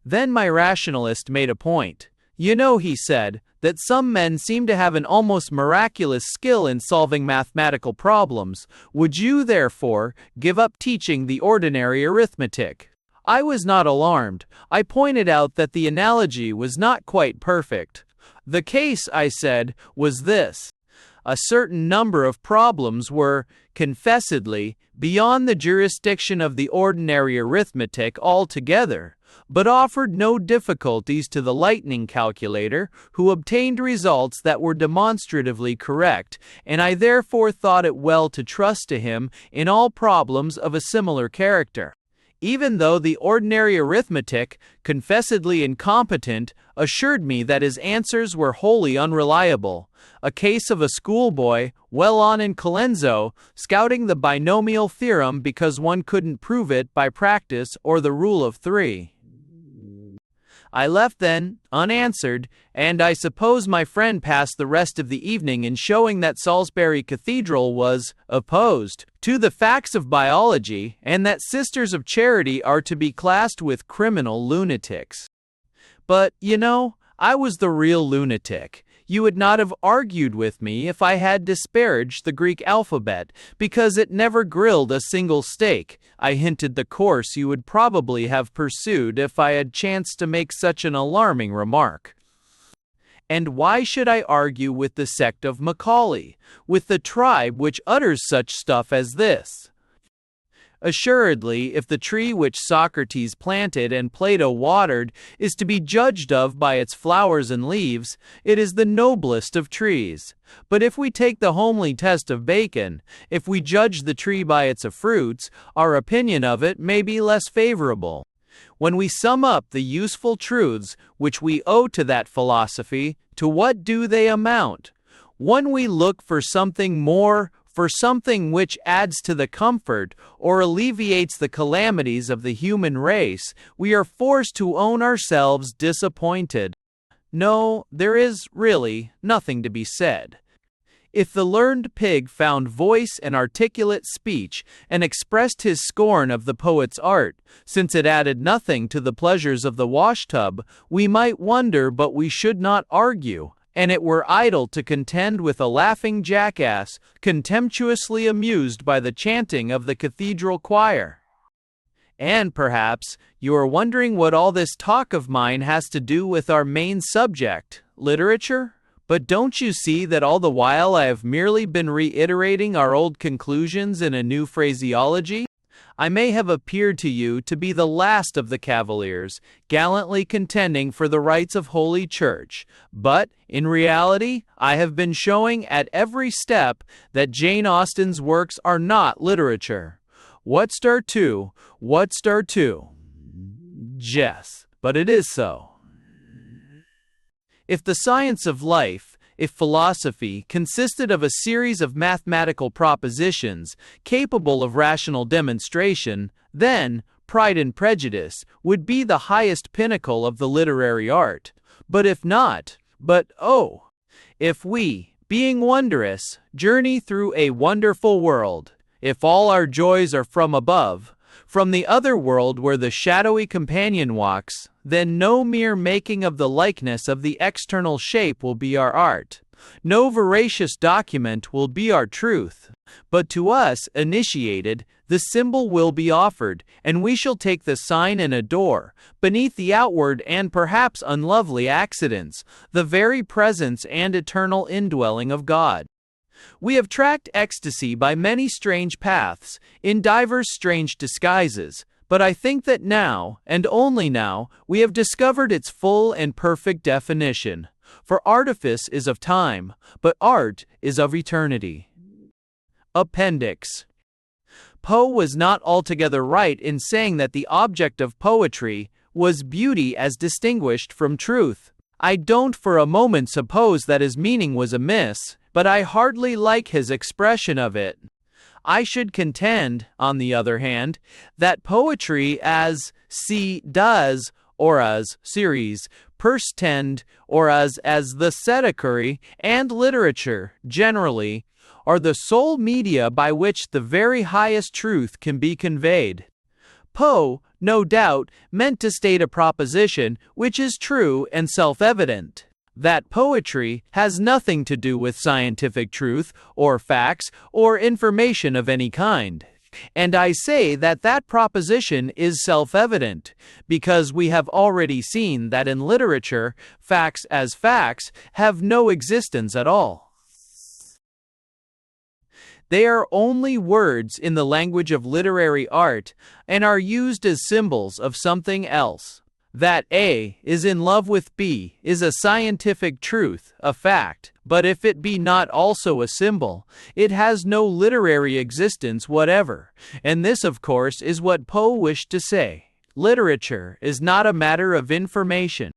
Then my rationalist made a point. You know, he said, that some men seem to have an almost miraculous skill in solving mathematical problems. Would you, therefore, give up teaching the ordinary arithmetic? I was not alarmed. I pointed out that the analogy was not quite perfect. The case, I said, was this. A certain number of problems were, confessedly, beyond the jurisdiction of the ordinary arithmetic altogether, but offered no difficulties to the lightning calculator, who obtained results that were demonstratively correct, and I therefore thought it well to trust to him in all problems of a similar character. Even though the ordinary arithmetic, confessedly incompetent, assured me that his answers were wholly unreliable. A case of a schoolboy, well on in Colenso, scouting the binomial theorem because one couldn't prove it by practice or the rule of three. I left then, unanswered, and I suppose my friend passed the rest of the evening in showing that Salisbury Cathedral was opposed to the facts of biology, and that Sisters of Charity are to be classed with criminal lunatics. But, you know, I was the real lunatic. You would not have argued with me if I had disparaged the Greek alphabet, because it never grilled a single steak. I hinted the course you would probably have pursued if I had chanced to make such an alarming remark. And why should I argue with the sect of Macaulay, with the tribe which utters such stuff as this? Assuredly, if the tree which Socrates planted and Plato watered is to be judged of by its flowers and leaves, it is the noblest of trees. But if we take the homely test of Bacon, if we judge the tree by its fruits, our opinion of it may be less favorable. When we sum up the useful truths which we owe to that philosophy, to what do they amount? When we look for something more, for something which adds to the comfort or alleviates the calamities of the human race, we are forced to own ourselves disappointed. No, there is really nothing to be said. If the learned pig found voice and articulate speech, and expressed his scorn of the poet's art, since it added nothing to the pleasures of the washtub, we might wonder, but we should not argue, and it were idle to contend with a laughing jackass, contemptuously amused by the chanting of the cathedral choir. And perhaps you are wondering what all this talk of mine has to do with our main subject, literature? But don't you see that all the while I have merely been reiterating our old conclusions in a new phraseology? I may have appeared to you to be the last of the cavaliers, gallantly contending for the rights of Holy Church, but, in reality, I have been showing at every step that Jane Austen's works are not literature. What's there to? What's there to? Yes, but it is so. If the science of life, if philosophy consisted of a series of mathematical propositions capable of rational demonstration, then Pride and Prejudice would be the highest pinnacle of the literary art. But if not, if we, being wondrous, journey through a wonderful world, if all our joys are from above, from the other world where the shadowy companion walks, then no mere making of the likeness of the external shape will be our art. No veracious document will be our truth. But to us, initiated, the symbol will be offered, and we shall take the sign and adore, beneath the outward and perhaps unlovely accidents, the very presence and eternal indwelling of God. We have tracked ecstasy by many strange paths, in divers strange disguises, but I think that now, and only now, we have discovered its full and perfect definition. For artifice is of time, but art is of eternity. Appendix. Poe was not altogether right in saying that the object of poetry was beauty as distinguished from truth. I don't for a moment suppose that his meaning was amiss, but I hardly like his expression of it. I should contend, on the other hand, that poetry as does, or as series, perstend, or as the Sedicary, and literature, generally, are the sole media by which the very highest truth can be conveyed. Poe, no doubt, meant to state a proposition which is true and self-evident, that poetry has nothing to do with scientific truth, or facts, or information of any kind. And I say that that proposition is self-evident, because we have already seen that in literature, facts as facts have no existence at all. They are only words in the language of literary art, and are used as symbols of something else. That A is in love with B is a scientific truth, a fact, but if it be not also a symbol, it has no literary existence whatever, and this of course is what Poe wished to say. Literature is not a matter of information.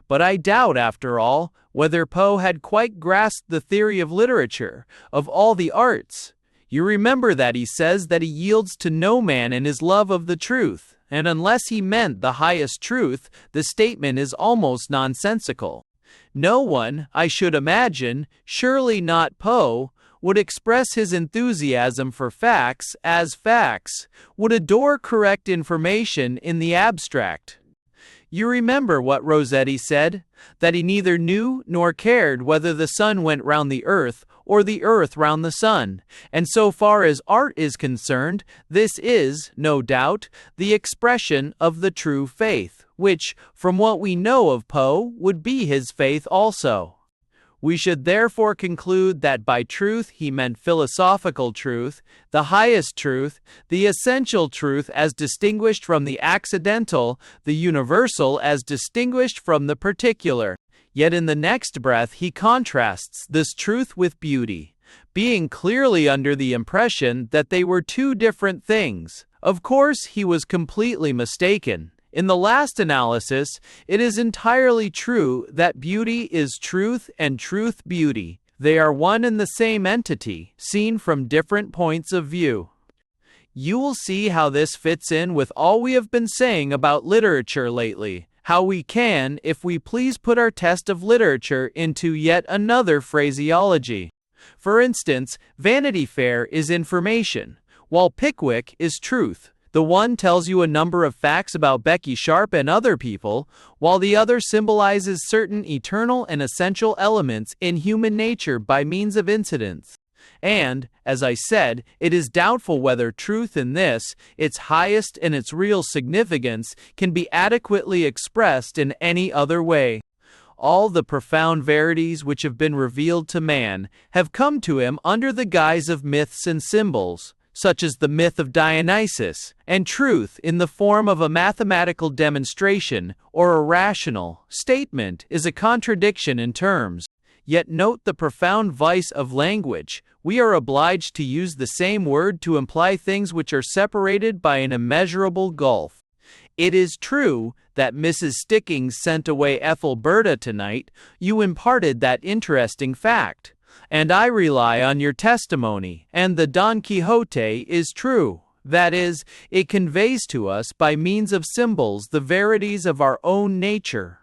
But I doubt, after all, whether Poe had quite grasped the theory of literature, of all the arts. You remember that he says that he yields to no man in his love of the truth, and unless he meant the highest truth, the statement is almost nonsensical. No one, I should imagine, surely not Poe, would express his enthusiasm for facts as facts, would adore correct information in the abstract. You remember what Rossetti said, that he neither knew nor cared whether the sun went round the earth or the earth round the sun, and so far as art is concerned, this is, no doubt, the expression of the true faith, which, from what we know of Poe, would be his faith also. We should therefore conclude that by truth he meant philosophical truth, the highest truth, the essential truth as distinguished from the accidental, the universal as distinguished from the particular. Yet in the next breath he contrasts this truth with beauty, being clearly under the impression that they were two different things. Of course, he was completely mistaken. In the last analysis, it is entirely true that beauty is truth and truth beauty. They are one and the same entity, seen from different points of view. You will see how this fits in with all we have been saying about literature lately, how we can, if we please, put our test of literature into yet another phraseology. For instance, Vanity Fair is information, while Pickwick is truth. The one tells you a number of facts about Becky Sharp and other people, while the other symbolizes certain eternal and essential elements in human nature by means of incidents. And, as I said, it is doubtful whether truth in this, its highest and its real significance, can be adequately expressed in any other way. All the profound verities which have been revealed to man have come to him under the guise of myths and symbols, such as the myth of Dionysus, and truth in the form of a mathematical demonstration or a rational statement is a contradiction in terms. Yet note the profound vice of language. We are obliged to use the same word to imply things which are separated by an immeasurable gulf. It is true that Mrs. Stickings sent away Ethelberta tonight. You imparted that interesting fact, and I rely on your testimony, and the Don Quixote is true. That is, it conveys to us by means of symbols the verities of our own nature.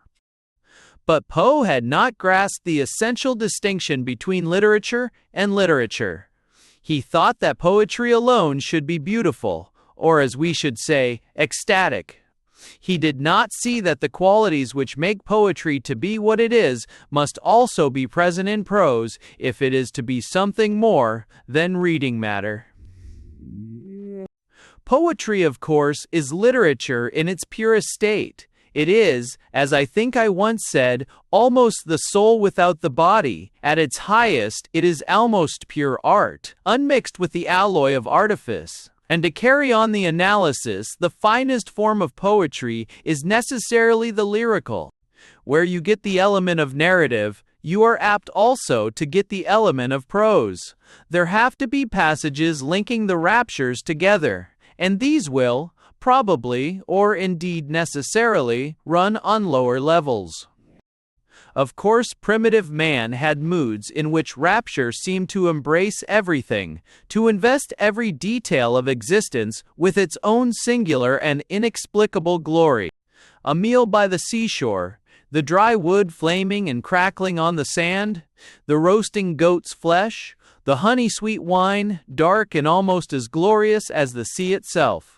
But Poe had not grasped the essential distinction between literature and literature. He thought that poetry alone should be beautiful, or as we should say, ecstatic. He did not see that the qualities which make poetry to be what it is must also be present in prose if it is to be something more than reading matter. Poetry, of course, is literature in its purest state. It is, as I think I once said, almost the soul without the body. At its highest, it is almost pure art, unmixed with the alloy of artifice. And to carry on the analysis, the finest form of poetry is necessarily the lyrical. Where you get the element of narrative, you are apt also to get the element of prose. There have to be passages linking the raptures together, and these will, probably, or indeed necessarily, run on lower levels. Of course, primitive man had moods in which rapture seemed to embrace everything, to invest every detail of existence with its own singular and inexplicable glory. A meal by the seashore, the dry wood flaming and crackling on the sand, the roasting goat's flesh, the honey-sweet wine, dark and almost as glorious as the sea itself.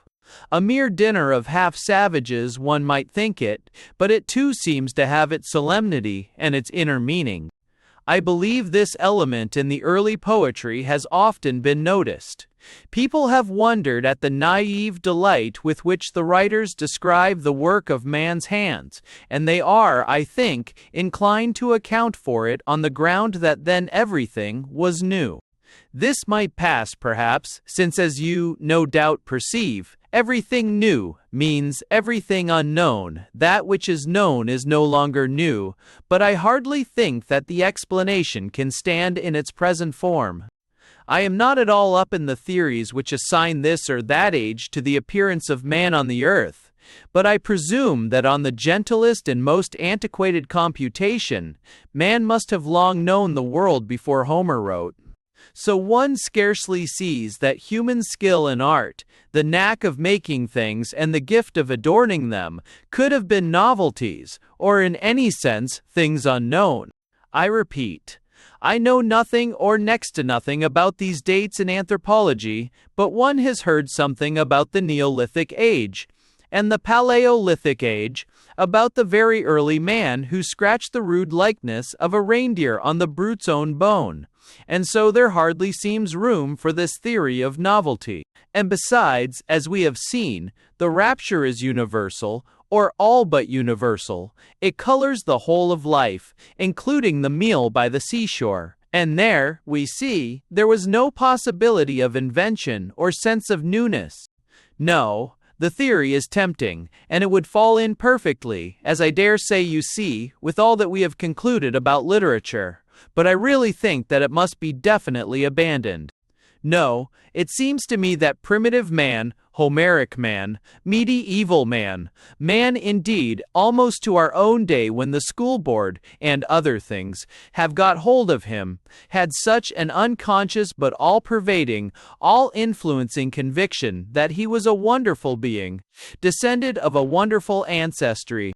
A mere dinner of half-savages, one might think it, but it too seems to have its solemnity and its inner meaning. I believe this element in the early poetry has often been noticed. People have wondered at the naive delight with which the writers describe the work of man's hands, and they are, I think, inclined to account for it on the ground that then everything was new. This might pass, perhaps, since, as you, no doubt, perceive, everything new means everything unknown. That which is known is no longer new, but I hardly think that the explanation can stand in its present form. I am not at all up in the theories which assign this or that age to the appearance of man on the earth, but I presume that on the gentlest and most antiquated computation, man must have long known the world before Homer wrote. So one scarcely sees that human skill in art, the knack of making things and the gift of adorning them, could have been novelties, or in any sense, things unknown. I repeat, I know nothing or next to nothing about these dates in anthropology, but one has heard something about the Neolithic age, and the Paleolithic age, about the very early man who scratched the rude likeness of a reindeer on the brute's own bone. And so there hardly seems room for this theory of novelty. And besides, as we have seen, the rapture is universal, or all but universal. It colors the whole of life, including the meal by the seashore. And there, we see, there was no possibility of invention or sense of newness. No, the theory is tempting, and it would fall in perfectly, as I dare say you see, with all that we have concluded about literature. But I really think that it must be definitely abandoned. No, it seems to me that primitive man, Homeric man, medieval man, man indeed, almost to our own day when the school board, and other things, have got hold of him, had such an unconscious but all-pervading, all-influencing conviction that he was a wonderful being, descended of a wonderful ancestry,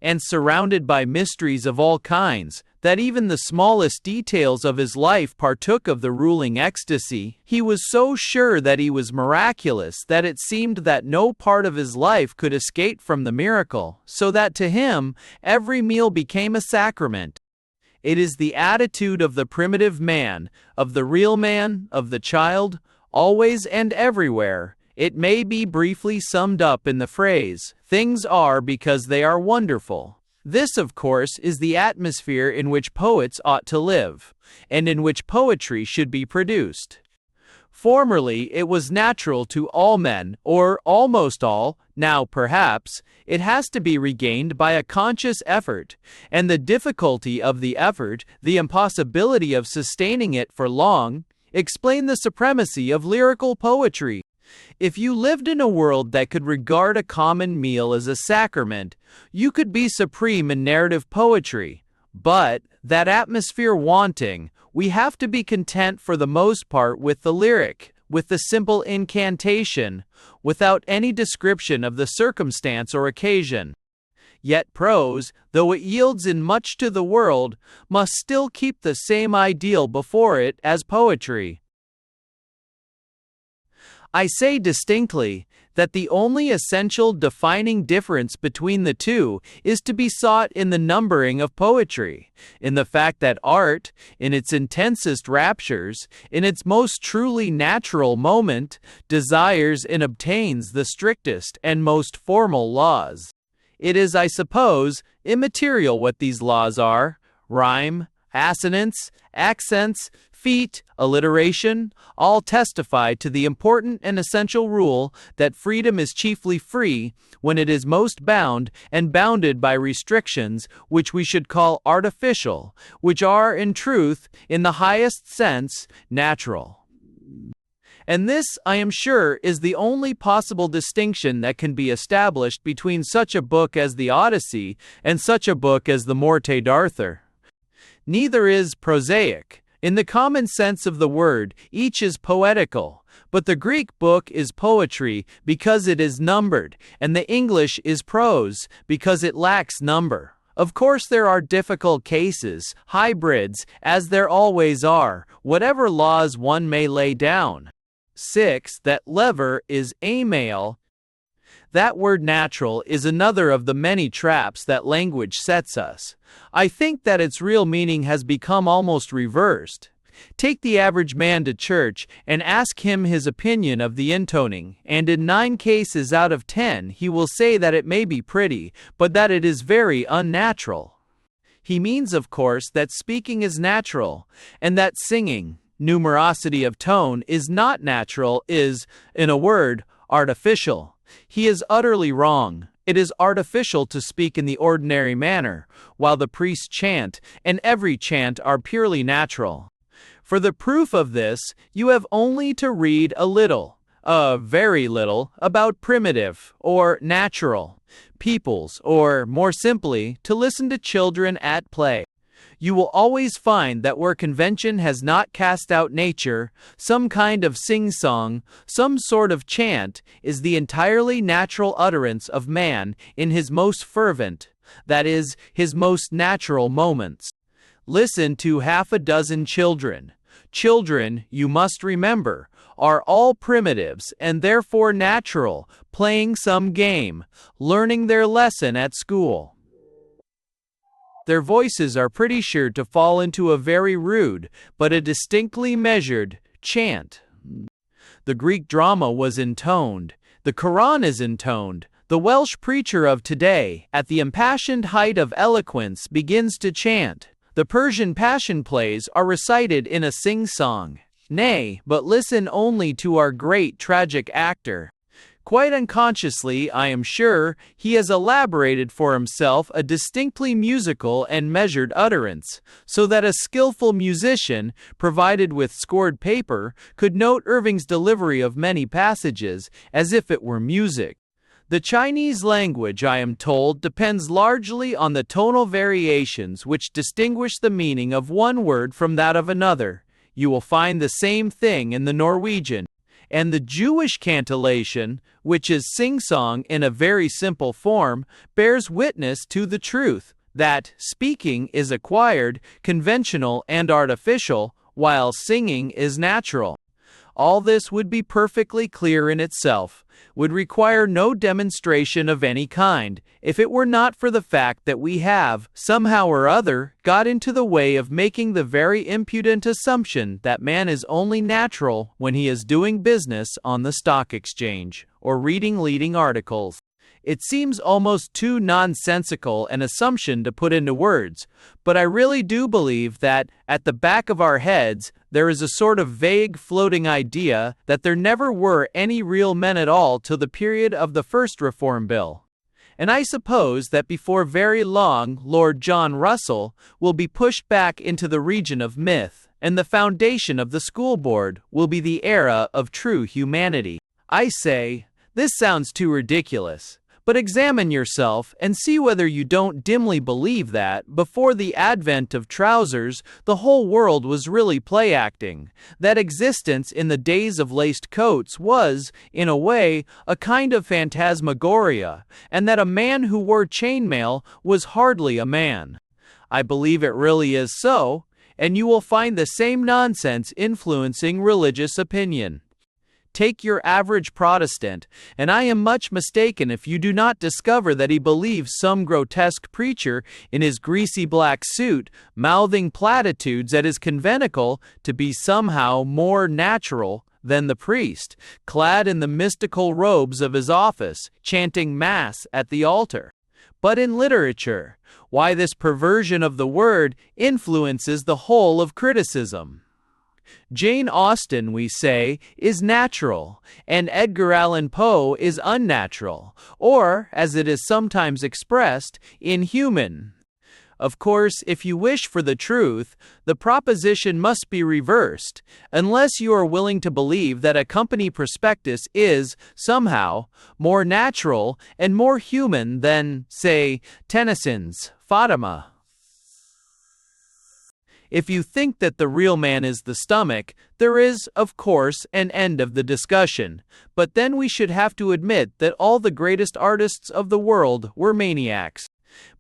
and surrounded by mysteries of all kinds, that even the smallest details of his life partook of the ruling ecstasy. He was so sure that he was miraculous that it seemed that no part of his life could escape from the miracle, so that to him, every meal became a sacrament. It is the attitude of the primitive man, of the real man, of the child, always and everywhere. It may be briefly summed up in the phrase, "Things are because they are wonderful." This, of course, is the atmosphere in which poets ought to live, and in which poetry should be produced. Formerly it was natural to all men, or almost all. Now, perhaps, it has to be regained by a conscious effort, and the difficulty of the effort, the impossibility of sustaining it for long, explain the supremacy of lyrical poetry. If you lived in a world that could regard a common meal as a sacrament, you could be supreme in narrative poetry. But, that atmosphere wanting, we have to be content for the most part with the lyric, with the simple incantation, without any description of the circumstance or occasion. Yet prose, though it yields in much to the world, must still keep the same ideal before it as poetry. I say distinctly that the only essential defining difference between the two is to be sought in the numbering of poetry, in the fact that art, in its intensest raptures, in its most truly natural moment, desires and obtains the strictest and most formal laws. It is, I suppose, immaterial what these laws are: rhyme, assonance, accents, feet, alliteration, all testify to the important and essential rule that freedom is chiefly free when it is most bound and bounded by restrictions which we should call artificial, which are, in truth, in the highest sense, natural. And this, I am sure, is the only possible distinction that can be established between such a book as the Odyssey and such a book as the Morte d'Arthur. Neither is prosaic. In the common sense of the word, each is poetical, but the Greek book is poetry because it is numbered, and the English is prose because it lacks number. Of course there are difficult cases, hybrids, as there always are, whatever laws one may lay down. 6. That lever is amale. That word natural is another of the many traps that language sets us. I think that its real meaning has become almost reversed. Take the average man to church and ask him his opinion of the intoning, and in 9 cases out of 10 he will say that it may be pretty, but that it is very unnatural. He means, of course, that speaking is natural, and that singing, numerosity of tone, is not natural, is, in a word, artificial. He is utterly wrong. It is artificial to speak in the ordinary manner, while the priests chant, and every chant are purely natural. For the proof of this, you have only to read a little, very little, about primitive, or natural, peoples, or, more simply, to listen to children at play. You will always find that where convention has not cast out nature, some kind of sing-song, some sort of chant, is the entirely natural utterance of man in his most fervent, that is, his most natural moments. Listen to half a dozen children. Children, you must remember, are all primitives and therefore natural, playing some game, learning their lesson at school. Their voices are pretty sure to fall into a very rude, but a distinctly measured, chant. The Greek drama was intoned. The Quran is intoned. The Welsh preacher of today, at the impassioned height of eloquence, begins to chant. The Persian passion plays are recited in a sing-song. Nay, but listen only to our great tragic actor. Quite unconsciously, I am sure, he has elaborated for himself a distinctly musical and measured utterance, so that a skillful musician, provided with scored paper, could note Irving's delivery of many passages, as if it were music. The Chinese language, I am told, depends largely on the tonal variations which distinguish the meaning of one word from that of another. You will find the same thing in the Norwegian. And the Jewish cantillation, which is sing-song in a very simple form, bears witness to the truth that speaking is acquired, conventional, and artificial, while singing is natural. All this would be perfectly clear in itself, would require no demonstration of any kind, if it were not for the fact that we have, somehow or other, got into the way of making the very impudent assumption that man is only natural when he is doing business on the stock exchange, or reading leading articles. It seems almost too nonsensical an assumption to put into words, but I really do believe that, at the back of our heads, there is a sort of vague floating idea that there never were any real men at all till the period of the first Reform Bill. And I suppose that before very long Lord John Russell will be pushed back into the region of myth, and the foundation of the school board will be the era of true humanity. I say, this sounds too ridiculous. But examine yourself and see whether you don't dimly believe that, before the advent of trousers, the whole world was really play-acting, that existence in the days of laced coats was, in a way, a kind of phantasmagoria, and that a man who wore chainmail was hardly a man. I believe it really is so, and you will find the same nonsense influencing religious opinion. Take your average Protestant, and I am much mistaken if you do not discover that he believes some grotesque preacher in his greasy black suit, mouthing platitudes at his conventicle, to be somehow more natural than the priest, clad in the mystical robes of his office, chanting Mass at the altar. But in literature, why this perversion of the word influences the whole of criticism. Jane Austen, we say, is natural, and Edgar Allan Poe is unnatural, or, as it is sometimes expressed, inhuman. Of course, if you wish for the truth, the proposition must be reversed, unless you are willing to believe that a company prospectus is, somehow, more natural and more human than, say, Tennyson's Fatima. If you think that the real man is the stomach, there is, of course, an end of the discussion. But then we should have to admit that all the greatest artists of the world were maniacs.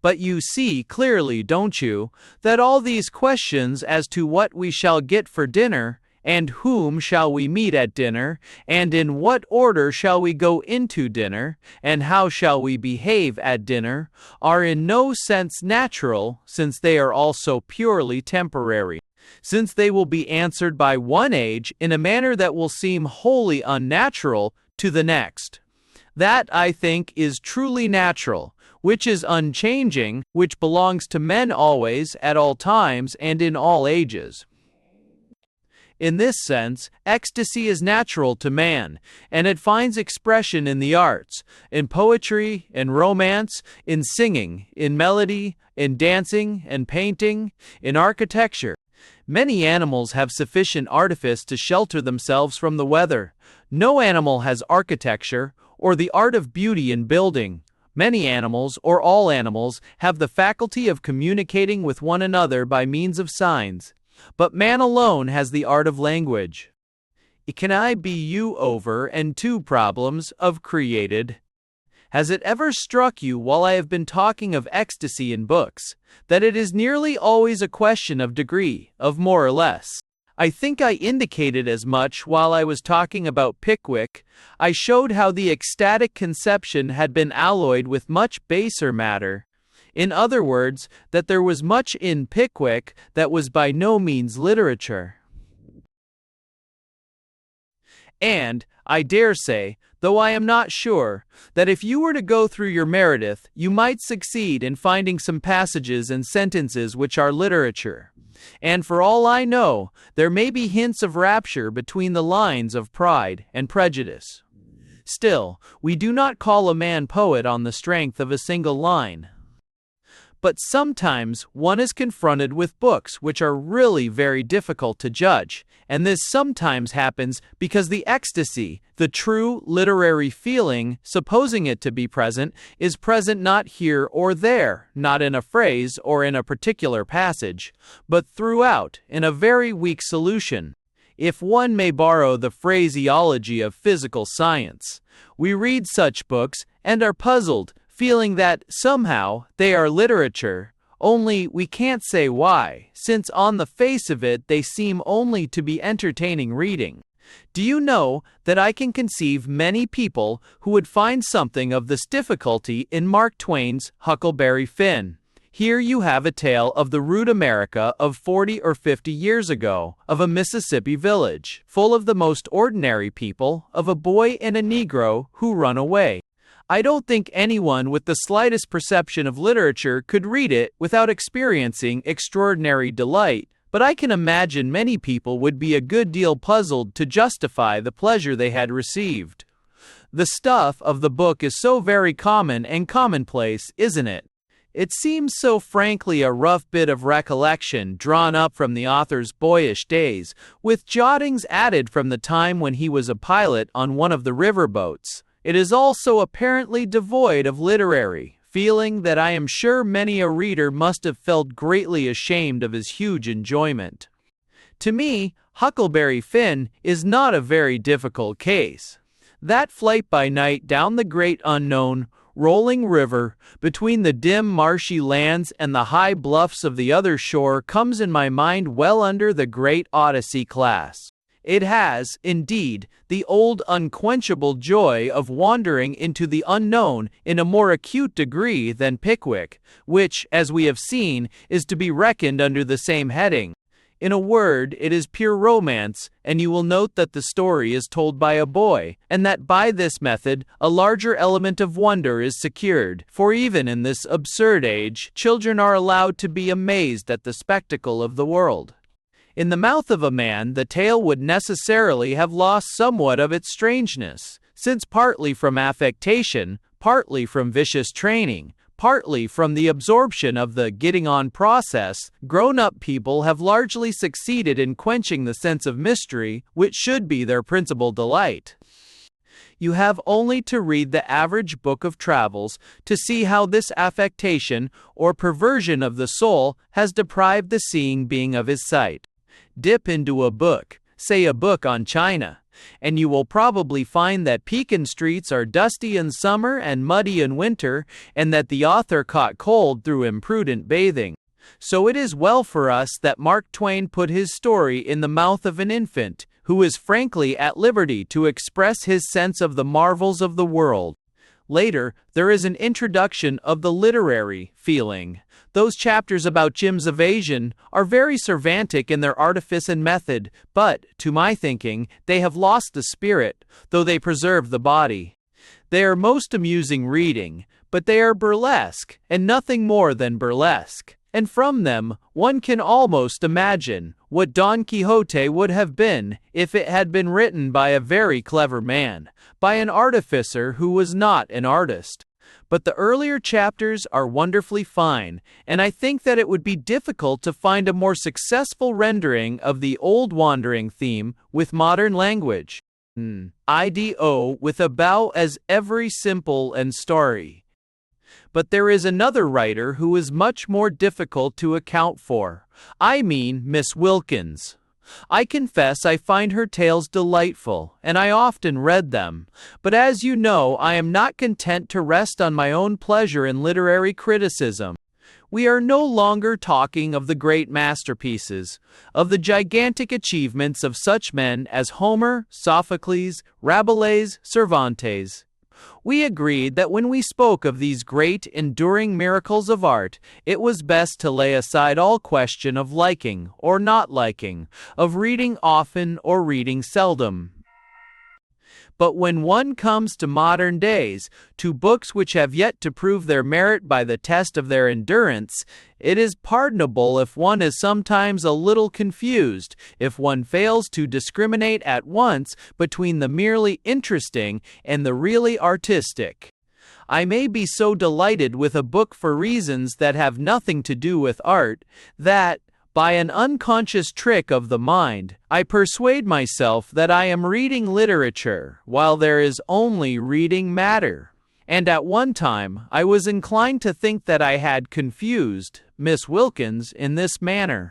But you see clearly, don't you, that all these questions as to what we shall get for dinner, and whom shall we meet at dinner, and in what order shall we go into dinner, and how shall we behave at dinner, are in no sense natural, since they are also purely temporary, since they will be answered by one age in a manner that will seem wholly unnatural to the next. That, I think, is truly natural, which is unchanging, which belongs to men always, at all times, and in all ages. In this sense, ecstasy is natural to man, and it finds expression in the arts, in poetry, in romance, in singing, in melody, in dancing and painting, in architecture. Many animals have sufficient artifice to shelter themselves from the weather. No animal has architecture, or the art of beauty in building. Many animals, or all animals, have the faculty of communicating with one another by means of signs. But man alone has the art of language. Can I be you over and two problems of created? Has it ever struck you while I have been talking of ecstasy in books, that it is nearly always a question of degree, of more or less? I think I indicated as much while I was talking about Pickwick. I showed how the ecstatic conception had been alloyed with much baser matter. In other words, that there was much in Pickwick that was by no means literature. And, I dare say, though I am not sure that if you were to go through your Meredith, you might succeed in finding some passages and sentences which are literature. And for all I know, there may be hints of rapture between the lines of Pride and Prejudice. Still, we do not call a man poet on the strength of a single line. But sometimes one is confronted with books which are really very difficult to judge, and this sometimes happens because the ecstasy, the true literary feeling, supposing it to be present, is present not here or there, not in a phrase or in a particular passage, but throughout, in a very weak solution. If one may borrow the phraseology of physical science, we read such books and are puzzled, feeling that, somehow, they are literature, only we can't say why, since on the face of it they seem only to be entertaining reading. Do you know that I can conceive many people who would find something of this difficulty in Mark Twain's Huckleberry Finn? Here you have a tale of the rude America of 40 or 50 years ago, of a Mississippi village, full of the most ordinary people, of a boy and a Negro who run away. I don't think anyone with the slightest perception of literature could read it without experiencing extraordinary delight, but I can imagine many people would be a good deal puzzled to justify the pleasure they had received. The stuff of the book is so very common and commonplace, isn't it? It seems so frankly a rough bit of recollection drawn up from the author's boyish days, with jottings added from the time when he was a pilot on one of the river boats. It is also apparently devoid of literary feeling that I am sure many a reader must have felt greatly ashamed of his huge enjoyment. To me, Huckleberry Finn is not a very difficult case. That flight by night down the great unknown, rolling river, between the dim marshy lands and the high bluffs of the other shore comes in my mind well under the great Odyssey class. It has, indeed, the old unquenchable joy of wandering into the unknown in a more acute degree than Pickwick, which, as we have seen, is to be reckoned under the same heading. In a word, it is pure romance, and you will note that the story is told by a boy, and that by this method a larger element of wonder is secured, for even in this absurd age, children are allowed to be amazed at the spectacle of the world. In the mouth of a man, the tale would necessarily have lost somewhat of its strangeness, since partly from affectation, partly from vicious training, partly from the absorption of the getting-on process, grown-up people have largely succeeded in quenching the sense of mystery, which should be their principal delight. You have only to read the average book of travels to see how this affectation, or perversion of the soul, has deprived the seeing being of his sight. Dip into a book, say a book on China, and you will probably find that Pekin streets are dusty in summer and muddy in winter, and that the author caught cold through imprudent bathing. So it is well for us that Mark Twain put his story in the mouth of an infant, who is frankly at liberty to express his sense of the marvels of the world. Later, there is an introduction of the literary feeling. Those chapters about Jim's evasion are very Cervantic in their artifice and method, but, to my thinking, they have lost the spirit, though they preserve the body. They are most amusing reading, but they are burlesque, and nothing more than burlesque. And from them, one can almost imagine what Don Quixote would have been if it had been written by a very clever man, by an artificer who was not an artist. But the earlier chapters are wonderfully fine, and I think that it would be difficult to find a more successful rendering of the old wandering theme with modern language. IDO with a bow as every simple and starry. But there is another writer who is much more difficult to account for. I mean Miss Wilkins. I confess I find her tales delightful, and I often read them. But as you know, I am not content to rest on my own pleasure in literary criticism. We are no longer talking of the great masterpieces, of the gigantic achievements of such men as Homer, Sophocles, Rabelais, Cervantes. We agreed that when we spoke of these great, enduring miracles of art, it was best to lay aside all question of liking or not liking, of reading often or reading seldom. But when one comes to modern days, to books which have yet to prove their merit by the test of their endurance, it is pardonable if one is sometimes a little confused, if one fails to discriminate at once between the merely interesting and the really artistic. I may be so delighted with a book for reasons that have nothing to do with art, that, by an unconscious trick of the mind, I persuade myself that I am reading literature, while there is only reading matter. And at one time I was inclined to think that I had confused Miss Wilkins in this manner.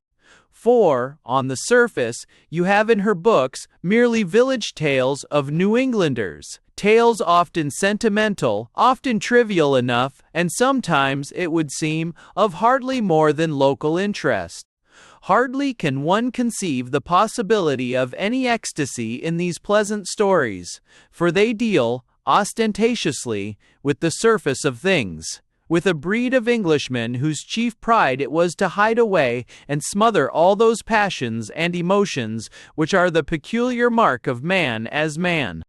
For, on the surface, you have in her books merely village tales of New Englanders, tales often sentimental, often trivial enough, and sometimes, it would seem, of hardly more than local interest. Hardly can one conceive the possibility of any ecstasy in these pleasant stories, for they deal, ostentatiously, with the surface of things, with a breed of Englishmen whose chief pride it was to hide away and smother all those passions and emotions which are the peculiar mark of man as man.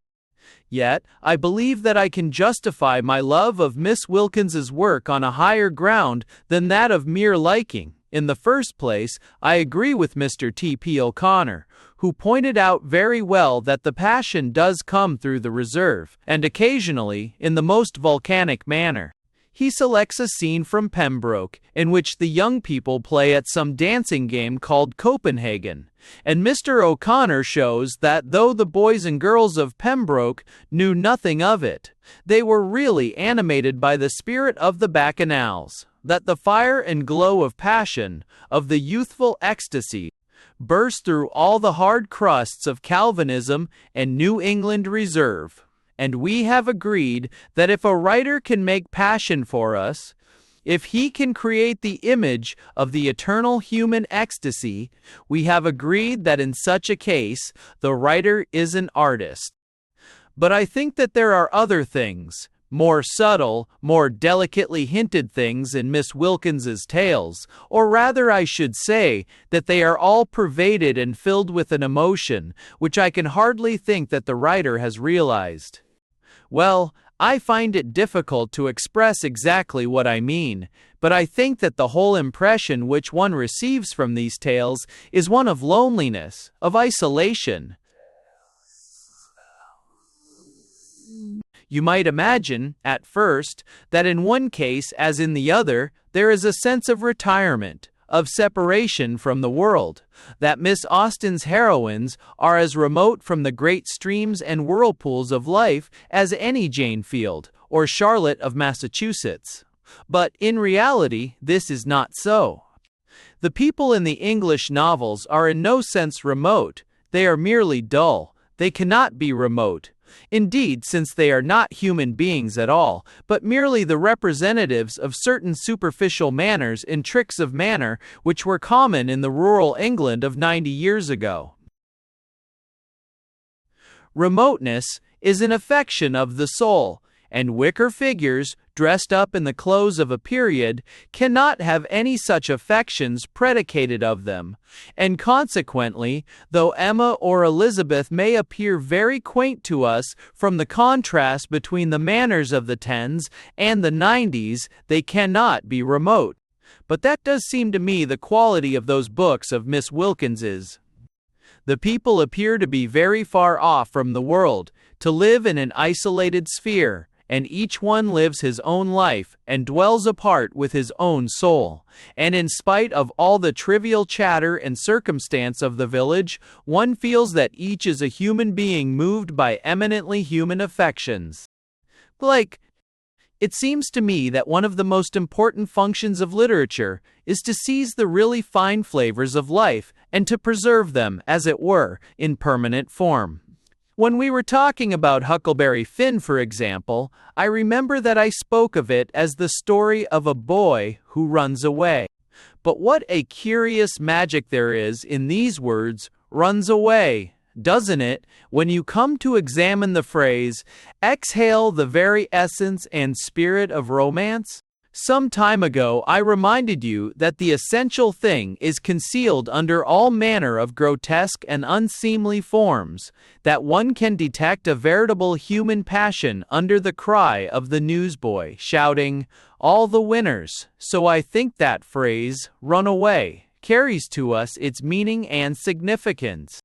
Yet, I believe that I can justify my love of Miss Wilkins's work on a higher ground than that of mere liking. In the first place, I agree with Mr. T.P. O'Connor, who pointed out very well that the passion does come through the reserve, and occasionally in the most volcanic manner. He selects a scene from Pembroke, in which the young people play at some dancing game called Copenhagen, and Mr. O'Connor shows that though the boys and girls of Pembroke knew nothing of it, they were really animated by the spirit of the bacchanals, that the fire and glow of passion, of the youthful ecstasy, burst through all the hard crusts of Calvinism and New England reserve. And we have agreed that if a writer can make passion for us, if he can create the image of the eternal human ecstasy, we have agreed that in such a case, the writer is an artist. But I think that there are other things, more subtle, more delicately hinted things in Miss Wilkins's tales, or rather I should say that they are all pervaded and filled with an emotion which I can hardly think that the writer has realized. Well, I find it difficult to express exactly what I mean, but I think that the whole impression which one receives from these tales is one of loneliness, of isolation. You might imagine, at first, that in one case as in the other, there is a sense of retirement, of separation from the world, that Miss Austen's heroines are as remote from the great streams and whirlpools of life as any Jane Field or Charlotte of Massachusetts. But in reality, this is not so. The people in the English novels are in no sense remote, they are merely dull, they cannot be remote. Indeed, since they are not human beings at all, but merely the representatives of certain superficial manners and tricks of manner which were common in the rural England of 90 years ago. Remoteness is an affection of the soul, and wicker figures, dressed up in the clothes of a period, cannot have any such affections predicated of them, and consequently, though Emma or Elizabeth may appear very quaint to us from the contrast between the manners of the 10s and the 90s, they cannot be remote. But that does seem to me the quality of those books of Miss Wilkins's. The people appear to be very far off from the world, to live in an isolated sphere, and each one lives his own life and dwells apart with his own soul. And in spite of all the trivial chatter and circumstance of the village, one feels that each is a human being moved by eminently human affections. It seems to me that one of the most important functions of literature is to seize the really fine flavors of life and to preserve them, as it were, in permanent form. When we were talking about Huckleberry Finn, for example, I remember that I spoke of it as the story of a boy who runs away. But what a curious magic there is in these words, runs away, doesn't it, when you come to examine the phrase, exhale the very essence and spirit of romance? Some time ago I reminded you that the essential thing is concealed under all manner of grotesque and unseemly forms, that one can detect a veritable human passion under the cry of the newsboy shouting, "All the winners." So I think that phrase, "run away," carries to us its meaning and significance.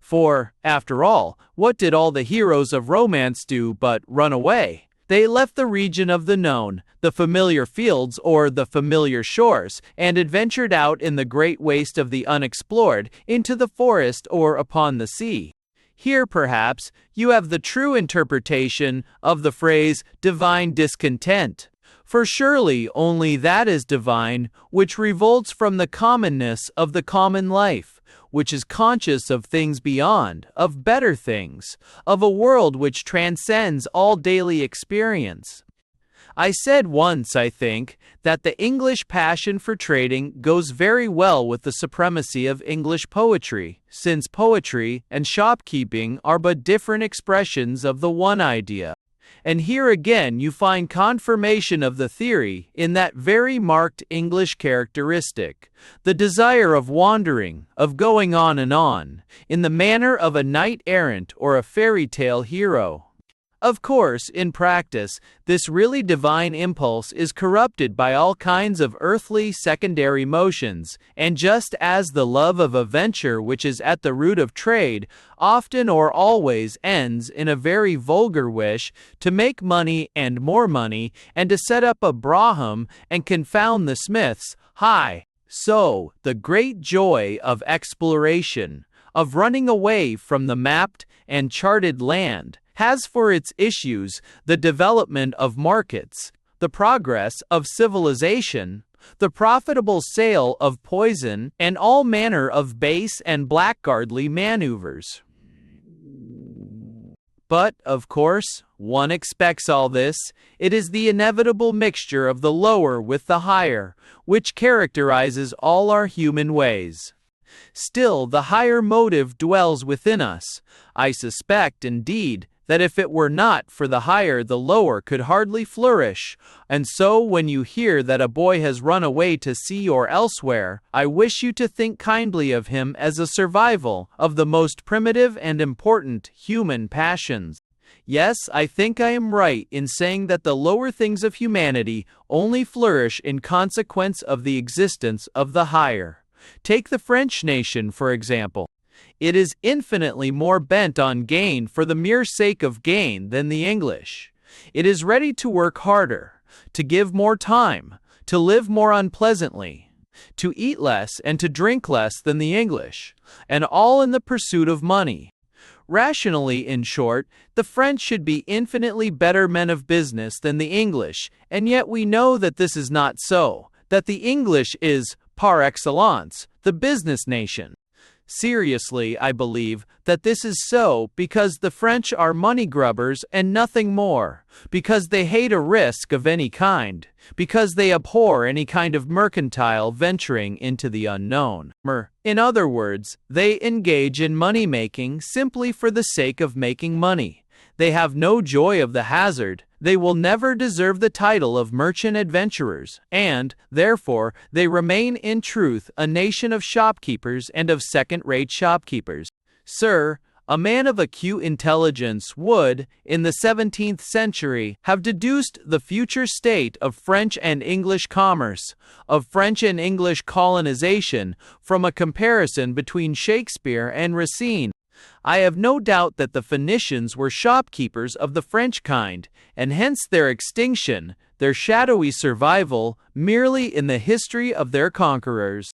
For, after all, what did all the heroes of romance do but run away? They left the region of the known, the familiar fields or the familiar shores, and adventured out in the great waste of the unexplored, into the forest or upon the sea. Here, perhaps, you have the true interpretation of the phrase divine discontent. For surely only that is divine which revolts from the commonness of the common life, which is conscious of things beyond, of better things, of a world which transcends all daily experience. I said once, I think, that the English passion for trading goes very well with the supremacy of English poetry, since poetry and shopkeeping are but different expressions of the one idea. And here again you find confirmation of the theory in that very marked English characteristic, the desire of wandering, of going on and on, in the manner of a knight-errant or a fairy tale hero. Of course, in practice, this really divine impulse is corrupted by all kinds of earthly secondary motions, and just as the love of a venture which is at the root of trade, often or always ends in a very vulgar wish to make money, and to set up a brougham and confound the smiths, so the great joy of exploration, of running away from the mapped and charted land, has for its issues the development of markets, the progress of civilization, the profitable sale of poison, and all manner of base and blackguardly maneuvers. But, of course, one expects all this. It is the inevitable mixture of the lower with the higher, which characterizes all our human ways. Still, the higher motive dwells within us. I suspect, indeed, that if it were not for the higher, the lower could hardly flourish, and so when you hear that a boy has run away to sea or elsewhere, I wish you to think kindly of him as a survival of the most primitive and important human passions. Yes, I think I am right in saying that the lower things of humanity only flourish in consequence of the existence of the higher. Take the French nation, for example. It is infinitely more bent on gain for the mere sake of gain than the English. It is ready to work harder, to give more time, to live more unpleasantly, to eat less and to drink less than the English, and all in the pursuit of money. Rationally, in short, the French should be infinitely better men of business than the English, and yet we know that this is not so, that the English is, par excellence, the business nation. Seriously, I believe that this is so because the French are money grubbers and nothing more, because they hate a risk of any kind, because they abhor any kind of mercantile venturing into the unknown. In other words, they engage in money-making simply for the sake of making money. They have no joy of the hazard. They will never deserve the title of merchant adventurers, and, therefore, they remain in truth a nation of shopkeepers and of second-rate shopkeepers. Sir, a man of acute intelligence would, in the 17th century, have deduced the future state of French and English commerce, of French and English colonization, from a comparison between Shakespeare and Racine. I have no doubt that the Phoenicians were shopkeepers of the French kind, and hence their extinction, their shadowy survival, merely in the history of their conquerors.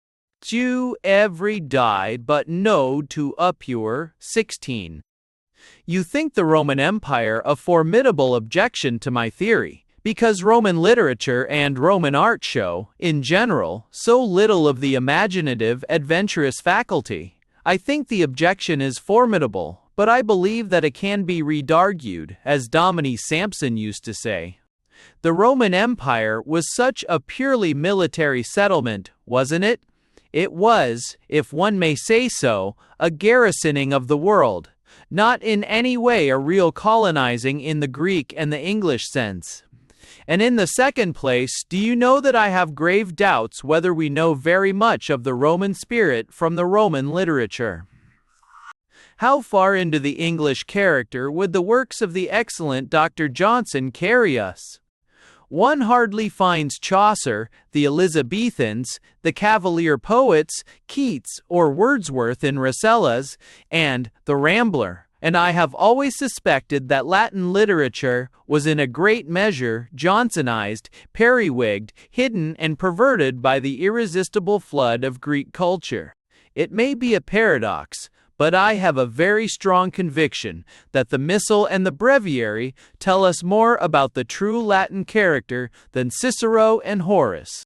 To every died but no to appure. 16. You think the Roman Empire a formidable objection to my theory, because Roman literature and Roman art show, in general, so little of the imaginative, adventurous faculty. I think the objection is formidable, but I believe that it can be re-argued, as Domine Sampson used to say. The Roman Empire was such a purely military settlement, wasn't it? It was, if one may say so, a garrisoning of the world, not in any way a real colonizing in the Greek and the English sense. And in the second place, do you know that I have grave doubts whether we know very much of the Roman spirit from the Roman literature? How far into the English character would the works of the excellent Dr. Johnson carry us? One hardly finds Chaucer, the Elizabethans, the Cavalier poets, Keats or Wordsworth in Rasselas, and the Rambler, and I have always suspected that Latin literature was in a great measure Johnsonized, periwigged, hidden and perverted by the irresistible flood of Greek culture. It may be a paradox, but I have a very strong conviction that the Missal and the Breviary tell us more about the true Latin character than Cicero and Horace.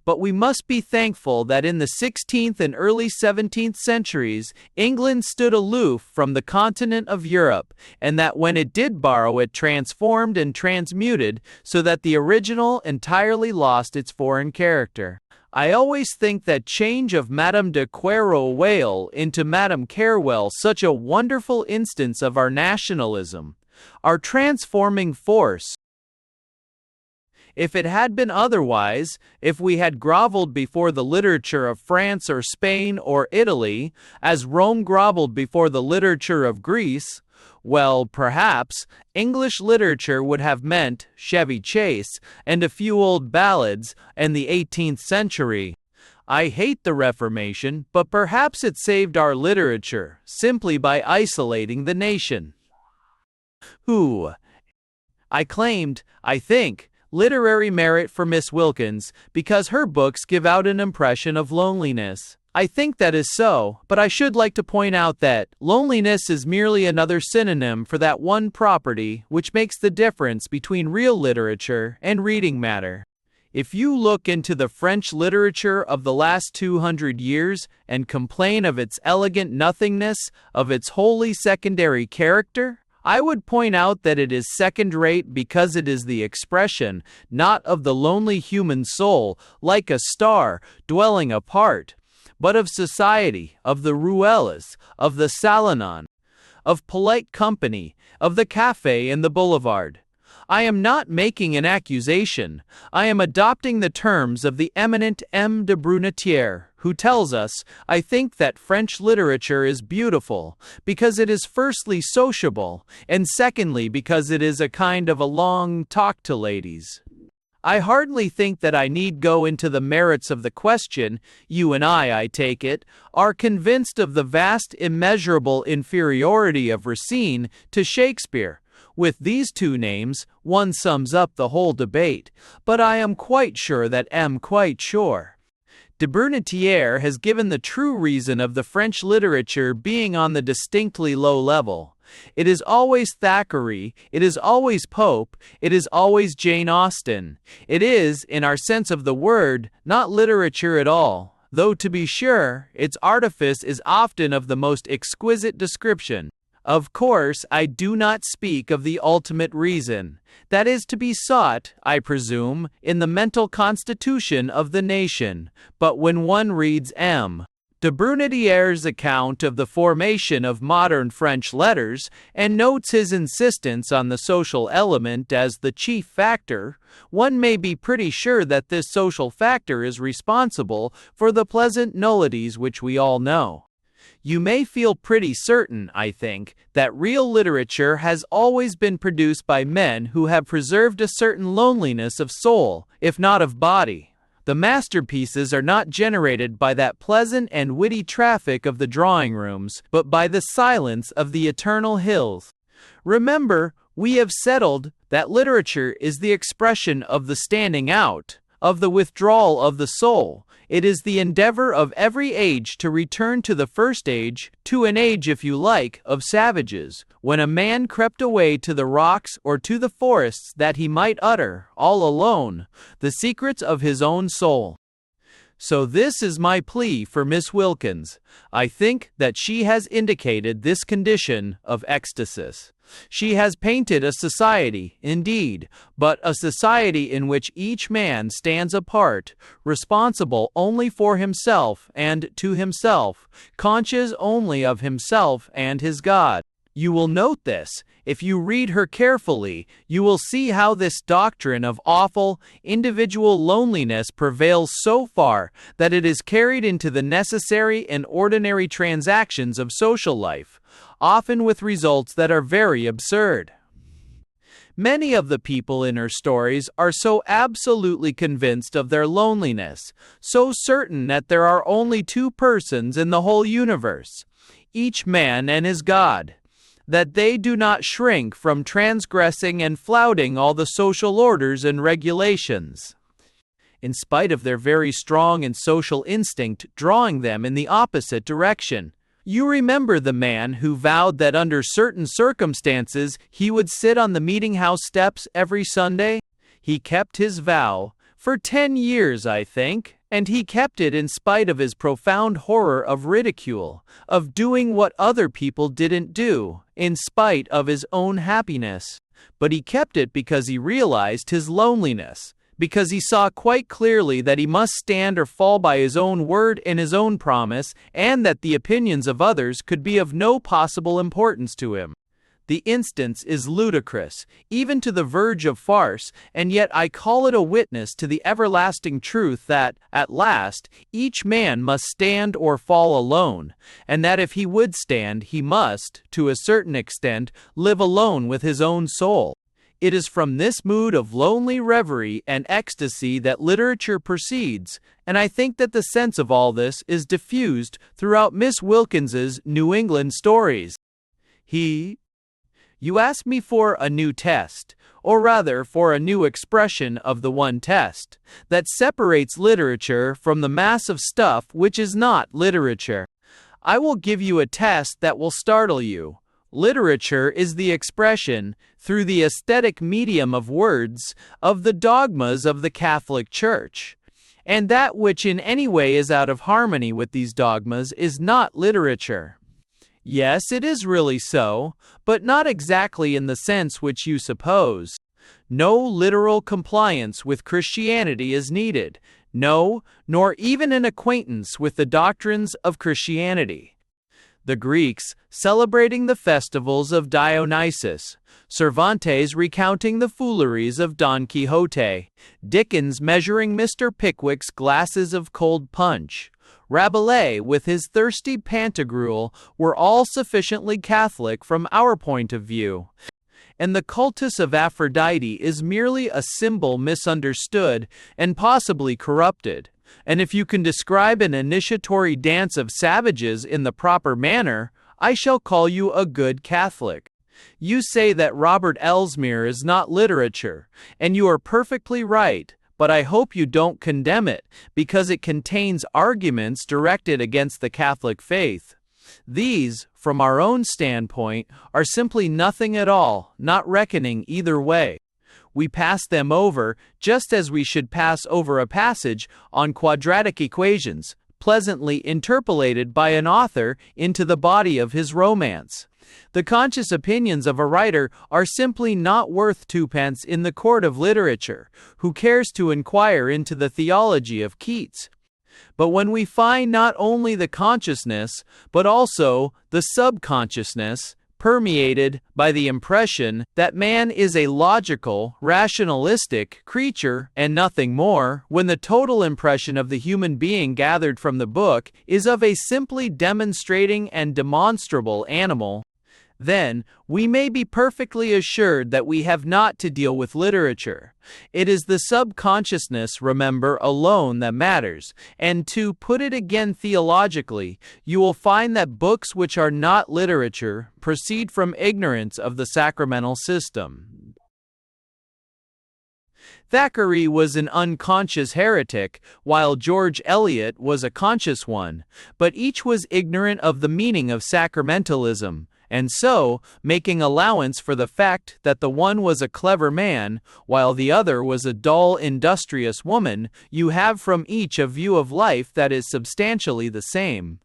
But we must be thankful that in the 16th and early 17th centuries, England stood aloof from the continent of Europe, and that when it did borrow it transformed and transmuted so that the original entirely lost its foreign character. I always think that change of Madame de Querouaille into Madame Carewell such a wonderful instance of our nationalism, our transforming force. If it had been otherwise, if we had groveled before the literature of France or Spain or Italy, as Rome groveled before the literature of Greece, well, perhaps, English literature would have meant Chevy Chase and a few old ballads and the 18th century. I hate the Reformation, but perhaps it saved our literature simply by isolating the nation. I claimed, I think, literary merit for Miss Wilkins because her books give out an impression of loneliness. I think that is so, but I should like to point out that loneliness is merely another synonym for that one property which makes the difference between real literature and reading matter. If you look into the French literature of the last 200 years and complain of its elegant nothingness, of its wholly secondary character, I would point out that it is second-rate because it is the expression, not of the lonely human soul, like a star, dwelling apart, but of society, of the ruelles, of the salonon, of polite company, of the café and the boulevard. I am not making an accusation. I am adopting the terms of the eminent M. de Brunetière, who tells us, I think that French literature is beautiful, because it is firstly sociable, and secondly because it is a kind of a long talk to ladies. I hardly think that I need go into the merits of the question. You and I take it, are convinced of the vast immeasurable inferiority of Racine to Shakespeare. With these two names, one sums up the whole debate, but I am quite sure that quite sure. De Brunetière has given the true reason of the French literature being on the distinctly low level. It is always Thackeray, it is always Pope, it is always Jane Austen. It is, in our sense of the word, not literature at all, though to be sure, its artifice is often of the most exquisite description. Of course, I do not speak of the ultimate reason. That is to be sought, I presume, in the mental constitution of the nation. But when one reads M. de Brunetière's account of the formation of modern French letters, and notes his insistence on the social element as the chief factor, one may be pretty sure that this social factor is responsible for the pleasant nullities which we all know. You may feel pretty certain, I think, that real literature has always been produced by men who have preserved a certain loneliness of soul, if not of body. The masterpieces are not generated by that pleasant and witty traffic of the drawing rooms, but by the silence of the eternal hills. Remember, we have settled that literature is the expression of the standing out, of the withdrawal of the soul. It is the endeavor of every age to return to the first age, to an age, if you like, of savages, when a man crept away to the rocks or to the forests that he might utter, all alone, the secrets of his own soul. So this is my plea for Miss Wilkins. I think that she has indicated this condition of ecstasis. She has painted a society, indeed, but a society in which each man stands apart, responsible only for himself and to himself, conscious only of himself and his God. You will note this, If you read her carefully, you will see how this doctrine of awful, individual loneliness prevails so far that it is carried into the necessary and ordinary transactions of social life, often with results that are very absurd. Many of the people in her stories are so absolutely convinced of their loneliness, so certain that there are only two persons in the whole universe, each man and his God, that they do not shrink from transgressing and flouting all the social orders and regulations, in spite of their very strong and social instinct drawing them in the opposite direction. You remember the man who vowed that under certain circumstances he would sit on the meeting house steps every Sunday? He kept his vow, for 10 years I think, and he kept it in spite of his profound horror of ridicule, of doing what other people didn't do, in spite of his own happiness. But he kept it because he realized his loneliness, because he saw quite clearly that he must stand or fall by his own word and his own promise, and that the opinions of others could be of no possible importance to him. The instance is ludicrous, even to the verge of farce, and yet I call it a witness to the everlasting truth that, at last, each man must stand or fall alone, and that if he would stand, he must, to a certain extent, live alone with his own soul. It is from this mood of lonely reverie and ecstasy that literature proceeds, and I think that the sense of all this is diffused throughout Miss Wilkins's New England stories. You ask me for a new test, or rather for a new expression of the one test, that separates literature from the mass of stuff which is not literature. I will give you a test that will startle you. Literature is the expression, through the aesthetic medium of words, of the dogmas of the Catholic Church. And that which in any way is out of harmony with these dogmas is not literature. Yes, it is really so, but not exactly in the sense which you suppose. No literal compliance with Christianity is needed, no, nor even an acquaintance with the doctrines of Christianity. The Greeks celebrating the festivals of Dionysus, Cervantes recounting the fooleries of Don Quixote, Dickens measuring Mr. Pickwick's glasses of cold punch, Rabelais with his thirsty Pantagruel were all sufficiently Catholic from our point of view. And the cultus of Aphrodite is merely a symbol misunderstood and possibly corrupted. And if you can describe an initiatory dance of savages in the proper manner, I shall call you a good Catholic. You say that Robert Elsmere is not literature, and you are perfectly right, but I hope you don't condemn it, because it contains arguments directed against the Catholic faith. These, from our own standpoint, are simply nothing at all, not reckoning either way. We pass them over, just as we should pass over a passage on quadratic equations, pleasantly interpolated by an author into the body of his romance. The conscious opinions of a writer are simply not worth twopence in the court of literature. Who cares to inquire into the theology of Keats? But when we find not only the consciousness, but also the subconsciousness, permeated by the impression that man is a logical, rationalistic creature and nothing more, when the total impression of the human being gathered from the book is of a simply demonstrating and demonstrable animal, then we may be perfectly assured that we have not to deal with literature. It is the subconsciousness, remember, alone that matters, and to put it again theologically, you will find that books which are not literature proceed from ignorance of the sacramental system. Thackeray was an unconscious heretic, while George Eliot was a conscious one, but each was ignorant of the meaning of sacramentalism. And so, making allowance for the fact that the one was a clever man, while the other was a dull, industrious woman, you have from each a view of life that is substantially the same,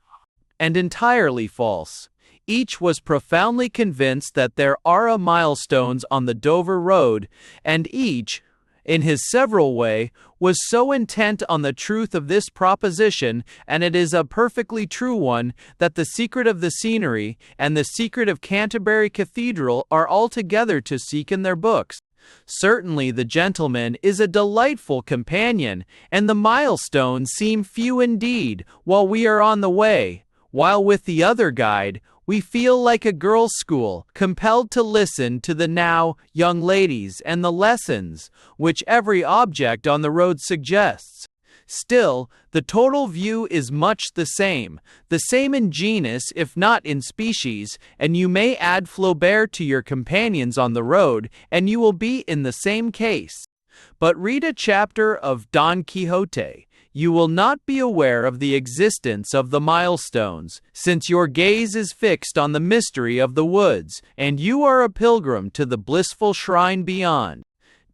and entirely false. Each was profoundly convinced that there are milestones on the Dover Road, and each, in his several way, was so intent on the truth of this proposition, and it is a perfectly true one, that the secret of the scenery and the secret of Canterbury Cathedral are altogether to seek in their books. Certainly the gentleman is a delightful companion, and the milestones seem few indeed while we are on the way, while with the other guide, we feel like a girls' school, compelled to listen to the now young ladies and the lessons which every object on the road suggests. Still, the total view is much the same in genus if not in species, and you may add Flaubert to your companions on the road, and you will be in the same case. But read a chapter of Don Quixote. You will not be aware of the existence of the milestones, since your gaze is fixed on the mystery of the woods, and you are a pilgrim to the blissful shrine beyond.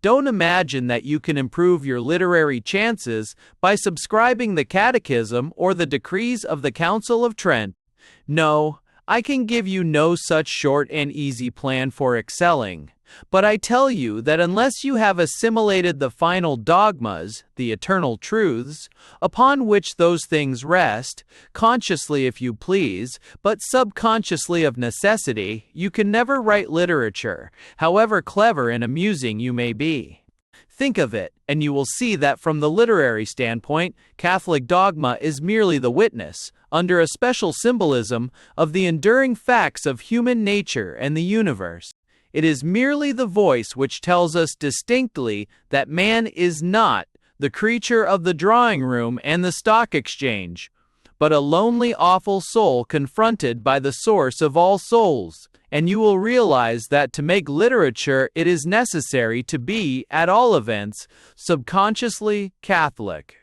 Don't imagine that you can improve your literary chances by subscribing the Catechism or the Decrees of the Council of Trent. No, I can give you no such short and easy plan for excelling. But I tell you that unless you have assimilated the final dogmas, the eternal truths, upon which those things rest, consciously if you please, but subconsciously of necessity, you can never write literature, however clever and amusing you may be. Think of it, and you will see that from the literary standpoint, Catholic dogma is merely the witness, under a special symbolism, of the enduring facts of human nature and the universe. It is merely the voice which tells us distinctly that man is not the creature of the drawing room and the stock exchange, but a lonely, awful soul confronted by the source of all souls. And you will realize that to make literature it is necessary to be, at all events, subconsciously Catholic.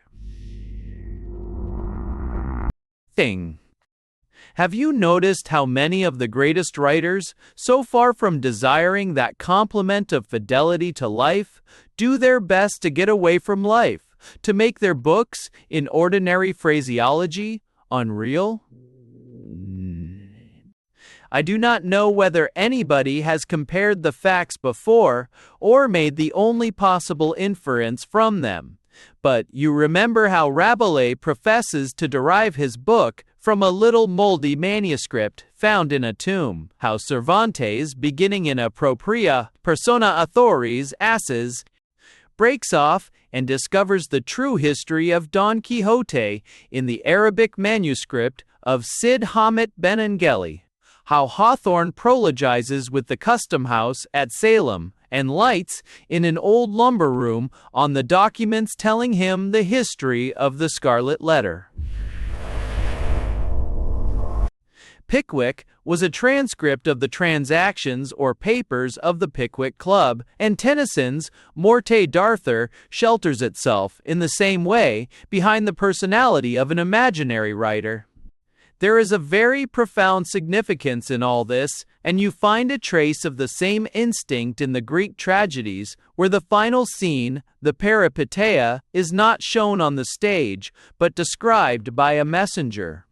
Have you noticed how many of the greatest writers, so far from desiring that complement of fidelity to life, do their best to get away from life, to make their books, in ordinary phraseology, unreal? I do not know whether anybody has compared the facts before, or made the only possible inference from them. But you remember how Rabelais professes to derive his book from a little moldy manuscript found in a tomb, how Cervantes, beginning in a propria persona authores asses, breaks off and discovers the true history of Don Quixote in the Arabic manuscript of Cid Hamet Benengeli, how Hawthorne prologizes with the custom house at Salem, and lights in an old lumber room on the documents telling him the history of the Scarlet Letter. Pickwick was a transcript of the transactions or papers of the Pickwick Club, and Tennyson's Morte d'Arthur shelters itself in the same way behind the personality of an imaginary writer. There is a very profound significance in all this, and you find a trace of the same instinct in the Greek tragedies, where the final scene, the peripeteia, is not shown on the stage, but described by a messenger.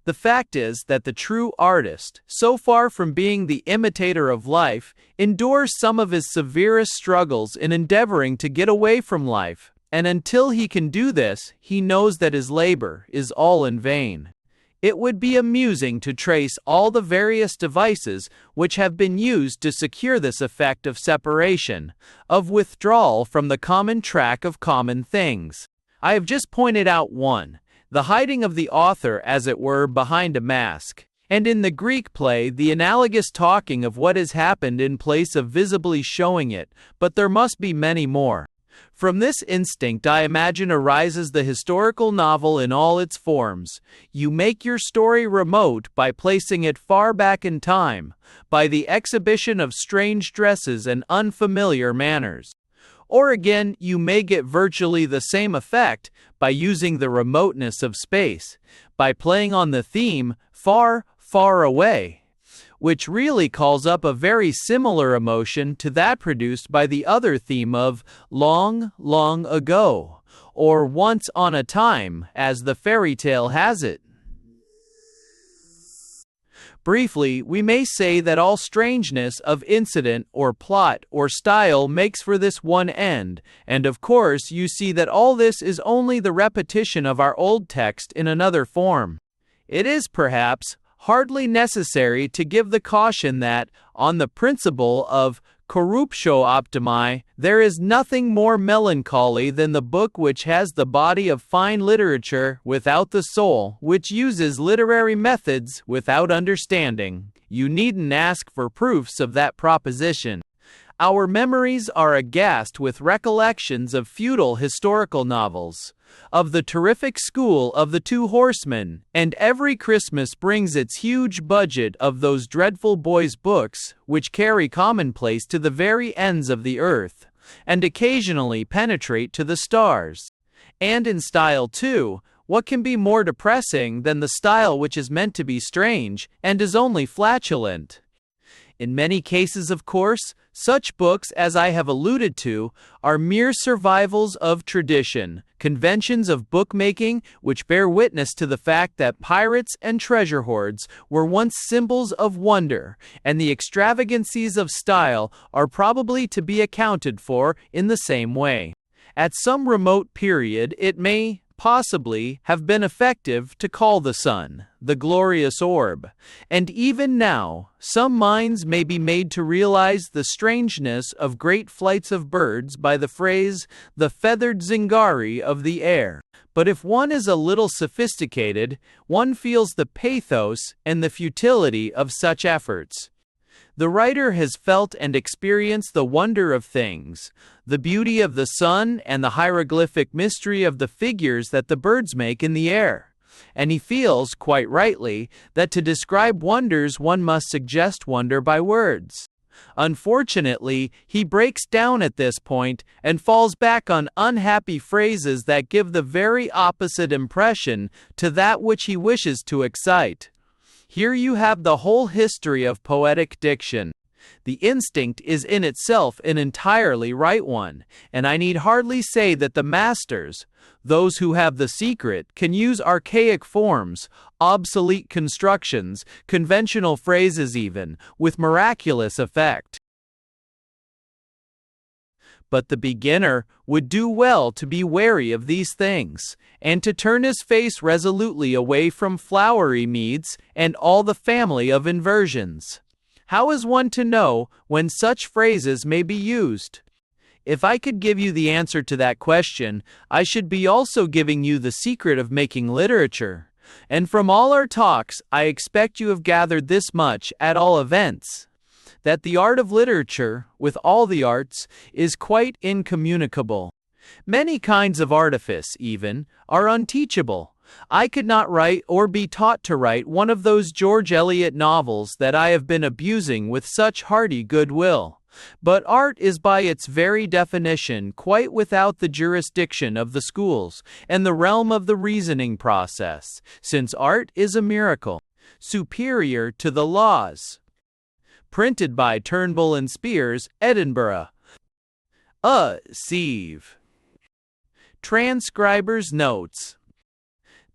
The fact is that the true artist, so far from being the imitator of life, endures some of his severest struggles in endeavoring to get away from life, and until he can do this, he knows that his labor is all in vain. It would be amusing to trace all the various devices which have been used to secure this effect of separation, of withdrawal from the common track of common things. I have just pointed out one, the hiding of the author as it were behind a mask, and in the Greek play the analogous talking of what has happened in place of visibly showing it, but there must be many more. From this instinct I imagine arises the historical novel in all its forms. You make your story remote by placing it far back in time, by the exhibition of strange dresses and unfamiliar manners. Or again, you may get virtually the same effect by using the remoteness of space, by playing on the theme, far, far away, which really calls up a very similar emotion to that produced by the other theme of long, long ago, or once on a time, as the fairy tale has it. Briefly, we may say that all strangeness of incident or plot or style makes for this one end, and of course you see that all this is only the repetition of our old text in another form. It is perhaps hardly necessary to give the caution that, on the principle of corruptio optimi, there is nothing more melancholy than the book which has the body of fine literature without the soul, which uses literary methods without understanding. You needn't ask for proofs of that proposition. Our memories are aghast with recollections of feudal historical novels, of the terrific school of the Two Horsemen, and every Christmas brings its huge budget of those dreadful boys' books which carry commonplace to the very ends of the earth, and occasionally penetrate to the stars. And in style too, what can be more depressing than the style which is meant to be strange, and is only flatulent? In many cases, of course, such books as I have alluded to are mere survivals of tradition, conventions of bookmaking which bear witness to the fact that pirates and treasure hoards were once symbols of wonder, and the extravagancies of style are probably to be accounted for in the same way. At some remote period it may possibly have been effective to call the sun the glorious orb, and even now some minds may be made to realize the strangeness of great flights of birds by the phrase the feathered zingari of the air. But if one is a little sophisticated, one feels the pathos and the futility of such efforts. The writer has felt and experienced the wonder of things, the beauty of the sun and the hieroglyphic mystery of the figures that the birds make in the air, and he feels, quite rightly, that to describe wonders one must suggest wonder by words. Unfortunately, he breaks down at this point and falls back on unhappy phrases that give the very opposite impression to that which he wishes to excite. Here you have the whole history of poetic diction. The instinct is in itself an entirely right one, and I need hardly say that the masters, those who have the secret, can use archaic forms, obsolete constructions, conventional phrases even, with miraculous effect. But the beginner would do well to be wary of these things, and to turn his face resolutely away from flowery meads and all the family of inversions. How is one to know when such phrases may be used? If I could give you the answer to that question, I should be also giving you the secret of making literature. And from all our talks, I expect you have gathered this much, at all events, that the art of literature, with all the arts, is quite incommunicable. Many kinds of artifice, even, are unteachable. I could not write or be taught to write one of those George Eliot novels that I have been abusing with such hearty goodwill. But art is by its very definition quite without the jurisdiction of the schools and the realm of the reasoning process, since art is a miracle, superior to the laws. Printed by Turnbull and Spears, Edinburgh. Sieve. Transcriber's notes.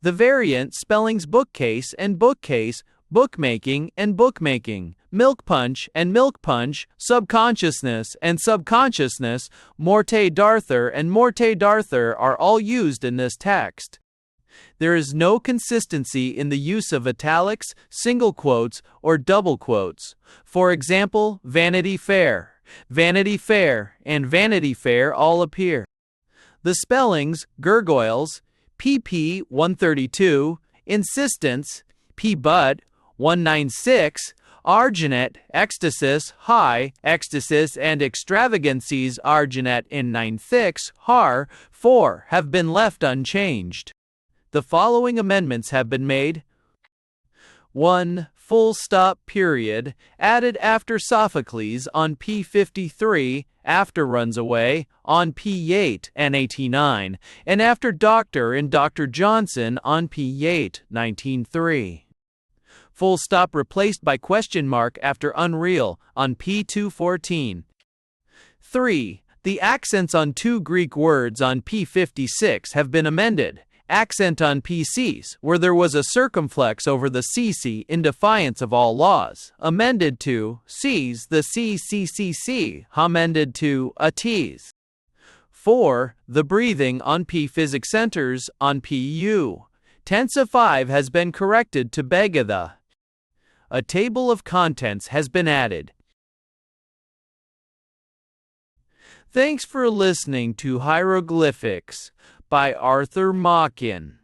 The variant spellings bookcase and bookcase, bookmaking and bookmaking, milk punch and milk punch, subconsciousness and subconsciousness, morte d'Arthur and morte d'Arthur are all used in this text. There is no consistency in the use of italics, single quotes, or double quotes. For example, Vanity Fair, and Vanity Fair all appear. The spellings, gurgoyles, pp. 132, insistence, p. Butt, 196, arginet, ecstasis, high, ecstasis, and extravagancies arginet in 96, har, 4, have been left unchanged. The following amendments have been made. 1. Full stop period, added after Sophocles on p53, after runs away, on p8, n89, and after Doctor and Dr. Johnson on p8, 193. Full stop replaced by question mark after unreal, on p214. 3. The accents on two Greek words on p56 have been amended, accent on PCs, where there was a circumflex over the CC in defiance of all laws, amended to Cs, the CCCC, amended to a Ts. 4. The breathing on P physics centers on PU. Tensa 5 has been corrected to Begatha. A table of contents has been added. Thanks for listening to Hieroglyphics by Arthur Machen.